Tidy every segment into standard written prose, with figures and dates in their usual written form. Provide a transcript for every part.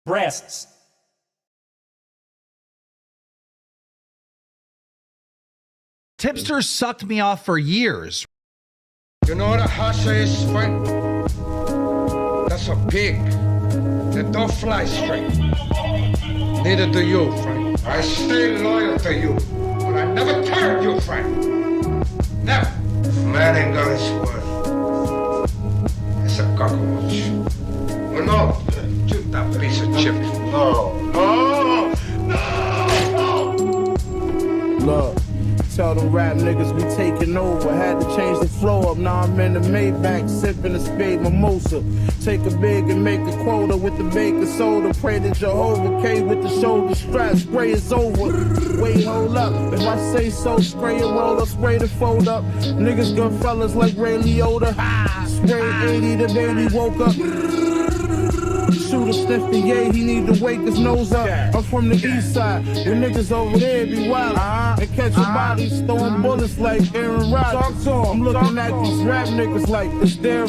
breasts, Tipsters sucked me off for years. You know what a hasha is, friend? That's a pig that don't fly straight. Neither do you, friend. I stay loyal to you, but I never turn you, friend. Never. Man ain't got his word. It's a cockroach. Well, no, shoot that piece of chip. No. Look, tell them rap niggas we taking over. Had to change the flow up, now I'm in the Maybach, sipping a spade mimosa. Take a big and make a quota with the baking soda. Pray to Jehovah, K with the shoulder strap, spray is over. Wait, hold up, if I say so, spray and roll up, spray the fold up. Niggas good fellas like Ray Liotta. Spray 80, the baby woke up. Shooter sniff the yay, he need to wake his nose up. I'm from the east side, the niggas over there be wild. And catch your bodies throwing bullets like Aaron Rodgers. I'm looking at these rap niggas like, is there a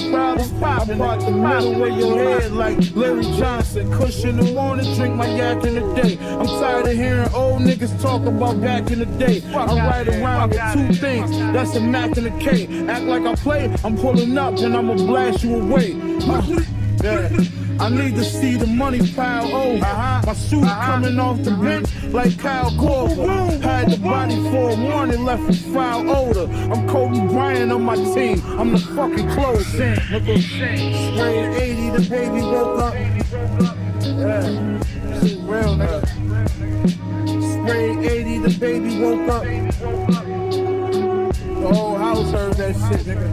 problem? I brought the middle of your head like Larry Johnson. Kush in the morning, drink my yak in the day. I'm tired of hearing old niggas talk about back in the day. I ride around with two things, that's a Mac and a K. Act like I play, I'm pulling up and I'ma blast you away. Yeah. I need to see the money pile over. My suit coming off the bench like Kyle Korver. Had the body for a warning, left with foul odor. I'm Kobe Bryant on my team. I'm the fucking close. Sprayed 80, the baby woke up. Yeah, shit real nigga. Sprayed 80, the baby woke up. The whole house heard that shit, nigga.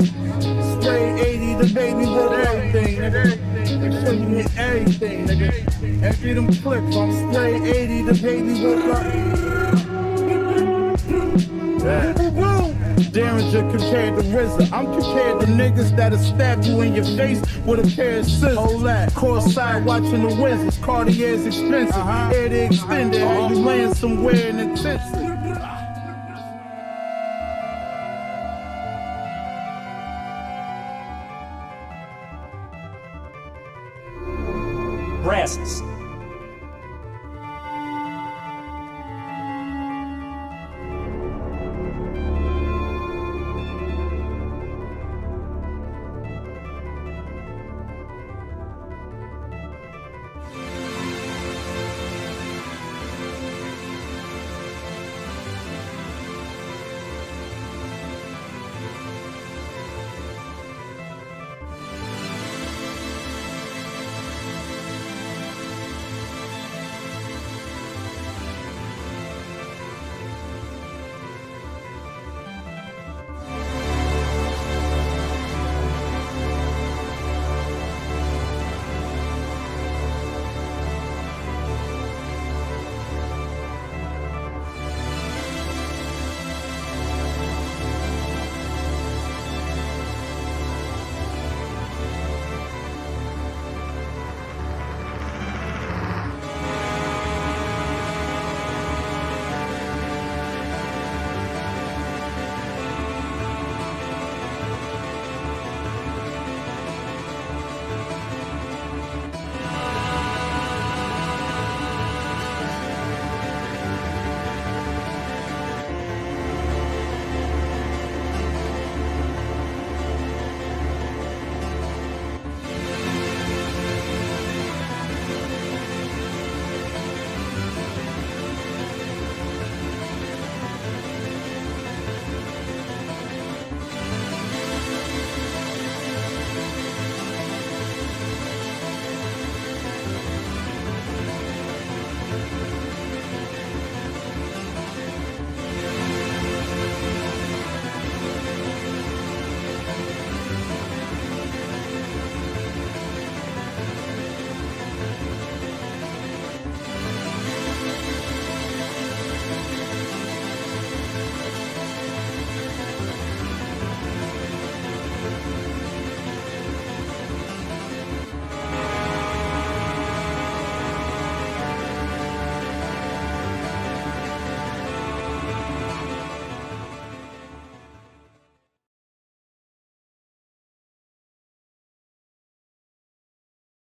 Sprayed 80, the baby woke up. Everything, nigga. Make sure you hit everything, nigga. Empty them clips. I'm spray 80, the baby woke up. Yeah. Derringer compared to RZA. I'm compared to niggas that'll stab you in your face with a pair of scissors. Hold that. Courtside watching the Wizards. Cartier's expensive. Air the extended. Have you laying somewhere in intensive. breasts,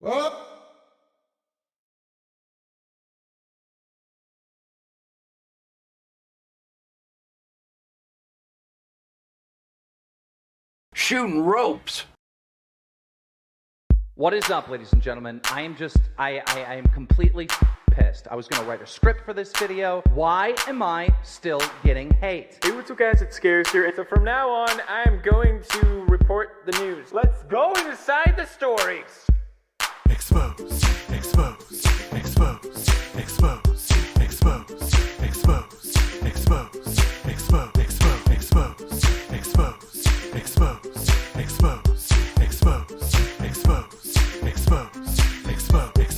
Up. shooting ropes. What is up, ladies and gentlemen? I am completely pissed. I was gonna write a script for this video. Why am I still getting hate? Hey, what's up guys, it's Scares here, and so from now on, I am going to report the news. Let's go inside the stories! Expose, expose, expose, expose, expose, expose, expose, expose, expose, expose, expose, expose, expose, expose, expose, expose, expose.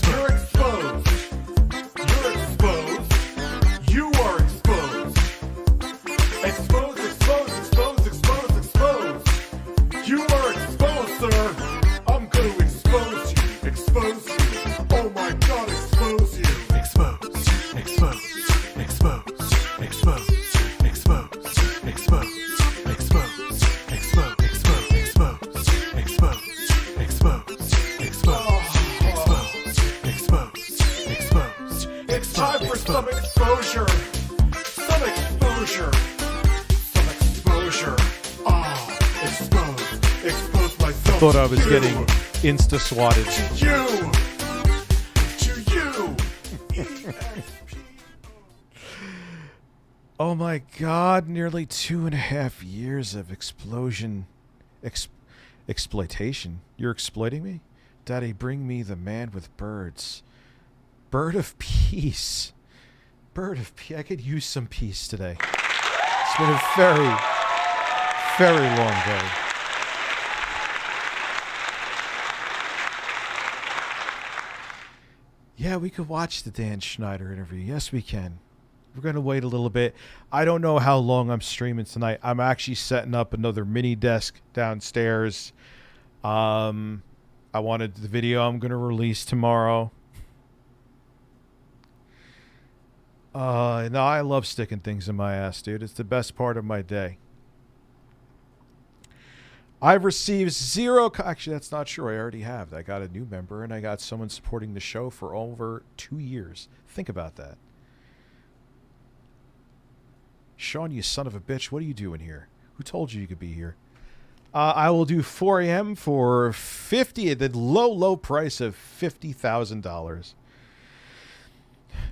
You're exposed. You're exposed. You are exposed. Expose, expose, expose, expose, expose. You are exposed, sir. I'm going to expose you. Expose you. Oh my God, expose you. Expose, expose, expose, expose, expose, expose, expose, expose, expose, expose, expose, expose, expose. It's time for some exposure. Some exposure. Some exposure. Ah, expose. Expose myself. Thought I was getting insta-swatted. To you. Oh my God, nearly 2.5 years of exploitation. You're exploiting me? Daddy, bring me the man with birds. Bird of peace. Bird of peace. I could use some peace today. It's been a very, very long day. Yeah, we could watch the Dan Schneider interview. Yes, we can. We're going to wait a little bit. I don't know how long I'm streaming tonight. I'm actually setting up another mini desk downstairs. I wanted the video I'm going to release tomorrow. No, I love sticking things in my ass, dude. It's the best part of my day. I've received zero... Actually, that's not true. I already have. I got a new member, and I got someone supporting the show for over 2 years. Think about that. Sean, you son of a bitch. What are you doing here? Who told you could be here? I will do 4 a.m. for 50 at the low price of $50,000.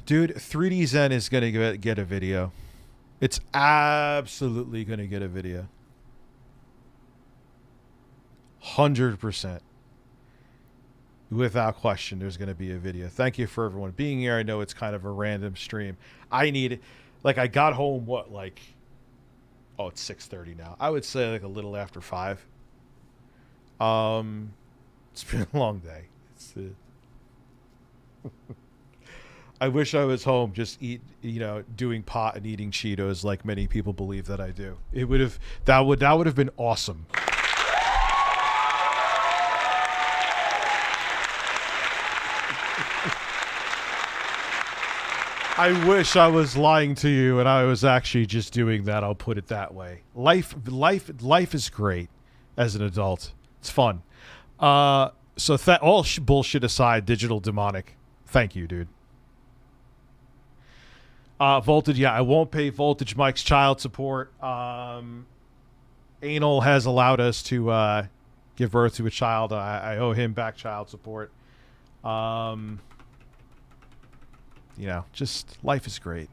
Dude, 3D Zen is going to get a video. It's absolutely going to get a video. 100%. Without question, there's going to be a video. Thank you for everyone being here. I know it's kind of a random stream. I need, like, I got home, what, like, oh, it's 6:30 now. I would say, like, a little after 5. It's been a long day. I wish I was home just doing pot and eating Cheetos like many people believe that I do. That would have been awesome. I wish I was lying to you and I was actually just doing that. I'll put it that way. Life is great as an adult. It's fun. So all bullshit aside, digital demonic. Thank you, dude. Voltage, yeah, I won't pay Voltage Mike's child support. Anal has allowed us to give birth to a child. I owe him back child support. Just life is great.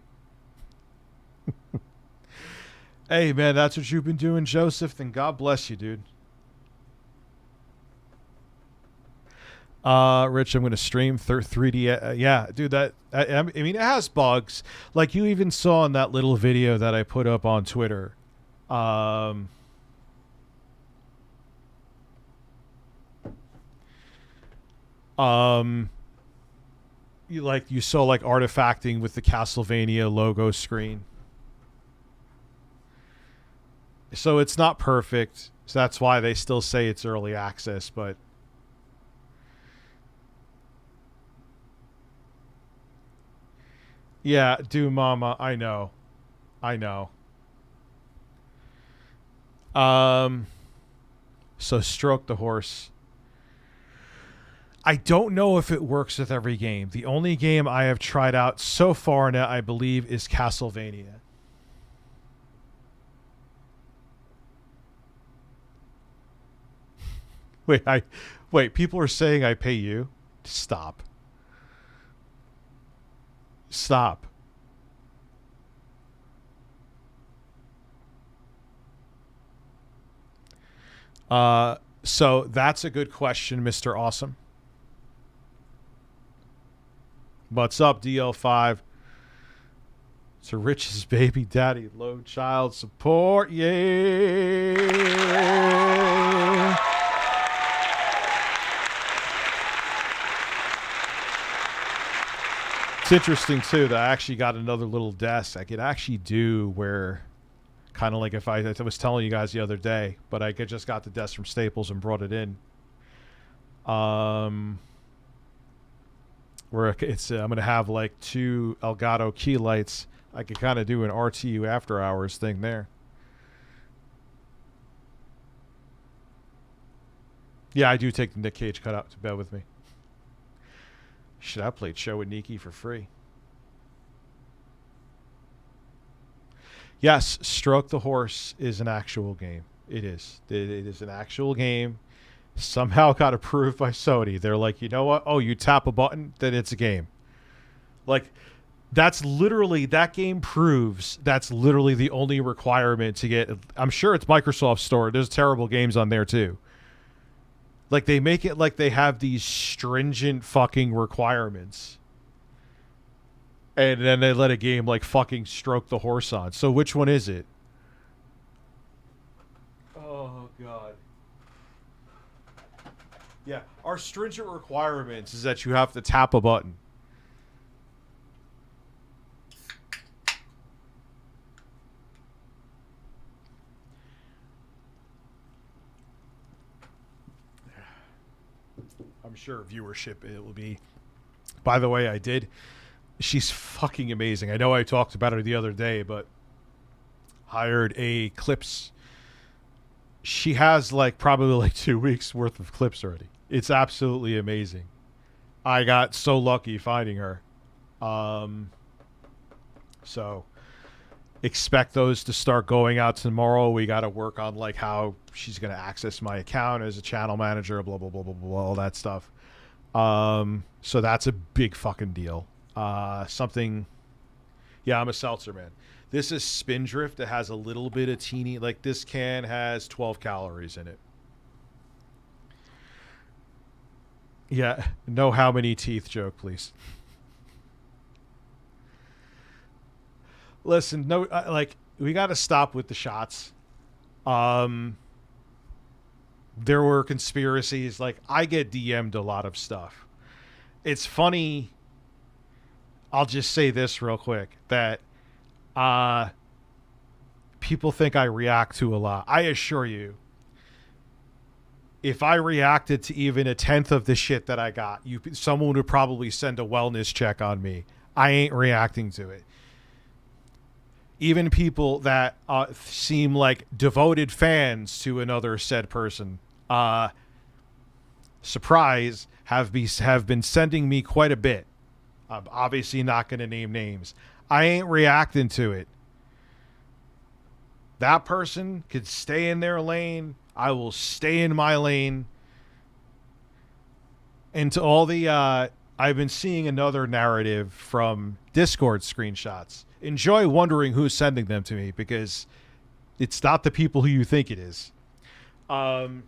Hey, man, that's what you've been doing, Joseph. Then God bless you, dude. Rich, I'm going to stream 3D. Yeah, dude, I mean, it has bugs. Like you even saw in that little video that I put up on Twitter. You saw like artifacting with the Castlevania logo screen. So it's not perfect. So that's why they still say it's early access, but yeah, do mama, I know. So stroke the horse. I don't know if it works with every game. The only game I have tried out so far now, I believe, is Castlevania. Wait, people are saying I pay you? Stop. Stop. So that's a good question, Mr. Awesome. What's up, DL5? It's a Rich's baby daddy, low child support. Yay! It's interesting too that I actually got another little desk I could actually do where, kind of like if I was telling you guys the other day, but I just got the desk from Staples and brought it in. Where it's I'm gonna have like 2 Elgato key lights. I could kind of do an RTU after hours thing there. Yeah, I do take the Nick Cage cut out to bed with me. Shit, I played Show with Nikki for free. Yes, Stroke the Horse is an actual game. It is. It is an actual game. Somehow got approved by Sony. They're like, you know what? Oh, you tap a button, then it's a game. Like, that's literally, that game proves that's literally the only requirement to get. I'm sure it's Microsoft Store. There's terrible games on there too. Like, they make it like they have these stringent fucking requirements. And then they let a game like fucking Stroke the Horse on. So which one is it? Oh, God. Yeah, our stringent requirements is that you have to tap a button. I'm sure viewership it will be. By the way, she's fucking amazing. I know I talked about her the other day, but hired a clips. She has like probably like 2 weeks worth of clips already. It's absolutely amazing. I got so lucky finding her. So expect those to start going out tomorrow. We got to work on like how she's going to access my account as a channel manager, blah, blah, blah, blah, blah, all that stuff. So that's a big fucking deal. Something. Yeah, I'm a seltzer man. This is Spindrift. It has a little bit of teeny, like this can has 12 calories in it. Yeah, no how many teeth joke, please. Listen, no, like, we got to stop with the shots. There were conspiracies. Like, I get DM'd a lot of stuff. It's funny. I'll just say this real quick, that people think I react to a lot. I assure you, if I reacted to even 1/10 of the shit that I got, someone would probably send a wellness check on me. I ain't reacting to it. Even people that seem like devoted fans to another said person, surprise, have been sending me quite a bit. I'm obviously not going to name names. I ain't reacting to it. That person could stay in their lane. I will stay in my lane. And to all the, I've been seeing another narrative from Discord screenshots. Enjoy wondering who's sending them to me, because it's not the people who you think it is. That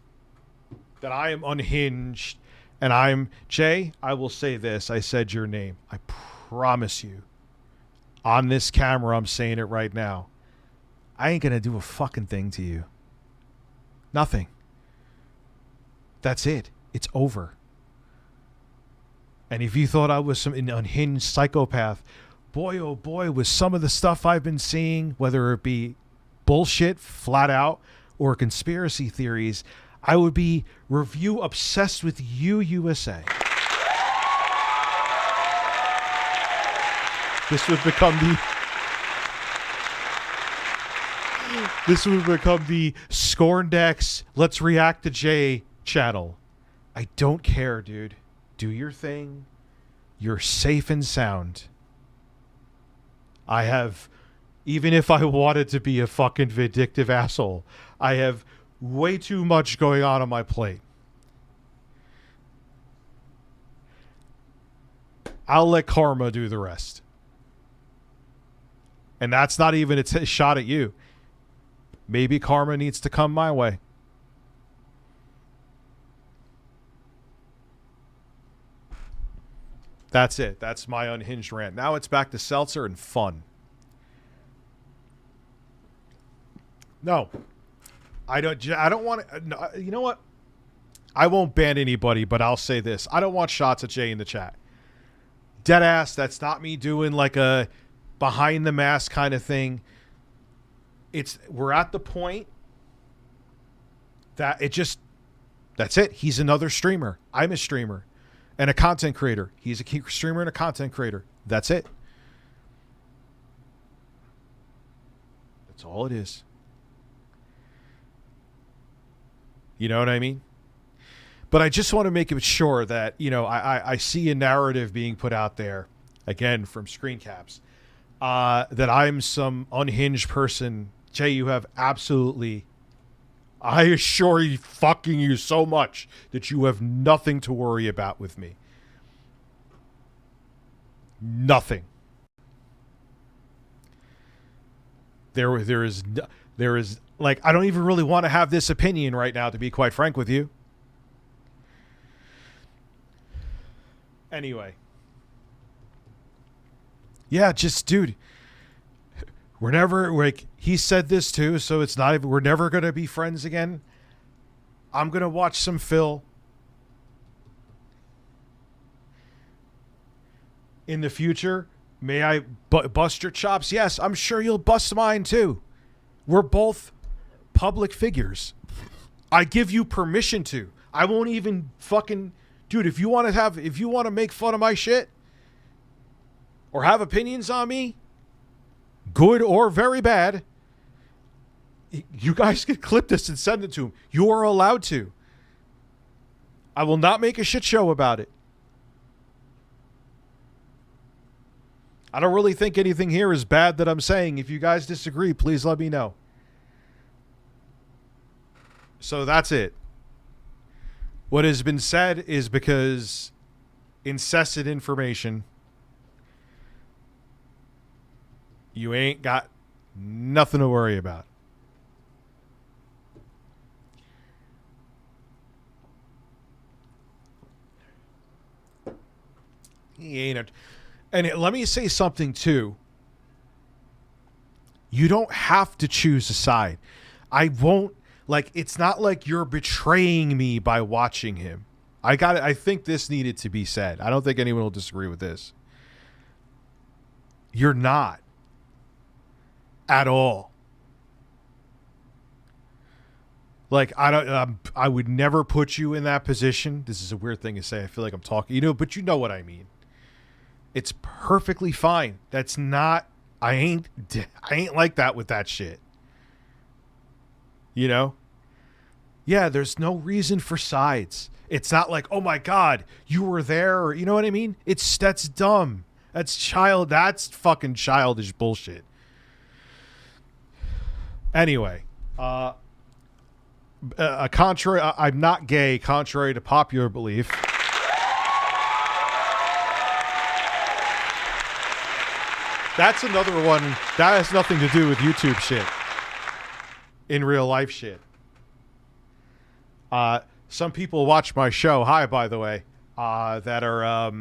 I am unhinged, and I'm Jay. I will say this. I said your name. I promise you. On this camera, I'm saying it right now. I ain't gonna do a fucking thing to you. Nothing. That's it. It's over. And if you thought I was an unhinged psychopath, boy, oh boy, with some of the stuff I've been seeing, whether it be bullshit flat out or conspiracy theories, I would be review obsessed with you, USA. This would become the Scorndex Let's React to Jay channel. I don't care, dude. Do your thing. You're safe and sound. I have, even if I wanted to be a fucking vindictive asshole, I have way too much going on my plate. I'll let karma do the rest. And that's not even a shot at you. Maybe karma needs to come my way. That's it. That's my unhinged rant. Now it's back to seltzer and fun. No. I don't want to. No, you know what? I won't ban anybody, but I'll say this. I don't want shots at Jay in the chat. Deadass, that's not me doing like a behind the mask kind of thing. We're at the point that that's it. He's another streamer. I'm a streamer and a content creator. He's a streamer and a content creator. That's it. That's all it is. You know what I mean? But I just want to make it sure that, you know, I see a narrative being put out there, again, from screen caps, that I'm some unhinged person. Jay, you have absolutely, I assure you fucking you so much that you have nothing to worry about with me. Nothing. There is like, I don't even really want to have this opinion right now, to be quite frank with you. Anyway. Yeah, just, dude, we're never, like, he said this too, so it's not even, we're never going to be friends again. I'm going to watch some Phil. In the future, may I bust your chops? Yes, I'm sure you'll bust mine too. We're both public figures. I give you permission to. I won't even fucking, dude, if you want to make fun of my shit or have opinions on me, good or very bad, you guys can clip this and send it to him. You are allowed to. I will not make a shit show about it. I don't really think anything here is bad that I'm saying. If you guys disagree, please let me know. So that's it. What has been said is because incessant information. You ain't got nothing to worry about. He ain't. Let me say something too. You don't have to choose a side. I won't. Like, it's not like you're betraying me by watching him. I think this needed to be said. I don't think anyone will disagree with this. You're not. At all. Like, I would never put you in that position. This is a weird thing to say. I feel like I'm talking, but you know what I mean. It's perfectly fine. That's not, I ain't like that with that shit. You know? Yeah, there's no reason for sides. It's not like, oh my God, you were there. Or, you know what I mean? That's dumb. That's fucking childish bullshit. Anyway, I'm not gay, contrary to popular belief. That's another one that has nothing to do with YouTube shit. In real life shit. Some people watch my show. Hi, by the way. That are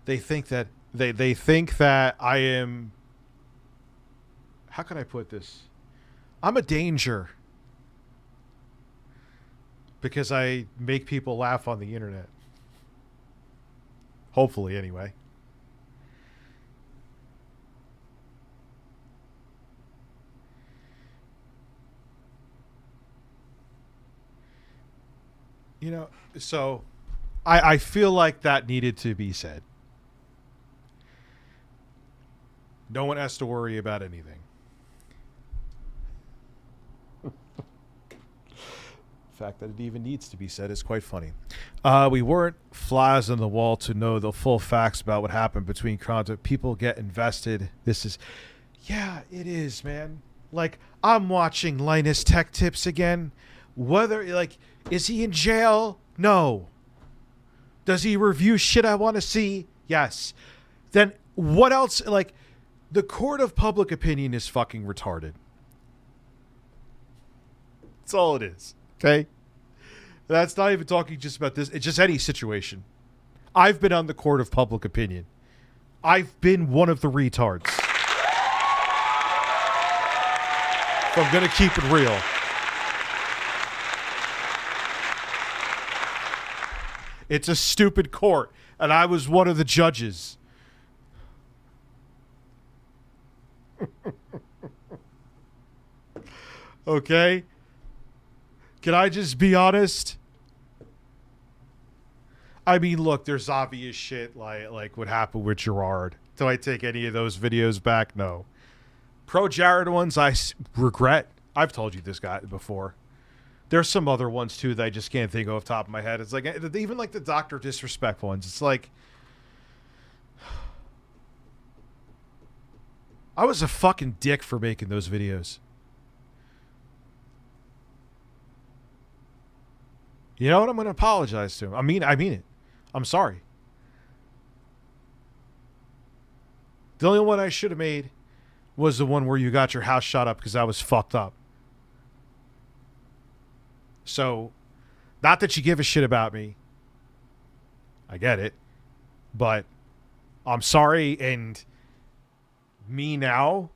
they think that they think that I am. How can I put this? I'm a danger because I make people laugh on the internet. Hopefully, anyway. You know, so I feel like that needed to be said. No one has to worry about anything. The fact that it even needs to be said is quite funny. We weren't flies on the wall to know the full facts about what happened between content. People get invested. Yeah, it is, man. Like, I'm watching Linus Tech Tips again. Whether, like, is he in jail? No. Does he review shit I want to see? Yes. Then what else? Like, the court of public opinion is fucking retarded. That's all it is. Okay? That's not even talking just about this. It's just any situation. I've been on the court of public opinion. I've been one of the retards. If I'm going to keep it real. It's a stupid court, and I was one of the judges. Okay? Can I just be honest? I mean, look, there's obvious shit like what happened with Gerard. Do I take any of those videos back? No. Pro Jared ones, I regret. I've told you this guy before. There's some other ones, too, that I just can't think of off the top of my head. It's like, even like the Dr. Disrespect ones. It's like, I was a fucking dick for making those videos. You know what? I'm going to apologize to him. I mean it. I'm sorry. The only one I should have made was the one where you got your house shot up because I was fucked up. So, not that you give a shit about me. I get it. But I'm sorry, and me now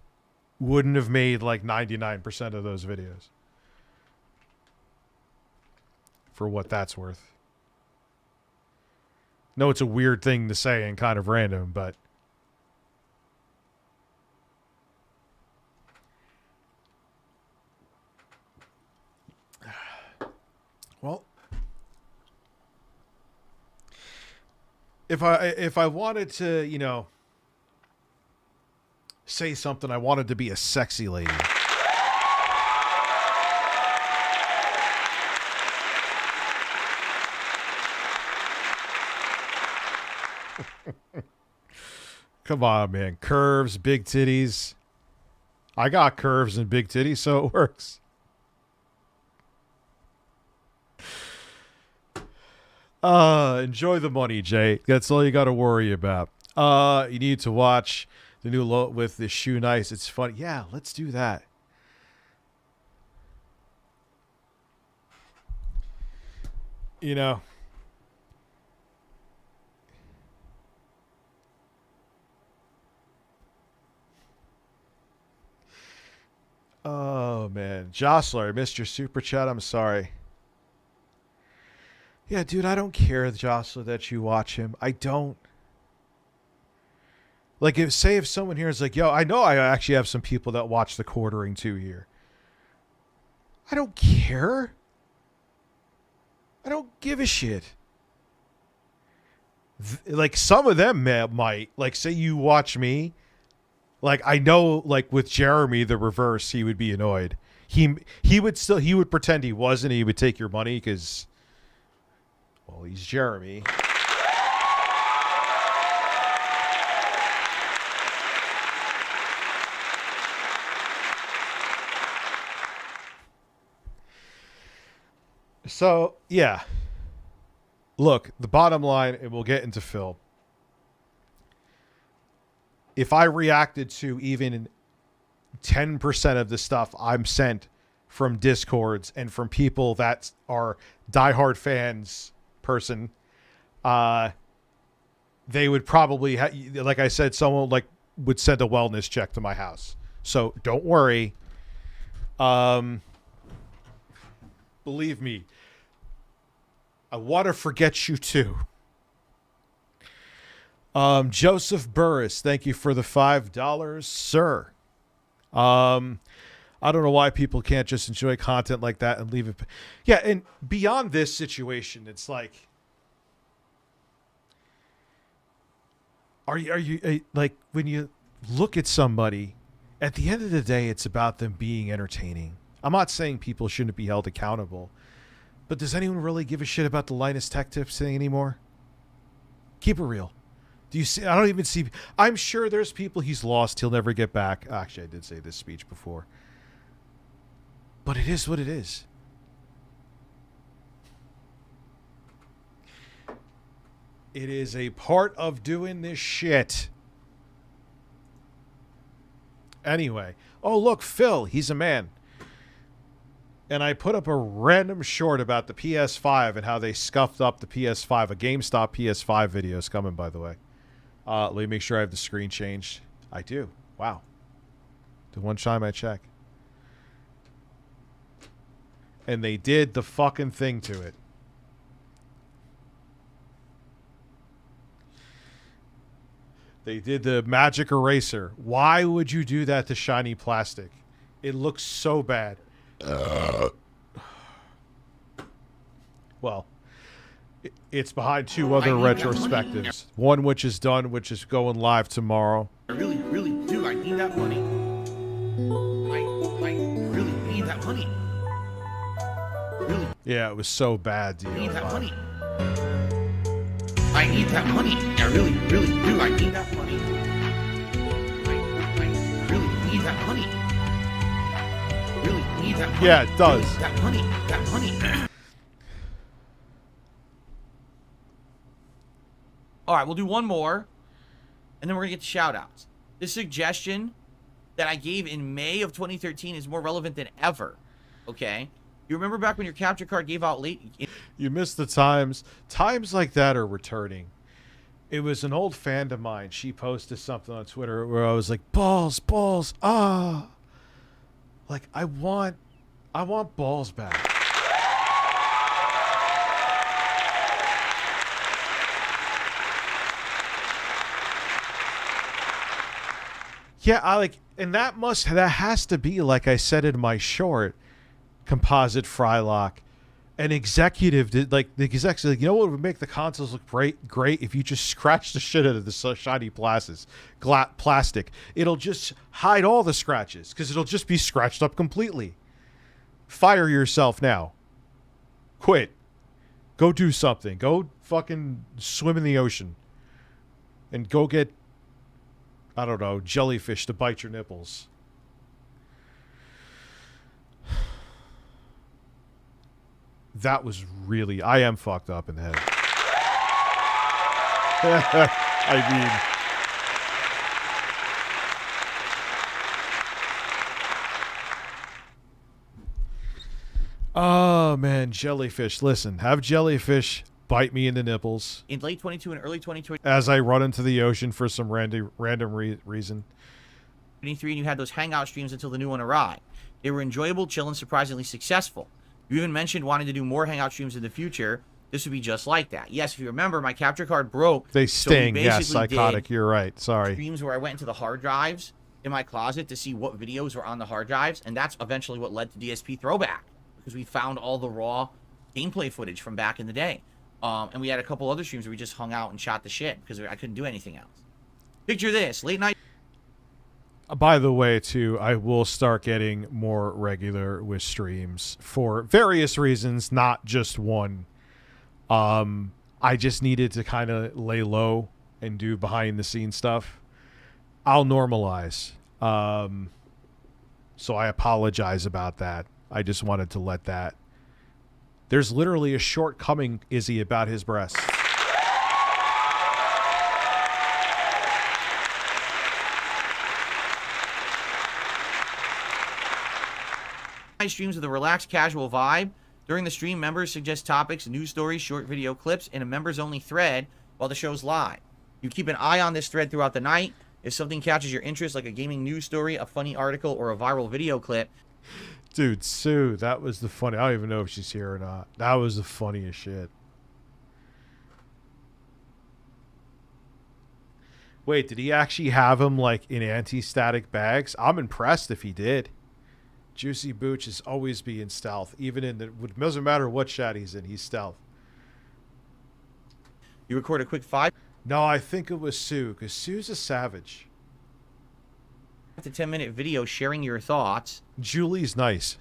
wouldn't have made like 99% of those videos. For what that's worth. No, it's a weird thing to say and kind of random, but well, if I wanted to, you know, say something, I wanted to be a sexy lady. Come on, man. Curves, big titties. I got curves and big titties, so it works. Enjoy the money, Jay. That's all you got to worry about. You need to watch the new low with the shoe nice. It's funny. Yeah, let's do that. You know. Oh, man. Jostler, I missed your super chat. I'm sorry. Yeah, dude, I don't care, Jostler, that you watch him. I don't. Like, if someone here is like, yo, I know I actually have some people that watch the quartering too here. I don't care. I don't give a shit. Like, some of them might. Like, say you watch me. Like, I know, like, with Jeremy, the reverse, he would be annoyed. He would pretend he wasn't. He would take your money because, well, he's Jeremy. So, yeah. Look, the bottom line, and we'll get into Phil. If I reacted to even 10% of the stuff I'm sent from Discords and from people that are diehard fans they would probably, like I said, someone would send a wellness check to my house. So don't worry. Believe me, I want to forget you too. Joseph Burris, thank you for the $5, sir. I don't know why people can't just enjoy content like that and leave it. Yeah, and beyond this situation, it's like, are you like, when you look at somebody, at the end of the day, it's about them being entertaining. I'm not saying people shouldn't be held accountable, but does anyone really give a shit about the Linus Tech Tips thing anymore? Keep it real. Do you see? I don't even see. I'm sure there's people he's lost. He'll never get back. Actually, I did say this speech before. But it is what it is. It is a part of doing this shit. Anyway. Oh, look, Phil. He's a man. And I put up a random short about the PS5 and how they scuffed up the PS5. A GameStop PS5 video is coming, by the way. Let me make sure I have the screen changed. I do. Wow. The one time I check. And they did the fucking thing to it. They did the magic eraser. Why would you do that to shiny plastic? It looks so bad. Well, it's behind two other retrospectives. One which is done, which is going live tomorrow. I really, really do. I need that money. I really need that money. Really Yeah, it was so bad, dude. need that money. I need that money. I really, really do. I need that money. I really need that money. Really need that money. Yeah, it does. Really, that money. That money. All right, we'll do one more, and then we're going to get to shout-outs. This suggestion that I gave in May of 2013 is more relevant than ever, okay? You remember back when your capture card gave out late? You missed the times. Times like that are returning. It was an old fan of mine. She posted something on Twitter where I was like, balls, balls, ah. Like, I want balls back. Yeah, and that has to be, like I said in my short, composite frylock. An executive did, like, the executive, like, you know what would make the consoles look great if you just scratch the shit out of the shiny plastic. It'll just hide all the scratches, because it'll just be scratched up completely. Fire yourself now. Quit. Go do something. Go fucking swim in the ocean. And go get, I don't know, jellyfish to bite your nipples. That was really... I am fucked up in the head. I mean... Oh, man, jellyfish. Listen, have jellyfish bite me in the nipples. In late 22 and early 2023, as I run into the ocean for some random reason. and you had those hangout streams until the new one arrived. They were enjoyable, chill, and surprisingly successful. You even mentioned wanting to do more hangout streams in the future. This would be just like that. Yes, if you remember, my capture card broke. They sting. So yes, psychotic. You're right. Sorry. Streams where I went into the hard drives in my closet to see what videos were on the hard drives, and that's eventually what led to DSP Throwback, because we found all the raw gameplay footage from back in the day. And we had a couple other streams where we just hung out and shot the shit because I couldn't do anything else. Picture this, late night. By the way, too, I will start getting more regular with streams for various reasons, not just one. I just needed to kind of lay low and do behind-the-scenes stuff. I'll normalize. So I apologize about that. I just wanted to let that. There's literally a shortcoming, Izzy, about his breasts. Streams with a relaxed, casual vibe. During the stream, members suggest topics, news stories, short video clips, in a members-only thread while the show's live. You keep an eye on this thread throughout the night. If something catches your interest, like a gaming news story, a funny article, or a viral video clip. Dude, Sue, that was the funny. I don't even know if she's here or not. That was the funniest shit. Wait, did he actually have them, like, in anti-static bags? I'm impressed if he did. Juicy Booch is always being stealth. Even in the... It doesn't matter what chat he's in, he's stealth. You record a quick 5 No, I think it was Sue, because Sue's a savage. to 10-minute video sharing your thoughts. Julie's nice.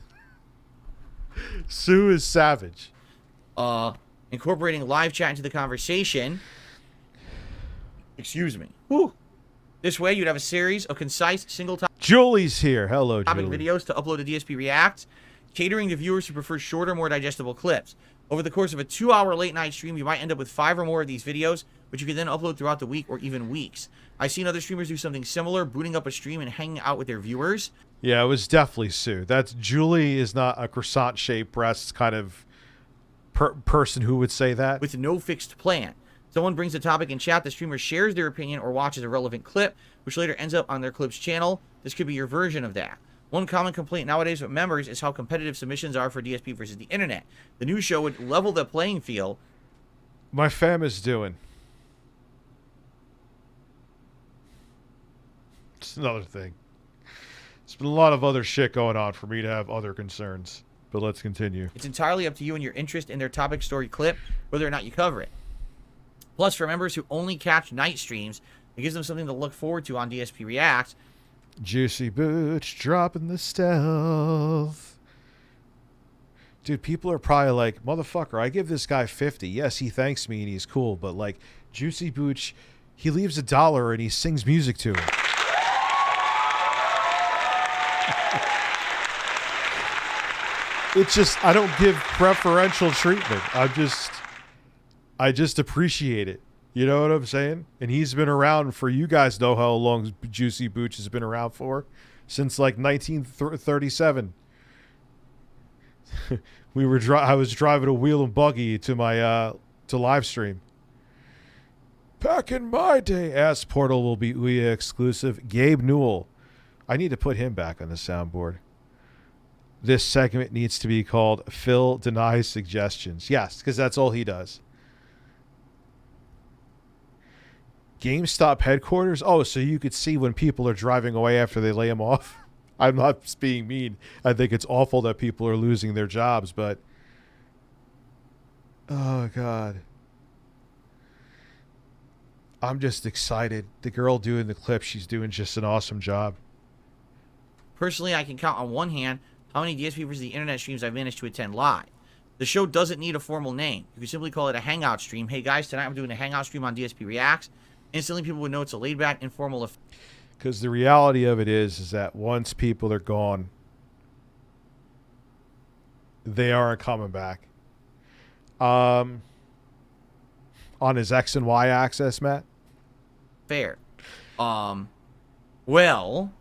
Sue is savage. Incorporating live chat into the conversation. Excuse me. Whew. This way, you'd have a series of concise, single-topic Julie's here. Hello, Julie. videos to upload to DSP React, catering to viewers who prefer shorter, more digestible clips. Over the course of a 2-hour late night stream, you might end up with 5 or more of these videos, which you can then upload throughout the week or even weeks. I've seen other streamers do something similar, booting up a stream and hanging out with their viewers. Yeah, it was definitely Sue. That's Julie is not a croissant-shaped breasts kind of person who would say that. With no fixed plan. Someone brings a topic in chat, the streamer shares their opinion or watches a relevant clip, which later ends up on their clip's channel. This could be your version of that. One common complaint nowadays with members is how competitive submissions are for DSP versus the internet. The new show would level the playing field. My fam is doing. It's another thing. There's been a lot of other shit going on for me to have other concerns. But let's continue. It's entirely up to you and your interest in their topic, story, clip, whether or not you cover it. Plus, for members who only catch night streams, it gives them something to look forward to on DSP Reacts. Juicy Booch dropping the stealth. Dude, people are probably like, motherfucker, I give this guy 50. Yes, he thanks me and he's cool. But like, Juicy Booch, he leaves $1 and he sings music to him. It's just, I don't give preferential treatment. I just appreciate it. You know what I'm saying? And he's been around for, you guys know how long Juicy Booch has been around for. Since like 1937. I was driving a wheel and buggy to my to live stream. Back in my day, Ass Portal will be Ouya exclusive. Gabe Newell. I need to put him back on the soundboard. This segment needs to be called Phil Denies Suggestions. Yes, because that's all he does. GameStop headquarters? Oh, so you could see when people are driving away after they lay them off? I'm not being mean. I think it's awful that people are losing their jobs, but... Oh, God. I'm just excited. The girl doing the clip, she's doing just an awesome job. Personally, I can count on one hand how many DSP versus the internet streams I've managed to attend live. The show doesn't need a formal name. You can simply call it a hangout stream. Hey guys, tonight I'm doing a hangout stream on DSP Reacts. Instantly people would know it's a laid-back, informal... Because the reality of it is that once people are gone, they aren't coming back. On his X and Y axis, Matt? Fair. Well,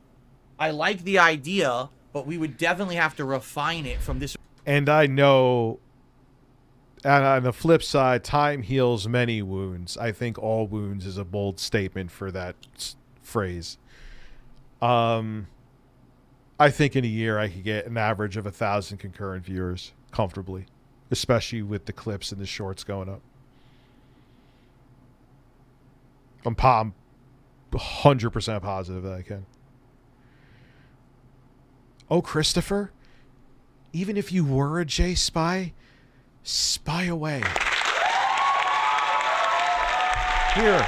I like the idea, but we would definitely have to refine it from this... And I know, and on the flip side, time heals many wounds. I think all wounds is a bold statement for that phrase. I think in a year I could get an average of 1,000 concurrent viewers comfortably, especially with the clips and the shorts going up. I'm 100% positive that I can. Oh, Christopher, even if you were a J spy, spy away. Here,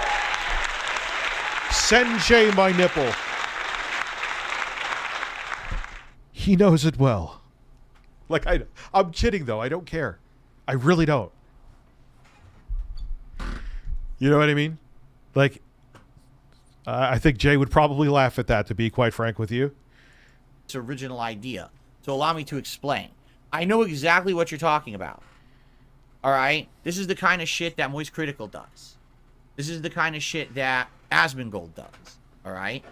send Jay my nipple. He knows it well. Like, I'm kidding, though. I don't care. I really don't. You know what I mean? Like, I think Jay would probably laugh at that, to be quite frank with you. It's original idea. So allow me to explain. I know exactly what you're talking about. All right? This is the kind of shit that Moist Critical does. This is the kind of shit that Asmongold does. All right?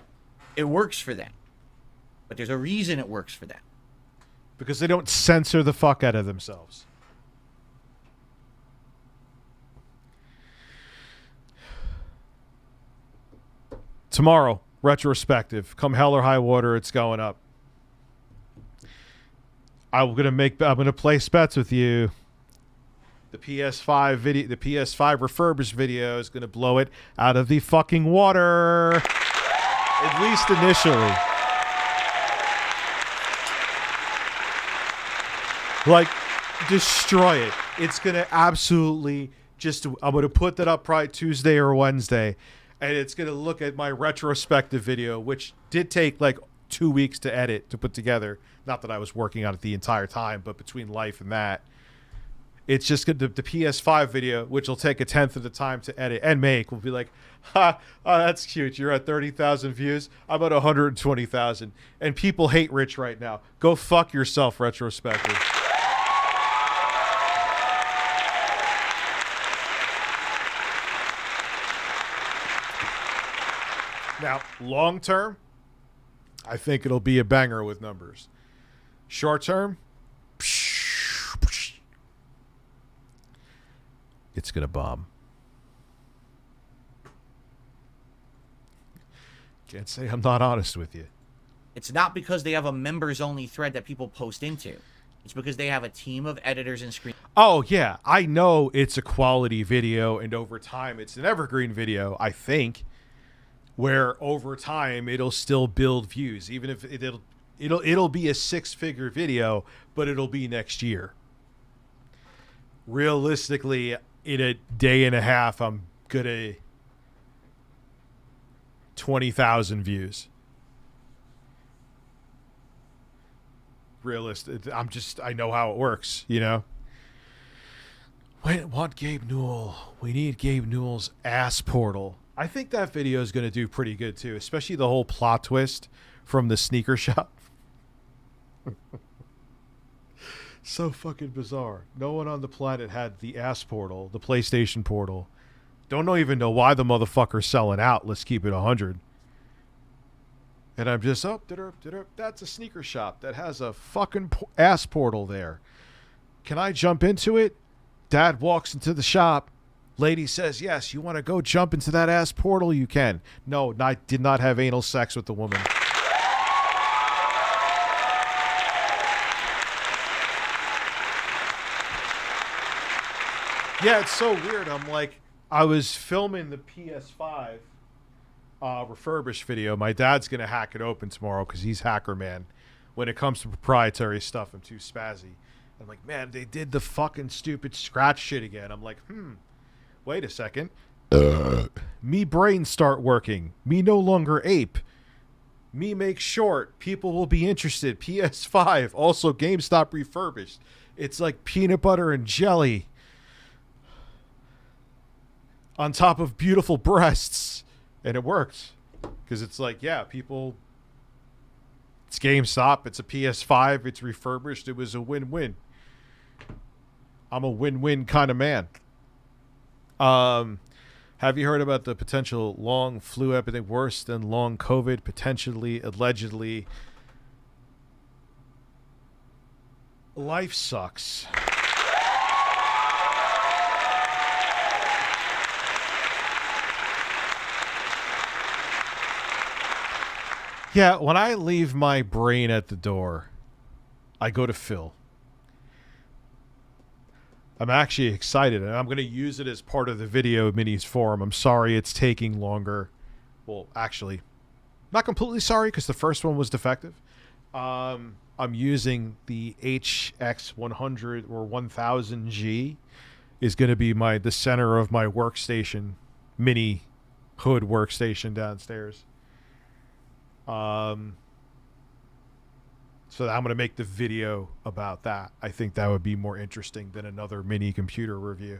It works for them. But there's a reason it works for them. Because they don't censor the fuck out of themselves. Tomorrow, retrospective. Come hell or high water, it's going up. I'm gonna place bets with you. The PS5 video, the PS5 refurbished video is gonna blow it out of the fucking water. At least initially. Like, destroy it. It's going to absolutely just... I'm going to put that up probably Tuesday or Wednesday. And it's going to look at my retrospective video, which did take like 2 weeks to edit, to put together. Not that I was working on it the entire time, but between life and that. It's just good. The PS5 video, which will take 1/10 of the time to edit and make, will be like, ha, oh, that's cute. You're at 30,000 views. I'm at 120,000. And people hate Rich right now. Go fuck yourself, retrospective. Now, long term, I think it'll be a banger with numbers. Short term, it's going to bomb. Can't say I'm not honest with you. It's not because they have a members-only thread that people post into. It's because they have a team of editors and screen. Oh, yeah. I know it's a quality video, and over time, it's an evergreen video, I think, where over time, it'll still build views. Even if it'll be a 6-figure video, but it'll be next year. Realistically, in a day and a half, I'm gonna 20,000 views. Realistic. I know how it works, you know. Want Gabe Newell. We need Gabe Newell's ass portal. I think that video is going to do pretty good too, especially the whole plot twist from the sneaker shop. So fucking bizarre. No one on the planet had the ass portal, the PlayStation portal. Don't even know why the motherfucker's selling out. Let's keep it 100. And I'm just, that's a sneaker shop that has a fucking ass portal there. Can I jump into it? Dad walks into the shop. Lady says, yes, you want to go jump into that ass portal? You can. No, did not have anal sex with the woman. Yeah, it's so weird. I'm like, I was filming the PS5 refurbished video. My dad's going to hack it open tomorrow because he's hacker man. When it comes to proprietary stuff, I'm too spazzy. I'm like, man, they did the fucking stupid scratch shit again. I'm like, wait a second. Me brain start working. Me no longer ape. Me make short. People will be interested. PS5. Also GameStop refurbished. It's like peanut butter and jelly on top of beautiful breasts. And it worked. Because it's like, yeah, people... It's GameStop. It's a PS5. It's refurbished. It was a win-win. I'm a win-win kind of man. Have you heard about the potential long flu epidemic, worse than long COVID, potentially, allegedly? Life sucks. Yeah, when I leave my brain at the door, I go to Phil. I'm actually excited, and I'm going to use it as part of the video minis forum. I'm sorry it's taking longer. Well, actually, not completely sorry because the first one was defective. I'm using the HX100 or 1000G is going to be the center of my workstation, mini hood workstation downstairs. So I'm going to make the video about that. I think that would be more interesting than another mini computer review.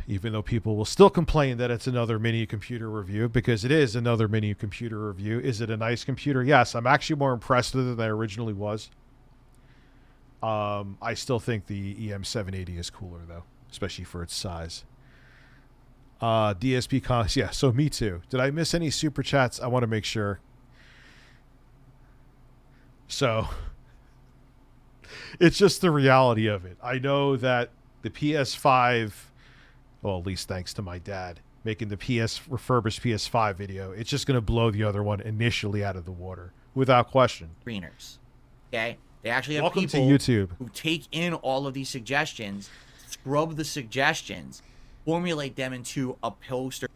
Even though people will still complain that it's another mini computer review, because it is another mini computer review. Is it a nice computer? Yes, I'm actually more impressed with it than I originally was. I still think the EM780 is cooler, though, especially for its size. DSP cons, yeah, so me too. Did I miss any super chats? I want to make sure. So, it's just the reality of it. I know that the PS5, well, at least thanks to my dad, making the refurbished PS5 video, it's just going to blow the other one initially out of the water, without question. Screeners, okay? They actually have Welcome people to YouTube. who take in all of these suggestions, scrub the suggestions, formulate them into a poster.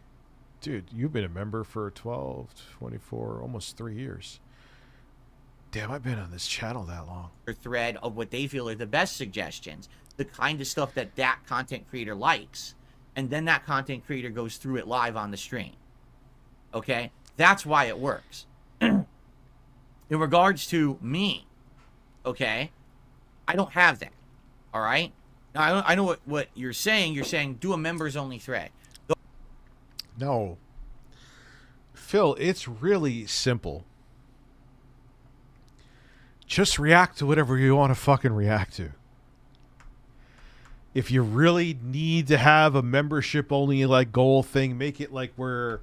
Dude, you've been a member for 12, 24, almost 3 years. Damn, I've been on this channel that long. Thread of what they feel are the best suggestions, the kind of stuff that content creator likes, and then that content creator goes through it live on the stream. Okay? That's why it works. In regards to me, okay, I don't have that. All right? Now, I know what you're saying. You're saying do a members-only thread. No. Phil, it's really simple. Just react to whatever you want to fucking react to. If you really need to have a membership-only like goal thing, make it like where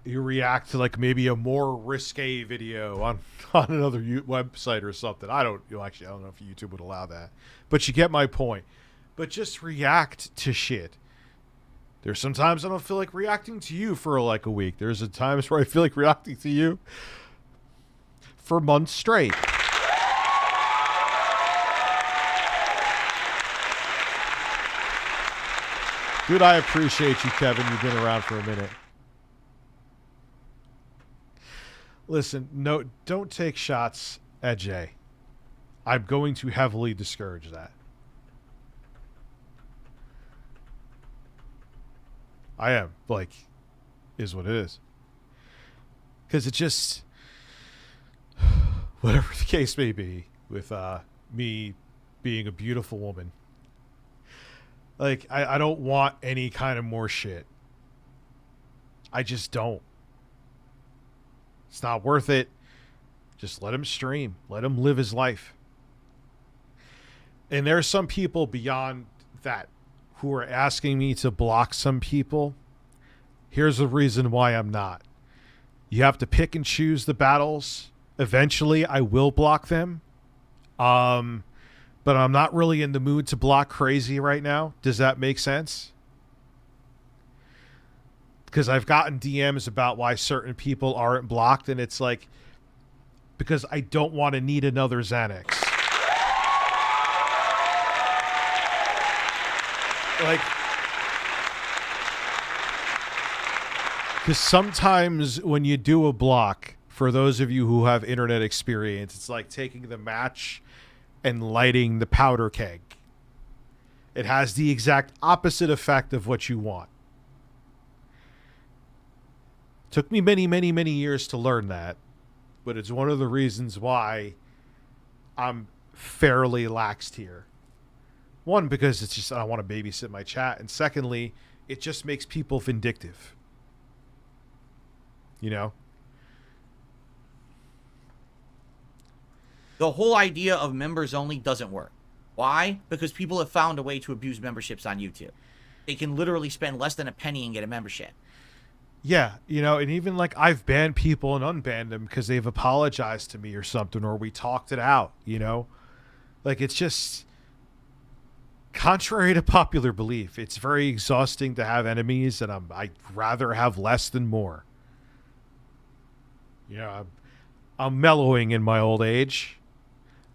you react to like maybe a more risque video on another website or something. I don't know if YouTube would allow that, but you get my point. But just react to shit. There's sometimes I don't feel like reacting to you for like a week. There's times where I feel like reacting to you for months straight. Dude, I appreciate you, Kevin. You've been around for a minute. Listen, no, don't take shots at Jay. I'm going to heavily discourage that. I am. Like, is what it is. Because it just, whatever the case may be, with me being a beautiful woman, like, I don't want any kind of more shit. I just don't. It's not worth it. Just let him stream. Let him live his life. And there are some people beyond that who are asking me to block some people. Here's the reason why I'm not. You have to pick and choose the battles. Eventually, I will block them. But I'm not really in the mood to block crazy right now. Does that make sense? Because I've gotten DMs about why certain people aren't blocked, and it's like, because I don't want to need another Xanax. Like, because sometimes when you do a block, for those of you who have internet experience, it's like taking the match and lighting the powder keg. It has the exact opposite effect of what you want. Took me many, many, many years to learn that, but it's one of the reasons why I'm fairly laxed here. One, because it's just I don't want to babysit my chat, and secondly, it just makes people vindictive. You know? The whole idea of members only doesn't work. Why? Because people have found a way to abuse memberships on YouTube. They can literally spend less than a penny and get a membership. Yeah, you know, and even like I've banned people and unbanned them because they've apologized to me or something, or we talked it out, you know? Like, it's just contrary to popular belief. It's very exhausting to have enemies, and I'd rather have less than more. You know, I'm mellowing in my old age.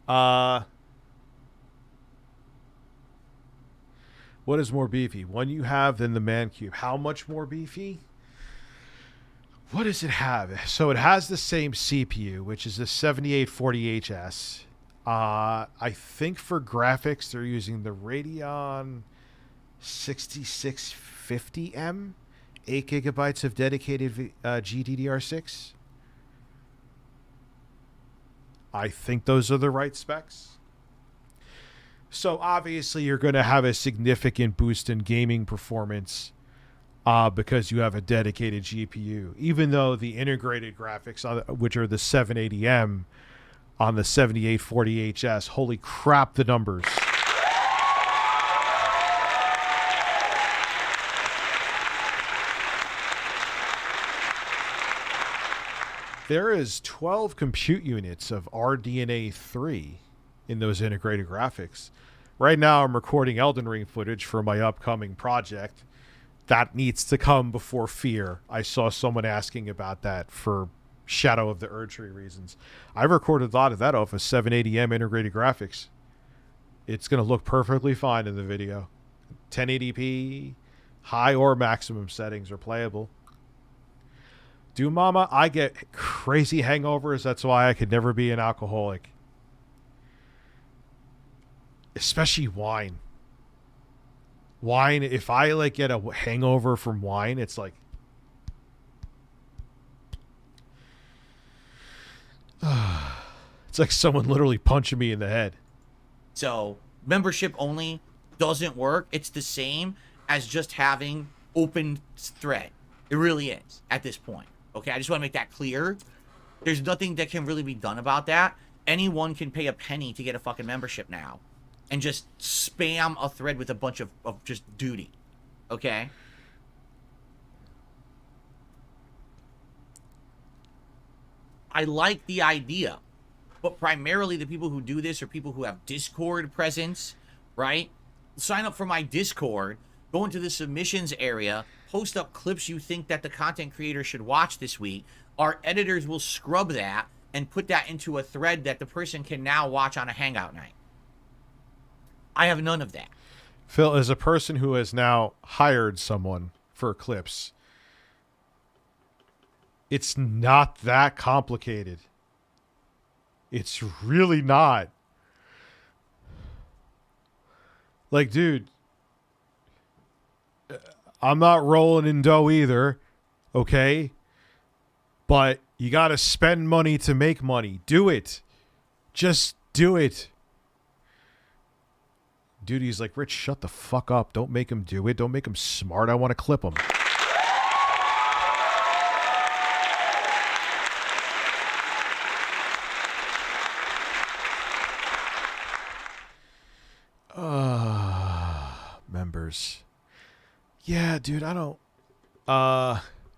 What is more beefy? One you have than the Man Cube. How much more beefy? What does it have? So it has the same CPU, which is the 7840HS. I think for graphics, they're using the Radeon 6650M, 8 gigabytes of dedicated GDDR6. I think those are the right specs. So obviously you're going to have a significant boost in gaming performance because you have a dedicated GPU, even though the integrated graphics, which are the 780M on the 7840HS, holy crap, the numbers. There is 12 compute units of RDNA 3 in those integrated graphics. Right now I'm recording Elden Ring footage for my upcoming project. That needs to come before Fear. I saw someone asking about that for Shadow of the Erdtree reasons. I've recorded a lot of that off of 780M integrated graphics. It's going to look perfectly fine in the video. 1080p, high or maximum settings are playable. Do mama, I get crazy hangovers. That's why I could never be an alcoholic. Especially wine. Wine, if I like get a hangover from wine, it's like it's like someone literally punching me in the head. So membership only doesn't work. It's the same as just having open thread. It really is at this point. Okay, I just want to make that clear. There's nothing that can really be done about that. Anyone can pay a penny to get a fucking membership now and just spam a thread with a bunch of just duty. Okay? I like the idea. But primarily the people who do this are people who have Discord presence, right? Sign up for my Discord, go into the submissions area, post up clips you think that the content creator should watch this week. Our editors will scrub that and put that into a thread that the person can now watch on a hangout night. I have none of that. Phil, as a person who has now hired someone for clips, it's not that complicated. It's really not. Like, dude, I'm not rolling in dough either, okay? But you got to spend money to make money. Do it. Just do it. Dude, he's like, Rich, shut the fuck up. Don't make him do it. Don't make him smart. I want to clip him. Members. Yeah, dude, I don't.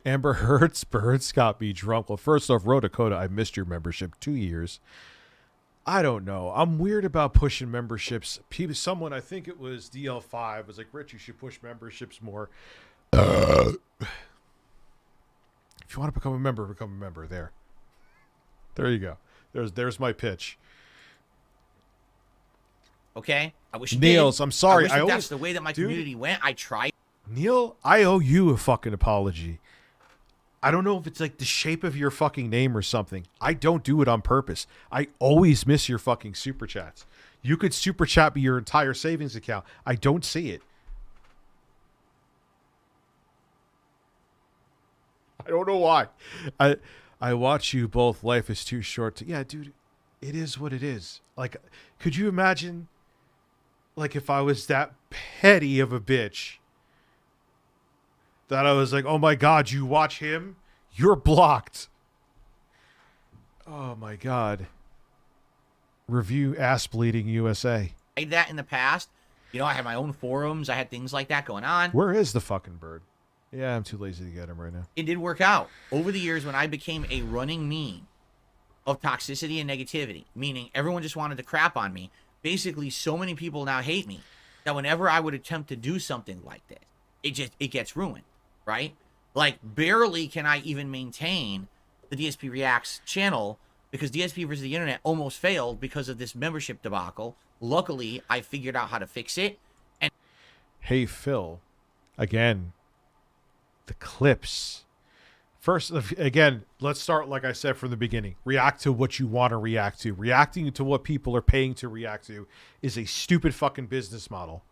Amber Heard's birds got me drunk. Well, first off, Ro Dakota, I missed your membership 2 years. I don't know. I'm weird about pushing memberships. Someone, I think it was DL5, was like, Rich, you should push memberships more. If you want to become a member. There you go. There's my pitch. Okay? I wish it Niels, did. I'm sorry. I wish that's the way that my community went. I tried. Neil, I owe you a fucking apology. I don't know if it's like the shape of your fucking name or something. I don't do it on purpose. I always miss your fucking super chats. You could super chat me your entire savings account. I don't see it. I don't know why. I watch you both. Life is too short to... Yeah, dude, it is what it is. Like, could you imagine, like, if I was that petty of a bitch that I was like, oh my God, you watch him? You're blocked. Oh my God. Review ass bleeding USA. I did that in the past. You know, I had my own forums. I had things like that going on. Where is the fucking bird? Yeah, I'm too lazy to get him right now. It did work out. Over the years when I became a running meme of toxicity and negativity, meaning everyone just wanted to crap on me, basically so many people now hate me that whenever I would attempt to do something like this, it gets ruined. Right? Like, barely can I even maintain the DSP Reacts channel because DSP versus the Internet almost failed because of this membership debacle. Luckily, I figured out how to fix it. And hey, Phil, again, the clips. First, again, let's start, like I said from the beginning. React to what you want to react to. Reacting to what people are paying to react to is a stupid fucking business model.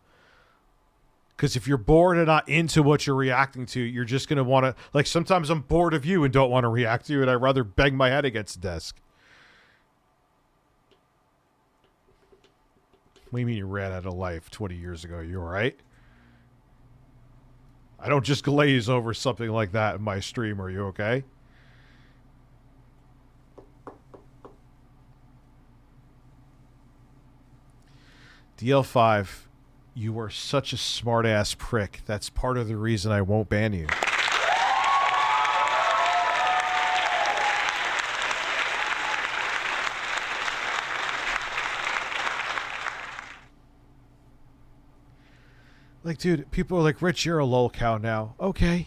Because if you're bored and not into what you're reacting to, you're just going to want to... Like, sometimes I'm bored of you and don't want to react to you, and I'd rather bang my head against the desk. What do you mean you ran out of life 20 years ago? You all right? I don't just glaze over something like that in my stream. Are you okay? DL5... You are such a smart-ass prick. That's part of the reason I won't ban you. Like, dude, people are like, Rich, you're a lolcow now. Okay.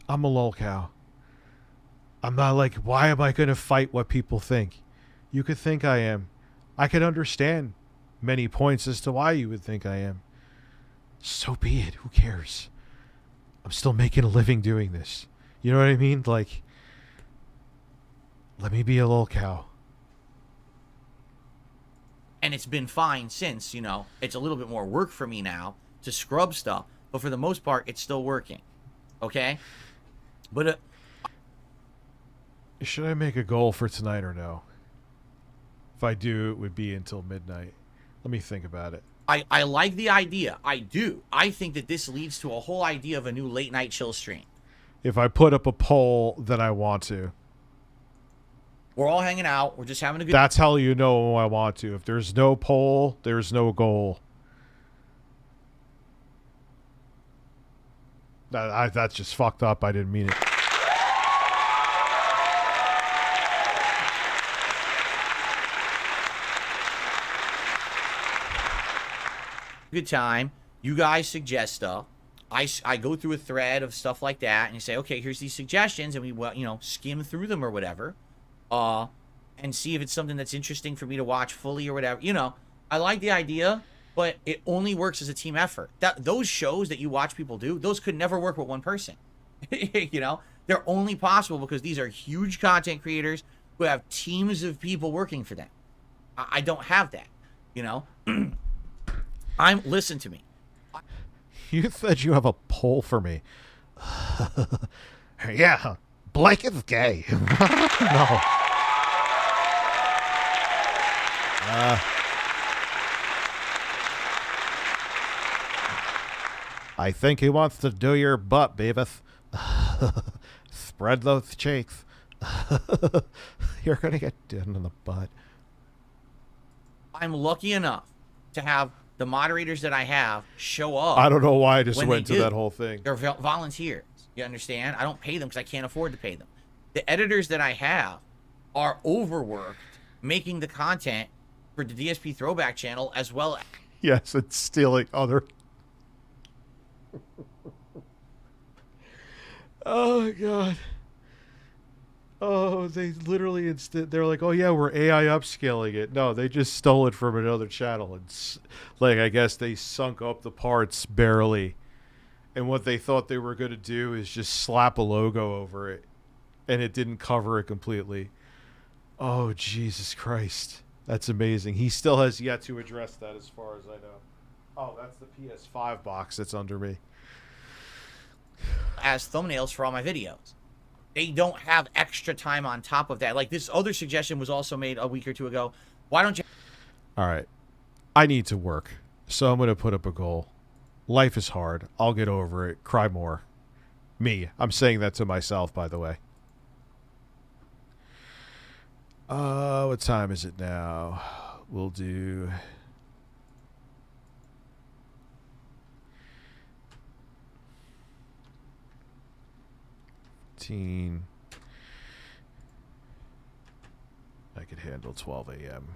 I'm a lolcow. I'm not like, why am I going to fight what people think? You could think I am. I could understand many points as to why you would think I am. So be it. Who cares? I'm still making a living doing this. You know what I mean? Like, let me be a lolcow. And it's been fine since, you know, it's a little bit more work for me now to scrub stuff. But for the most part, it's still working. Okay? But should I make a goal for tonight or no? If I do, it would be until midnight. Let me think about it. I like the idea. I do. I think that this leads to a whole idea of a new late night chill stream. If I put up a poll, then I want to. We're all hanging out. We're just having a good... That's how you know I want to. If there's no poll, there's no goal. That's just fucked up. I didn't mean it. good time. You guys suggest stuff. I go through a thread of stuff like that, and you say, okay, here's these suggestions, and we, you know, skim through them or whatever, and see if it's something that's interesting for me to watch fully or whatever. You know, I like the idea, but it only works as a team effort. Those shows that you watch people do, those could never work with one person. You know, they're only possible because these are huge content creators who have teams of people working for them. I don't have that, you know. Listen to me. You said you have a poll for me. Yeah, Blake is gay. No. I think he wants to do your butt, Beavis. Spread those cheeks. You're going to get done in the butt. I'm lucky enough to have the moderators that I have show up. I don't know why I just when went they to do. that whole thing. They're volunteers. You understand? I don't pay them because I can't afford to pay them. The editors that I have are overworked making the content for the DSP Throwback channel as well. Yes, it's stealing other. Oh, God. Oh, they literally they're like, oh yeah, we're AI upscaling it. No, they just stole it from another channel. It's like, I guess they sunk up the parts barely, and what they thought they were going to do is just slap a logo over it, and it didn't cover it completely. Oh, Jesus Christ, that's amazing. He still has yet to address that, as far as I know. Oh, that's the PS5 box that's under me. As thumbnails for all my videos. They don't have extra time on top of that. Like, this other suggestion was also made a week or two ago. Why don't you... All right. I need to work, so I'm going to put up a goal. Life is hard. I'll get over it. Cry more. Me. I'm saying that to myself, by the way. What time is it now? We'll do... I could handle 12 a.m.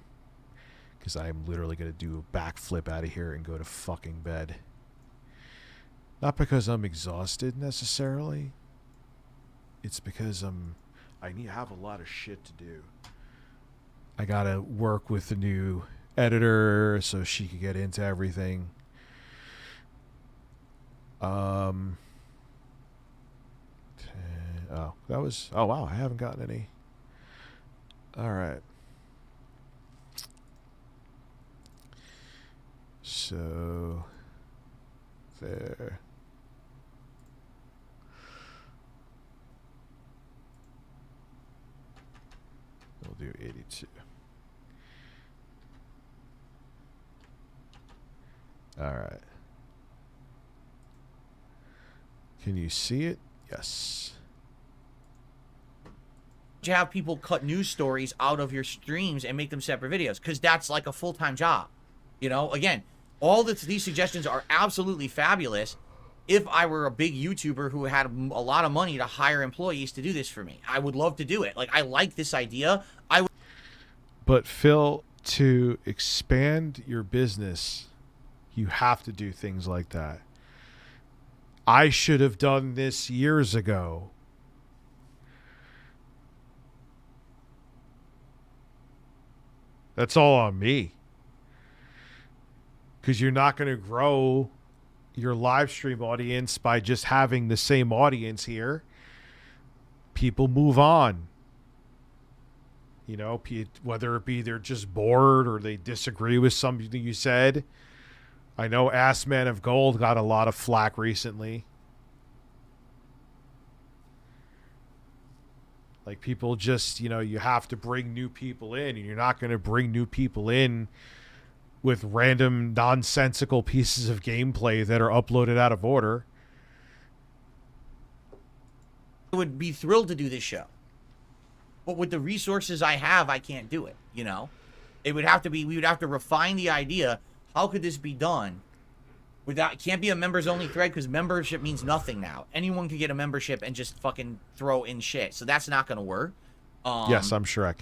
because I am literally going to do a backflip out of here and go to fucking bed. Not because I'm exhausted necessarily. It's because I have a lot of shit to do. I got to work with the new editor so she could get into everything. Oh, that was... Oh, wow. I haven't gotten any. All right. So... There. We'll do 82. All right. Can you see it? Yes. You have people cut news stories out of your streams and make them separate videos, because that's like a full-time job. You know, again, all these suggestions are absolutely fabulous. If I were a big YouTuber who had a lot of money to hire employees to do this for me, I would love to do it. Like, I like this idea. But Phil, to expand your business, you have to do things like that. I should have done this years ago. That's all on me. Because you're not going to grow your live stream audience by just having the same audience here. People move on. You know, whether it be they're just bored or they disagree with something you said. I know Ass Man of Gold got a lot of flack recently. Like, people just, you know, you have to bring new people in, and you're not going to bring new people in with random nonsensical pieces of gameplay that are uploaded out of order. I would be thrilled to do this show. But with the resources I have, I can't do it, you know? It would have to be, we would have to refine the idea. How could this be done? Without, it can't be a members only thread, because membership means nothing now. Anyone can get a membership and just fucking throw in shit. So that's not going to work. Yes, I'm Shrek.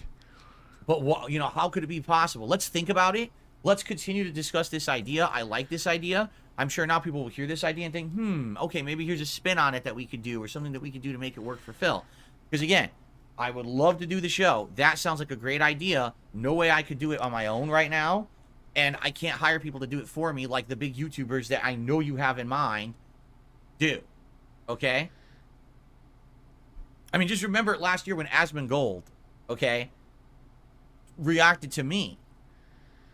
But what, you know, how could it be possible? Let's think about it. let's continue to discuss this idea. I like this idea. I'm sure now people will hear this idea and think, okay, maybe here's a spin on it that we could do, or something that we could do to make it work for Phil. Because again, I would love to do the show. That sounds like a great idea. No way I could do it on my own right now. And I can't hire people to do it for me like the big YouTubers that I know you have in mind do. Okay? I mean, just remember last year when Asmongold, okay, reacted to me.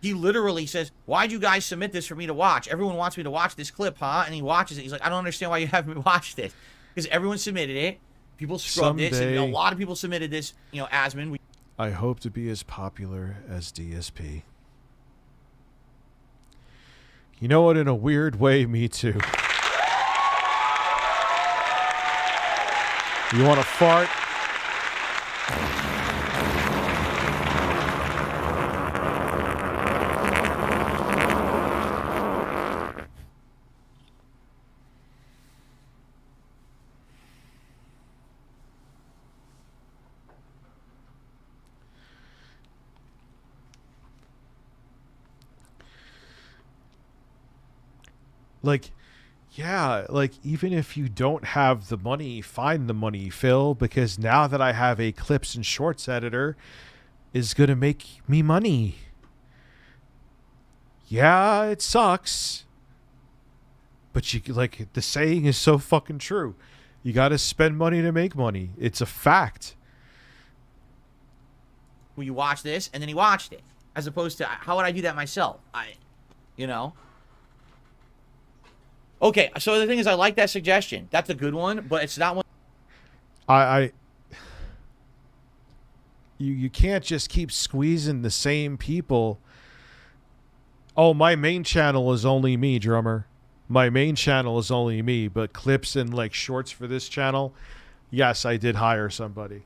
He literally says, why'd you guys submit this for me to watch? Everyone wants me to watch this clip, huh? And he watches it. He's like, I don't understand why you haven't watched it. Because everyone submitted it. People scrubbed this. And a lot of people submitted this, Asmon. I hope to be as popular as DSP. You know what? In a weird way, me too. You want to fart? Like, yeah, like, even if you don't have the money, find the money, Phil, because now that I have a clips and shorts editor is going to make me money. Yeah, it sucks. But the saying is so fucking true. You got to spend money to make money. It's a fact. Will you watch this? And then he watched it. As opposed to, how would I do that myself? Okay, so the thing is, I like that suggestion. That's a good one, but it's not one. You can't just keep squeezing the same people. Oh, my main channel is only me, drummer. My main channel is only me, but clips and like shorts for this channel, yes, I did hire somebody.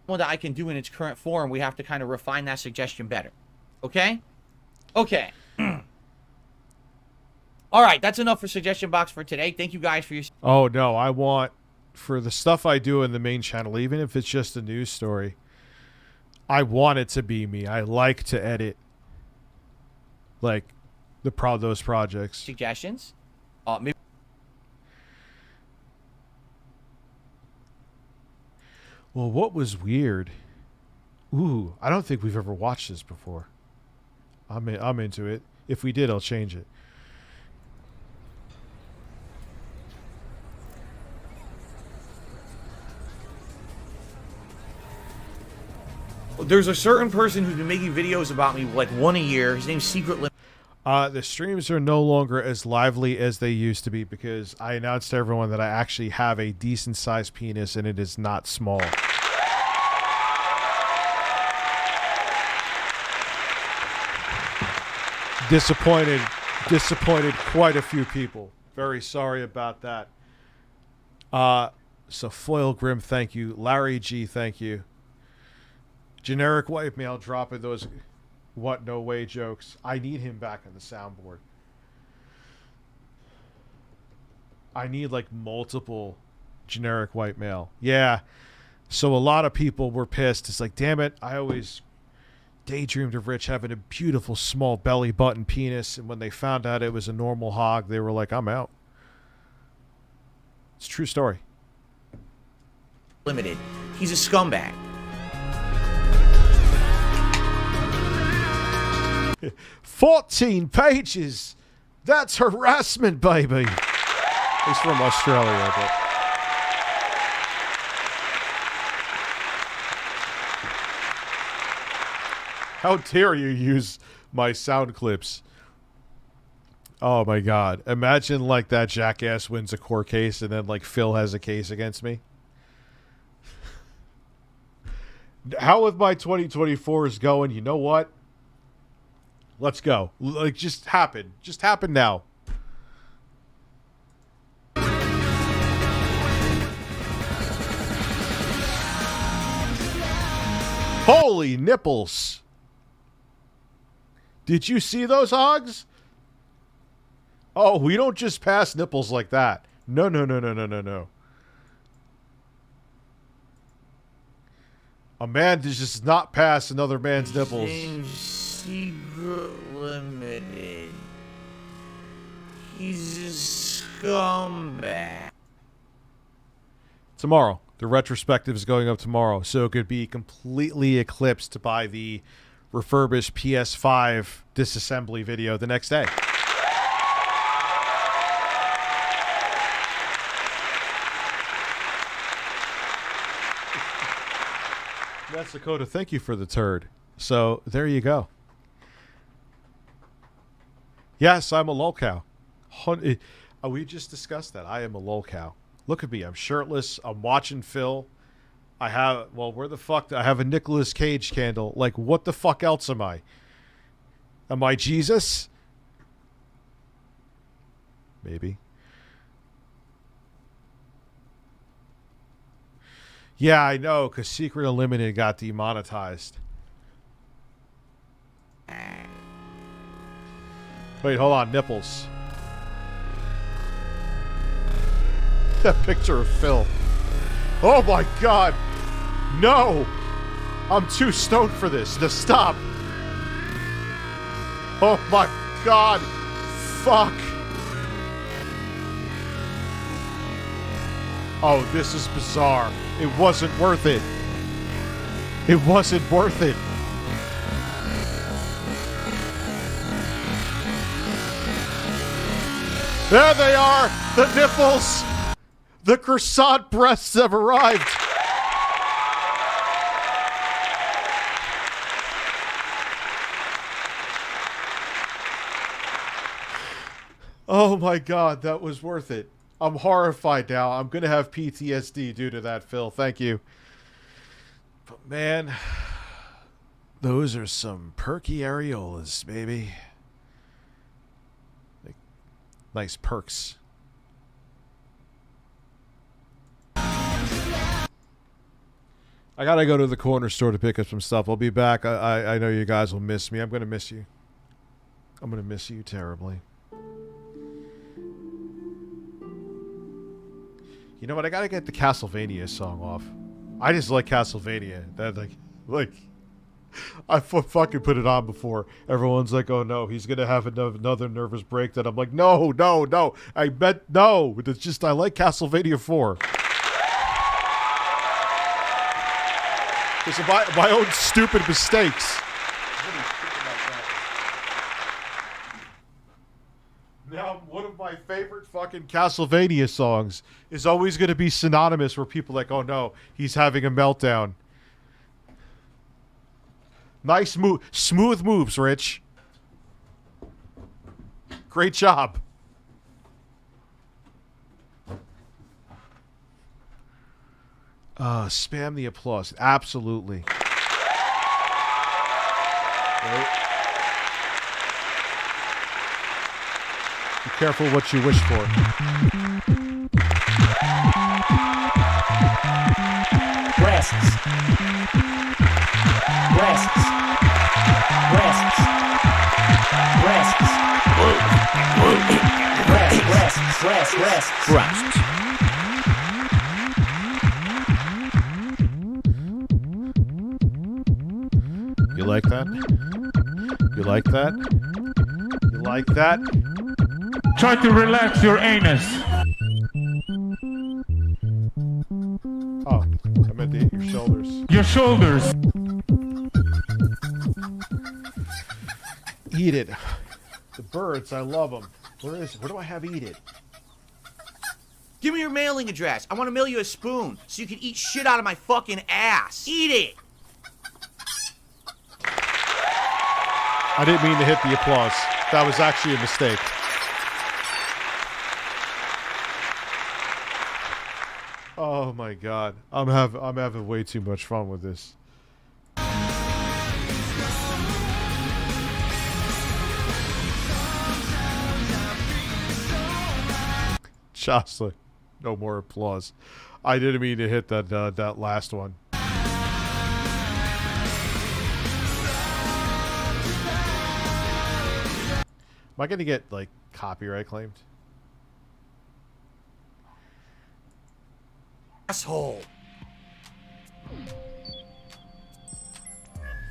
One that I can do in its current form. We have to kind of refine that suggestion better. Okay? Okay. All right, that's enough for suggestion box for today. Thank you guys for your... Oh, no, I want, for the stuff I do in the main channel, even if it's just a news story, I want it to be me. I like to edit, like, those projects. Suggestions? Maybe... Well, what was weird? Ooh, I don't think we've ever watched this before. I'm into it. If we did, I'll change it. There's a certain person who's been making videos about me like one a year. His name's Secret Lim. The streams are no longer as lively as they used to be because I announced to everyone that I actually have a decent sized penis and it is not small. Disappointed quite a few people. Very sorry about that. So Foil Grim, thank you. Larry G, thank you. Generic white male dropping those what no way jokes. I need him back on the soundboard. I need like multiple generic white male. Yeah. So a lot of people were pissed. It's like, damn it, I always daydreamed of Rich having a beautiful small belly button penis, and when they found out it was a normal hog, they were like, I'm out. It's a true story. Limited. He's a scumbag. 14 pages. That's harassment, baby. He's from Australia, but how dare you use my sound clips? Oh my god. Imagine like that jackass wins a court case and then like Phil has a case against me. How with my 2024 is going, you know what? Let's go. Like, just happen. Just happen now. Holy nipples. Did you see those hogs? Oh, we don't just pass nipples like that. No, no, no, no, no, no, no. A man does just not pass another man's nipples. Secret limited. He's a scumbag. Tomorrow. The retrospective is going up tomorrow, so it could be completely eclipsed by the refurbished PS5 disassembly video the next day. That's Dakota. Thank you for the turd. So there you go. Yes, I'm a lolcow. We just discussed that. I am a lolcow. Look at me. I'm shirtless. I'm watching Phil. I have, well, where the fuck? I have a Nicolas Cage candle. Like, what the fuck else am I? Am I Jesus? Maybe. Yeah, I know, because Secret Unlimited got demonetized. Wait, hold on. Nipples. That picture of Phil. Oh my god. No. I'm too stoned for this. To stop. Oh my god. Fuck. Oh, this is bizarre. It wasn't worth it. It wasn't worth it. There they are. The nipples. The croissant breasts have arrived. Oh my god, that was worth it. I'm horrified now. I'm going to have PTSD due to that, Phil. Thank you. But man, those are some perky areolas, baby. Like, nice perks. I gotta go to the corner store to pick up some stuff. I'll be back. I know you guys will miss me. I'm going to miss you. I'm going to miss you terribly. You know what? I gotta get the Castlevania song off. I just like Castlevania. That like, I fucking put it on before. Everyone's like, "Oh no, he's gonna have another nervous breakdown." I'm like, "No, no, no. I bet no. It's just I like Castlevania 4." Because of my own stupid mistakes. Now, one of my favorite fucking Castlevania songs is always going to be synonymous where people are like, oh no, he's having a meltdown. Nice move. Smooth moves, Rich. Great job. Spam the applause. Absolutely. Right. Be careful what you wish for. Breasts. Breasts. Breasts. Breasts. Breasts. You like that? You like that? You like that? Try to relax your anus. Oh, I meant to hit your shoulders. Your shoulders. Eat it. The birds, I love them. Where do I have eat it? Give me your mailing address. I want to mail you a spoon so you can eat shit out of my fucking ass. Eat it! I didn't mean to hit the applause. That was actually a mistake. Oh my god. I'm having way too much fun with this. Jocelyn, no more applause. I didn't mean to hit that last one. Am I going to get, like, copyright claimed? Asshole.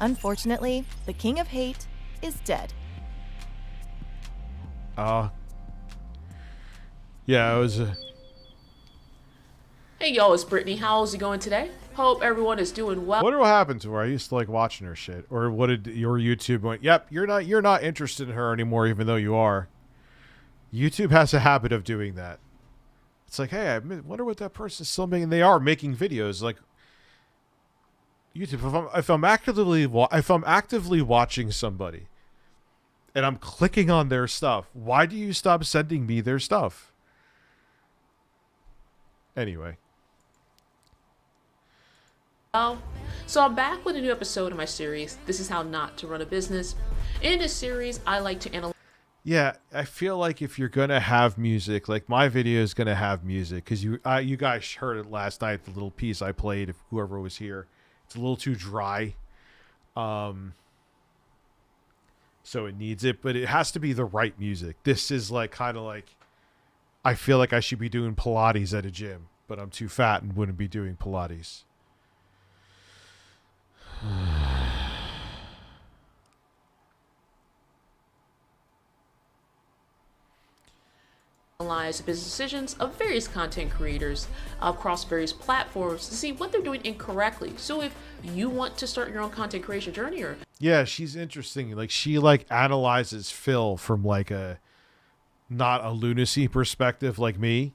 Unfortunately, the King of Hate is dead. Yeah, it was Hey yo, it's Brittany. How's it going today? Hope everyone is doing well. What happened to her? I used to like watching her shit. Or what did your YouTube went, yep, you're not interested in her anymore, even though you are. YouTube has a habit of doing that. It's like, hey, I wonder what that person's still making. They are making videos. Like, YouTube, if I'm actively watching somebody and I'm clicking on their stuff, why do you stop sending me their stuff? Anyway. So I'm back with a new episode of my series, This Is How Not to Run a Business. In this series, I like to analyze... Yeah, I feel like if you're going to have music, like my video is going to have music, because you guys heard it last night, the little piece I played, if whoever was here. It's a little too dry. So it needs it, but it has to be the right music. This is like kind of like, I feel like I should be doing Pilates at a gym, but I'm too fat and wouldn't be doing Pilates. Analyze business decisions of various content creators across various platforms to see what they're doing incorrectly. So if you want to start your own content creation journey, or yeah, she's interesting. Like she like analyzes Phil from like a not a lunacy perspective like me.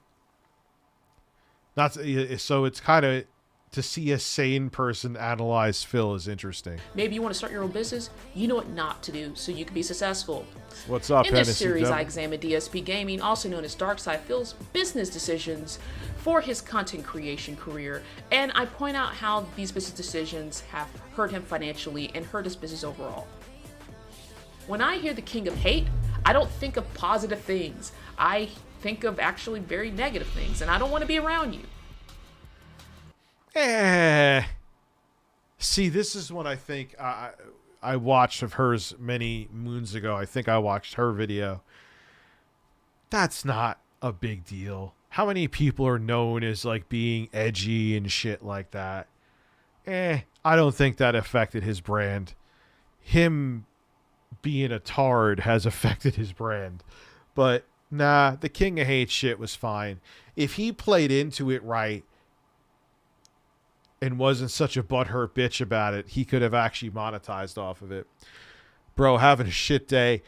Not so it's kind of to see a sane person analyze Phil is interesting. maybe you want to start your own business, you know what not to do so you can be successful. What's up, In this Hennessy series, Devil? I examine DSP Gaming, also known as Darkside Phil's business decisions for his content creation career, and I point out how these business decisions have hurt him financially and hurt his business overall. When I hear the King of Hate, I don't think of positive things. I think of actually very negative things, and I don't want to be around you. See, this is what I think I watched of hers many moons ago. I think I watched her video. That's not a big deal. How many people are known as like being edgy and shit like that? I don't think that affected his brand. Him being a tard has affected his brand. But nah, the King of Hate shit was fine. If he played into it right and wasn't such a butthurt bitch about it, he could have actually monetized off of it. Bro, having a shit day.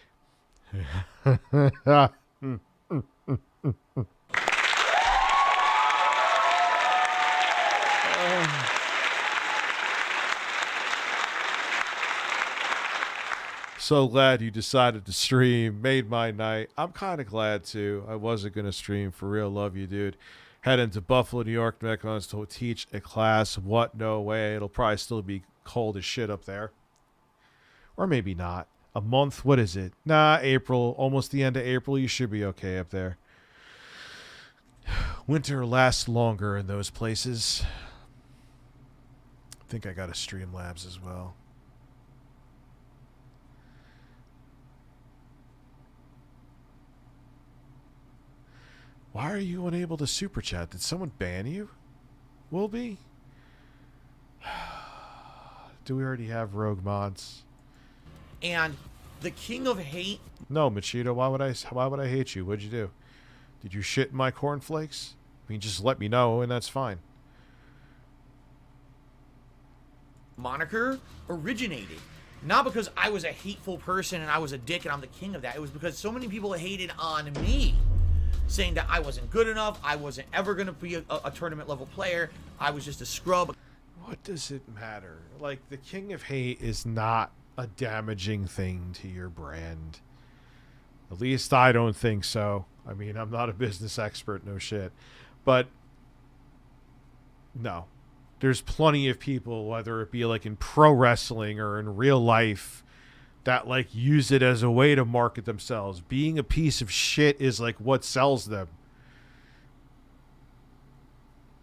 So glad you decided to stream. Made my night. I'm kind of glad too. I wasn't going to stream for real. Love you, dude. Heading to Buffalo, New York, to teach a class. What? No way. It'll probably still be cold as shit up there. Or maybe not. A month? What is it? Nah, April. Almost the end of April. You should be okay up there. Winter lasts longer in those places. I think I got a StreamLabs as well. Why are you unable to super chat? Did someone ban you? Will be? Do we already have rogue mods? And the King of Hate. No, Machito, why would I hate you? What'd you do? Did you shit in my cornflakes? I mean, just let me know and that's fine. Moniker originated not because I was a hateful person and I was a dick and I'm the king of that. It was because so many people hated on me, saying that I wasn't good enough, I wasn't ever going to be a tournament level player, I was just a scrub. What does it matter? Like, the King of Hate is not a damaging thing to your brand. At least I don't think so. I mean, I'm not a business expert, no shit. But, no. There's plenty of people, whether it be like in pro wrestling or in real life, that like use it as a way to market themselves. Being a piece of shit is like what sells them.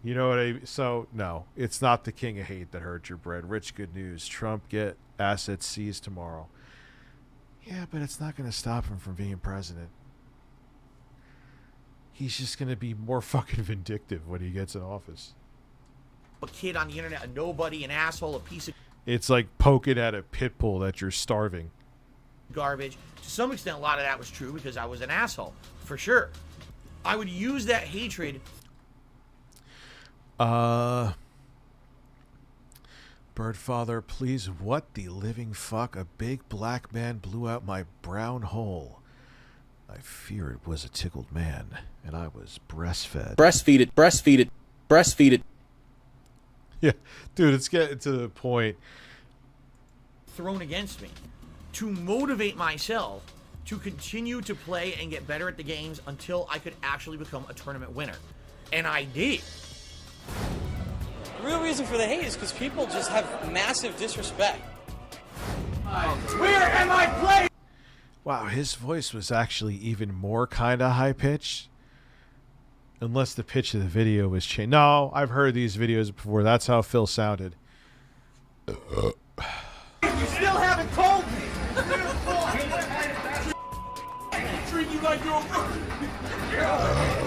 You know what I mean? So no, it's not the King of Hate that hurt your bread. Rich, good news. Trump get assets seized tomorrow. Yeah, but it's not going to stop him from being president. He's just going to be more fucking vindictive when he gets in office. A kid on the internet, a nobody, an asshole, a piece of... It's like poking at a pit bull that you're starving. Garbage. To some extent, a lot of that was true because I was an asshole, for sure. I would use that hatred. Birdfather, please, what the living fuck? A big black man blew out my brown hole. I fear it was a tickled man, and I was breastfed. Breastfeed it, breastfeed it, breastfeed it. Yeah, dude, it's getting to the point. Thrown against me to motivate myself to continue to play and get better at the games until I could actually become a tournament winner. And I did. The real reason for the hate is because people just have massive disrespect. Where am I playing? Wow, his voice was actually even more kind of high-pitched. Unless the pitch of the video was changed. No, I've heard these videos before. That's how Phil sounded. You still haven't told me. I treat you like you're a rookie.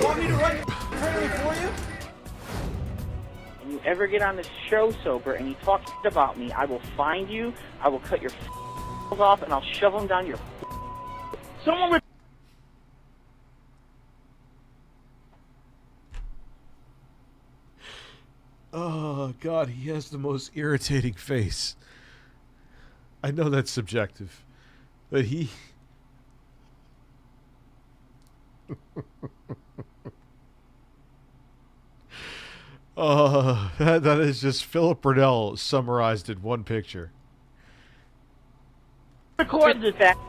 Want me to run tournament for you? If you ever get on this show sober and you talk about me, I will find you, I will cut your off, and I'll shove them down your. Someone would. Oh, God, he has the most irritating face. I know that's subjective, but he... that is just Philip Burnell summarized in one picture. Record this act.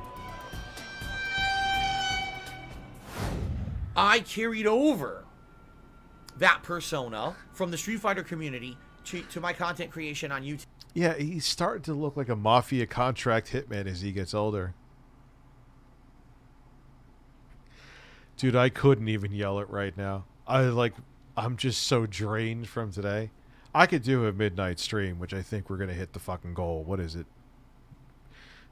I carried over that persona from the Street Fighter community to my content creation on YouTube. Yeah, he's starting to look like a mafia contract hitman as he gets older. Dude, I couldn't even yell it right now. I'm just so drained from today. I could do a midnight stream, which I think we're going to hit the fucking goal. What is it?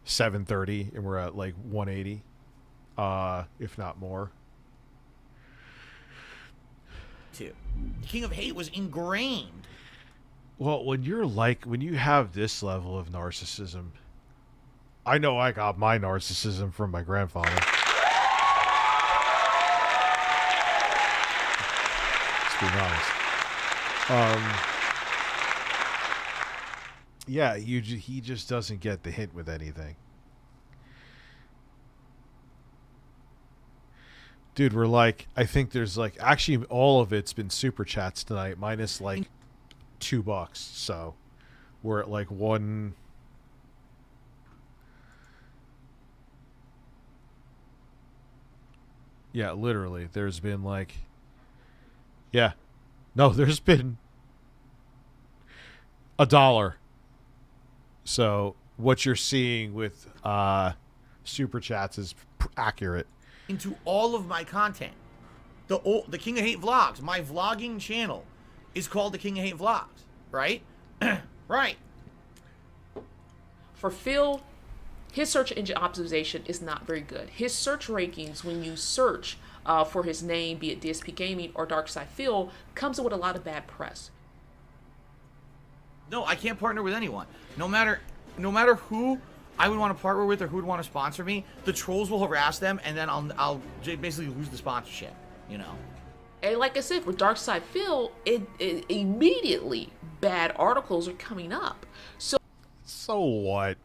7:30, and we're at like 180. If not more. The King of Hate was ingrained. Well, when you have this level of narcissism, I know I got my narcissism from my grandfather. Let's be honest. Yeah, he just doesn't get the hint with anything. Dude, we're like, I think there's like, actually all of it's been super chats tonight, minus like $2. So we're at like one. Yeah, literally. There's been like, yeah, no, there's been $1. So what you're seeing with super chats is accurate. Into all of my content. The King of Hate vlogs. My vlogging channel is called the King of Hate vlogs, right? Right. For Phil, his search engine optimization is not very good. His search rankings, when you search for his name, be it DSP Gaming or Darkside Phil, comes with a lot of bad press. No, I can't partner with anyone. No matter who I would want to partner with or who would want to sponsor me, the trolls will harass them, and then I'll basically lose the sponsorship, you know. And like I said, for Darkside Phil, it immediately bad articles are coming up. So what?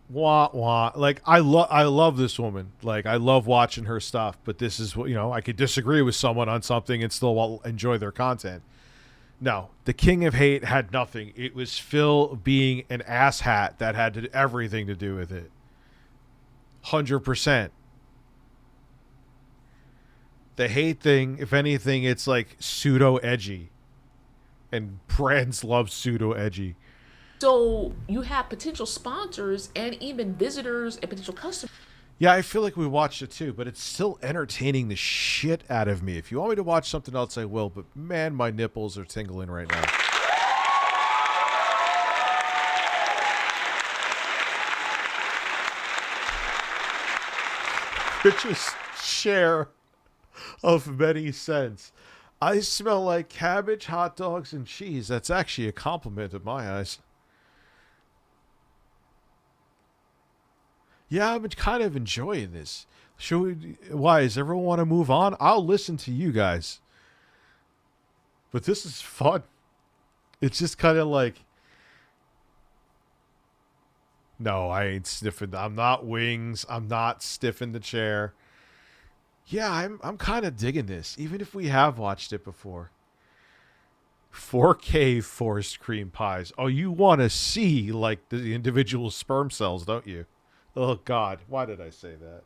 Wah. Like I love this woman. Like I love watching her stuff, but this is what, you know, I could disagree with someone on something and still enjoy their content. No, the King of Hate had nothing. It was Phil being an asshat that had everything to do with it. 100%. The hate thing, if anything, it's like pseudo-edgy. And brands love pseudo-edgy. So you have potential sponsors and even visitors and potential customers. Yeah, I feel like we watched it too, but it's still entertaining the shit out of me. If you want me to watch something else, I will, but man, my nipples are tingling right now. Richest share of many cents. I smell like cabbage, hot dogs, and cheese. That's actually a compliment in my eyes. Yeah, I'm kind of enjoying this. Should we? Why does everyone want to move on? I'll listen to you guys. But this is fun. It's just kind of like, no, I ain't sniffing. I'm not wings. I'm not stiffing the chair. Yeah, I'm kind of digging this, even if we have watched it before. 4K forced cream pies. Oh, you want to see like the individual sperm cells, don't you? Oh God, why did I say that?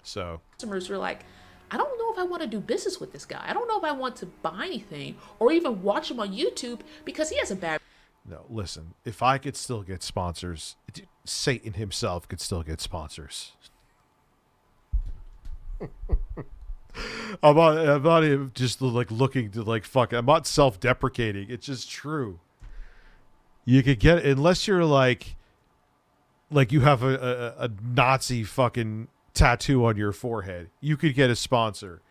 So customers were like, I don't know if I want to do business with this guy. I don't know if I want to buy anything or even watch him on YouTube because he has a bad. No, listen, if I could still get sponsors, Satan himself could still get sponsors. I'm not even just like looking to like fuck. I'm not self-deprecating. It's just true. You could get, unless you're like you have a Nazi fucking tattoo on your forehead, you could get a sponsor.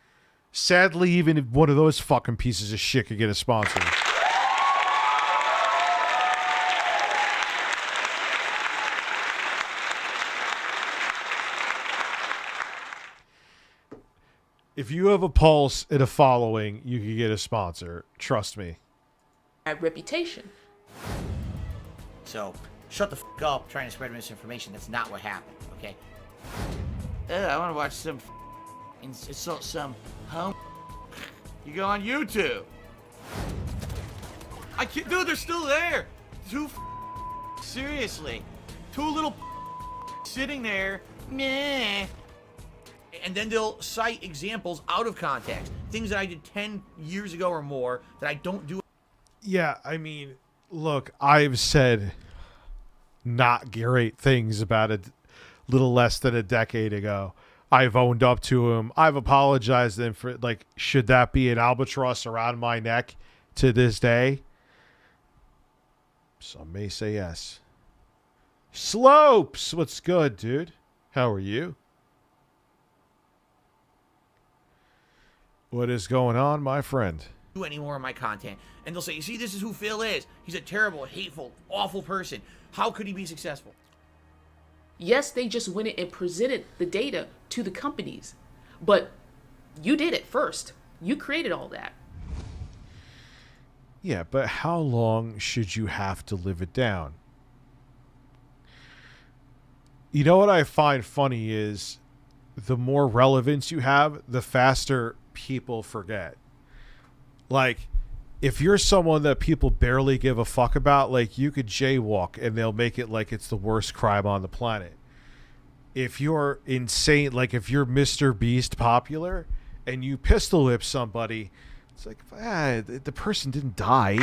Sadly, even if one of those fucking pieces of shit could get a sponsor. If you have a pulse and a following, you can get a sponsor. Trust me. Reputation. So, shut the fuck up trying to spread misinformation. That's not what happened, okay? I want to watch some home. You go on YouTube. I can't, dude, they're still there. Seriously. Two little sitting there. Meh. And then they'll cite examples out of context. Things that I did 10 years ago or more that I don't do. Yeah, I mean, look, I've said not great things about a little less than a decade ago. I've owned up to him. I've apologized to him for, like, should that be an albatross around my neck to this day? Some may say yes. Slopes, what's good, dude? How are you? What is going on, my friend? Do any more of my content, and they'll say, you see, this is who Phil is. He's a terrible, hateful, awful person. How could he be successful? Yes, they just went in and presented the data to the companies, but you did it first. You created all that. Yeah, but how long should you have to live it down? You know what I find funny is the more relevance you have, the faster people forget. Like, if you're someone that people barely give a fuck about, like, you could jaywalk and they'll make it like it's the worst crime on the planet. If you're insane, like if you're Mr. Beast popular and you pistol whip somebody, it's like, the person didn't die.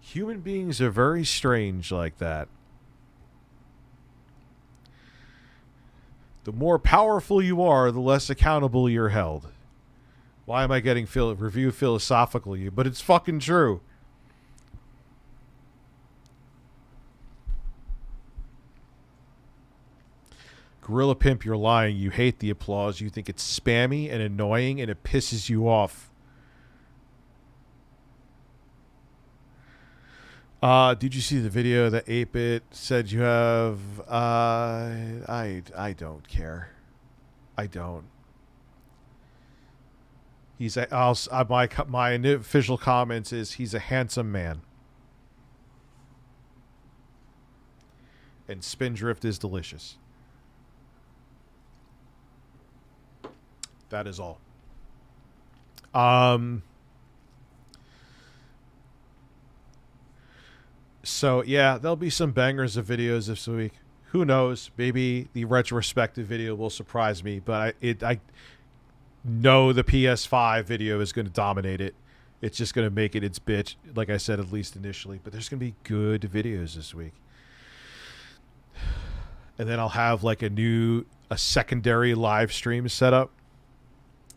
Human beings are very strange like that. The more powerful you are, the less accountable you're held. Why am I getting review philosophically? But it's fucking true. Gorilla Pimp, you're lying. You hate the applause. You think it's spammy and annoying and it pisses you off. Did you see the video that 8-Bit said you have? I don't care. I don't. He's my official comments is he's a handsome man. And Spindrift is delicious. That is all. So yeah, there'll be some bangers of videos this week. Who knows? Maybe the retrospective video will surprise me, but I know the PS5 video is going to dominate it. It's just going to make it its bitch, like I said, at least initially. But there's going to be good videos this week. And then I'll have like a secondary live stream set up.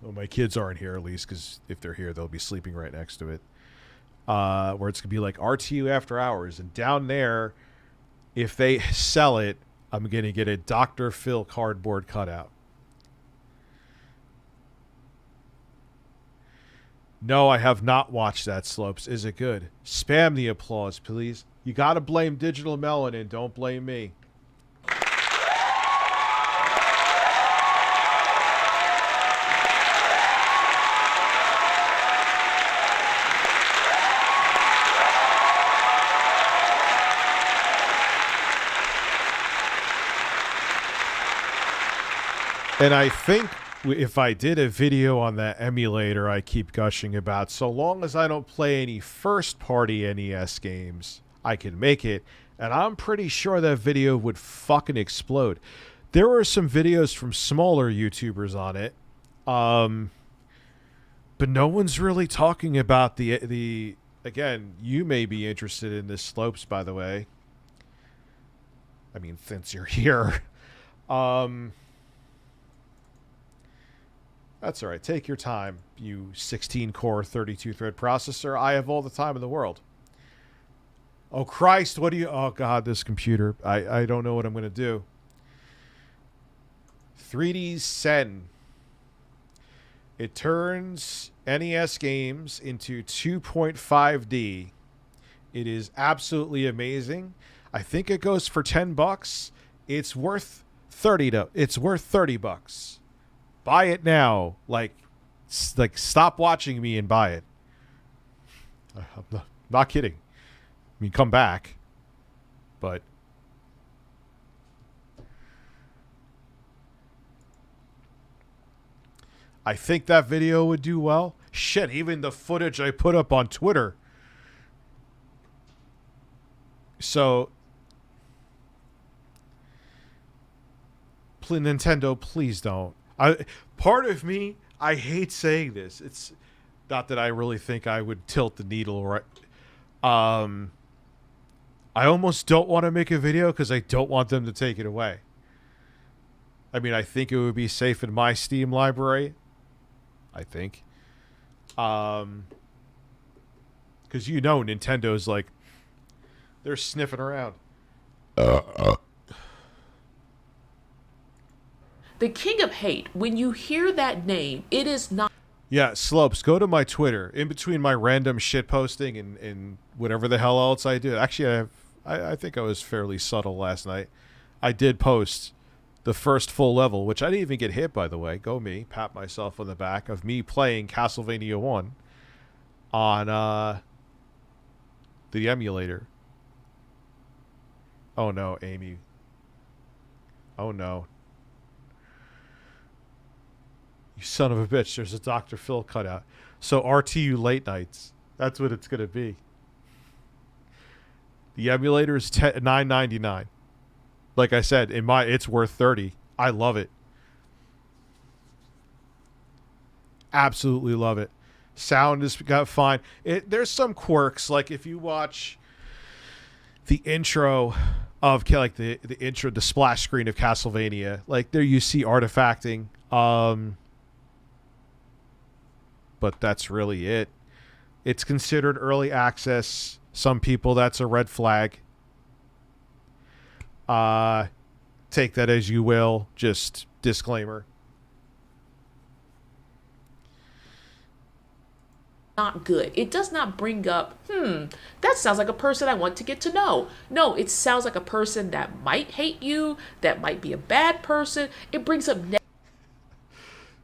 Well, my kids aren't here, at least, because if they're here, they'll be sleeping right next to it. Where it's going to be like RTU After Hours. And down there, if they sell it, I'm going to get a Dr. Phil cardboard cutout. No, I have not watched that, Slopes. Is it good? Spam the applause, please. You got to blame Digital Melanin. Don't blame me. And I think if I did a video on that emulator I keep gushing about, so long as I don't play any first-party NES games, I can make it. And I'm pretty sure that video would fucking explode. There were some videos from smaller YouTubers on it. But no one's really talking about the again, you may be interested in this, Slopes, by the way. I mean, since you're here. That's all right. Take your time, you 16-core, 32-thread processor. I have all the time in the world. Oh, Christ, what do you... Oh, God, this computer. I don't know what I'm going to do. 3D Sen. It turns NES games into 2.5D. It is absolutely amazing. I think it goes for $10. It's worth $30. Buy it now. Like stop watching me and buy it. I'm not kidding. I mean, come back. But I think that video would do well. Shit, even the footage I put up on Twitter. So, Nintendo, please don't. Part of me, I hate saying this. It's not that I really think I would tilt the needle right. I almost don't want to make a video because I don't want them to take it away. I mean, I think it would be safe in my Steam library. I think. Because you know Nintendo's like, they're sniffing around. The King of Hate, when you hear that name, it is not... Yeah, Slopes, go to my Twitter. In between my random shit posting and whatever the hell else I do. Actually, I think I was fairly subtle last night. I did post the first full level, which I didn't even get hit, by the way. Go me. Pat myself on the back of me playing Castlevania 1 on the emulator. Oh, no, Amy. Oh, no. You son of a bitch, there's a Dr. Phil cutout. So RTU late nights. That's what it's going to be. The emulator is $9.99. Like I said, it's worth $30. I love it. Absolutely love it. Sound has got fine. There's some quirks, like if you watch the intro of like the intro, the splash screen of Castlevania, like there you see artifacting. But that's really it. It's considered early access. Some people, that's a red flag. Take that as you will. Just disclaimer. Not good. It does not bring up, that sounds like a person I want to get to know. No, it sounds like a person that might hate you, that might be a bad person. It brings up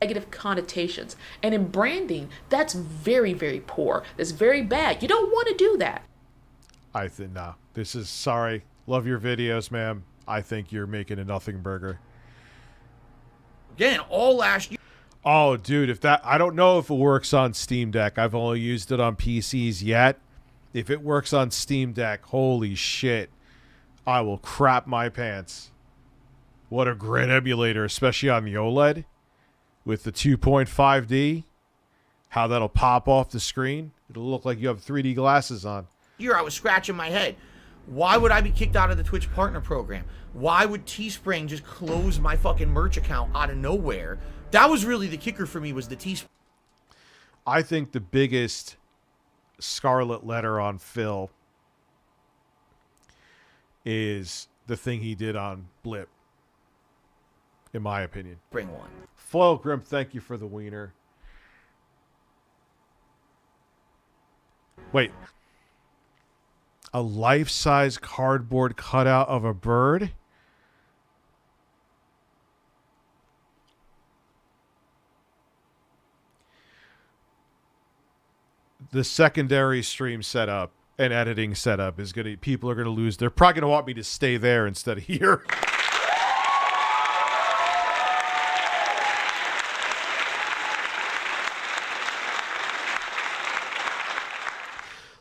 negative connotations. And in branding, that's very, very poor. That's very bad. You don't want to do that. I think, no. This is, sorry. Love your videos, ma'am. I think you're making a nothing burger. Again, all last year. Oh, dude, I don't know if it works on Steam Deck. I've only used it on PCs yet. If it works on Steam Deck, holy shit. I will crap my pants. What a great emulator, especially on the OLED. With the 2.5D, how that'll pop off the screen. It'll look like you have 3D glasses on. Here I was scratching my head. Why would I be kicked out of the Twitch partner program? Why would Teespring just close my fucking merch account out of nowhere? That was really the kicker for me, was the Teespring. I think the biggest scarlet letter on Phil is the thing he did on Blip, in my opinion. Bring one. Foil Grim, thank you for the wiener. Wait. A life-size cardboard cutout of a bird? The secondary stream setup and editing setup is gonna, people are gonna lose. They're probably gonna want me to stay there instead of here.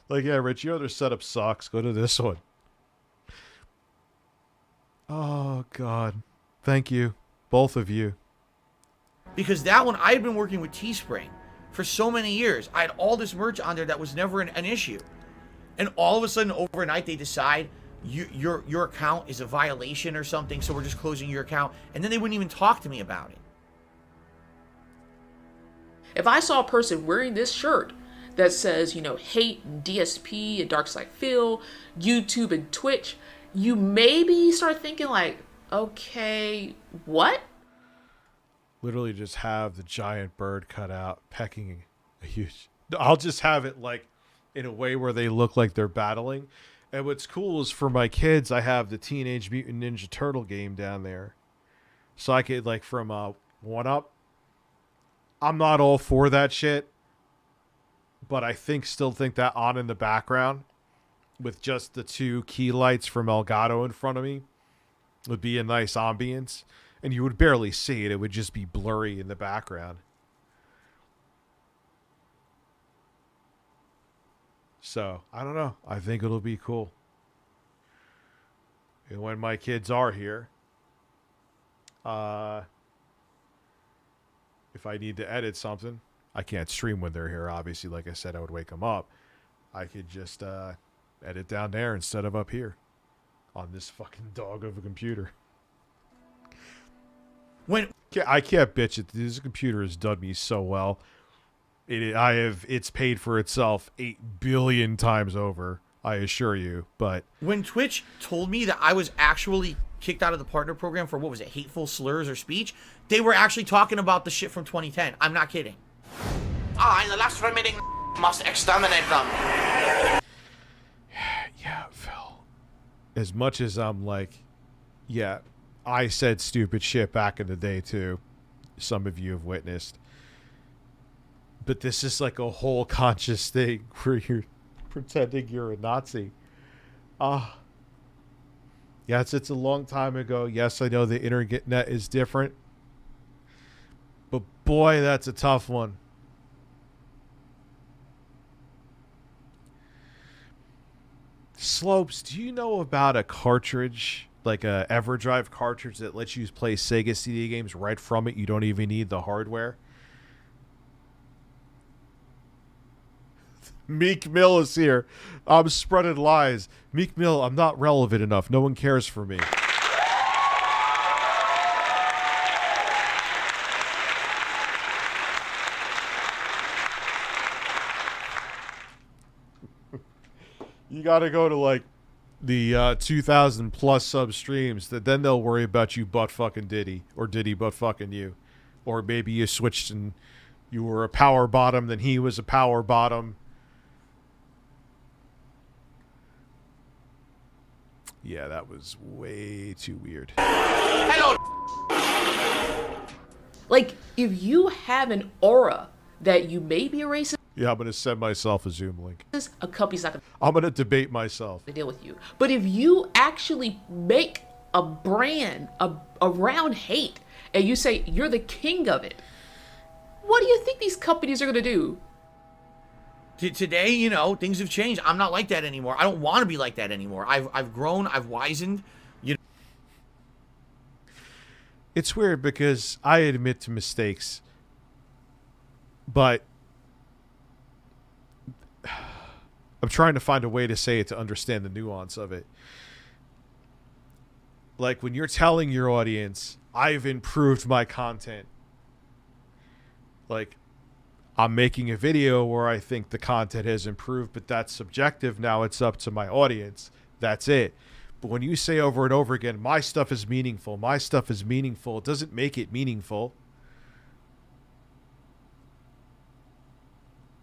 Like, yeah, Rich, your other setup sucks. Go to this one. Oh, God. Thank you. Both of you. Because that one, I had been working with Teespring for so many years. I had all this merch on there that was never an issue. And all of a sudden, overnight, they decide your account is a violation or something, so we're just closing your account. And then they wouldn't even talk to me about it. If I saw a person wearing this shirt that says, you know, hate and DSP and Darkside Phil, YouTube and Twitch, you maybe start thinking like, okay, what? Literally just have the giant bird cut out, pecking a huge... I'll just have it like in a way where they look like they're battling. And what's cool is for my kids, I have the Teenage Mutant Ninja Turtle game down there. So I could, like, from 1UP. I'm not all for that shit. But I still think that on in the background with just the two key lights from Elgato in front of me would be a nice ambience. And you would barely see it. It would just be blurry in the background. So, I don't know. I think it'll be cool. And when my kids are here, if I need to edit something, I can't stream when they're here, obviously. Like I said, I would wake them up. I could just edit down there instead of up here on this fucking dog of a computer. I can't bitch it. This computer has done me so well. It's paid for itself 8 billion times over, I assure you. But when Twitch told me that I was actually kicked out of the partner program for, what was it, hateful slurs or speech, they were actually talking about the shit from 2010. I'm not kidding. I, the last remaining, must exterminate them. Yeah, Phil. As much as I'm like, yeah, I said stupid shit back in the day too. Some of you have witnessed. But this is like a whole conscious thing where you're pretending you're a Nazi. Yes, it's a long time ago. Yes, I know the internet is different. But boy, that's a tough one. Slopes, do you know about a cartridge, like a EverDrive cartridge that lets you play Sega CD games right from it? You don't even need the hardware. Meek Mill is here. I'm spreading lies. Meek Mill, I'm not relevant enough. No one cares for me. You got to go to like the 2,000 plus sub streams, that then they'll worry about you butt fucking Diddy, or Diddy butt fucking you, or maybe you switched and you were a power bottom, then he was a power bottom. Yeah, that was way too weird. Hello. Like, if you have an aura that you may be a racist, yeah, I'm going to send myself a Zoom link. a company's not going I'm going to debate myself to deal with you. But if you actually make a brand around hate and you say you're the king of it, what do you think these companies are going to do? Today, you know, things have changed. I'm not like that anymore. I don't want to be like that anymore. I've grown. I've wizened. It's weird because I admit to mistakes, but I'm trying to find a way to say it to understand the nuance of it. Like when you're telling your audience, I've improved my content. Like, I'm making a video where I think the content has improved, but that's subjective. Now it's up to my audience. That's it. But when you say over and over again, my stuff is meaningful, my stuff is meaningful, it doesn't make it meaningful.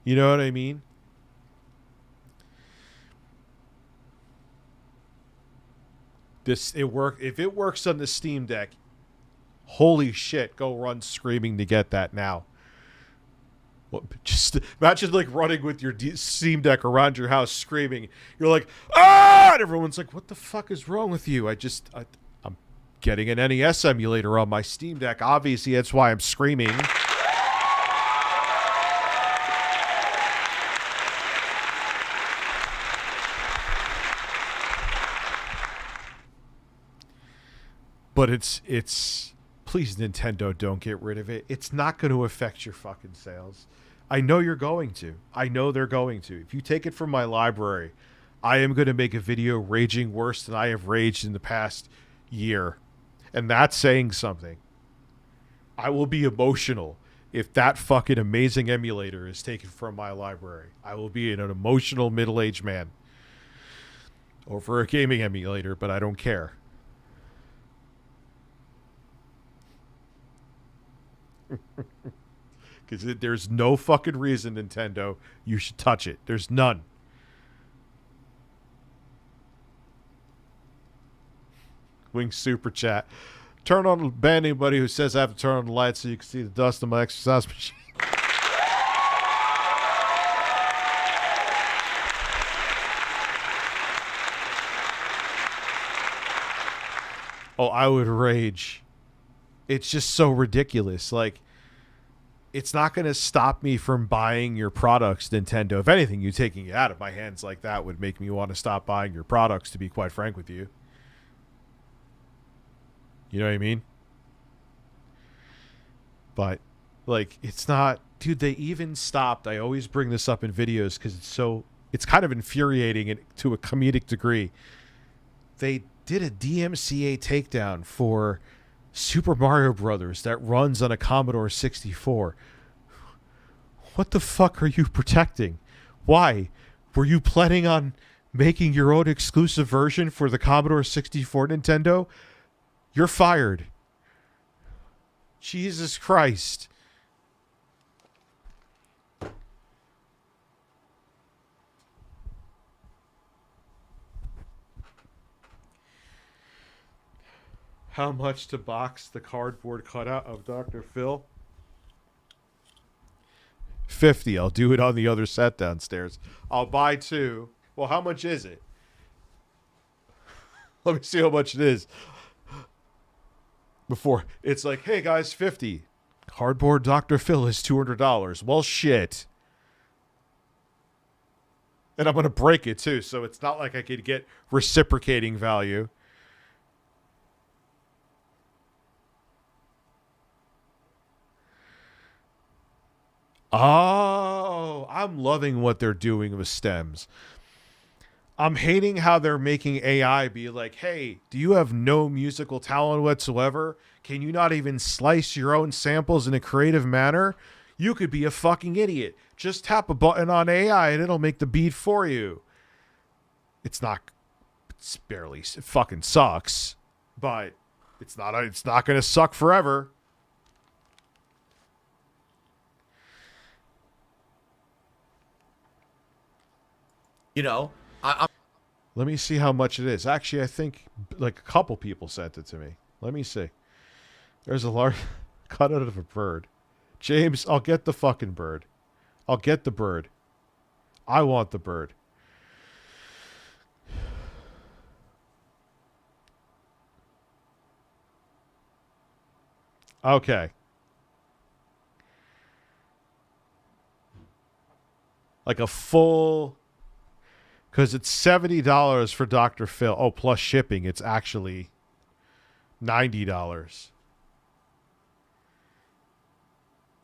You know what I mean? If it works on the Steam Deck, holy shit, go run screaming to get that now. Just imagine like running with your Steam Deck around your house screaming. You're like, ah! And everyone's like, what the fuck is wrong with you? I'm getting an NES emulator on my Steam Deck. Obviously, that's why I'm screaming. But it's please, Nintendo, don't get rid of it. It's not going to affect your fucking sales. I know you're going to. I know they're going to. If you take it from my library, I am going to make a video raging worse than I have raged in the past year. And that's saying something. I will be emotional if that fucking amazing emulator is taken from my library. I will be an emotional middle-aged man over a gaming emulator, but I don't care. Because there's no fucking reason, Nintendo, you should touch it. There's none. Wing Super Chat. Ban anybody who says I have to turn on the lights so you can see the dust on my exercise machine. Oh, I would rage. It's just so ridiculous. Like, it's not going to stop me from buying your products, Nintendo. If anything, you taking it out of my hands like that would make me want to stop buying your products, to be quite frank with you. You know what I mean? But, like, it's not... Dude, they even stopped. I always bring this up in videos because it's kind of infuriating to a comedic degree. They did a DMCA takedown for Super Mario Brothers that runs on a Commodore 64. What the fuck are you protecting? Why? Were you planning on making your own exclusive version for the Commodore 64, Nintendo? You're fired. Jesus Christ. How much to box the cardboard cutout of Dr. Phil? $50. I'll do it on the other set downstairs. I'll buy 2. Well, how much is it? Let me see how much it is. Before it's like, hey guys, 50. Cardboard Dr. Phil is $200. Well, shit. And I'm going to break it too, so it's not like I could get reciprocating value. Oh, I'm loving what they're doing with stems. I'm hating how they're making AI be like, hey, do you have no musical talent whatsoever? Can you not even slice your own samples in a creative manner? You could be a fucking idiot. Just tap a button on AI and it'll make the beat for you. It's barely, it fucking sucks, but it's not going to suck forever. You know, let me see how much it is. Actually, I think like a couple people sent it to me. Let me see. There's a large cut out of a bird. James, I'll get the fucking bird. I'll get the bird. I want the bird. Okay. Like a full... Because it's $70 for Dr. Phil. Oh, plus shipping, it's actually $90.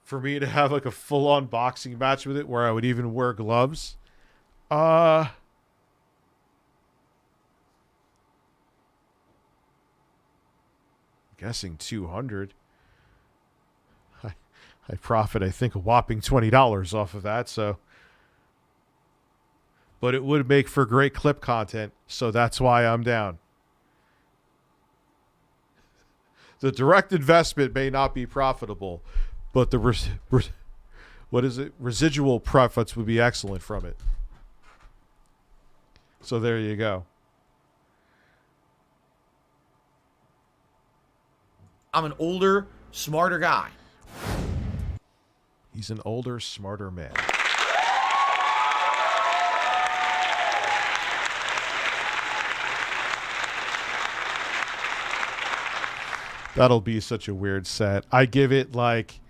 For me to have like a full-on boxing match with it where I would even wear gloves. Guessing 200. I profit, I think, a whopping $20 off of that, so... But it would make for great clip content, so that's why I'm down. The direct investment may not be profitable, but the residual profits would be excellent from it. So there you go. I'm an older, smarter guy. He's an older, smarter man. That'll be such a weird set. I give it like,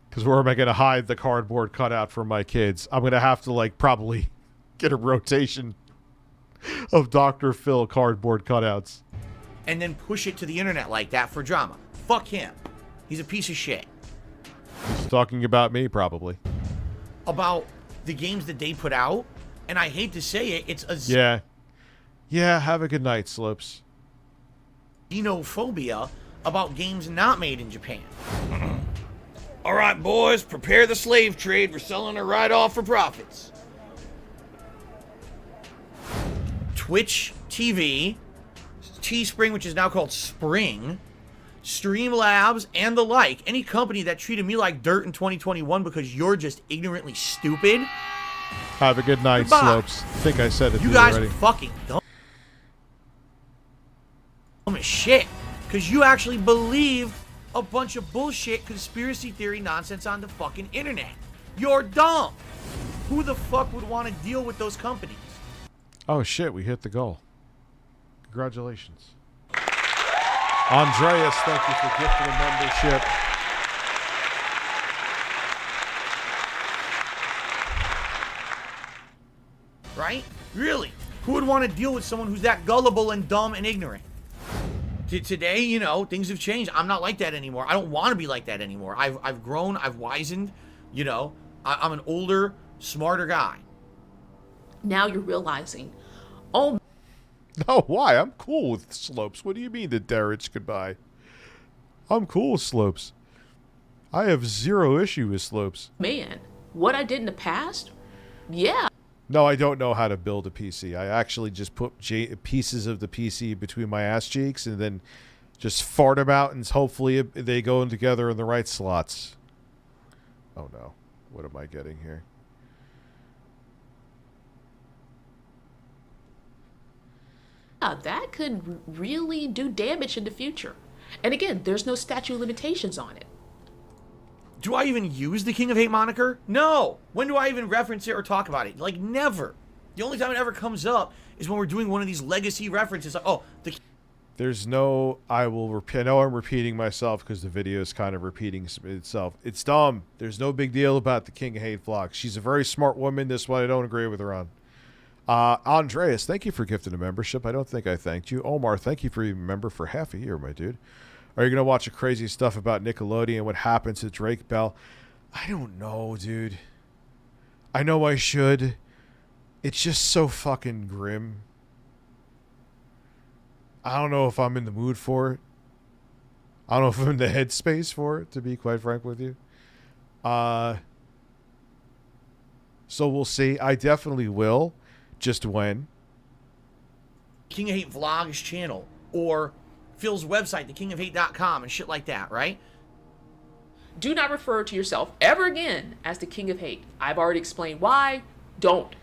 because where am I going to hide the cardboard cutout for my kids? I'm going to have to like probably get a rotation of Dr. Phil cardboard cutouts. And then push it to the internet like that for drama. Fuck him. He's a piece of shit. He's talking about me, probably. About the games that they put out, and I hate to say it, it's a yeah. Have a good night, Slopes. Xenophobia about games not made in Japan. All right, boys, prepare the slave trade. We're selling it right off for profits. Twitch TV, Teespring, which is now called Spring, StreamLabs, and the like. Any company that treated me like dirt in 2021 because you're just ignorantly stupid. Have a good night, Goodbye. Slopes. I think I said it to You you guys already. are fucking dumb as shit. Because you actually believe a bunch of bullshit conspiracy theory nonsense on the fucking internet. You're dumb. Who the fuck would want to deal with those companies? Oh shit, we hit the goal. Congratulations. Andreas, thank you for gifting a membership. Right? Really? Who would want to deal with someone who's that gullible and dumb and ignorant? Today, you know, things have changed. I'm not like that anymore. I don't want to be like that anymore. I've grown. I've wizened. You know, I'm an older, smarter guy. Now you're realizing, oh. No, why? I'm cool with Slopes. What do you mean the Darich goodbye? I'm cool with Slopes. I have zero issue with Slopes. Man, what I did in the past? Yeah. No, I don't know how to build a PC. I actually just put pieces of the PC between my ass cheeks and then just fart them out, and hopefully they go in together in the right slots. Oh no. What am I getting here? That could really do damage in the future. And again, there's no statute of limitations on it. Do I even use the King of Hate moniker? No. When do I even reference it or talk about it? Like, never. The only time it ever comes up is when we're doing one of these legacy references. Like, oh, the... There's no... I know I'm repeating myself because the video is kind of repeating itself. It's dumb. There's no big deal about the King of Hate vlog. She's a very smart woman. This one I don't agree with her on. Andreas, thank you for gifting a membership. I don't think I thanked you. Omar, thank you for being a member for half a year, my dude. Are you going to watch the crazy stuff about Nickelodeon and what happened to Drake Bell? I don't know, dude. I know I should. It's just so fucking grim. I don't know if I'm in the mood for it. I don't know if I'm in the headspace for it, to be quite frank with you. So we'll see. I definitely will. Just when. King of Hate vlogs channel. Or Phil's website, thekingofhate.com, and shit like that, right? Do not refer to yourself ever again as the King of Hate. I've already explained why. Don't.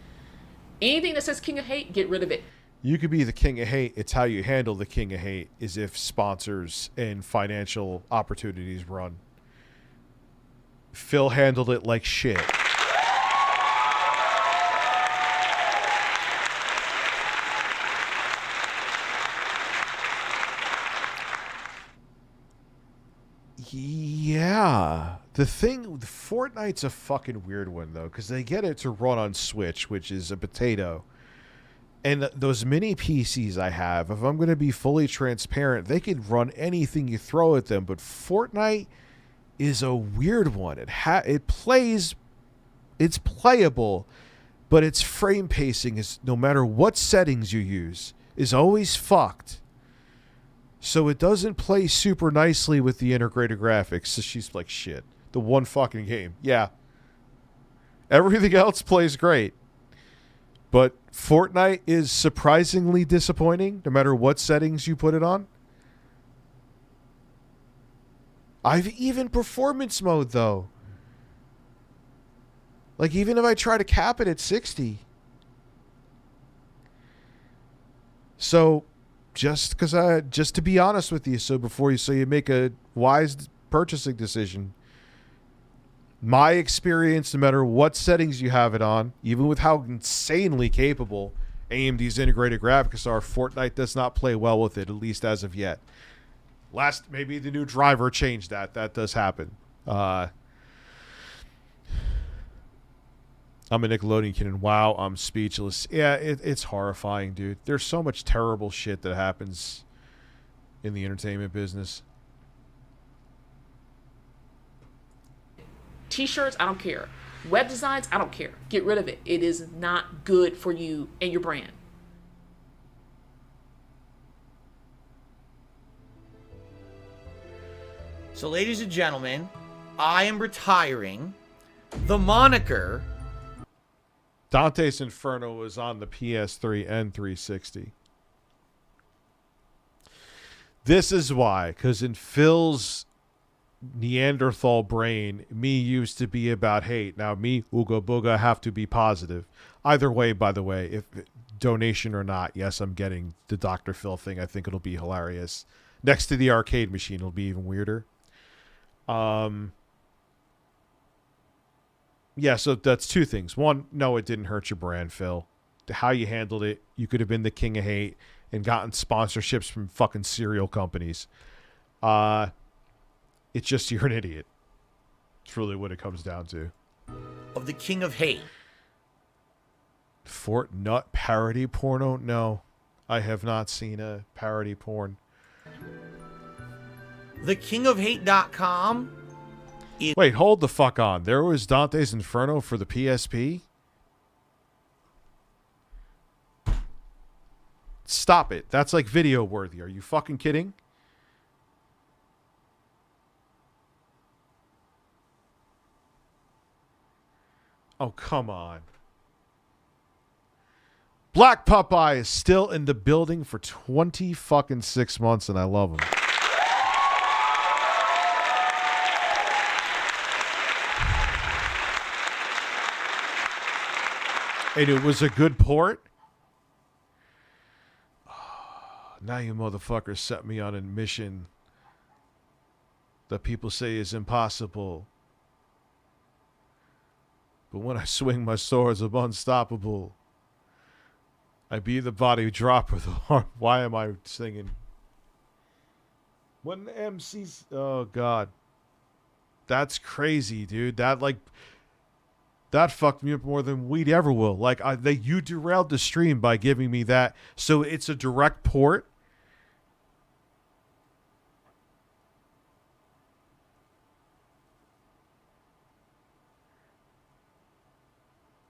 Anything that says King of Hate, get rid of it. You could be the King of Hate. It's how you handle the King of Hate is if sponsors and financial opportunities run. Phil handled it like shit. Yeah. Fortnite's a fucking weird one, though, because they get it to run on Switch, which is a potato. And those mini PCs I have, if I'm going to be fully transparent, they can run anything you throw at them. But Fortnite is a weird one. It plays, it's playable, but its frame pacing is, no matter what settings you use, is always fucked. So it doesn't play super nicely with the integrated graphics. So she's like, shit, the one fucking game. Yeah. Everything else plays great. But Fortnite is surprisingly disappointing, no matter what settings you put it on. I've even performance mode though. Like even if I try to cap it at 60. So just to be honest with you, so you make a wise purchasing decision. My experience, no matter what settings you have it on, even with how insanely capable AMD's integrated graphics are, Fortnite does not play well with it, at least as of yet. Maybe the new driver changed that. That does happen. I'm a Nickelodeon kid, and wow, I'm speechless. Yeah, it's horrifying, dude. There's so much terrible shit that happens in the entertainment business. T-shirts, I don't care. Web designs, I don't care. Get rid of it. It is not good for you and your brand. So, ladies and gentlemen, I am retiring the moniker Dante's Inferno was on the PS3 and 360. This is why, because in Phil's Neanderthal brain, me used to be about hate. Now me, Ooga Booga, have to be positive. Either way, by the way, if donation or not, yes, I'm getting the Dr. Phil thing. I think it'll be hilarious. Next to the arcade machine, it'll be even weirder. Yeah, so that's two things. One, no, it didn't hurt your brand, Phil. How you handled it, you could have been the king of hate and gotten sponsorships from fucking cereal companies. It's just you're an idiot. It's really what it comes down to. Of the king of hate. Fort Nut parody porno? No, I have not seen a parody porn. TheKingOfHate.com. Wait, hold the fuck on. There was Dante's Inferno for the PSP? Stop it. That's like video worthy. Are you fucking kidding? Oh, come on. Black Popeye is still in the building for 20 fucking 6 months, and I love him. And it was a good port. Oh, now you motherfuckers set me on a mission that people say is impossible. But when I swing my swords, I'm unstoppable. I be the body dropper. Why am I singing? When the MCs... Oh, God. That's crazy, dude. That fucked me up more than weed ever will. Like, you derailed the stream by giving me that. So it's a direct port.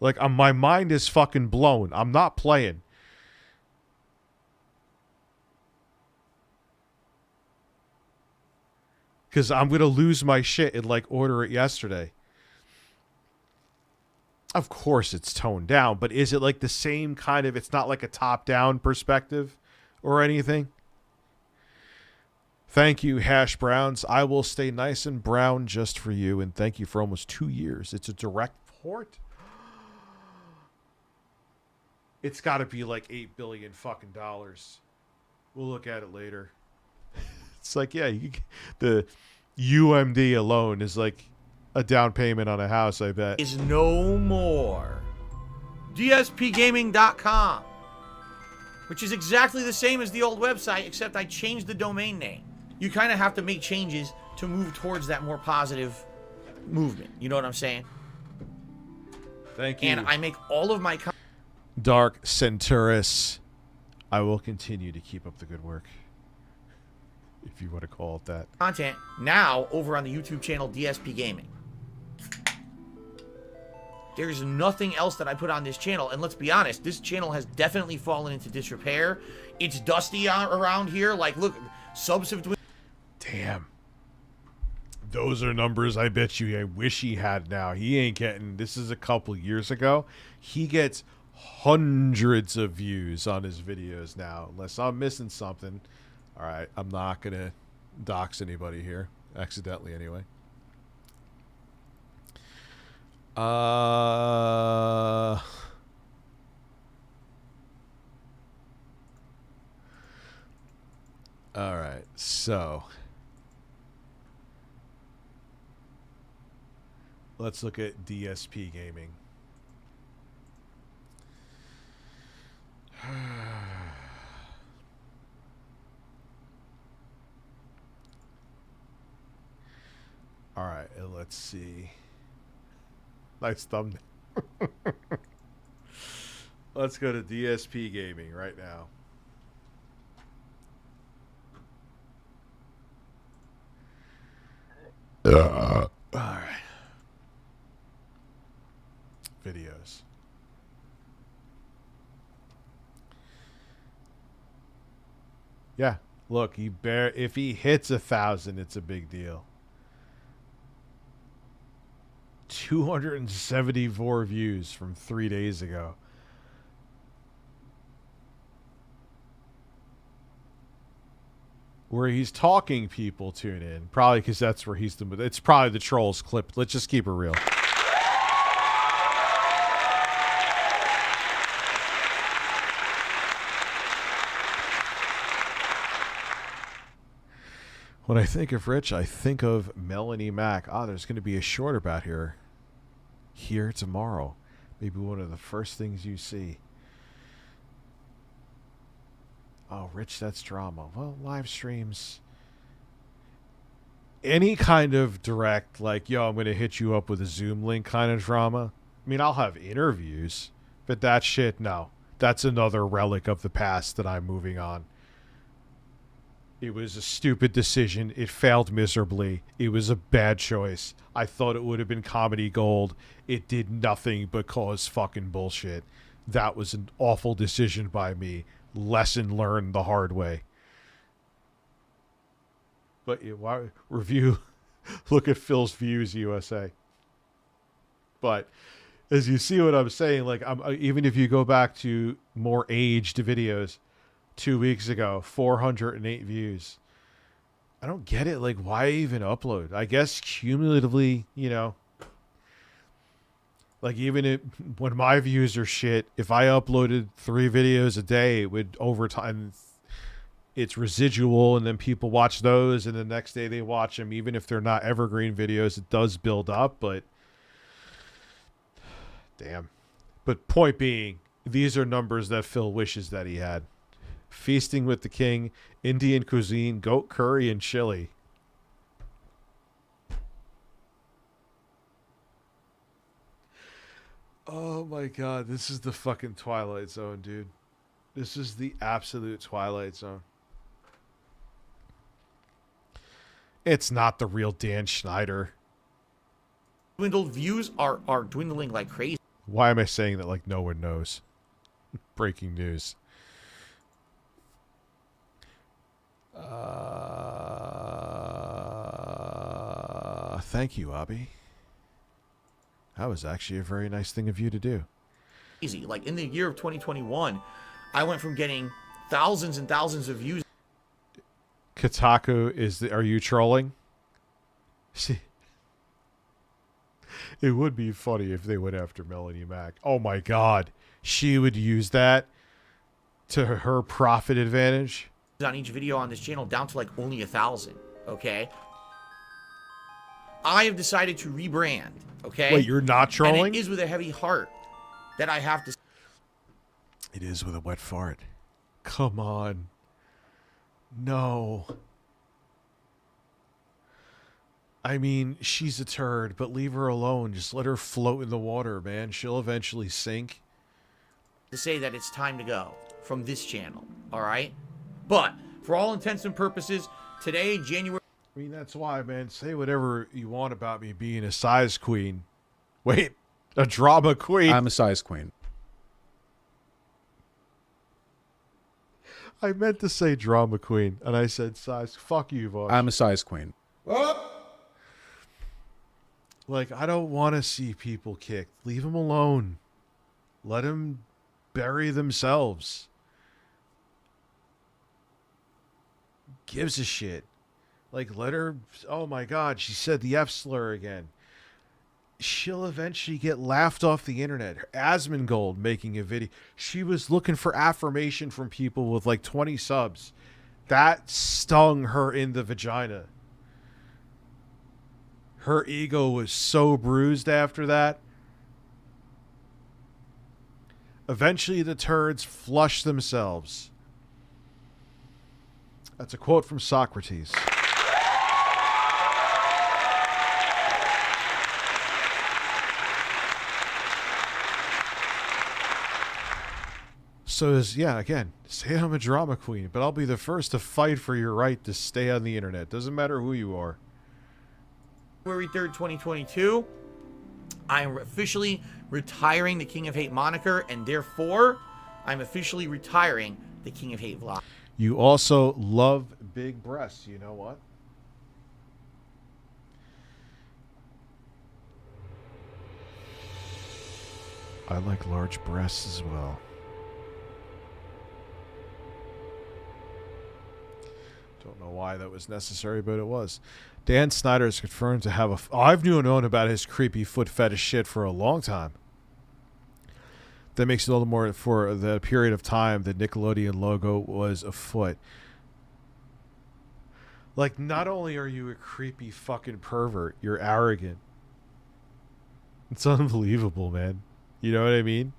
Like, my mind is fucking blown. I'm not playing. Because I'm going to lose my shit and, like, order it yesterday. Of course it's toned down, but is it, like, the same kind of... It's not like a top-down perspective or anything? Thank you, Hash Browns. I will stay nice and brown just for you, and thank you for almost 2 years. It's a direct port? It's got to be like $8 billion fucking dollars. We'll look at it later. It's like, yeah, the UMD alone is like a down payment on a house, I bet. Is no more. DSPGaming.com, which is exactly the same as the old website, except I changed the domain name. You kind of have to make changes to move towards that more positive movement. You know what I'm saying? Thank you. And I make all of my... Dark Centaurus. I will continue to keep up the good work, if you want to call it that. Content now over on the YouTube channel DSP Gaming. There's nothing else that I put on this channel, and let's be honest, this channel has definitely fallen into disrepair. It's dusty around here. Like, look, subs have... Damn. Those are numbers I bet you I wish he had now. He ain't getting... This is a couple years ago. He gets hundreds of views on his videos now, unless I'm missing something. All right, I'm not going to dox anybody here. Accidentally, anyway. All right, so let's look at DSP gaming. All right, let's see. Nice thumbnail. Let's go to DSP gaming right now. All right. Videos. Yeah, look, if he hits 1,000, it's a big deal. 274 views from 3 days ago. Where he's talking, people tune in. Probably because that's where he's the... It's probably the trolls clip. Let's just keep it real. When I think of Rich, I think of Melanie Mack. Ah, there's going to be a short about her here tomorrow. Maybe one of the first things you see. Oh, Rich, that's drama. Well, live streams. Any kind of direct, like, yo, I'm going to hit you up with a Zoom link kind of drama. I mean, I'll have interviews, but that shit, no. That's another relic of the past that I'm moving on. It was a stupid decision. It failed miserably. It was a bad choice. I thought it would have been comedy gold. It did nothing but cause fucking bullshit. That was an awful decision by me. Lesson learned the hard way. But review, look at Phil's views, USA. But as you see what I'm saying, like even if you go back to more aged videos, 2 weeks ago, 408 views. I don't get it. Like, why even upload? I guess cumulatively, you know, like even when my views are shit, if I uploaded 3 videos a day, it would over time, it's residual, and then people watch those, and the next day they watch them. Even if they're not evergreen videos, it does build up, but damn. But point being, these are numbers that Phil wishes that he had. Feasting with the King, Indian cuisine, goat curry, and chili. Oh my god, this is the fucking Twilight Zone, dude. This is the absolute Twilight Zone. It's not the real Dan Schneider. Dwindled views are dwindling like crazy. Why am I saying that like no one knows? Breaking news. Thank you, Abby. That was actually a very nice thing of you to do. Easy. Like in the year of 2021, I went from getting thousands and thousands of views. Kotaku are you trolling? See, it would be funny if they went after Melanie Mack. Oh my god, she would use that to her profit advantage on each video on this channel down to like only 1,000. Okay, I have decided to rebrand. Okay, wait, you're not trolling? And it is with a heavy heart that I have to. It is with a wet fart. Come on. No. I mean, she's a turd, but leave her alone. Just let her float in the water, man. She'll eventually sink. To say that it's time to go from this channel, all right? But for all intents and purposes, today, January... I mean, that's why, man. Say whatever you want about me being a size queen. Wait, a drama queen? I'm a size queen. I meant to say drama queen, and I said size. Fuck you, Vosh. I'm a size queen. Like, I don't want to see people kicked. Leave them alone. Let them bury themselves. Gives a shit. Like, let her... Oh, my God. She said the F slur again. She'll eventually get laughed off the internet. Asmongold making a video. She was looking for affirmation from people with like 20 subs. That stung her in the vagina. Her ego was so bruised after that. Eventually, the turds flush themselves. That's a quote from Socrates. So, again, say I'm a drama queen, but I'll be the first to fight for your right to stay on the internet. Doesn't matter who you are. February 3rd, 2022, I am officially retiring the King of Hate moniker, and therefore, I'm officially retiring the King of Hate vlog. You also love big breasts, you know what? I like large breasts as well. Don't know why that was necessary, but it was. Dan Snyder is confirmed to have a... I've known about his creepy foot fetish shit for a long time. That makes it all the more for the period of time the Nickelodeon logo was a foot. Like, not only are you a creepy fucking pervert, you're arrogant. It's unbelievable, man. You know what I mean?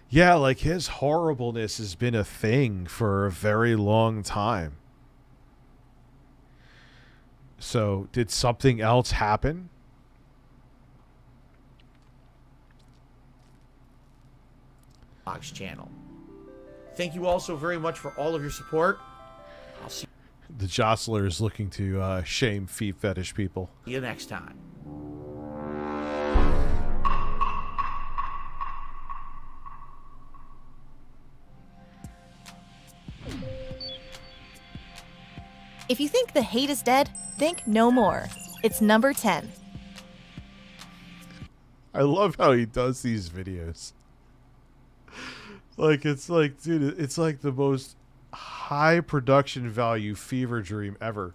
Yeah, like his horribleness has been a thing for a very long time. So, did something else happen? Vlogs channel. Thank you all so very much for all of your support. I'll see The Jostler is looking to shame feet fetish people. you next time. If you think the hate is dead, think no more. It's number 10. I love how he does these videos. Like, it's like, dude, it's like the most high production value fever dream ever.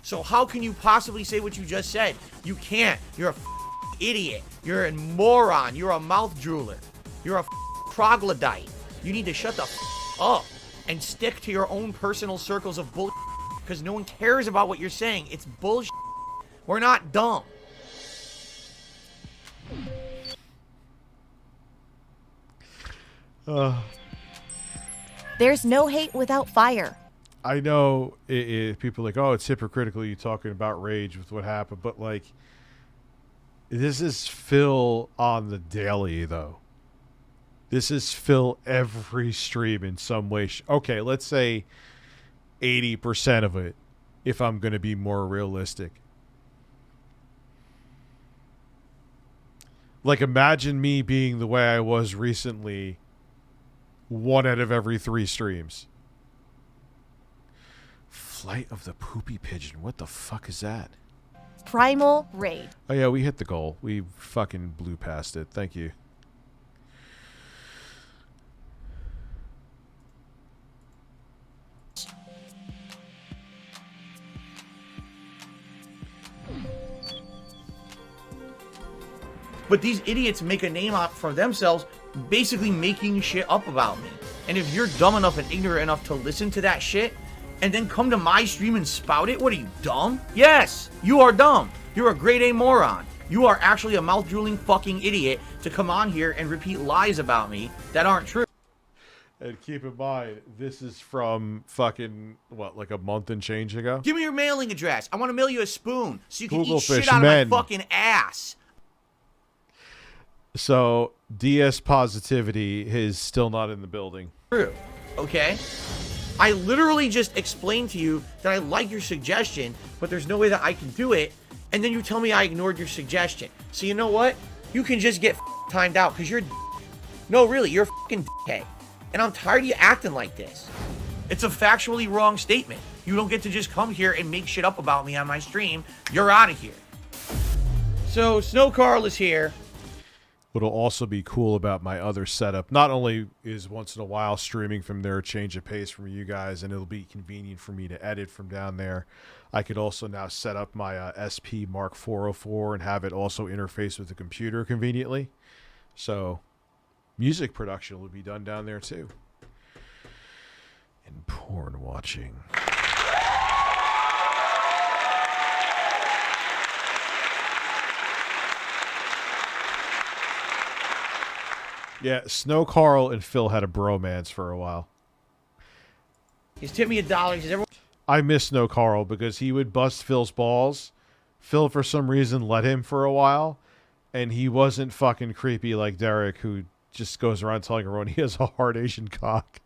So how can you possibly say what you just said? You can't. You're a idiot. You're a moron. You're a mouth drooler. You're a troglodyte. You need to shut the up and stick to your own personal circles of bullshit because no one cares about what you're saying. It's bullshit. We're not dumb. There's no hate without fire. I know people are like, oh, it's hypocritical you talking about rage with what happened, but like, this is Phil on the daily, though. This is Phil every stream in some way. Okay, let's say 80% of it, if I'm going to be more realistic. Like, imagine me being the way I was recently 1 out of every 3 streams. Flight of the Poopy Pigeon. What the fuck is that? Primal Raid. Oh, yeah, we hit the goal. We fucking blew past it. Thank you. But these idiots make a name out for themselves, basically making shit up about me. And if you're dumb enough and ignorant enough to listen to that shit, and then come to my stream and spout it, what are you, dumb? Yes, you are dumb. You're a grade A moron. You are actually a mouth-drooling fucking idiot to come on here and repeat lies about me that aren't true. And keep in mind, this is from fucking, what, like a month and change ago? Give me your mailing address. I want to mail you a spoon so you can eat Googlefish shit out men. of my fucking ass. So, DS Positivity is still not in the building. True. Okay? I literally just explained to you that I like your suggestion, but there's no way that I can do it, and then you tell me I ignored your suggestion. So you know what? You can just get timed out, because you're no, really, you're fucking dickhead. And I'm tired of you acting like this. It's a factually wrong statement. You don't get to just come here and make shit up about me on my stream. You're out of here. So Snow Carl is here. What'll also be cool about my other setup, not only is once in a while streaming from there a change of pace from you guys, and it'll be convenient for me to edit from down there, I could also now set up my SP Mark 404 and have it also interface with the computer conveniently. So music production will be done down there too. And porn watching. Yeah, Snow Carl and Phil had a bromance for a while. He's tipped me $1. He's ever. I miss Snow Carl because he would bust Phil's balls. Phil, for some reason, let him for a while. And he wasn't fucking creepy like Derek, who just goes around telling everyone he has a hard Asian cock.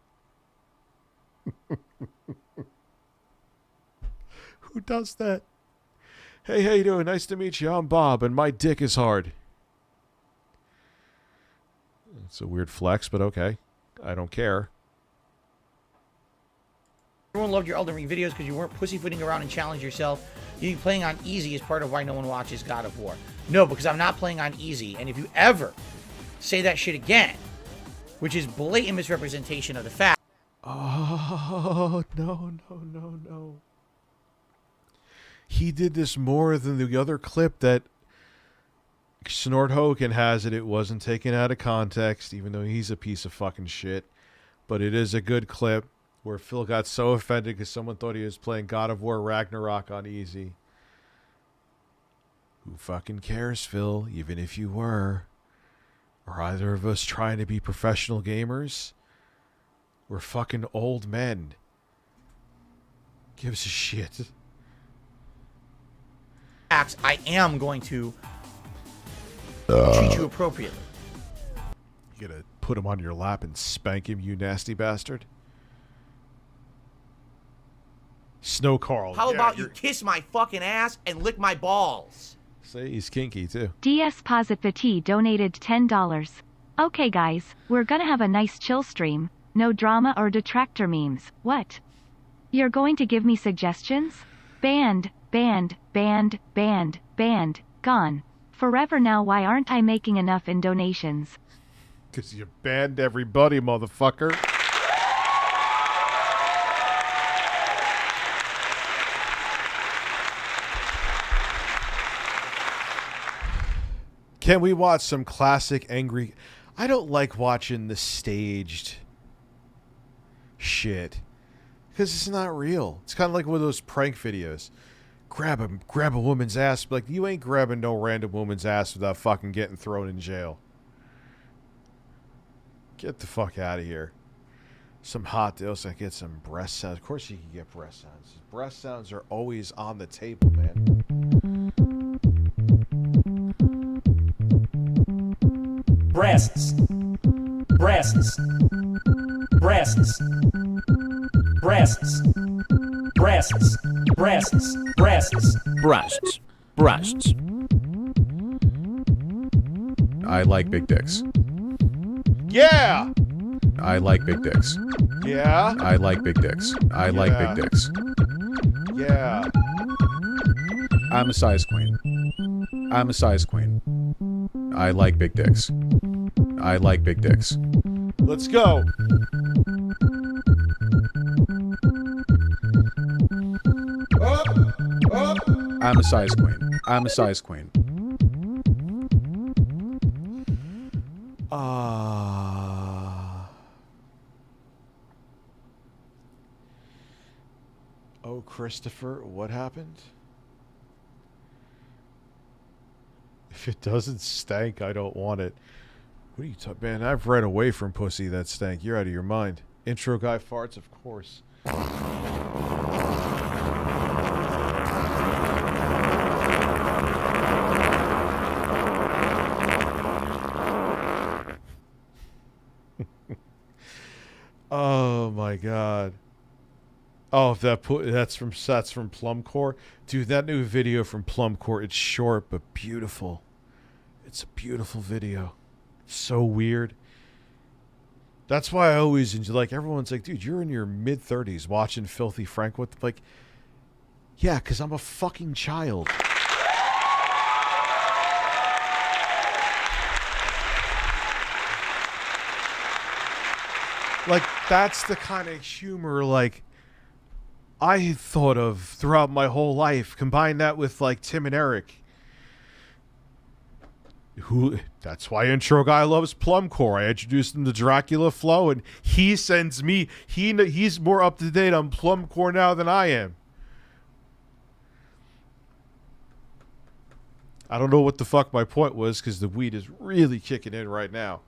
Who does that? Hey, how you doing? Nice to meet you. I'm Bob, and my dick is hard. It's a weird flex, but okay. I don't care. Everyone loved your Elden Ring videos because you weren't pussyfooting around and challenge yourself. You playing on easy is part of why no one watches God of War. No, because I'm not playing on easy. And if you ever say that shit again, which is blatant misrepresentation of the fact. Oh, no. He did this more than the other clip that Snort Hogan has it wasn't taken out of context, even though he's a piece of fucking shit. But it is a good clip where Phil got so offended because someone thought he was playing God of War Ragnarok on easy. Who fucking cares, Phil, even if you were? Are either of us trying to be professional gamers? We're fucking old men. Gives a shit. I am going to treat you appropriately. You gonna put him on your lap and spank him, you nasty bastard? Snow Carl. How about you kiss my fucking ass and lick my balls? Say he's kinky too. DS Positivity donated $10. Okay guys, we're gonna have a nice chill stream. No drama or detractor memes. What? You're going to give me suggestions? Banned. Gone. Forever now. Why aren't I making enough in donations? Because you banned everybody, motherfucker. Can we watch some classic angry... I don't like watching the staged shit. Because it's not real. It's kind of like one of those prank videos. Grab a woman's ass. Like, you ain't grabbing no random woman's ass without fucking getting thrown in jail. Get the fuck out of here. Some hot deals. I get some breast sounds. Of course you can get breast sounds. Breast sounds are always on the table, man. Breasts. Breasts. Breasts. Breasts. Breasts. Breasts. Breasts. Breasts. Breasts. I like big dicks. Yeah! I like big dicks. Yeah? I like big dicks. I like big dicks. Yeah. I'm a size queen. I'm a size queen. I like big dicks. I like big dicks. Let's go. I'm a size queen. I'm a size queen. Oh, Christopher, what happened? If it doesn't stank, I don't want it. What are you talking, man? I've read away from pussy that stank. You're out of your mind. Intro guy farts, of course. Oh my god. Oh, that's from Plumcore. Dude, that new video from Plumcore, it's short but beautiful. It's a beautiful video. So weird. That's why I always enjoy, like, everyone's like, dude, you're in your mid-30s watching Filthy Frank. What the, like, yeah, because I'm a fucking child. Like, that's the kind of humor, like, I thought of throughout my whole life. Combine that with, like, Tim and Eric. That's why Intro Guy loves Plumcore. I introduced him to Dracula Flow, and he sends me, he's more up to date on Plumcore now than I am. I don't know what the fuck my point was, because the weed is really kicking in right now.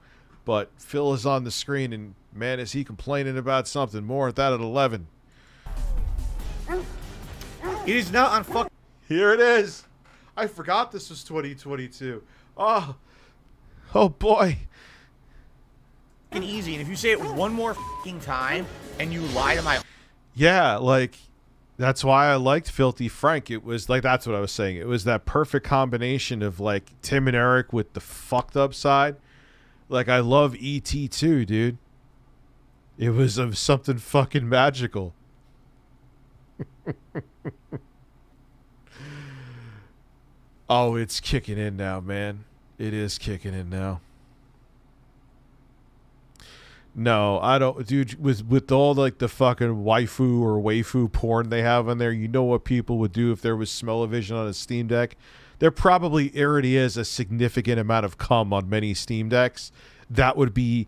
But Phil is on the screen, and man, is he complaining about something. More at that at 11. It is not on fuck. Here it is. I forgot this was 2022. Oh boy. Easy, and if you say it one more fucking time and you lie to my... Yeah, like, that's why I liked Filthy Frank. It was like, that's what I was saying. It was that perfect combination of, like, Tim and Eric with the fucked up side. Like, I love E.T. too, dude. It was something fucking magical. Oh, it's kicking in now, man. It is kicking in now. No, I don't, dude. With all like the fucking waifu or waifu porn they have on there, you know what people would do if there was smell-o-vision on a Steam Deck? There probably already is a significant amount of cum on many Steam Decks. That would be,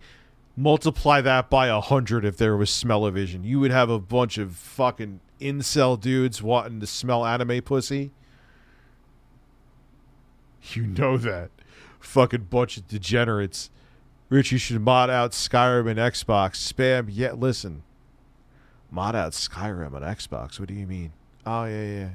multiply that by 100 if there was smell-o-vision. You would have a bunch of fucking incel dudes wanting to smell anime pussy. You know that. Fucking bunch of degenerates. Rich, you should mod out Skyrim and Xbox. Spam, yeah, listen. Mod out Skyrim on Xbox? What do you mean? Oh, yeah.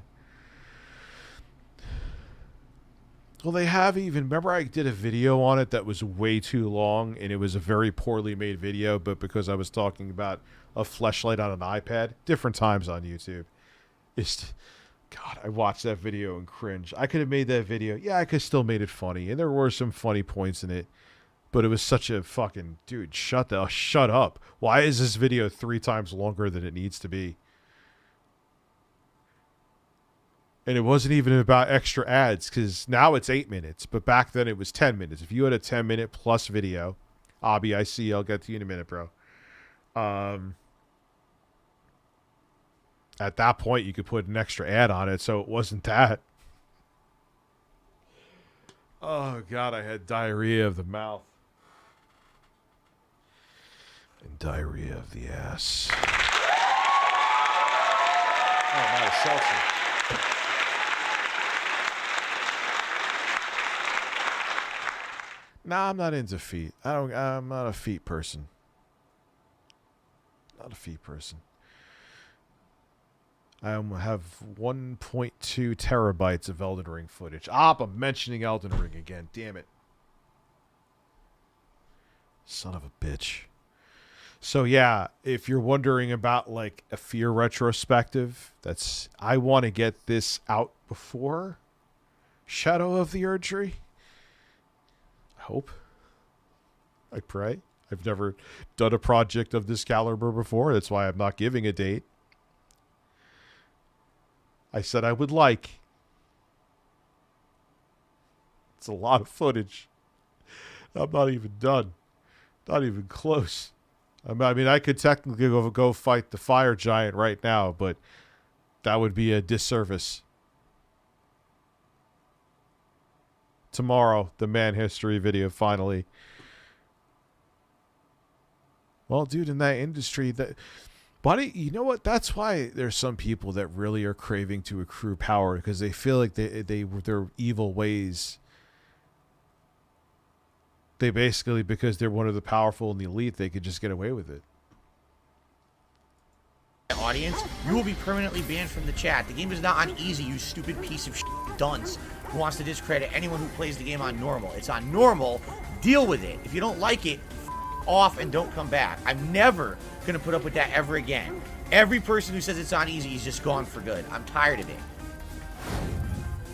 Well, they have even... Remember I did a video on it that was way too long, and it was a very poorly made video, but because I was talking about a fleshlight on an iPad, different times on YouTube. It's... God, I watched that video and cringe. I could have made that video. Yeah, I could have still made it funny, and there were some funny points in it. But it was such a fucking... Dude, shut up. Why is this video 3 times longer than it needs to be? And it wasn't even about extra ads, because now it's 8 minutes, but back then it was 10 minutes. If you had a 10-minute plus video... Abby, I see you. I'll get to you in a minute, bro. At that point, you could put an extra ad on it, so it wasn't that. Oh, God, I had diarrhea of the mouth. And diarrhea of the ass. Oh, not a seltzer. Nah, I'm not into feet. I'm not a feet person. Not a feet person. I have 1.2 terabytes of Elden Ring footage. I'm mentioning Elden Ring again. Damn it. Son of a bitch. So yeah, if you're wondering about like a Fear retrospective, I want to get this out before Shadow of the Erdtree. I hope. I pray. I've never done a project of this caliber before. That's why I'm not giving a date. I said I would like. It's a lot of footage. I'm not even done. Not even close. I mean, I could technically go fight the fire giant right now, but that would be a disservice. Tomorrow, the Man History video, finally. Well, dude, in that industry, buddy, you know what? That's why there's some people that really are craving to accrue power, because they feel like their evil ways. They basically, because they're one of the powerful and the elite, they could just get away with it. Audience, you will be permanently banned from the chat. The game is not on easy, you stupid piece of dunce who wants to discredit anyone who plays the game on normal. It's on normal. Deal with it. If you don't like it, off and don't come back. I'm never gonna put up with that ever again. Every person who says it's on easy is just gone for good. I'm tired of it.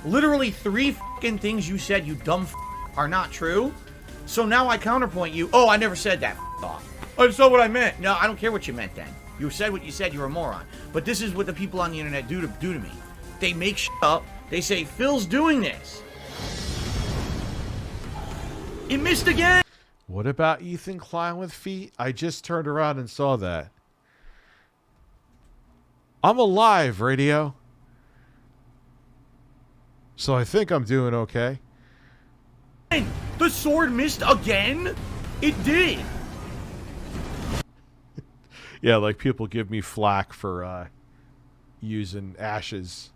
Literally 3 fucking things you said, you dumb are not true. So now I counterpoint you. Oh, I never said that. Off. I just saw what I meant. No, I don't care what you meant then. You said what you said. You're a moron. But this is what the people on the internet do to me. They make shit up. They say Phil's doing this. It missed again. What about Ethan Klein with feet? I just turned around and saw that. I'm alive, radio. So I think I'm doing okay. The sword missed again? It did. Yeah, like people give me flack for using ashes,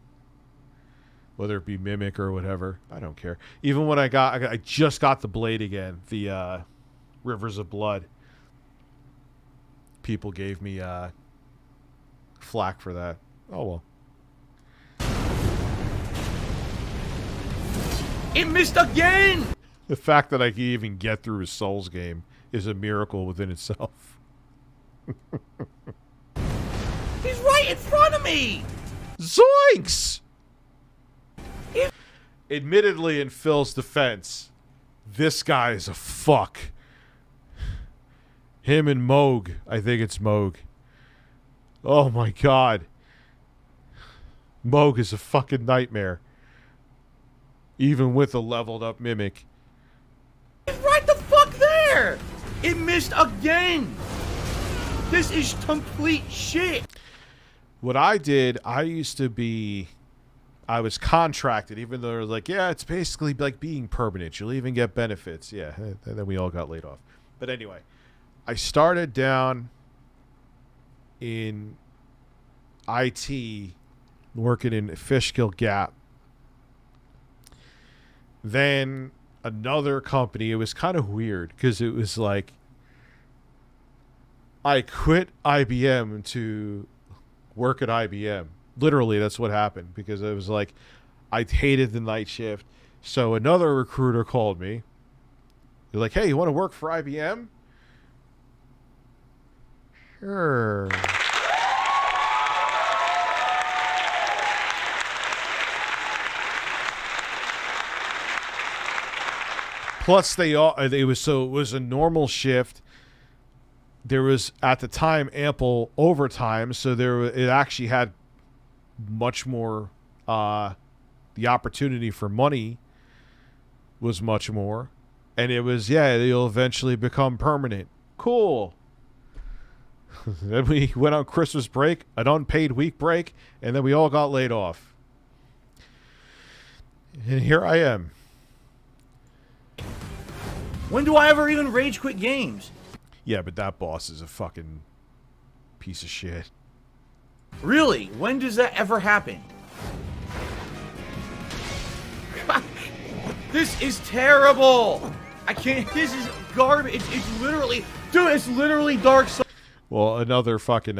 whether it be Mimic or whatever. I don't care. Even when I just got the blade again, the Rivers of Blood. People gave me flack for that. Oh well. It missed again! The fact that I can even get through a Souls game is a miracle within itself. He's right in front of me! Zoinks! Admittedly, in Phil's defense, this guy is a fuck. Him and Moog. I think it's Moog. Oh my god. Moog is a fucking nightmare. Even with a leveled up Mimic. He's right the fuck there! It missed again! This is complete shit! What I did, I was contracted, even though it was like, yeah, it's basically like being permanent. You'll even get benefits. Yeah, and then we all got laid off. But anyway, I started down in IT, working in Fishkill Gap. Then another company, it was kind of weird because it was like I quit IBM to work at IBM. Literally, that's what happened because it was like I hated the night shift. So another recruiter called me. They're like, hey, you want to work for IBM? Sure. Plus, it was a normal shift. There was at the time ample overtime, so it actually had much more. The opportunity for money was much more, and it was you'll eventually become permanent. Cool. Then we went on Christmas break, an unpaid week break, and then we all got laid off. And here I am. When do I ever even rage quit games? Yeah, but that boss is a fucking piece of shit. Really? When does that ever happen? This is terrible! I can't. This is garbage. It's literally. Dude, it's literally Dark Souls. Well, another fucking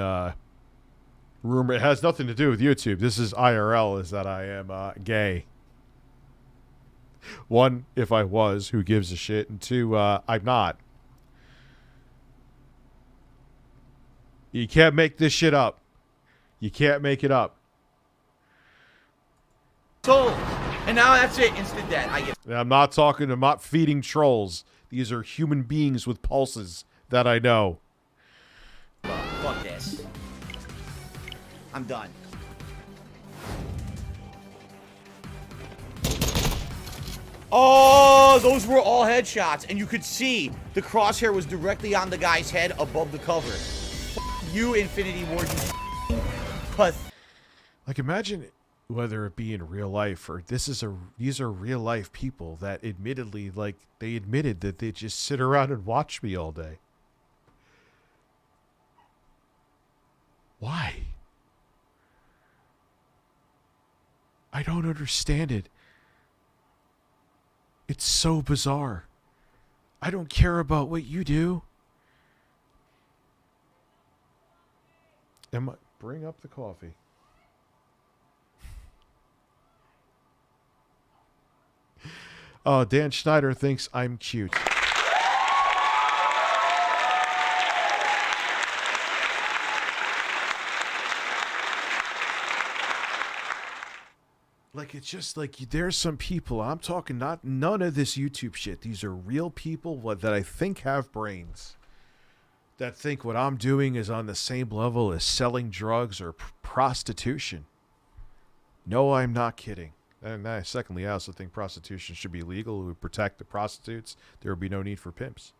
rumor. It has nothing to do with YouTube. This is IRL, is that I am gay. One, if I was, who gives a shit? And two, I'm not. You can't make this shit up. You can't make it up. Sold. And now that's it. Instant death. I'm not feeding trolls. These are human beings with pulses that I know. Fuck this. I'm done. Oh, those were all headshots, and you could see the crosshair was directly on the guy's head above the cover. F you, Infinity Ward. Like, imagine whether it be in real life or these are real life people that admittedly, like, they admitted that they just sit around and watch me all day. Why? I don't understand it. It's so bizarre. I don't care about what you do. Bring up the coffee. Oh, Dan Schneider thinks I'm cute. Like, it's just like there's some people, I'm talking none of this YouTube shit. These are real people that I think have brains. That think what I'm doing is on the same level as selling drugs or prostitution. No, I'm not kidding. And secondly, I also think prostitution should be legal. It would protect the prostitutes. There would be no need for pimps.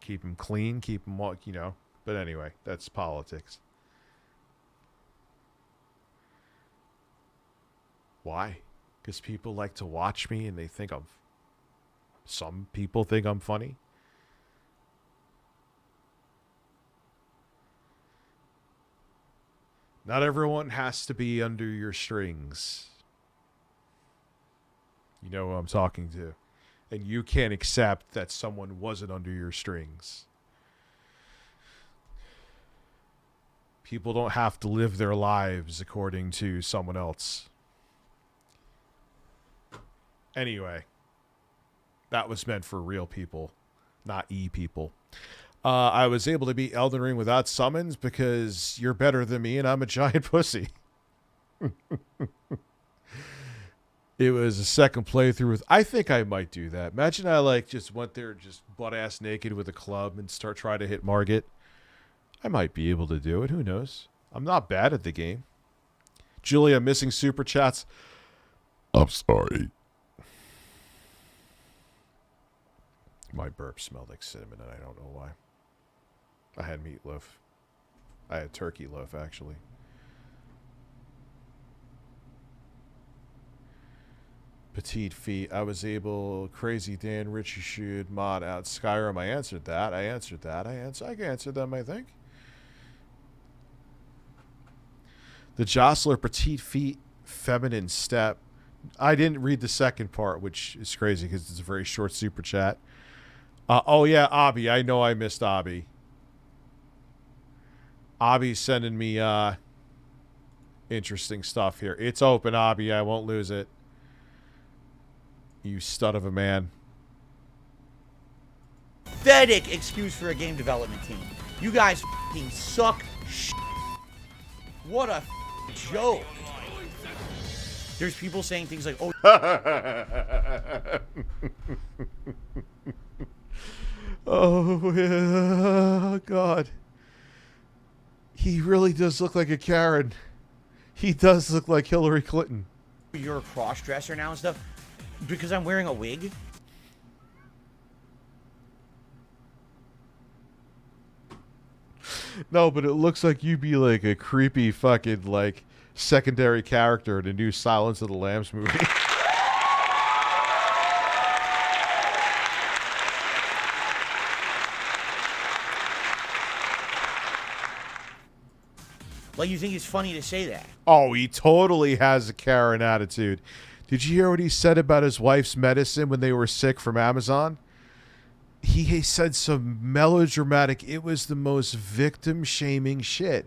keep them clean, keep them, you know. But anyway, that's politics. Why? Because people like to watch me and they think some people think I'm funny. Not everyone has to be under your strings. You know who I'm talking to. And you can't accept that someone wasn't under your strings. People don't have to live their lives according to someone else. Anyway, that was meant for real people, not people. I was able to beat Elden Ring without summons because you're better than me and I'm a giant pussy. It was a second playthrough with... I think I might do that. Imagine I like just went there just butt-ass naked with a club and start trying to hit Margit. I might be able to do it. Who knows? I'm not bad at the game. Julia, missing super chats. I'm sorry. My burp smelled like cinnamon and I don't know why. I had meatloaf. I had turkey loaf, actually. Petite feet. I was able... Crazy Dan Ritchie should mod out Skyrim. I answered that. I answered them, I think. The Jostler petite feet feminine step. I didn't read the second part, which is crazy because it's a very short super chat. Oh yeah, Abby. I know I missed Abby. Abby's sending me interesting stuff here. It's open, Abby. I won't lose it. You stud of a man. Pathetic excuse for a game development team. You guys f***ing suck shit. What a joke. There's people saying things like, oh... Oh, yeah, God. He really does look like a Karen. He does look like Hillary Clinton. You're a cross-dresser now and stuff? Because I'm wearing a wig? No, but it looks like you'd be like a creepy fucking like secondary character in a new Silence of the Lambs movie. Like, you think it's funny to say that? Oh, he totally has a Karen attitude. Did you hear what he said about his wife's medicine when they were sick from Amazon? He said some melodramatic, it was the most victim-shaming shit.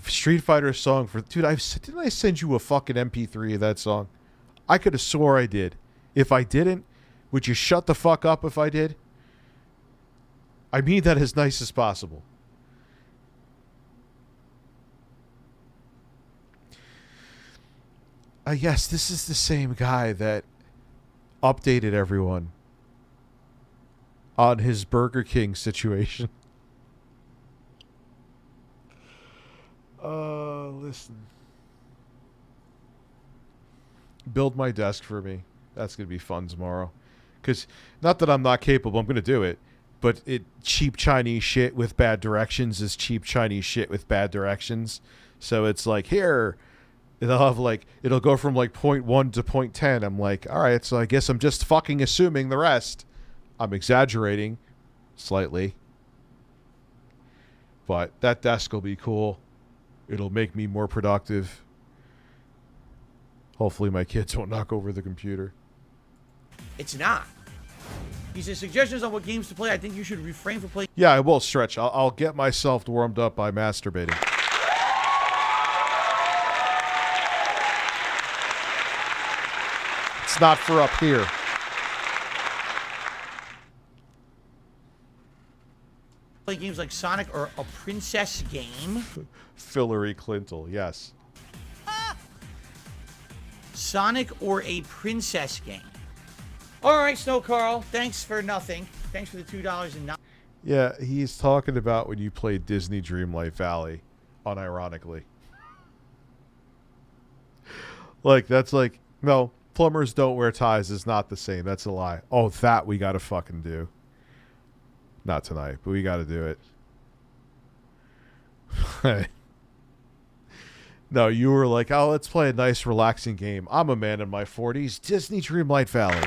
Street Fighter song for... Dude, didn't I send you a fucking MP3 of that song? I could have swore I did. If I didn't, would you shut the fuck up if I did? I mean that as nice as possible. Yes, this is the same guy that updated everyone on his Burger King situation. Listen. Build my desk for me. That's going to be fun tomorrow. Because, not that I'm not capable, I'm going to do it. But cheap Chinese shit with bad directions is cheap Chinese shit with bad directions. So it's like, here... It'll go from like 0.1 to 0.10. I'm like, all right, so I guess I'm just fucking assuming the rest. I'm exaggerating slightly. But that desk will be cool. It'll make me more productive. Hopefully my kids won't knock over the computer. It's not. He says, suggestions on what games to play. I think you should refrain from playing. Yeah, I will stretch. I'll get myself warmed up by masturbating. It's not for up here. Play games like Sonic or a princess game. Hillary Clinton, yes. Sonic or a princess game. All right, Snow Carl. Thanks for nothing. Thanks for the $2.09. Yeah, he's talking about when you played Disney Dreamlight Valley, unironically. Like, that's like, no, plumbers don't wear ties is not the same. That's a lie. Oh, that we gotta fucking do. Not tonight, but we got to do it. No, you were like, oh, let's play a nice, relaxing game. I'm a man in my 40s. Disney Dreamlight Valley.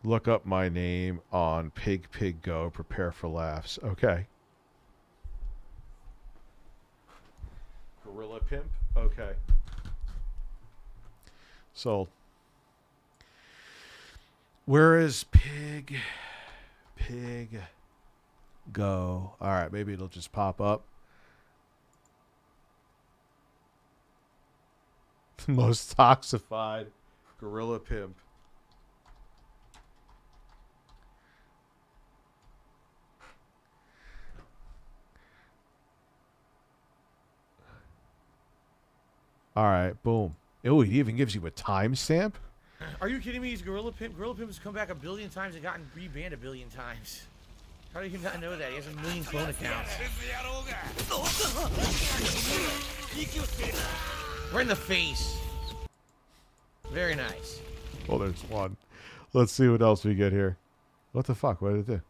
Look up my name on Pig Go. Prepare for laughs. Okay. Gorilla Pimp? Okay. Sold. Where is Pig Go? All right, maybe it'll just pop up. Most toxified Gorilla Pimp. All right, boom. Oh, it even gives you a timestamp? Are you kidding me? He's Gorilla Pimp. Gorilla Pimp has come back a billion times and gotten rebanned a billion times. How do you not know that? He has a million clone accounts. Right in the face. Very nice. Well, there's one. Let's see what else we get here. What the fuck? What did it do?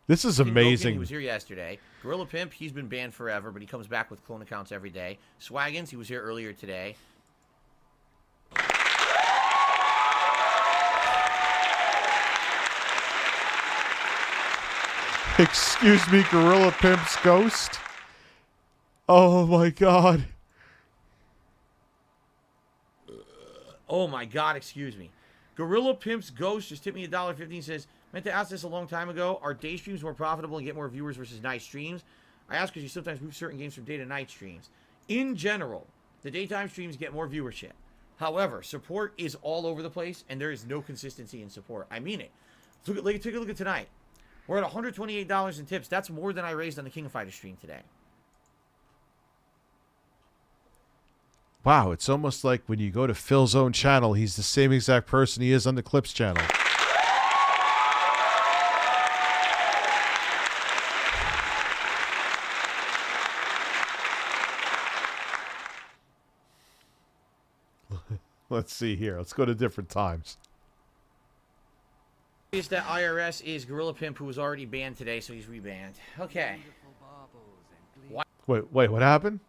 This is amazing. He was here yesterday. Gorilla Pimp, he's been banned forever, but he comes back with clone accounts every day. Swaggins, he was here earlier today. Excuse me, Gorilla Pimp's ghost? Oh my god. Oh my god, excuse me. Gorilla Pimp's ghost just tipped me $1.15, says, meant to ask this a long time ago. Are day streams more profitable and get more viewers versus night streams? I ask because you sometimes move certain games from day to night streams. In general, the daytime streams get more viewership. However, support is all over the place, and there is no consistency in support. I mean it. Take a look at tonight. We're at $128 in tips. That's more than I raised on the King of Fighters stream today. Wow, it's almost like when you go to Phil's own channel, he's the same exact person he is on the Clips channel. Let's see here. Let's go to different times. Is that IRS is Gorilla Pimp, who was already banned today, so he's rebanned. Okay. Wait, what happened?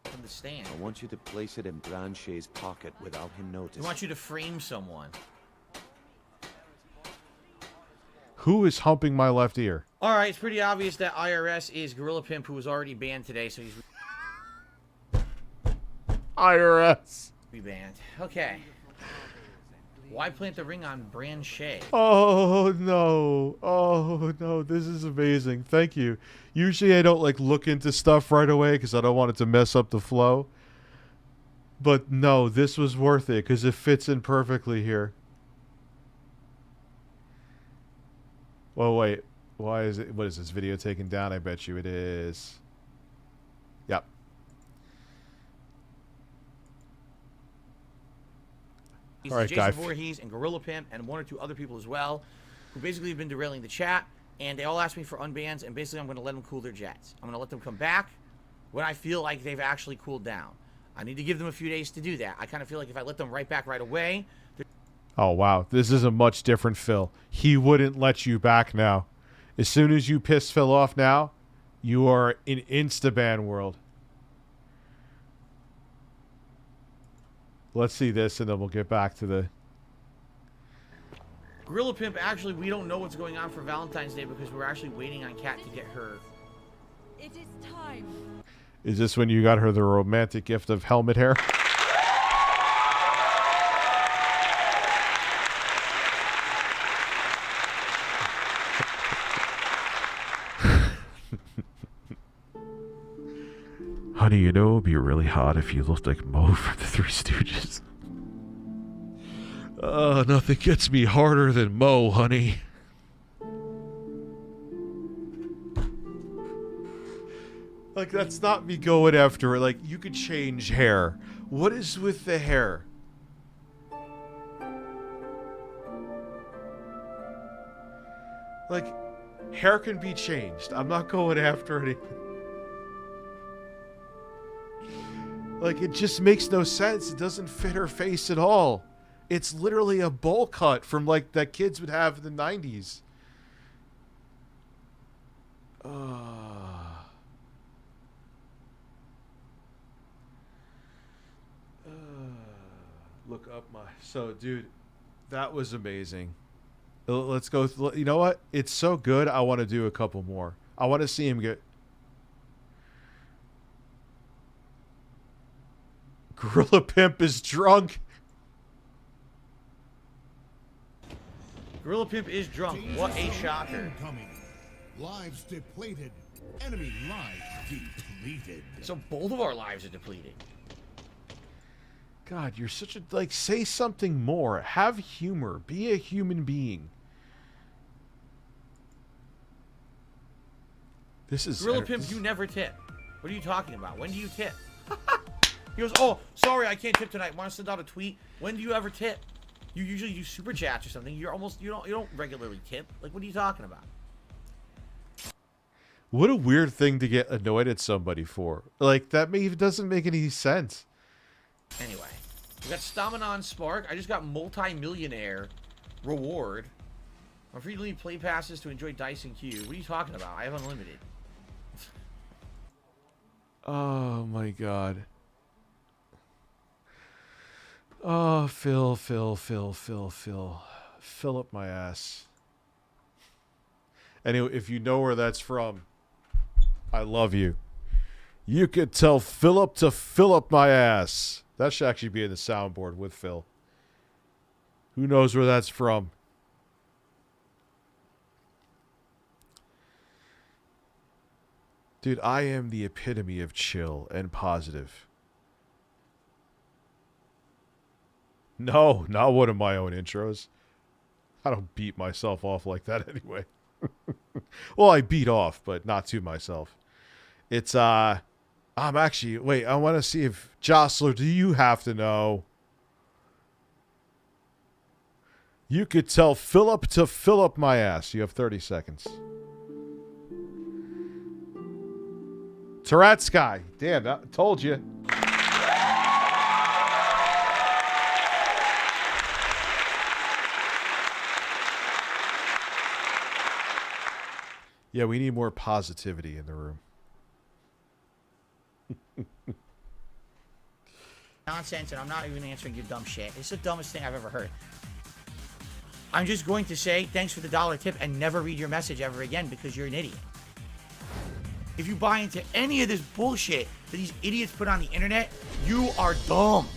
From the stand. I want you to place it in Blanchet's pocket without him noticing. I want you to frame someone. Who is humping my left ear? All right, it's pretty obvious that IRS is Gorilla Pimp, who was already banned today, so he's IRS. rebanned. Okay. Why plant the ring on Blanchet? Oh no. Oh no, this is amazing. Thank you. Usually I don't like look into stuff right away because I don't want it to mess up the flow. But no, this was worth it because it fits in perfectly here. Well, wait. Why is it? What is this video taken down? I bet you it is. Yep. He's All right, Jason guy. Voorhees and Gorilla Pimp and one or two other people as well, who basically have been derailing the chat, and they all asked me for unbans, and basically I'm going to let them cool their jets. I'm going to let them come back when I feel like they've actually cooled down. I need to give them a few days to do that. I kind of feel like if I let them right back right away... Oh, wow. This is a much different Phil. He wouldn't let you back now. As soon as you piss Phil off now, you are in Instaban world. Let's see this, and then we'll get back to the... Gorilla Pimp, actually, we don't know what's going on for Valentine's Day because we're actually waiting on Kat to get her... It is time. Is this when you got her the romantic gift of helmet hair? Honey, you know it would be really hot if you looked like Mo from the Three Stooges. Nothing gets me harder than Mo, honey. Like, that's not me going after it. Like, you could change hair. What is with the hair? Like, hair can be changed. I'm not going after anything. Like, it just makes no sense. It doesn't fit her face at all. It's literally a bowl cut from, like, that kids would have in the 90s. Look up my... So, dude, that was amazing. Let's go... You know what? It's so good, I want to do a couple more. I want to see him get... Gorilla Pimp is drunk. Gorilla Pimp is drunk. What a shocker. Lives depleted. Enemy lives depleted. So both of our lives are depleted. God, you're such a... Like, say something more. Have humor. Be a human being. This is... Gorilla Pimp, you never tip. What are you talking about? When do you tip? He goes, oh, sorry, I can't tip tonight. Want to send out a tweet? When do you ever tip? You usually do super chats or something. You're almost... You don't regularly tip. Like, what are you talking about? What a weird thing to get annoyed at somebody for. Like, that doesn't make any sense. Anyway, we got Stamanon Spark. I just got multi-millionaire reward. I'm free to leave play passes to enjoy Dice and Q. What are you talking about? I have unlimited. Oh, my God. Oh, Phil. Fill up my ass. Anyway, if you know where that's from, I love you. You could tell Philip to fill up my ass. That should actually be in the soundboard with Phil. Who knows where that's from? Dude, I am the epitome of chill and positive. No, not one of my own intros. I don't beat myself off like that anyway. Well, I beat off, but not to myself. It's, I'm actually... Wait, I want to see if... Jostler, do you have to know? You could tell Philip to fill up my ass. You have 30 seconds. Taratsky. Damn, I told you. Yeah, we need more positivity in the room. Nonsense, and I'm not even answering your dumb shit. It's the dumbest thing I've ever heard. I'm just going to say thanks for the $1 tip and never read your message ever again because you're an idiot. If you buy into any of this bullshit that these idiots put on the internet, you are dumb.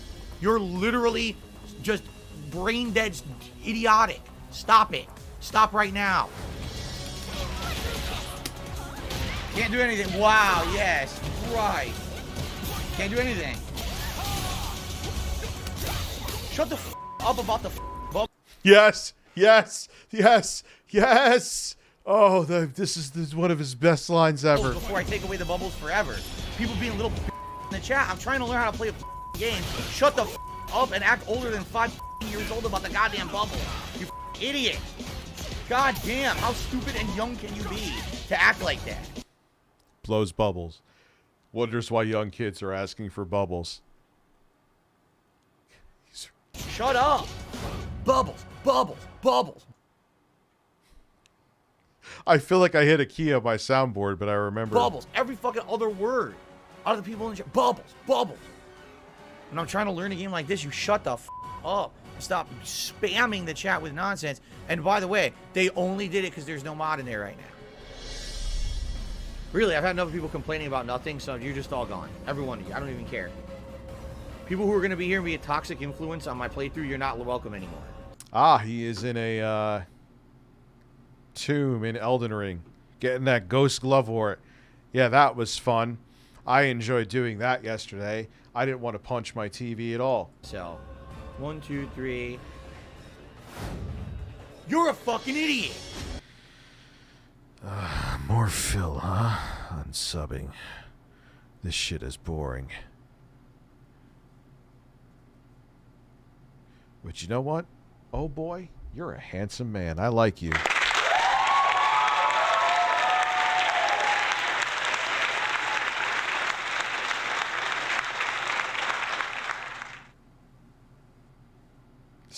You're literally just brain dead, idiotic. Stop it. Stop right now. Can't do anything. Wow, yes. Right. Can't do anything. Shut the f up about the f. Yes. Oh, this is one of his best lines ever. Before I take away the bubbles forever. People being little in the chat. I'm trying to learn how to play a game. Shut the f up and act older than 5 years old about the goddamn bubble. You idiot. God damn, how stupid and young can you be to act like that? Blows bubbles. Wonders why young kids are asking for bubbles. Shut up. Bubbles. I feel like I hit a key on my soundboard, but I remember... Bubbles. Every fucking other word. Out of the people in the chat. Bubbles. When I'm trying to learn a game like this, you shut the f up. Stop spamming the chat with nonsense. And by the way, they only did it because there's no mod in there right now. Really, I've had enough people complaining about nothing, so you're just all gone. Every one of you. I don't even care. People who are going to be here and be a toxic influence on my playthrough, you're not welcome anymore. Ah, he is in a tomb in Elden Ring. Getting that ghost glove wart. Yeah, that was fun. I enjoyed doing that yesterday. I didn't want to punch my TV at all. So, 1, 2, 3. You're a fucking idiot! More Phil, huh? Unsubbing. This shit is boring. But you know what? Oh boy, you're a handsome man. I like you.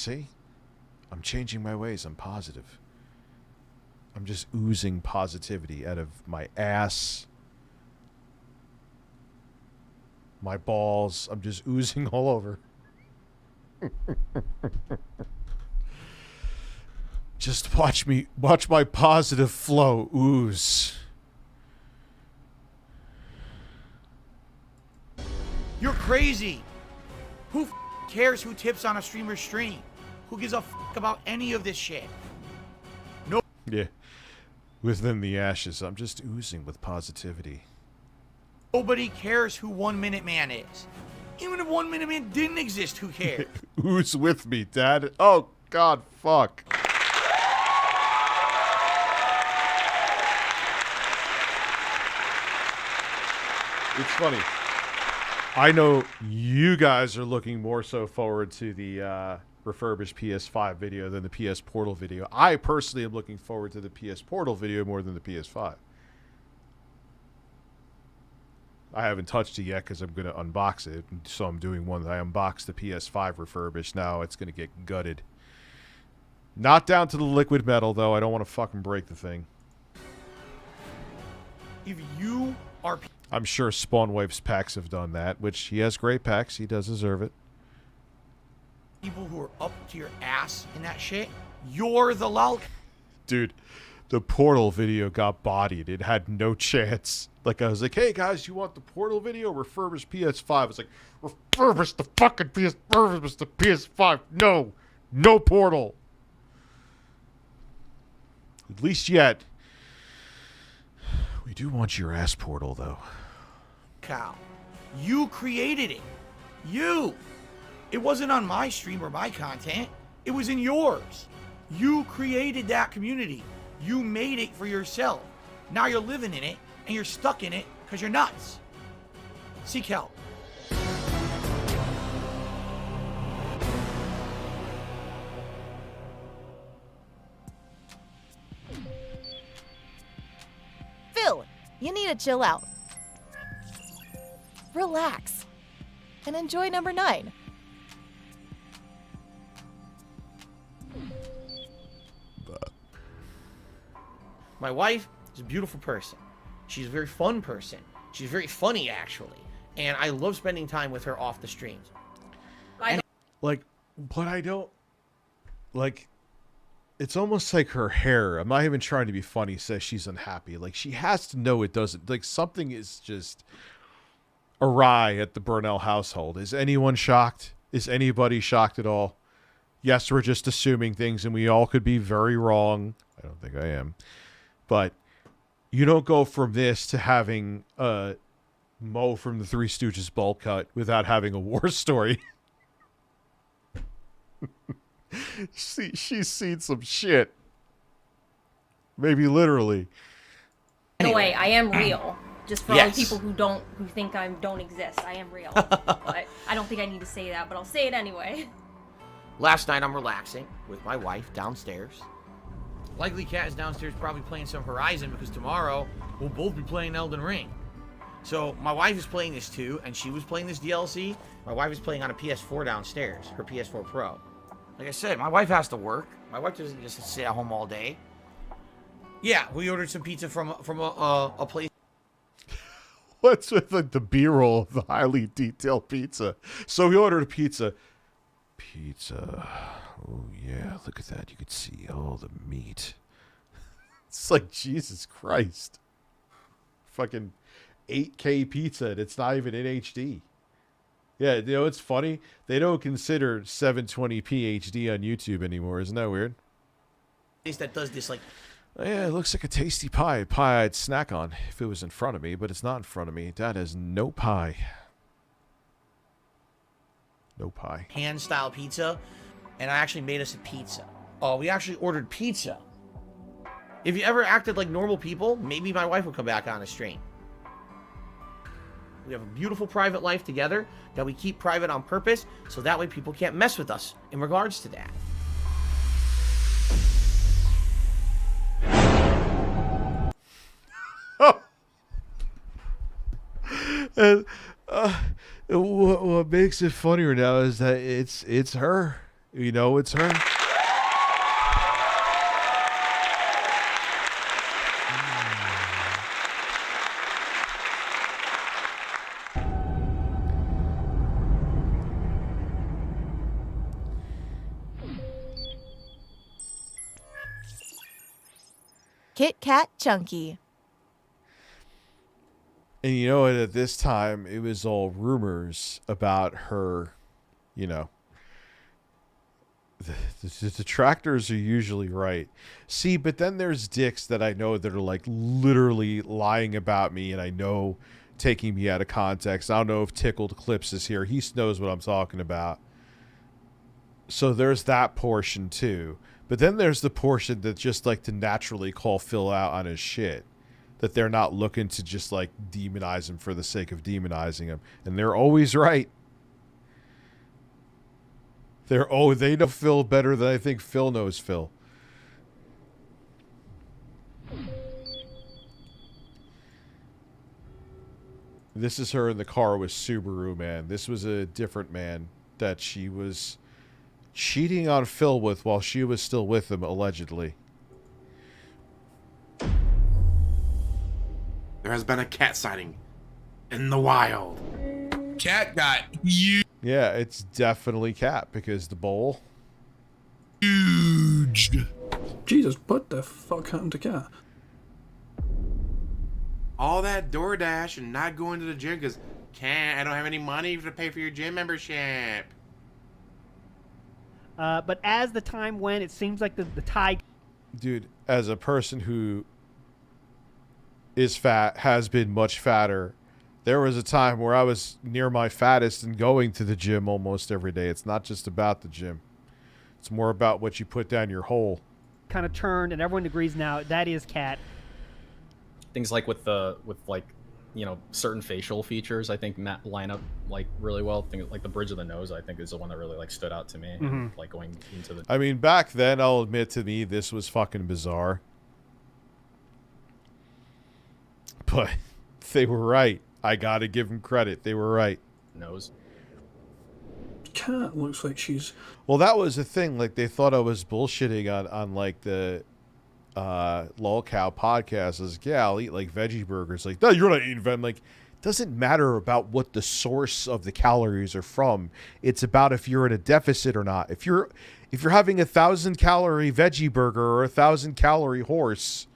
See? I'm changing my ways. I'm positive. I'm just oozing positivity out of my ass, my balls. I'm just oozing all over. Just watch my positive flow ooze. You're crazy. Who cares who tips on a streamer's stream? Who gives a about any of this shit? No. Yeah. Within the ashes, I'm just oozing with positivity. Nobody cares who 1 Minute Man is. Even if 1 Minute Man didn't exist, who cares? Ooze with me, Dad. Oh, God, fuck. It's funny. I know you guys are looking more so forward to the refurbished PS5 video than the PS Portal video. I personally am looking forward to the PS Portal video more than the PS5. I haven't touched it yet because I'm going to unbox it. So I'm doing one that I unboxed the PS5 refurbished. Now it's going to get gutted. Not down to the liquid metal, though. I don't want to fucking break the thing. If you are... I'm sure Spawnwife's packs have done that, which he has great packs. He does deserve it. People who are up to your ass in that shit, you're the lol. Dude, the Portal video got bodied. It had no chance. Like, I was like, hey, guys, you want the Portal video? Refurbish PS5. It's like, refurbish the fucking refurbish the PS5. No. No Portal. At least yet. We do want your ass Portal, though. Cow. You created it. You. It wasn't on my stream or my content. It was in yours. You created that community. You made it for yourself. Now you're living in it, and you're stuck in it because you're nuts. Seek help. Phil, you need to chill out. Relax. And enjoy number 9. My wife is a beautiful person. She's a very fun person. She's very funny, actually. And I love spending time with her off the streams. Like, but I don't... Like, it's almost like her hair. I'm not even trying to be funny. Says she's unhappy. Like, she has to know it doesn't... Like, something is just awry at the Burnell household. Is anyone shocked? Is anybody shocked at all? Yes, we're just assuming things, and we all could be very wrong. I don't think I am. But you don't go from this to having Mo from the Three Stooges bowl cut without having a war story. She's seen some shit. Maybe literally. Anyway, I am real. Just for all the people who think I don't exist, I am real. But I don't think I need to say that, but I'll say it anyway. Last night I'm relaxing with my wife downstairs. Likely Cat is downstairs probably playing some Horizon because tomorrow we'll both be playing Elden Ring. So my wife is playing this too, and she was playing this DLC. My wife is playing on a PS4 downstairs, her PS4 Pro. Like I said, my wife has to work. My wife doesn't just sit at home all day. Yeah, we ordered some pizza from a place. What's with like the B-roll of the highly detailed pizza? So we ordered a pizza. Oh, yeah, look at that. You could see all the meat. It's like, Jesus Christ. Fucking 8K pizza, and it's not even in HD. Yeah, you know, it's funny. They don't consider 720p HD on YouTube anymore. Isn't that weird? That does this, like... Oh, yeah, it looks like a tasty pie. Pie I'd snack on if it was in front of me, but it's not in front of me. Dad has no pie. No pie. Hand-style pizza, and I actually made us a pizza. Oh, we actually ordered pizza. If you ever acted like normal people, maybe my wife would come back on a stream. We have a beautiful private life together that we keep private on purpose, so that way people can't mess with us in regards to that. And what makes it funnier now is that it's her. You know it's her. Kit Kat Chunky. And you know what? At this time, it was all rumors about her, you know. The detractors are usually right. See, but then there's dicks that I know that are like literally lying about me, and I know taking me out of context. I don't know if Tickled Clips is here. He knows what I'm talking about. So there's that portion too. But then there's the portion that just like to naturally call Phil out on his shit. That they're not looking to just like demonize him for the sake of demonizing him. And they're always right. They know Phil better than I think Phil knows Phil. This is her in the car with Subaru, man. This was a different man that she was cheating on Phil with while she was still with him, allegedly. There has been a cat sighting in the wild. Cat got huge. Yeah, it's definitely Cat because the bowl. Huge. Jesus, what the fuck happened to Cat? All that DoorDash and not going to the gym because I don't have any money to pay for your gym membership. But as the time went, it seems like the tide. Dude, as a person who is fat, has been much fatter, there was a time where I was near my fattest and going to the gym almost every day. It's not just about the gym. It's more about what you put down your hole. Kind of turned, and everyone agrees now that is Cat. Things like with certain facial features, I think line up like really well. Things like the bridge of the nose, I think, is the one that really like stood out to me. Mhm. Like going into the. I mean, back then, I'll admit to me, this was fucking bizarre. But they were right. I gotta give them credit. They were right. Nose. Cat looks like she's. Well, that was the thing. Like, they thought I was bullshitting on like the Lolcow podcast. I was like, yeah, I'll eat like veggie burgers. Like, no, you're not eating veg. I'm like, doesn't matter about what the source of the calories are from. It's about if you're in a deficit or not. If you're having 1,000-calorie veggie burger or 1,000-calorie horse,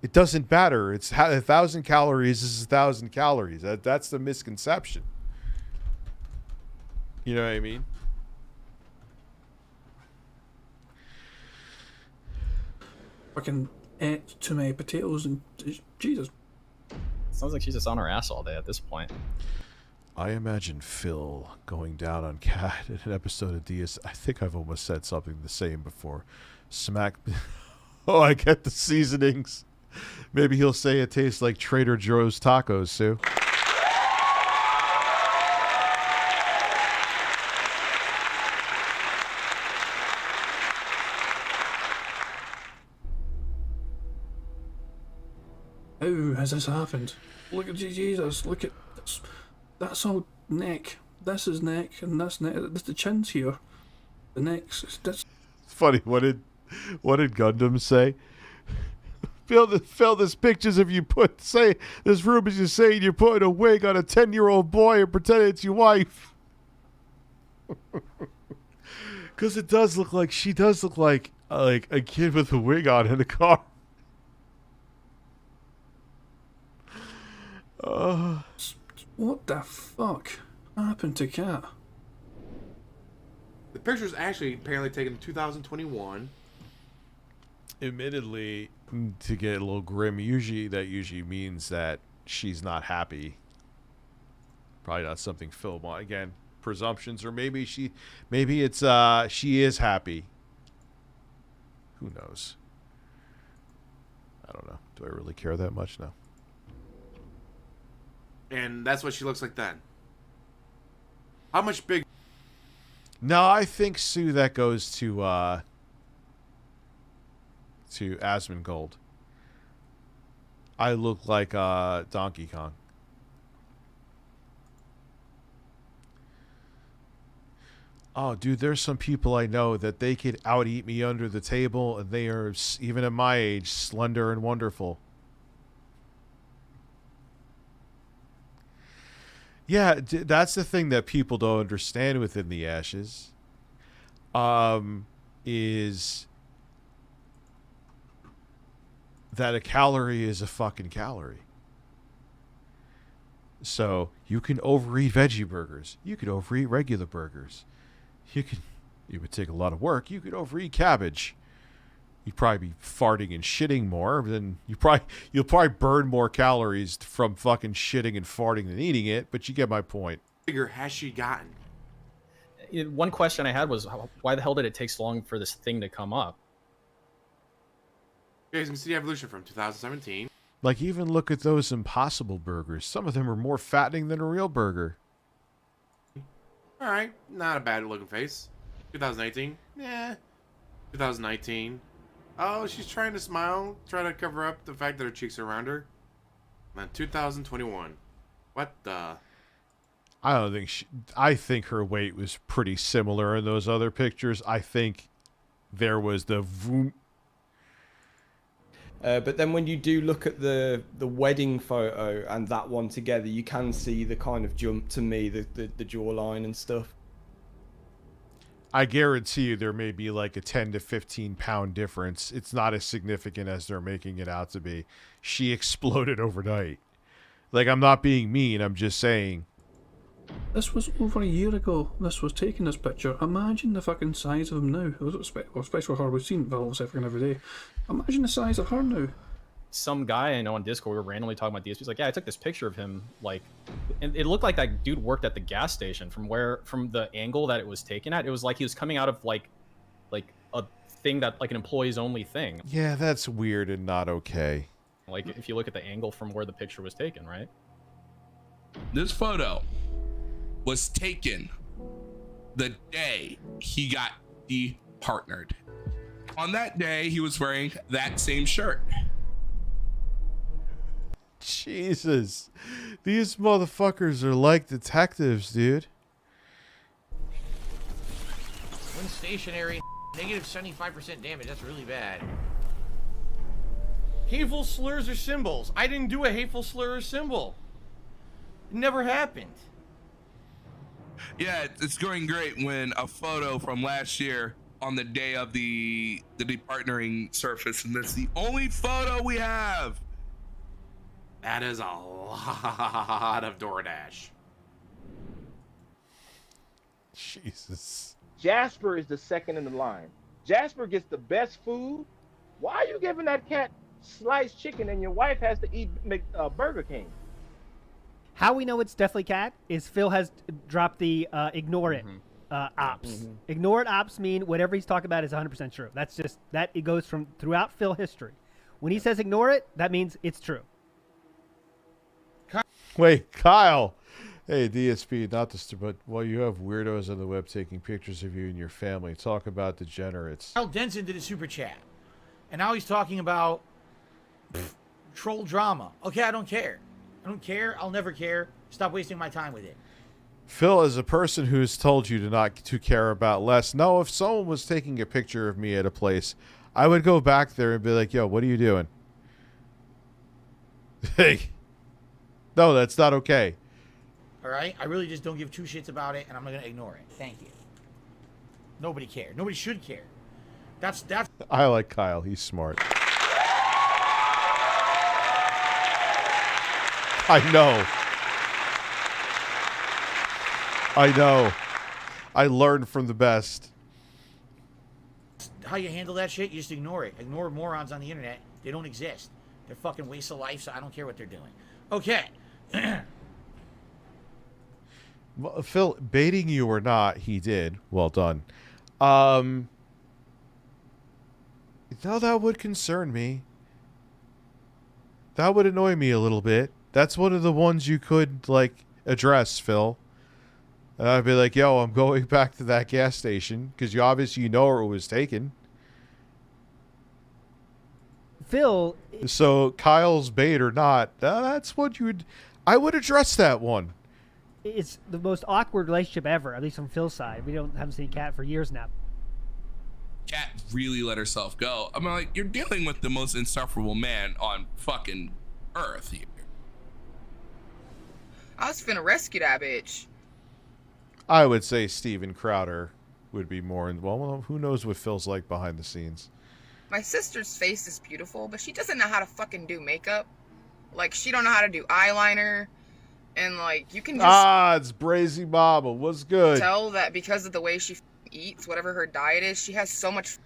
it doesn't matter. It's 1,000 calories is 1,000 calories. That's the misconception. You know what I mean? Fucking ate too many potatoes and Jesus. Sounds like she's just on her ass all day at this point. I imagine Phil going down on Cat in an episode of DS. I think I've almost said something the same before. Smack. Oh, I get the seasonings. Maybe he'll say it tastes like Trader Joe's tacos, Sue. How has this happened? Look at Jesus. Look at this. That's all neck. This is neck, and that's neck. That's the chin's here. The neck's. That's. It's funny. What did Gundam say? Phil, there's pictures of you there's rumors you're saying you're putting a wig on a 10-year-old boy and pretending it's your wife. Because it does look like she does look like a kid with a wig on in a car. What the fuck happened to Cat? The picture was actually apparently taken in 2021. Admittedly, to get a little grim, that usually means that she's not happy. Probably not something Phil want. Again, presumptions, or maybe she is happy. Who knows? I don't know. Do I really care that much? No. And that's what she looks like then. How much big? No, I think, Sue, that goes to Asmongold. I look like Donkey Kong. Oh, dude, there's some people I know that they could out-eat me under the table, and they are, even at my age, slender and wonderful. Yeah, that's the thing that people don't understand within the Ashes. Is that a calorie is a fucking calorie. So you can overeat veggie burgers. You could overeat regular burgers. It would take a lot of work. You could overeat cabbage. You'd probably be farting and shitting more. Then you'll probably burn more calories from fucking shitting and farting than eating it. But you get my point. Figure has she gotten? One question I had was, why the hell did it take so long for this thing to come up? You guys can see the evolution from 2017. Like, even look at those Impossible burgers. Some of them are more fattening than a real burger. All right, not a bad looking face. 2018, yeah. 2019. Oh, she's trying to smile, trying to cover up the fact that her cheeks are rounder. And then 2021. What the? I don't think I think her weight was pretty similar in those other pictures. I think there was the vroom. But then when you do look at the wedding photo and that one together, you can see the kind of jump to me, the jawline and stuff. I guarantee you there may be like a 10 to 15 pound difference. It's not as significant as they're making it out to be. She exploded overnight. Like, I'm not being mean, I'm just saying. This was over a year ago. This was taking this picture. Imagine the fucking size of him now. Especially her. We've seen Valve fucking every day. Imagine the size of her now. Some guy I know on Discord, we were randomly talking about DSP. He's like, yeah, I took this picture of him. Like, it looked like that dude worked at the gas station. From the angle that it was taken at, it was like he was coming out of like a thing that like an employees only thing. Yeah, that's weird and not okay. Like, if you look at the angle from where the picture was taken, right? This photo was taken the day he got departnered. On that day, he was wearing that same shirt. Jesus. These motherfuckers are like detectives, dude. When stationary, negative 75% damage. That's really bad. Hateful slurs or symbols. I didn't do a hateful slur or symbol. It never happened. Yeah, it's going great when a photo from last year on the day of the departnering surface, and that's the only photo we have. That is a lot of DoorDash. Jesus. Jasper is the second in the line. Jasper gets the best food. Why are you giving that cat sliced chicken and your wife has to eat Burger King? How we know it's definitely cat is Phil has dropped the ignore it ops. Ignore it ops mean whatever he's talking about is 100% true. That's just that it goes from throughout Phil history. When he says ignore it, that means it's true. Wait, Kyle. Hey, DSP, not to but while you have weirdos on the web taking pictures of you and your family, talk about degenerates. Kyle Denson did a super chat, and now he's talking about troll drama. Okay, I don't care. I don't care. I'll never care. Stop wasting my time with it. Phil, as a person who's told you to not to care about less, no, if someone was taking a picture of me at a place, I would go back there and be like, yo, what are you doing? Hey. No, that's not okay. All right? I really just don't give two shits about it, and I'm not going to ignore it. Thank you. Nobody cared. Nobody should care. That's. I like Kyle. He's smart. I know. I learned from the best. How you handle that shit, you just ignore it. Ignore morons on the internet. They don't exist. They're fucking waste of life, so I don't care what they're doing. Okay. Well, Phil, baiting you or not, he did. Well done. No, that would concern me. That would annoy me a little bit. That's one of the ones you could, like, address, Phil. And I'd be like, yo, I'm going back to that gas station, because you obviously know where it was taken. Phil. So Kyle's bait or not, that's what you would. I would address that one. it's the most awkward relationship ever, at least on Phil's side. We haven't seen Kat for years now. Kat really let herself go. I mean, like, you're dealing with the most insufferable man on fucking earth here. I was finna rescue that bitch. I would say Steven Crowder would be more. Well, who knows what Phil's like behind the scenes. My sister's face is beautiful, but she doesn't know how to fucking do makeup. Like, she don't know how to do eyeliner. And, like, you can just... it's Brazy Mama. What's good? Tell that because of the way she eats, whatever her diet is, she has so much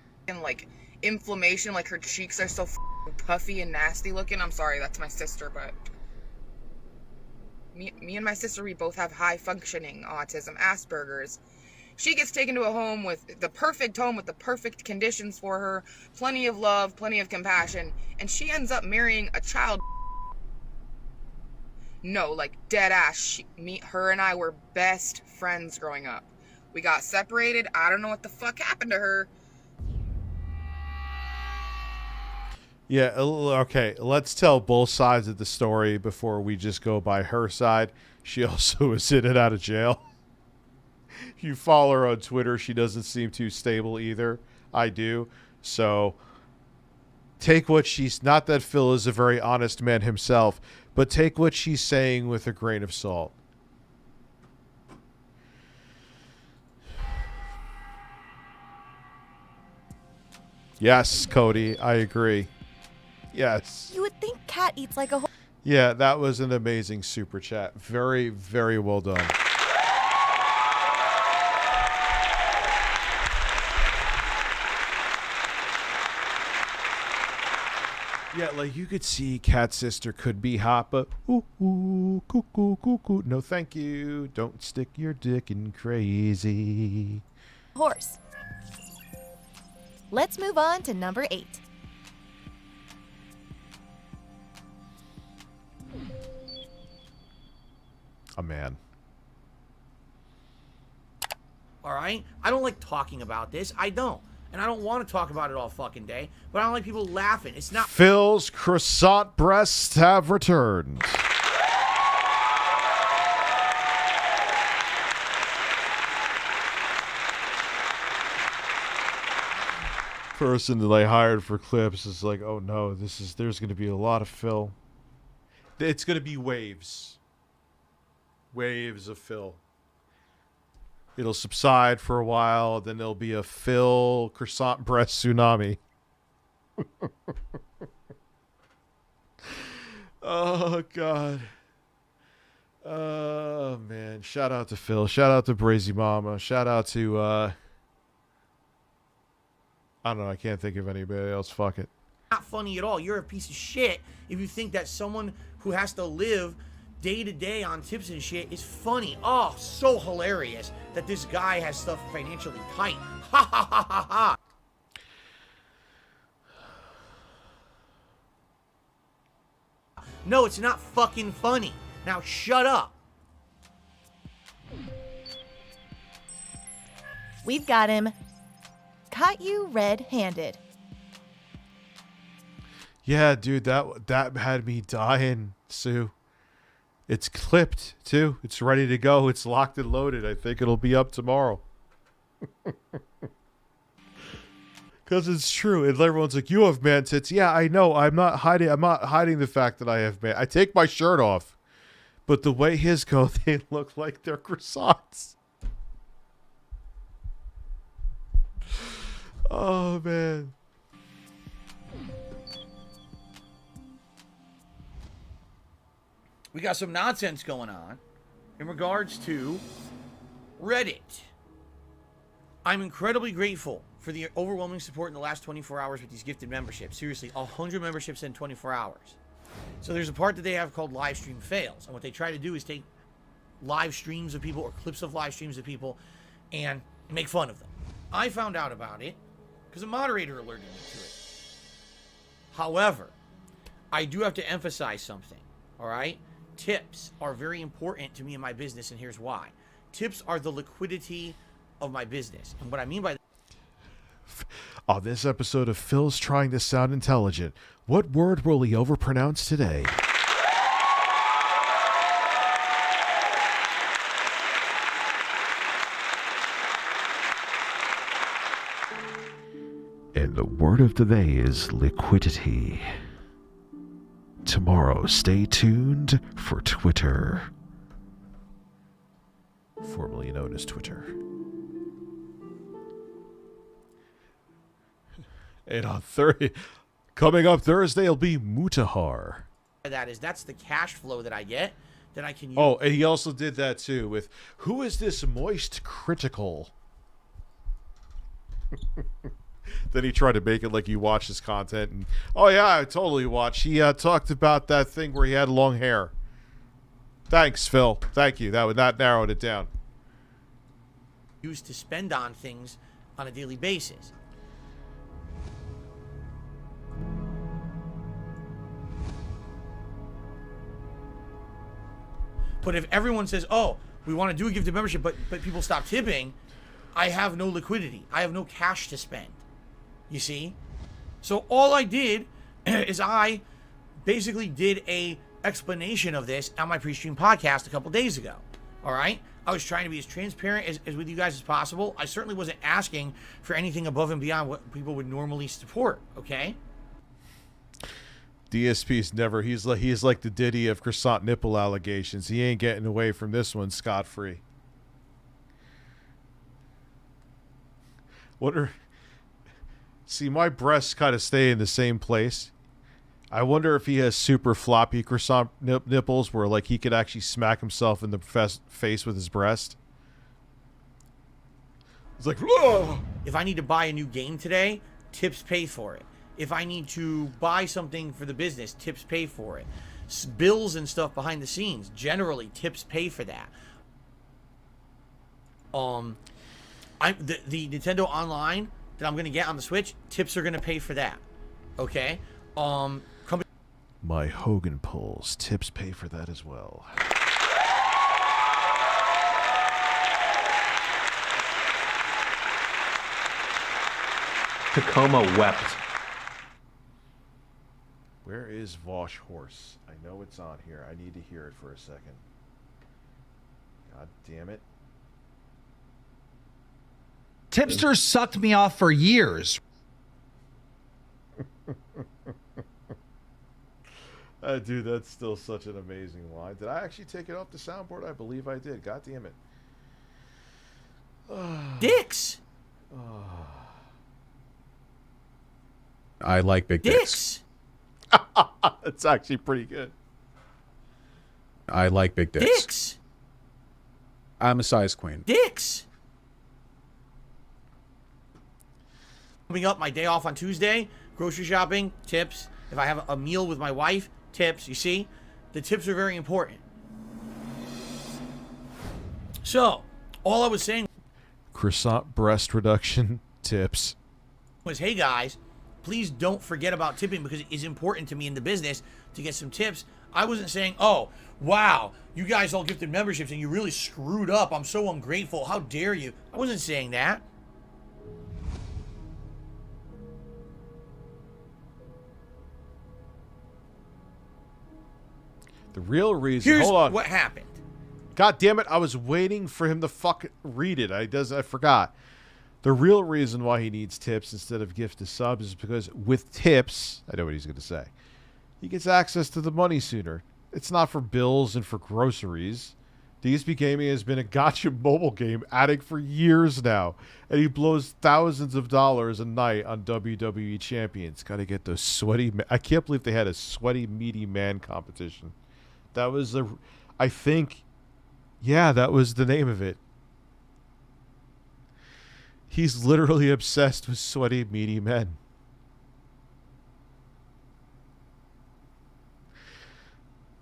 like inflammation. Like, her cheeks are so puffy and nasty looking. I'm sorry, that's my sister, but... Me and my sister, we both have high-functioning autism, Asperger's. She gets taken to a home with the perfect conditions for her, plenty of love, plenty of compassion, and she ends up marrying a child. No, like, dead ass. Her and I were best friends growing up. We got separated. I don't know what the fuck happened to her. Yeah, okay, let's tell both sides of the story before we just go by her side. She also is in and out of jail. You follow her on Twitter, she doesn't seem too stable either. I do. So take what she's... Not that Phil is a very honest man himself, but take what she's saying with a grain of salt. Yes, Cody, I agree. Yes. You would think Kat eats like a whole... Yeah, that was an amazing super chat. Very, very well done. Yeah, like you could see Kat's sister could be hot, but cuckoo. No, thank you. Don't stick your dick in crazy. horse. Let's move on to number 8. A man. All right? I don't like talking about this. I don't. And I don't want to talk about it all fucking day. But I don't like people laughing. It's not... Phil's croissant breasts have returned. Person that I hired for clips is like, oh no, there's going to be a lot of Phil. It's going to be waves. Waves of Phil. It'll subside for a while, then there'll be a Phil croissant breast tsunami. Oh, God. Oh, man. Shout out to Phil. Shout out to Brazy Mama. Shout out to, I don't know. I can't think of anybody else. Fuck it. Not funny at all. You're a piece of shit if you think that someone who has to live day to day on tips and shit is funny. Oh, so hilarious that this guy has stuff financially tight. Ha ha ha ha ha. No, it's not fucking funny. Now shut up. We've got him. Caught you red-handed. Yeah, dude, that had me dying, Sue. It's clipped, too. It's ready to go. It's locked and loaded. I think it'll be up tomorrow. Because it's true. And everyone's like, you have man tits. Yeah, I know. I'm not hiding the fact that I have man. I take my shirt off. But the way his go, they look like they're croissants. Oh, man. We got some nonsense going on in regards to Reddit. I'm incredibly grateful for the overwhelming support in the last 24 hours with these gifted memberships. Seriously, 100 memberships in 24 hours. So there's a part that they have called live stream fails. And what they try to do is take live streams of people or clips of live streams of people and make fun of them. I found out about it because a moderator alerted me to it. However, I do have to emphasize something, all right? Tips are very important to me in my business, and here's why. Tips are the liquidity of my business. And what I mean by that... On this episode of Phil's Trying to Sound Intelligent, what word will he overpronounce today? And the word of the day is liquidity. Tomorrow, stay tuned for Twitter. Formerly known as Twitter. And on coming up Thursday will be Mutahar. That's the cash flow that I get that I can use. Oh, and he also did that too with who is this moist critical? Then he tried to make it like he watched his content and oh yeah, I totally watched. He talked about that thing where he had long hair. Thanks, Phil. Thank you. That narrowed it down. Used to spend on things on a daily basis. But if everyone says, oh, we want to do a gifted membership, but people stop tipping, I have no liquidity. I have no cash to spend. You see? So all I did is I basically did a explanation of this on my pre-stream podcast a couple days ago. All right? I was trying to be as transparent as with you guys as possible. I certainly wasn't asking for anything above and beyond what people would normally support. Okay? DSP's never. He's like the Diddy of croissant nipple allegations. He ain't getting away from this one scot-free. See, my breasts kind of stay in the same place. I wonder if he has super floppy croissant nipples where like he could actually smack himself in the face with his breast. It's like, whoa! If I need to buy a new game today, tips pay for it. If I need to buy something for the business, tips pay for it. Bills and stuff behind the scenes, generally tips pay for that. The Nintendo Online that I'm gonna get on the Switch, tips are gonna pay for that. Okay. My Hogan pulls, tips pay for that as well. Tacoma wept. Where is Vosh Horse? I know it's on here. I need to hear it for a second. God damn it. Tipsters sucked me off for years. Dude, that's still such an amazing line. Did I actually take it off the soundboard? I believe I did. God damn it. Dicks! I like big dicks. That's actually pretty good. I like big dicks. Dicks! I'm a size queen. Dicks! Coming up, my day off on Tuesday, grocery shopping, tips. If I have a meal with my wife, tips. You see? The tips are very important. So, all I was saying Croissant breast reduction tips. Was, hey guys, please don't forget about tipping because it is important to me in the business to get some tips. I wasn't saying, oh, wow, you guys all gifted memberships and you really screwed up. I'm so ungrateful. How dare you? I wasn't saying that. The real reason. Here's hold on. what happened. God damn it! I was waiting for him to fucking read it. I forgot. The real reason why he needs tips instead of gifted subs is because with tips, I know what he's going to say. He gets access to the money sooner. It's not for bills and for groceries. DSP Gaming has been a gotcha mobile game addict for years now, and he blows thousands of dollars a night on WWE champions. Got to get those sweaty. I can't believe they had a sweaty, meaty man competition. That was I think, yeah, that was the name of it. He's literally obsessed with sweaty, meaty men.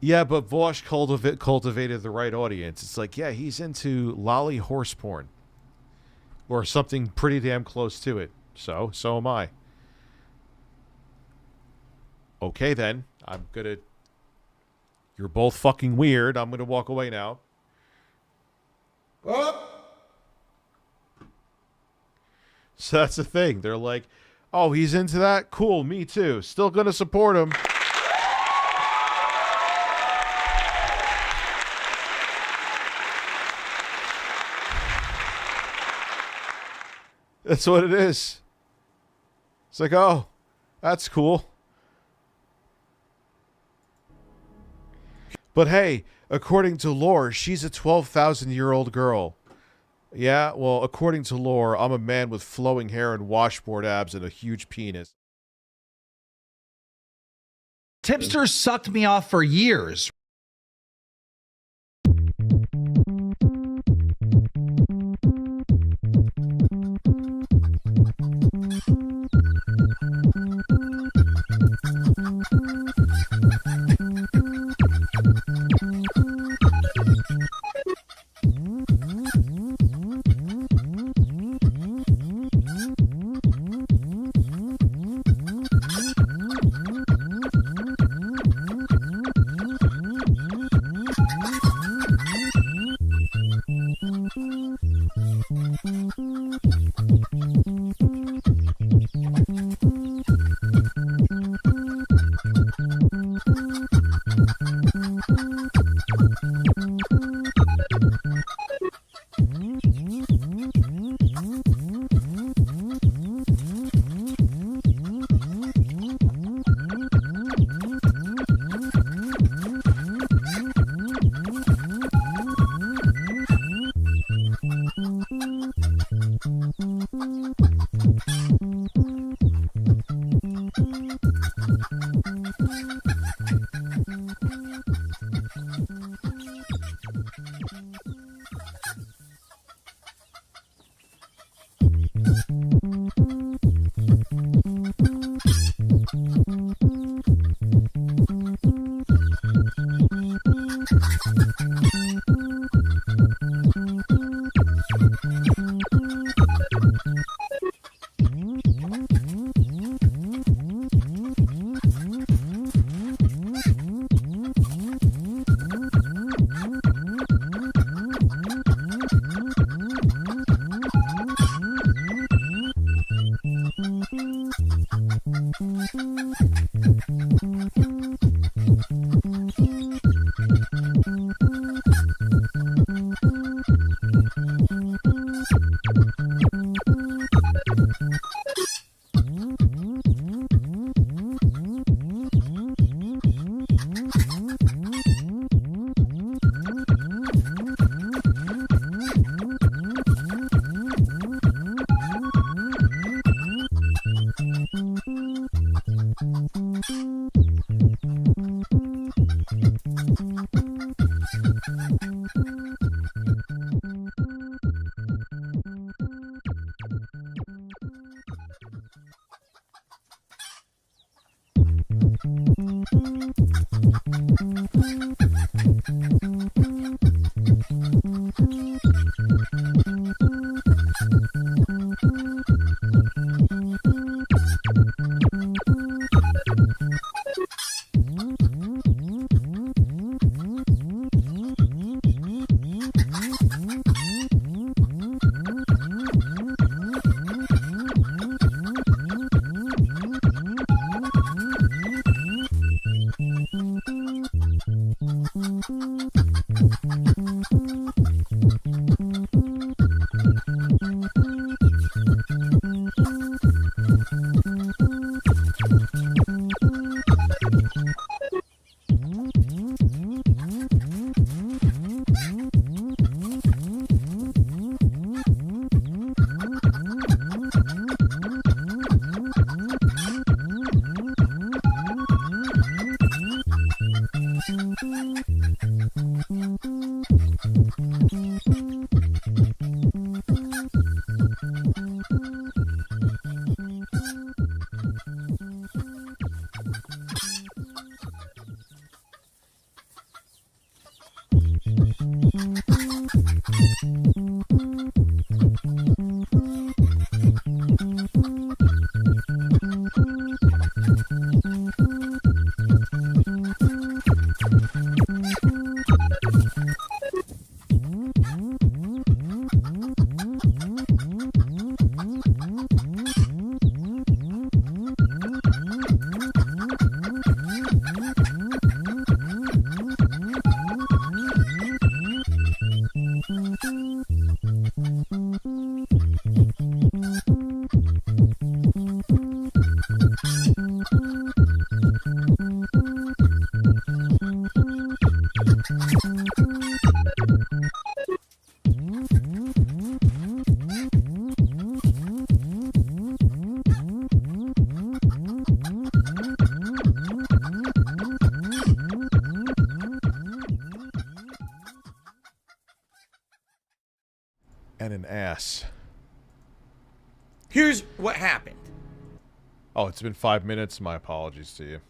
Yeah, but Vosh cultivated the right audience. It's like, yeah, he's into lolly horse porn. Or something pretty damn close to it. So am I. Okay, then. I'm gonna... You're both fucking weird. I'm gonna walk away now. Oh! So that's the thing. They're like, oh, he's into that? Cool, me too. Still gonna support him. That's what it is. It's like, oh, that's cool. But hey, according to lore, she's a 12,000-year-old girl. Yeah, well, according to lore, I'm a man with flowing hair and washboard abs and a huge penis. Tipsters sucked me off for years. mess. Here's what happened. Oh, it's been 5 minutes. My apologies to you.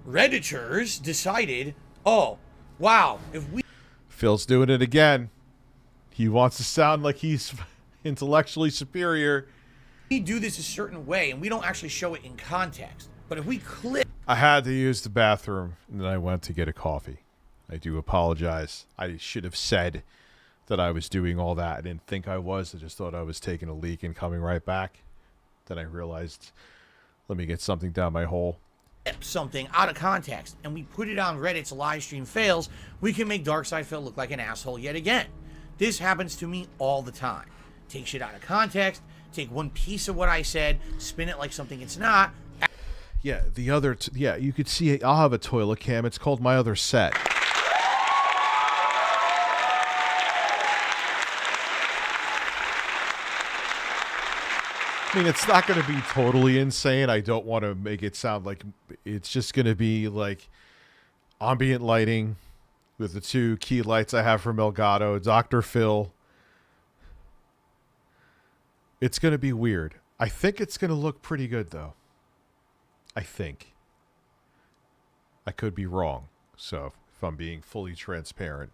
Redditors decided, oh, wow, if we... Phil's doing it again. He wants to sound like he's intellectually superior. We do this a certain way, and we don't actually show it in context. But if we clip... I had to use the bathroom, and then I went to get a coffee. I do apologize. I should have said that I was doing all that. I didn't think I was. I just thought I was taking a leak and coming right back. Then I realized, let me get something down my hole. Something out of context, and we put it on Reddit's live stream fails, we can make Darkside Phil look like an asshole yet again. This happens to me all the time. Take shit out of context, take one piece of what I said, spin it like something it's not. Yeah, the other... yeah, you could see... I'll have a toilet cam. It's called My Other Set. I mean, it's not going to be totally insane. I don't want to make it sound like... It's just going to be, like, ambient lighting with the 2 key lights I have from Elgato, Dr. Phil. It's going to be weird. I think it's going to look pretty good, though. I think. I could be wrong. So, if I'm being fully transparent,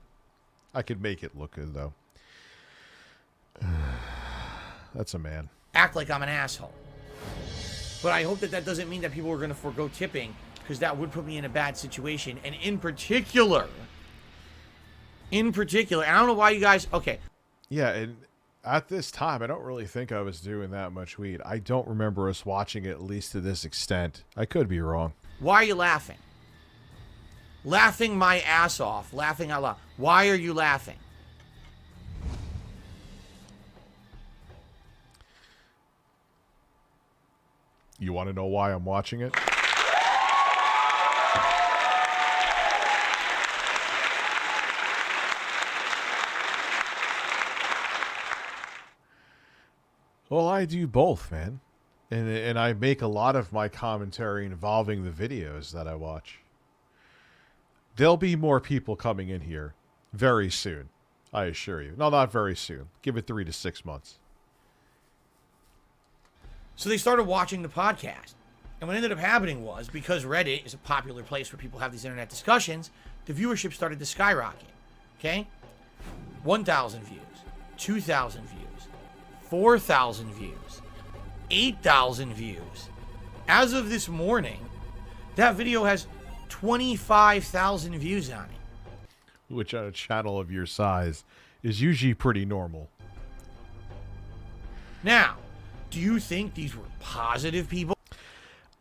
I could make it look good, though. That's a man. Act like I'm an asshole. But I hope that that doesn't mean that people are going to forego tipping, because that would put me in a bad situation. And in particular, and I don't know why you guys... Okay. Yeah, and at this time, I don't really think I was doing that much weed. I don't remember us watching it, at least to this extent. I could be wrong. Why are you laughing? Laughing my ass off. Laughing out loud. Why are you laughing? You want to know why I'm watching it? Well, I do both, man. And I make a lot of my commentary involving the videos that I watch. There'll be more people coming in here very soon, I assure you. No, not very soon. Give it 3 to 6 months. So they started watching the podcast. And what ended up happening was, because Reddit is a popular place where people have these internet discussions, the viewership started to skyrocket. Okay? 1,000 views, 2,000 views, 4,000 views, 8,000 views. As of this morning, that video has 25,000 views on it. Which on a channel of your size is usually pretty normal. Now, do you think these were positive people?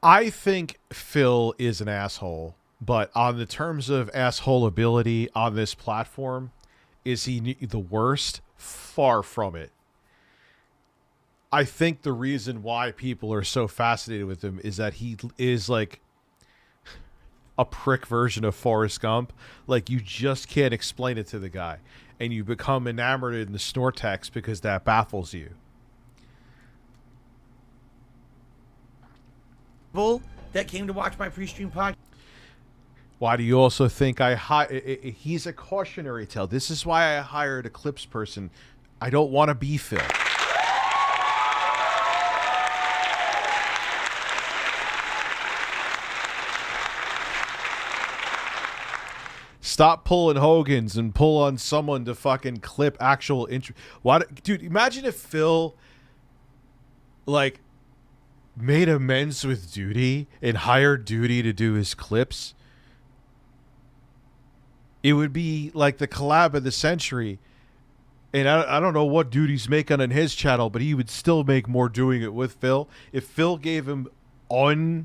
I think Phil is an asshole, but on the terms of asshole ability on this platform, is he the worst? Far from it. I think the reason why people are so fascinated with him is that he is like a prick version of Forrest Gump. Like, you just can't explain it to the guy, and you become enamored in the Snortex because that baffles you. That came to watch my pre-stream podcast. Why do you also think he's a cautionary tale? This is why I hired a clips person. I don't want to be Phil. Stop pulling Hogan's and pull on someone to fucking clip actual intro. Why, dude? Imagine if Phil, like, made amends with Duty and hired Duty to do his clips. It would be like the collab of the century. And I don't know what Duty's making on his channel, but he would still make more doing it with Phil. If Phil gave him not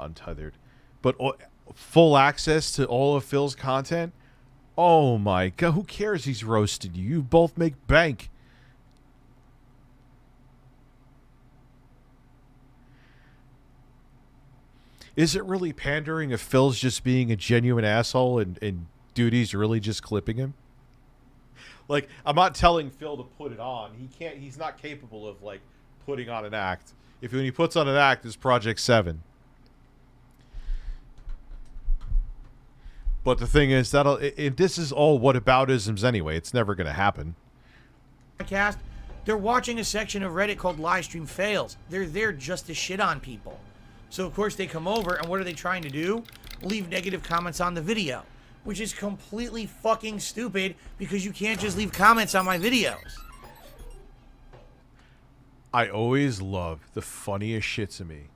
untethered, but full access to all of Phil's content, oh my God, who cares he's roasted you? You both make bank. Is it really pandering if Phil's just being a genuine asshole and Duty's really just clipping him? Like, I'm not telling Phil to put it on. He's not capable of, like, putting on an act. If when he puts on an act, it's Project 7. But the thing is, this is all whataboutisms anyway. It's never going to happen. podcast, they're watching a section of Reddit called Livestream Fails. They're there just to shit on people. So of course they come over, and what are they trying to do? Leave negative comments on the video, which is completely fucking stupid because you can't just leave comments on my videos. I always love the funniest shit to me,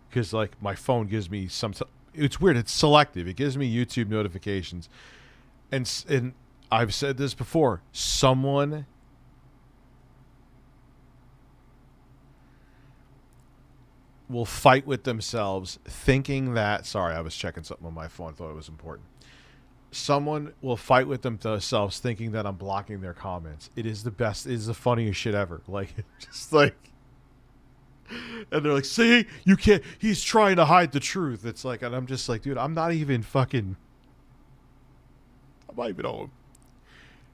because like my phone gives me some. It's weird. It's selective. It gives me YouTube notifications, and I've said this before. Someone will fight with themselves, thinking that. Sorry, I was checking something on my phone. Thought it was important. Someone will fight with themselves thinking that I'm blocking their comments. It is the best. It is the funniest shit ever. Like, just like, and they're like, see, you can't, he's trying to hide the truth. It's like, and I'm just like, dude, I'm not even fucking, I'm not even home.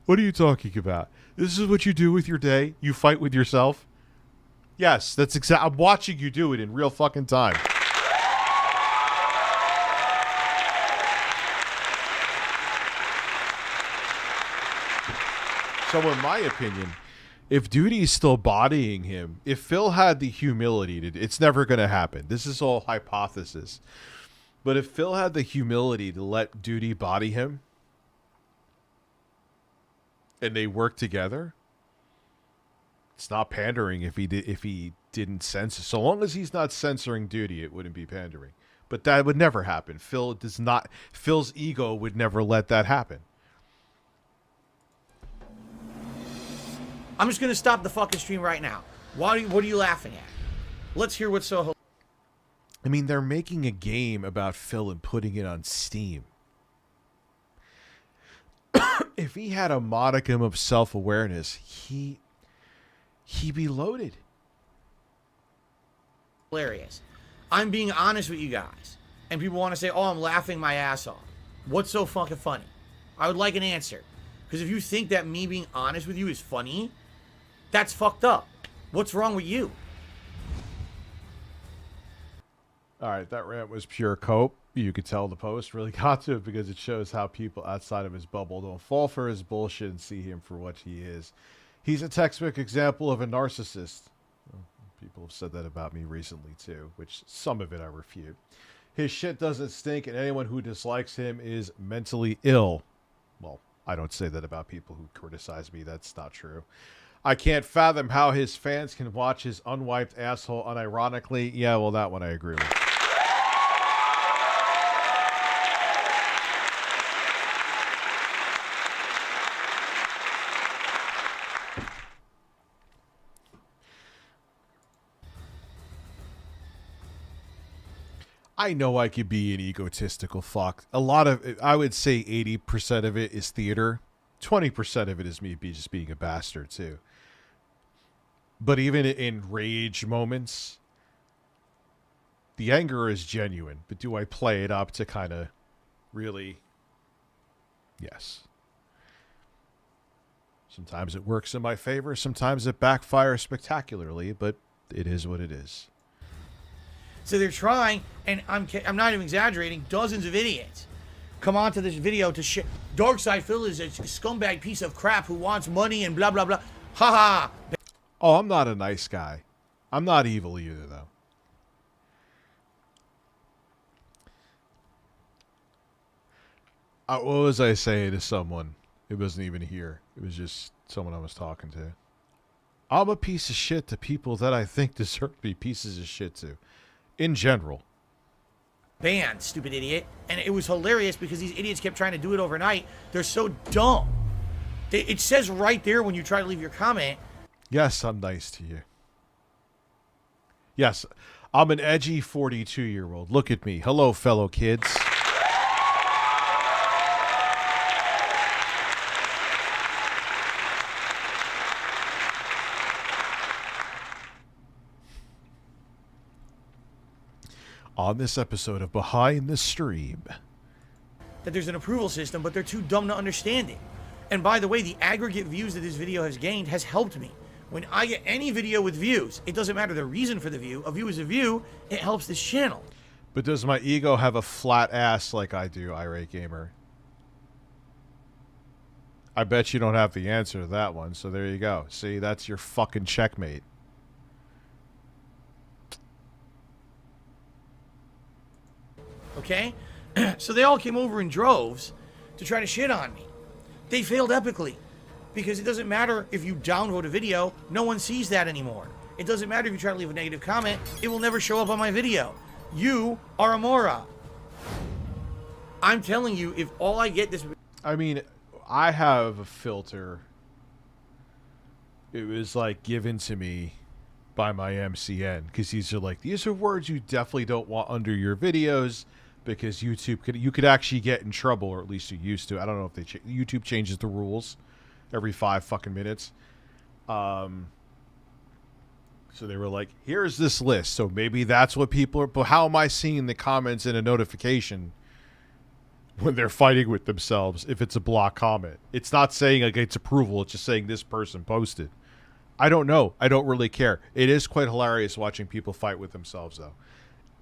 What are you talking about? This is what you do with your day? You fight with yourself? Yes, that's exactly, I'm watching you do it in real fucking time. So in my opinion, if Duty's still bodying him, if Phil had the humility to, it's never going to happen. This is all hypothesis. But if Phil had the humility to let Duty body him, and they work together, it's not pandering if he didn't censor. So long as he's not censoring Duty, it wouldn't be pandering. But that would never happen. Phil's ego would never let that happen. I'm just going to stop the fucking stream right now. What are you laughing at? Let's hear what's so... I mean, they're making a game about Phil and putting it on Steam. If he had a modicum of self-awareness, he'd be loaded. Hilarious. I'm being honest with you guys. And people want to say, oh, I'm laughing my ass off. What's so fucking funny? I would like an answer. Because if you think that me being honest with you is funny, that's fucked up. What's wrong with you? All right, that rant was pure cope. You could tell the post really got to it because it shows how people outside of his bubble don't fall for his bullshit and see him for what he is. He's a textbook example of a narcissist. Well, people have said that about me recently too, which some of it I refute. His shit doesn't stink, and anyone who dislikes him is mentally ill. Well, I don't say that about people who criticize me. That's not true. I can't fathom how his fans can watch his unwiped asshole unironically. Yeah, well, that one I agree with. I know I could be an egotistical fuck. A lot of it, I would say 80% of it is theater. 20% of it is me just being a bastard too. But even in rage moments, the anger is genuine. But do I play it up to kind of really? Yes. Sometimes it works in my favor. Sometimes it backfires spectacularly. But it is what it is. So they're trying, and I'm not even exaggerating, dozens of idiots come onto this video to shit. Darkside Phil is a scumbag piece of crap who wants money and blah, blah, blah. Ha ha. Oh, I'm not a nice guy. I'm not evil either, though. What was I saying to someone? It wasn't even here. It was just someone I was talking to. I'm a piece of shit to people that I think deserve to be pieces of shit to. In general. Banned, stupid idiot. And it was hilarious because these idiots kept trying to do it overnight. They're so dumb. It says right there when you try to leave your comment. Yes, I'm nice to you. Yes, I'm an edgy 42-year-old. Look at me. Hello, fellow kids. On this episode of Behind the Stream. That there's an approval system, but they're too dumb to understand it. And by the way, the aggregate views that this video has gained has helped me. When I get any video with views, it doesn't matter the reason for the view. A view is a view. It helps this channel. But does my ego have a flat ass like I do, Irate Gamer? I bet you don't have the answer to that one, so there you go. See, that's your fucking checkmate. Okay? So they all came over in droves to try to shit on me. They failed epically. Because it doesn't matter if you downvote a video, no one sees that anymore. It doesn't matter if you try to leave a negative comment, it will never show up on my video. You are a moron. I'm telling you, if all I get this... I mean, I have a filter. It was like given to me by my MCN, because these are words you definitely don't want under your videos, because you could actually get in trouble, or at least you used to. I don't know if YouTube changes the rules every 5 fucking minutes. So they were like, here's this list. So maybe that's what people are, but how am I seeing the comments in a notification when they're fighting with themselves if it's a block comment? It's not saying against approval, it's just saying this person posted. I don't know. I don't really care. It is quite hilarious watching people fight with themselves, though.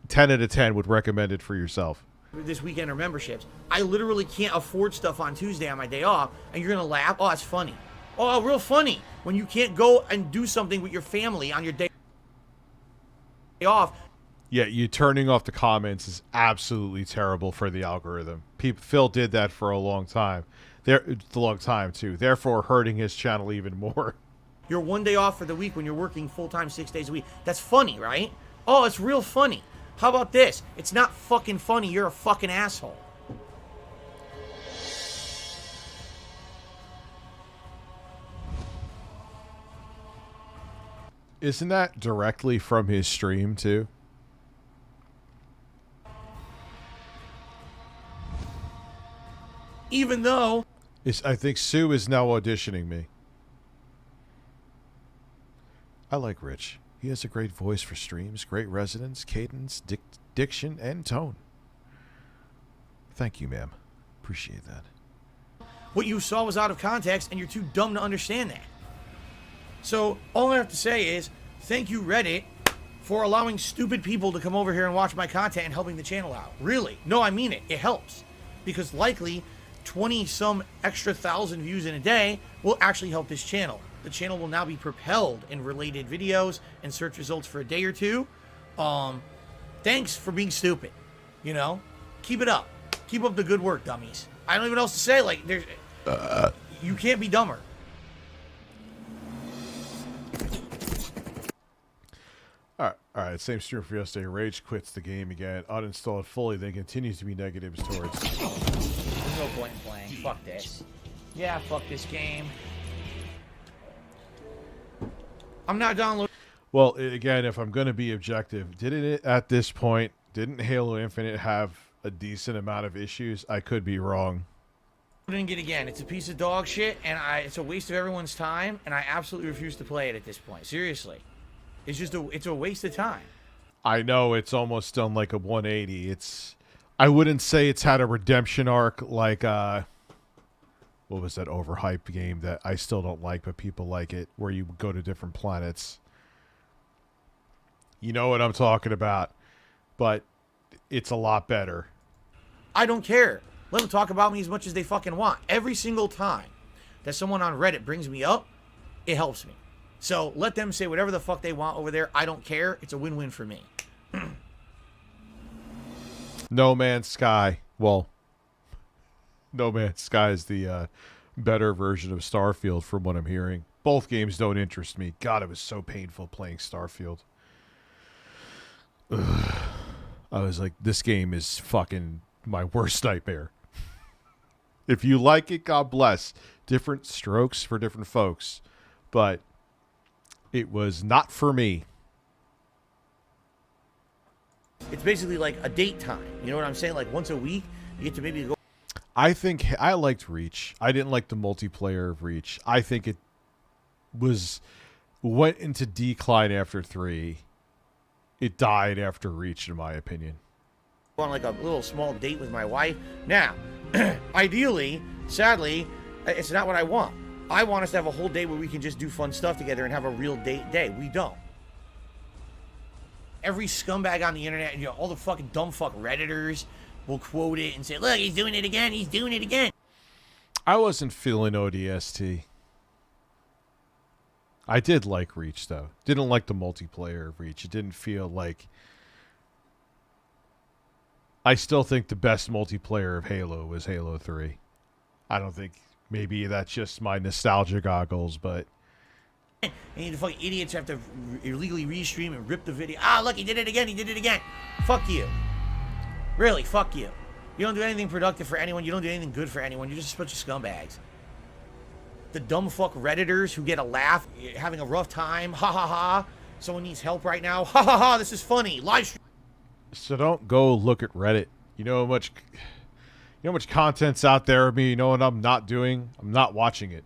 10 out of 10 would recommend it for yourself. This weekend or memberships, I literally can't afford stuff on Tuesday on my day off, and you're gonna laugh. Oh, it's funny. Oh, real funny when you can't go and do something with your family on your day off. Yeah, you turning off the comments is absolutely terrible for the algorithm. Phil did that for a long time. It's a long time too. Therefore, hurting his channel even more. You're one day off for the week when you're working full-time 6 days a week. That's funny, right? Oh, it's real funny. How about this? It's not fucking funny. You're a fucking asshole. Isn't that directly from his stream, too? Even though... I think Sue is now auditioning me. I like Rich. He has a great voice for streams, great resonance, cadence, diction, and tone. Thank you, ma'am. Appreciate that. What you saw was out of context, and you're too dumb to understand that. So, all I have to say is, thank you, Reddit, for allowing stupid people to come over here and watch my content and helping the channel out. Really. No, I mean it. It helps. Because likely, 20-some extra thousand views in a day will actually help this channel. The channel will now be propelled in related videos and search results for a day or two. Thanks for being stupid. You know? Keep it up. Keep up the good work, dummies. I don't even know what else to say. Like, there's... you can't be dumber. Alright, same stream for yesterday. Rage quits the game again. Uninstall it fully, then continues to be negatives towards... There's no point in playing. Fuck this. Yeah, fuck this game. I'm not downloading... Well, again, if I'm going to be objective, didn't it, at this point, didn't Halo Infinite have a decent amount of issues? I could be wrong. It again. It's a piece of dog shit, and it's a waste of everyone's time, and I absolutely refuse to play it at this point. Seriously. It's just it's a waste of time. I know it's almost done like a 180. I wouldn't say it's had a redemption arc like what was that overhyped game that I still don't like, but people like it, where you go to different planets. You know what I'm talking about, but it's a lot better. I don't care. Let them talk about me as much as they fucking want. Every single time that someone on Reddit brings me up, it helps me. So let them say whatever the fuck they want over there. I don't care. It's a win-win for me. No Man's Sky. Well, No Man's Sky is the better version of Starfield from what I'm hearing. Both games don't interest me. God, it was so painful playing Starfield. Ugh. I was like, this game is fucking my worst nightmare. If you like it, God bless. Different strokes for different folks. But it was not for me. It's basically like a date time. You know what I'm saying? Like once a week, you get to maybe go. I think I liked Reach. I didn't like the multiplayer of Reach. I think it went into decline after 3. It died after Reach, in my opinion. On like a little small date with my wife. Now, ideally, sadly, it's not what I want. I want us to have a whole day where we can just do fun stuff together and have a real date day. We don't. Every scumbag on the internet, you know, all the fucking dumb fuck Redditors will quote it and say, look, he's doing it again, he's doing it again. I wasn't feeling ODST. I did like Reach, though. Didn't like the multiplayer of Reach. It didn't feel like... I still think the best multiplayer of Halo was Halo 3. I don't think... Maybe that's just my nostalgia goggles, but... And the fucking idiots have to illegally restream and rip the video. Ah, look, he did it again. He did it again. Fuck you. Really, fuck you. You don't do anything productive for anyone. You don't do anything good for anyone. You're just a bunch of scumbags. The dumb fuck Redditors who get a laugh, having a rough time. Ha ha ha. Someone needs help right now. Ha ha ha. This is funny. Live stream. So don't go look at Reddit. You know how much content's out there of me. You know what I'm not doing? I'm not watching it.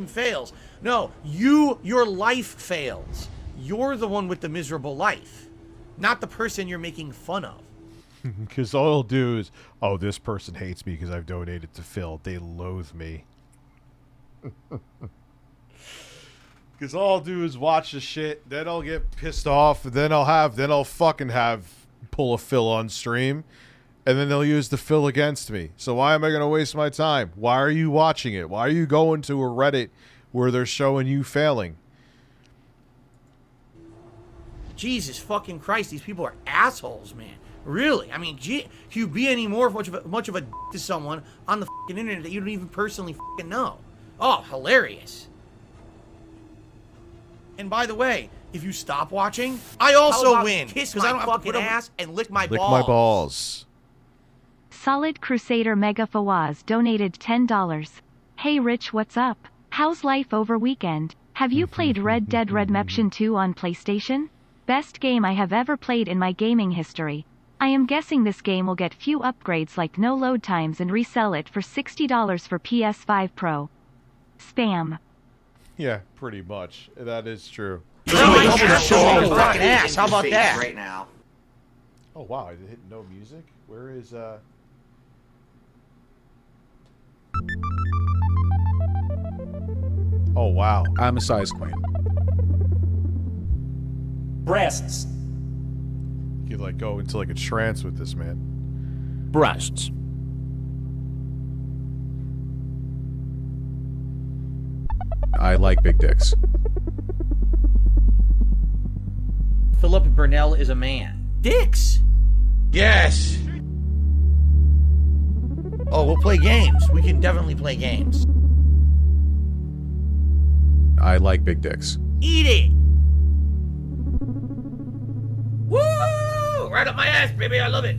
Fails. No, your life fails. You're the one with the miserable life, not the person you're making fun of. Because all it'll do is, oh, this person hates me because I've donated to Phil. They loathe me. Because all I'll do is watch the shit, then I'll get pissed off, and then I'll fucking pull a Phil on stream, and then they'll use the Phil against me. So why am I going to waste my time? Why are you watching it? Why are you going to a Reddit where they're showing you failing? Jesus fucking Christ, these people are assholes, man. Really? I mean, can you be any more much of a d to someone on the fucking internet that you don't even personally fucking know? Oh, hilarious. And by the way, if you stop watching, I also win. Kiss my fucking ass and lick my balls. Lick my balls. Solid Crusader Mega Fawaz donated $10. Hey Rich, what's up? How's life over weekend? Have you played Red Dead Redemption 2 on PlayStation? Best game I have ever played in my gaming history. I am guessing this game will get few upgrades like no load times and resell it for $60 for PS5 Pro. Spam. Yeah, pretty much. That is true. Fucking ass. How about that? Right now. Oh wow, I hit no music. Where is Oh wow. I'm a size queen. Breasts. You could like go into like a trance with this man. Breasts. I like big dicks. Philip Burnell is a man. Dicks. Yes. Oh, we'll play games. We can definitely play games. I like big dicks. Eat it. Woo! Right up my ass, baby. I love it.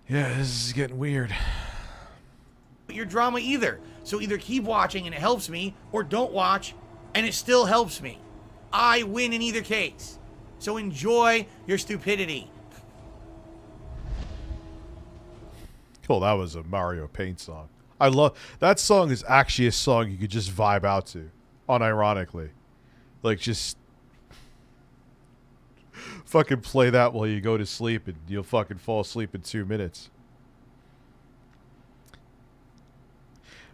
Yeah, this is getting weird. Your drama either. So either keep watching and it helps me, or don't watch and it still helps me. I win in either case. So enjoy your stupidity. Cool, that was a Mario Paint song. I love that song. Is actually a song you could just vibe out to, unironically. Like just fucking play that while you go to sleep and you'll fucking fall asleep in 2 minutes.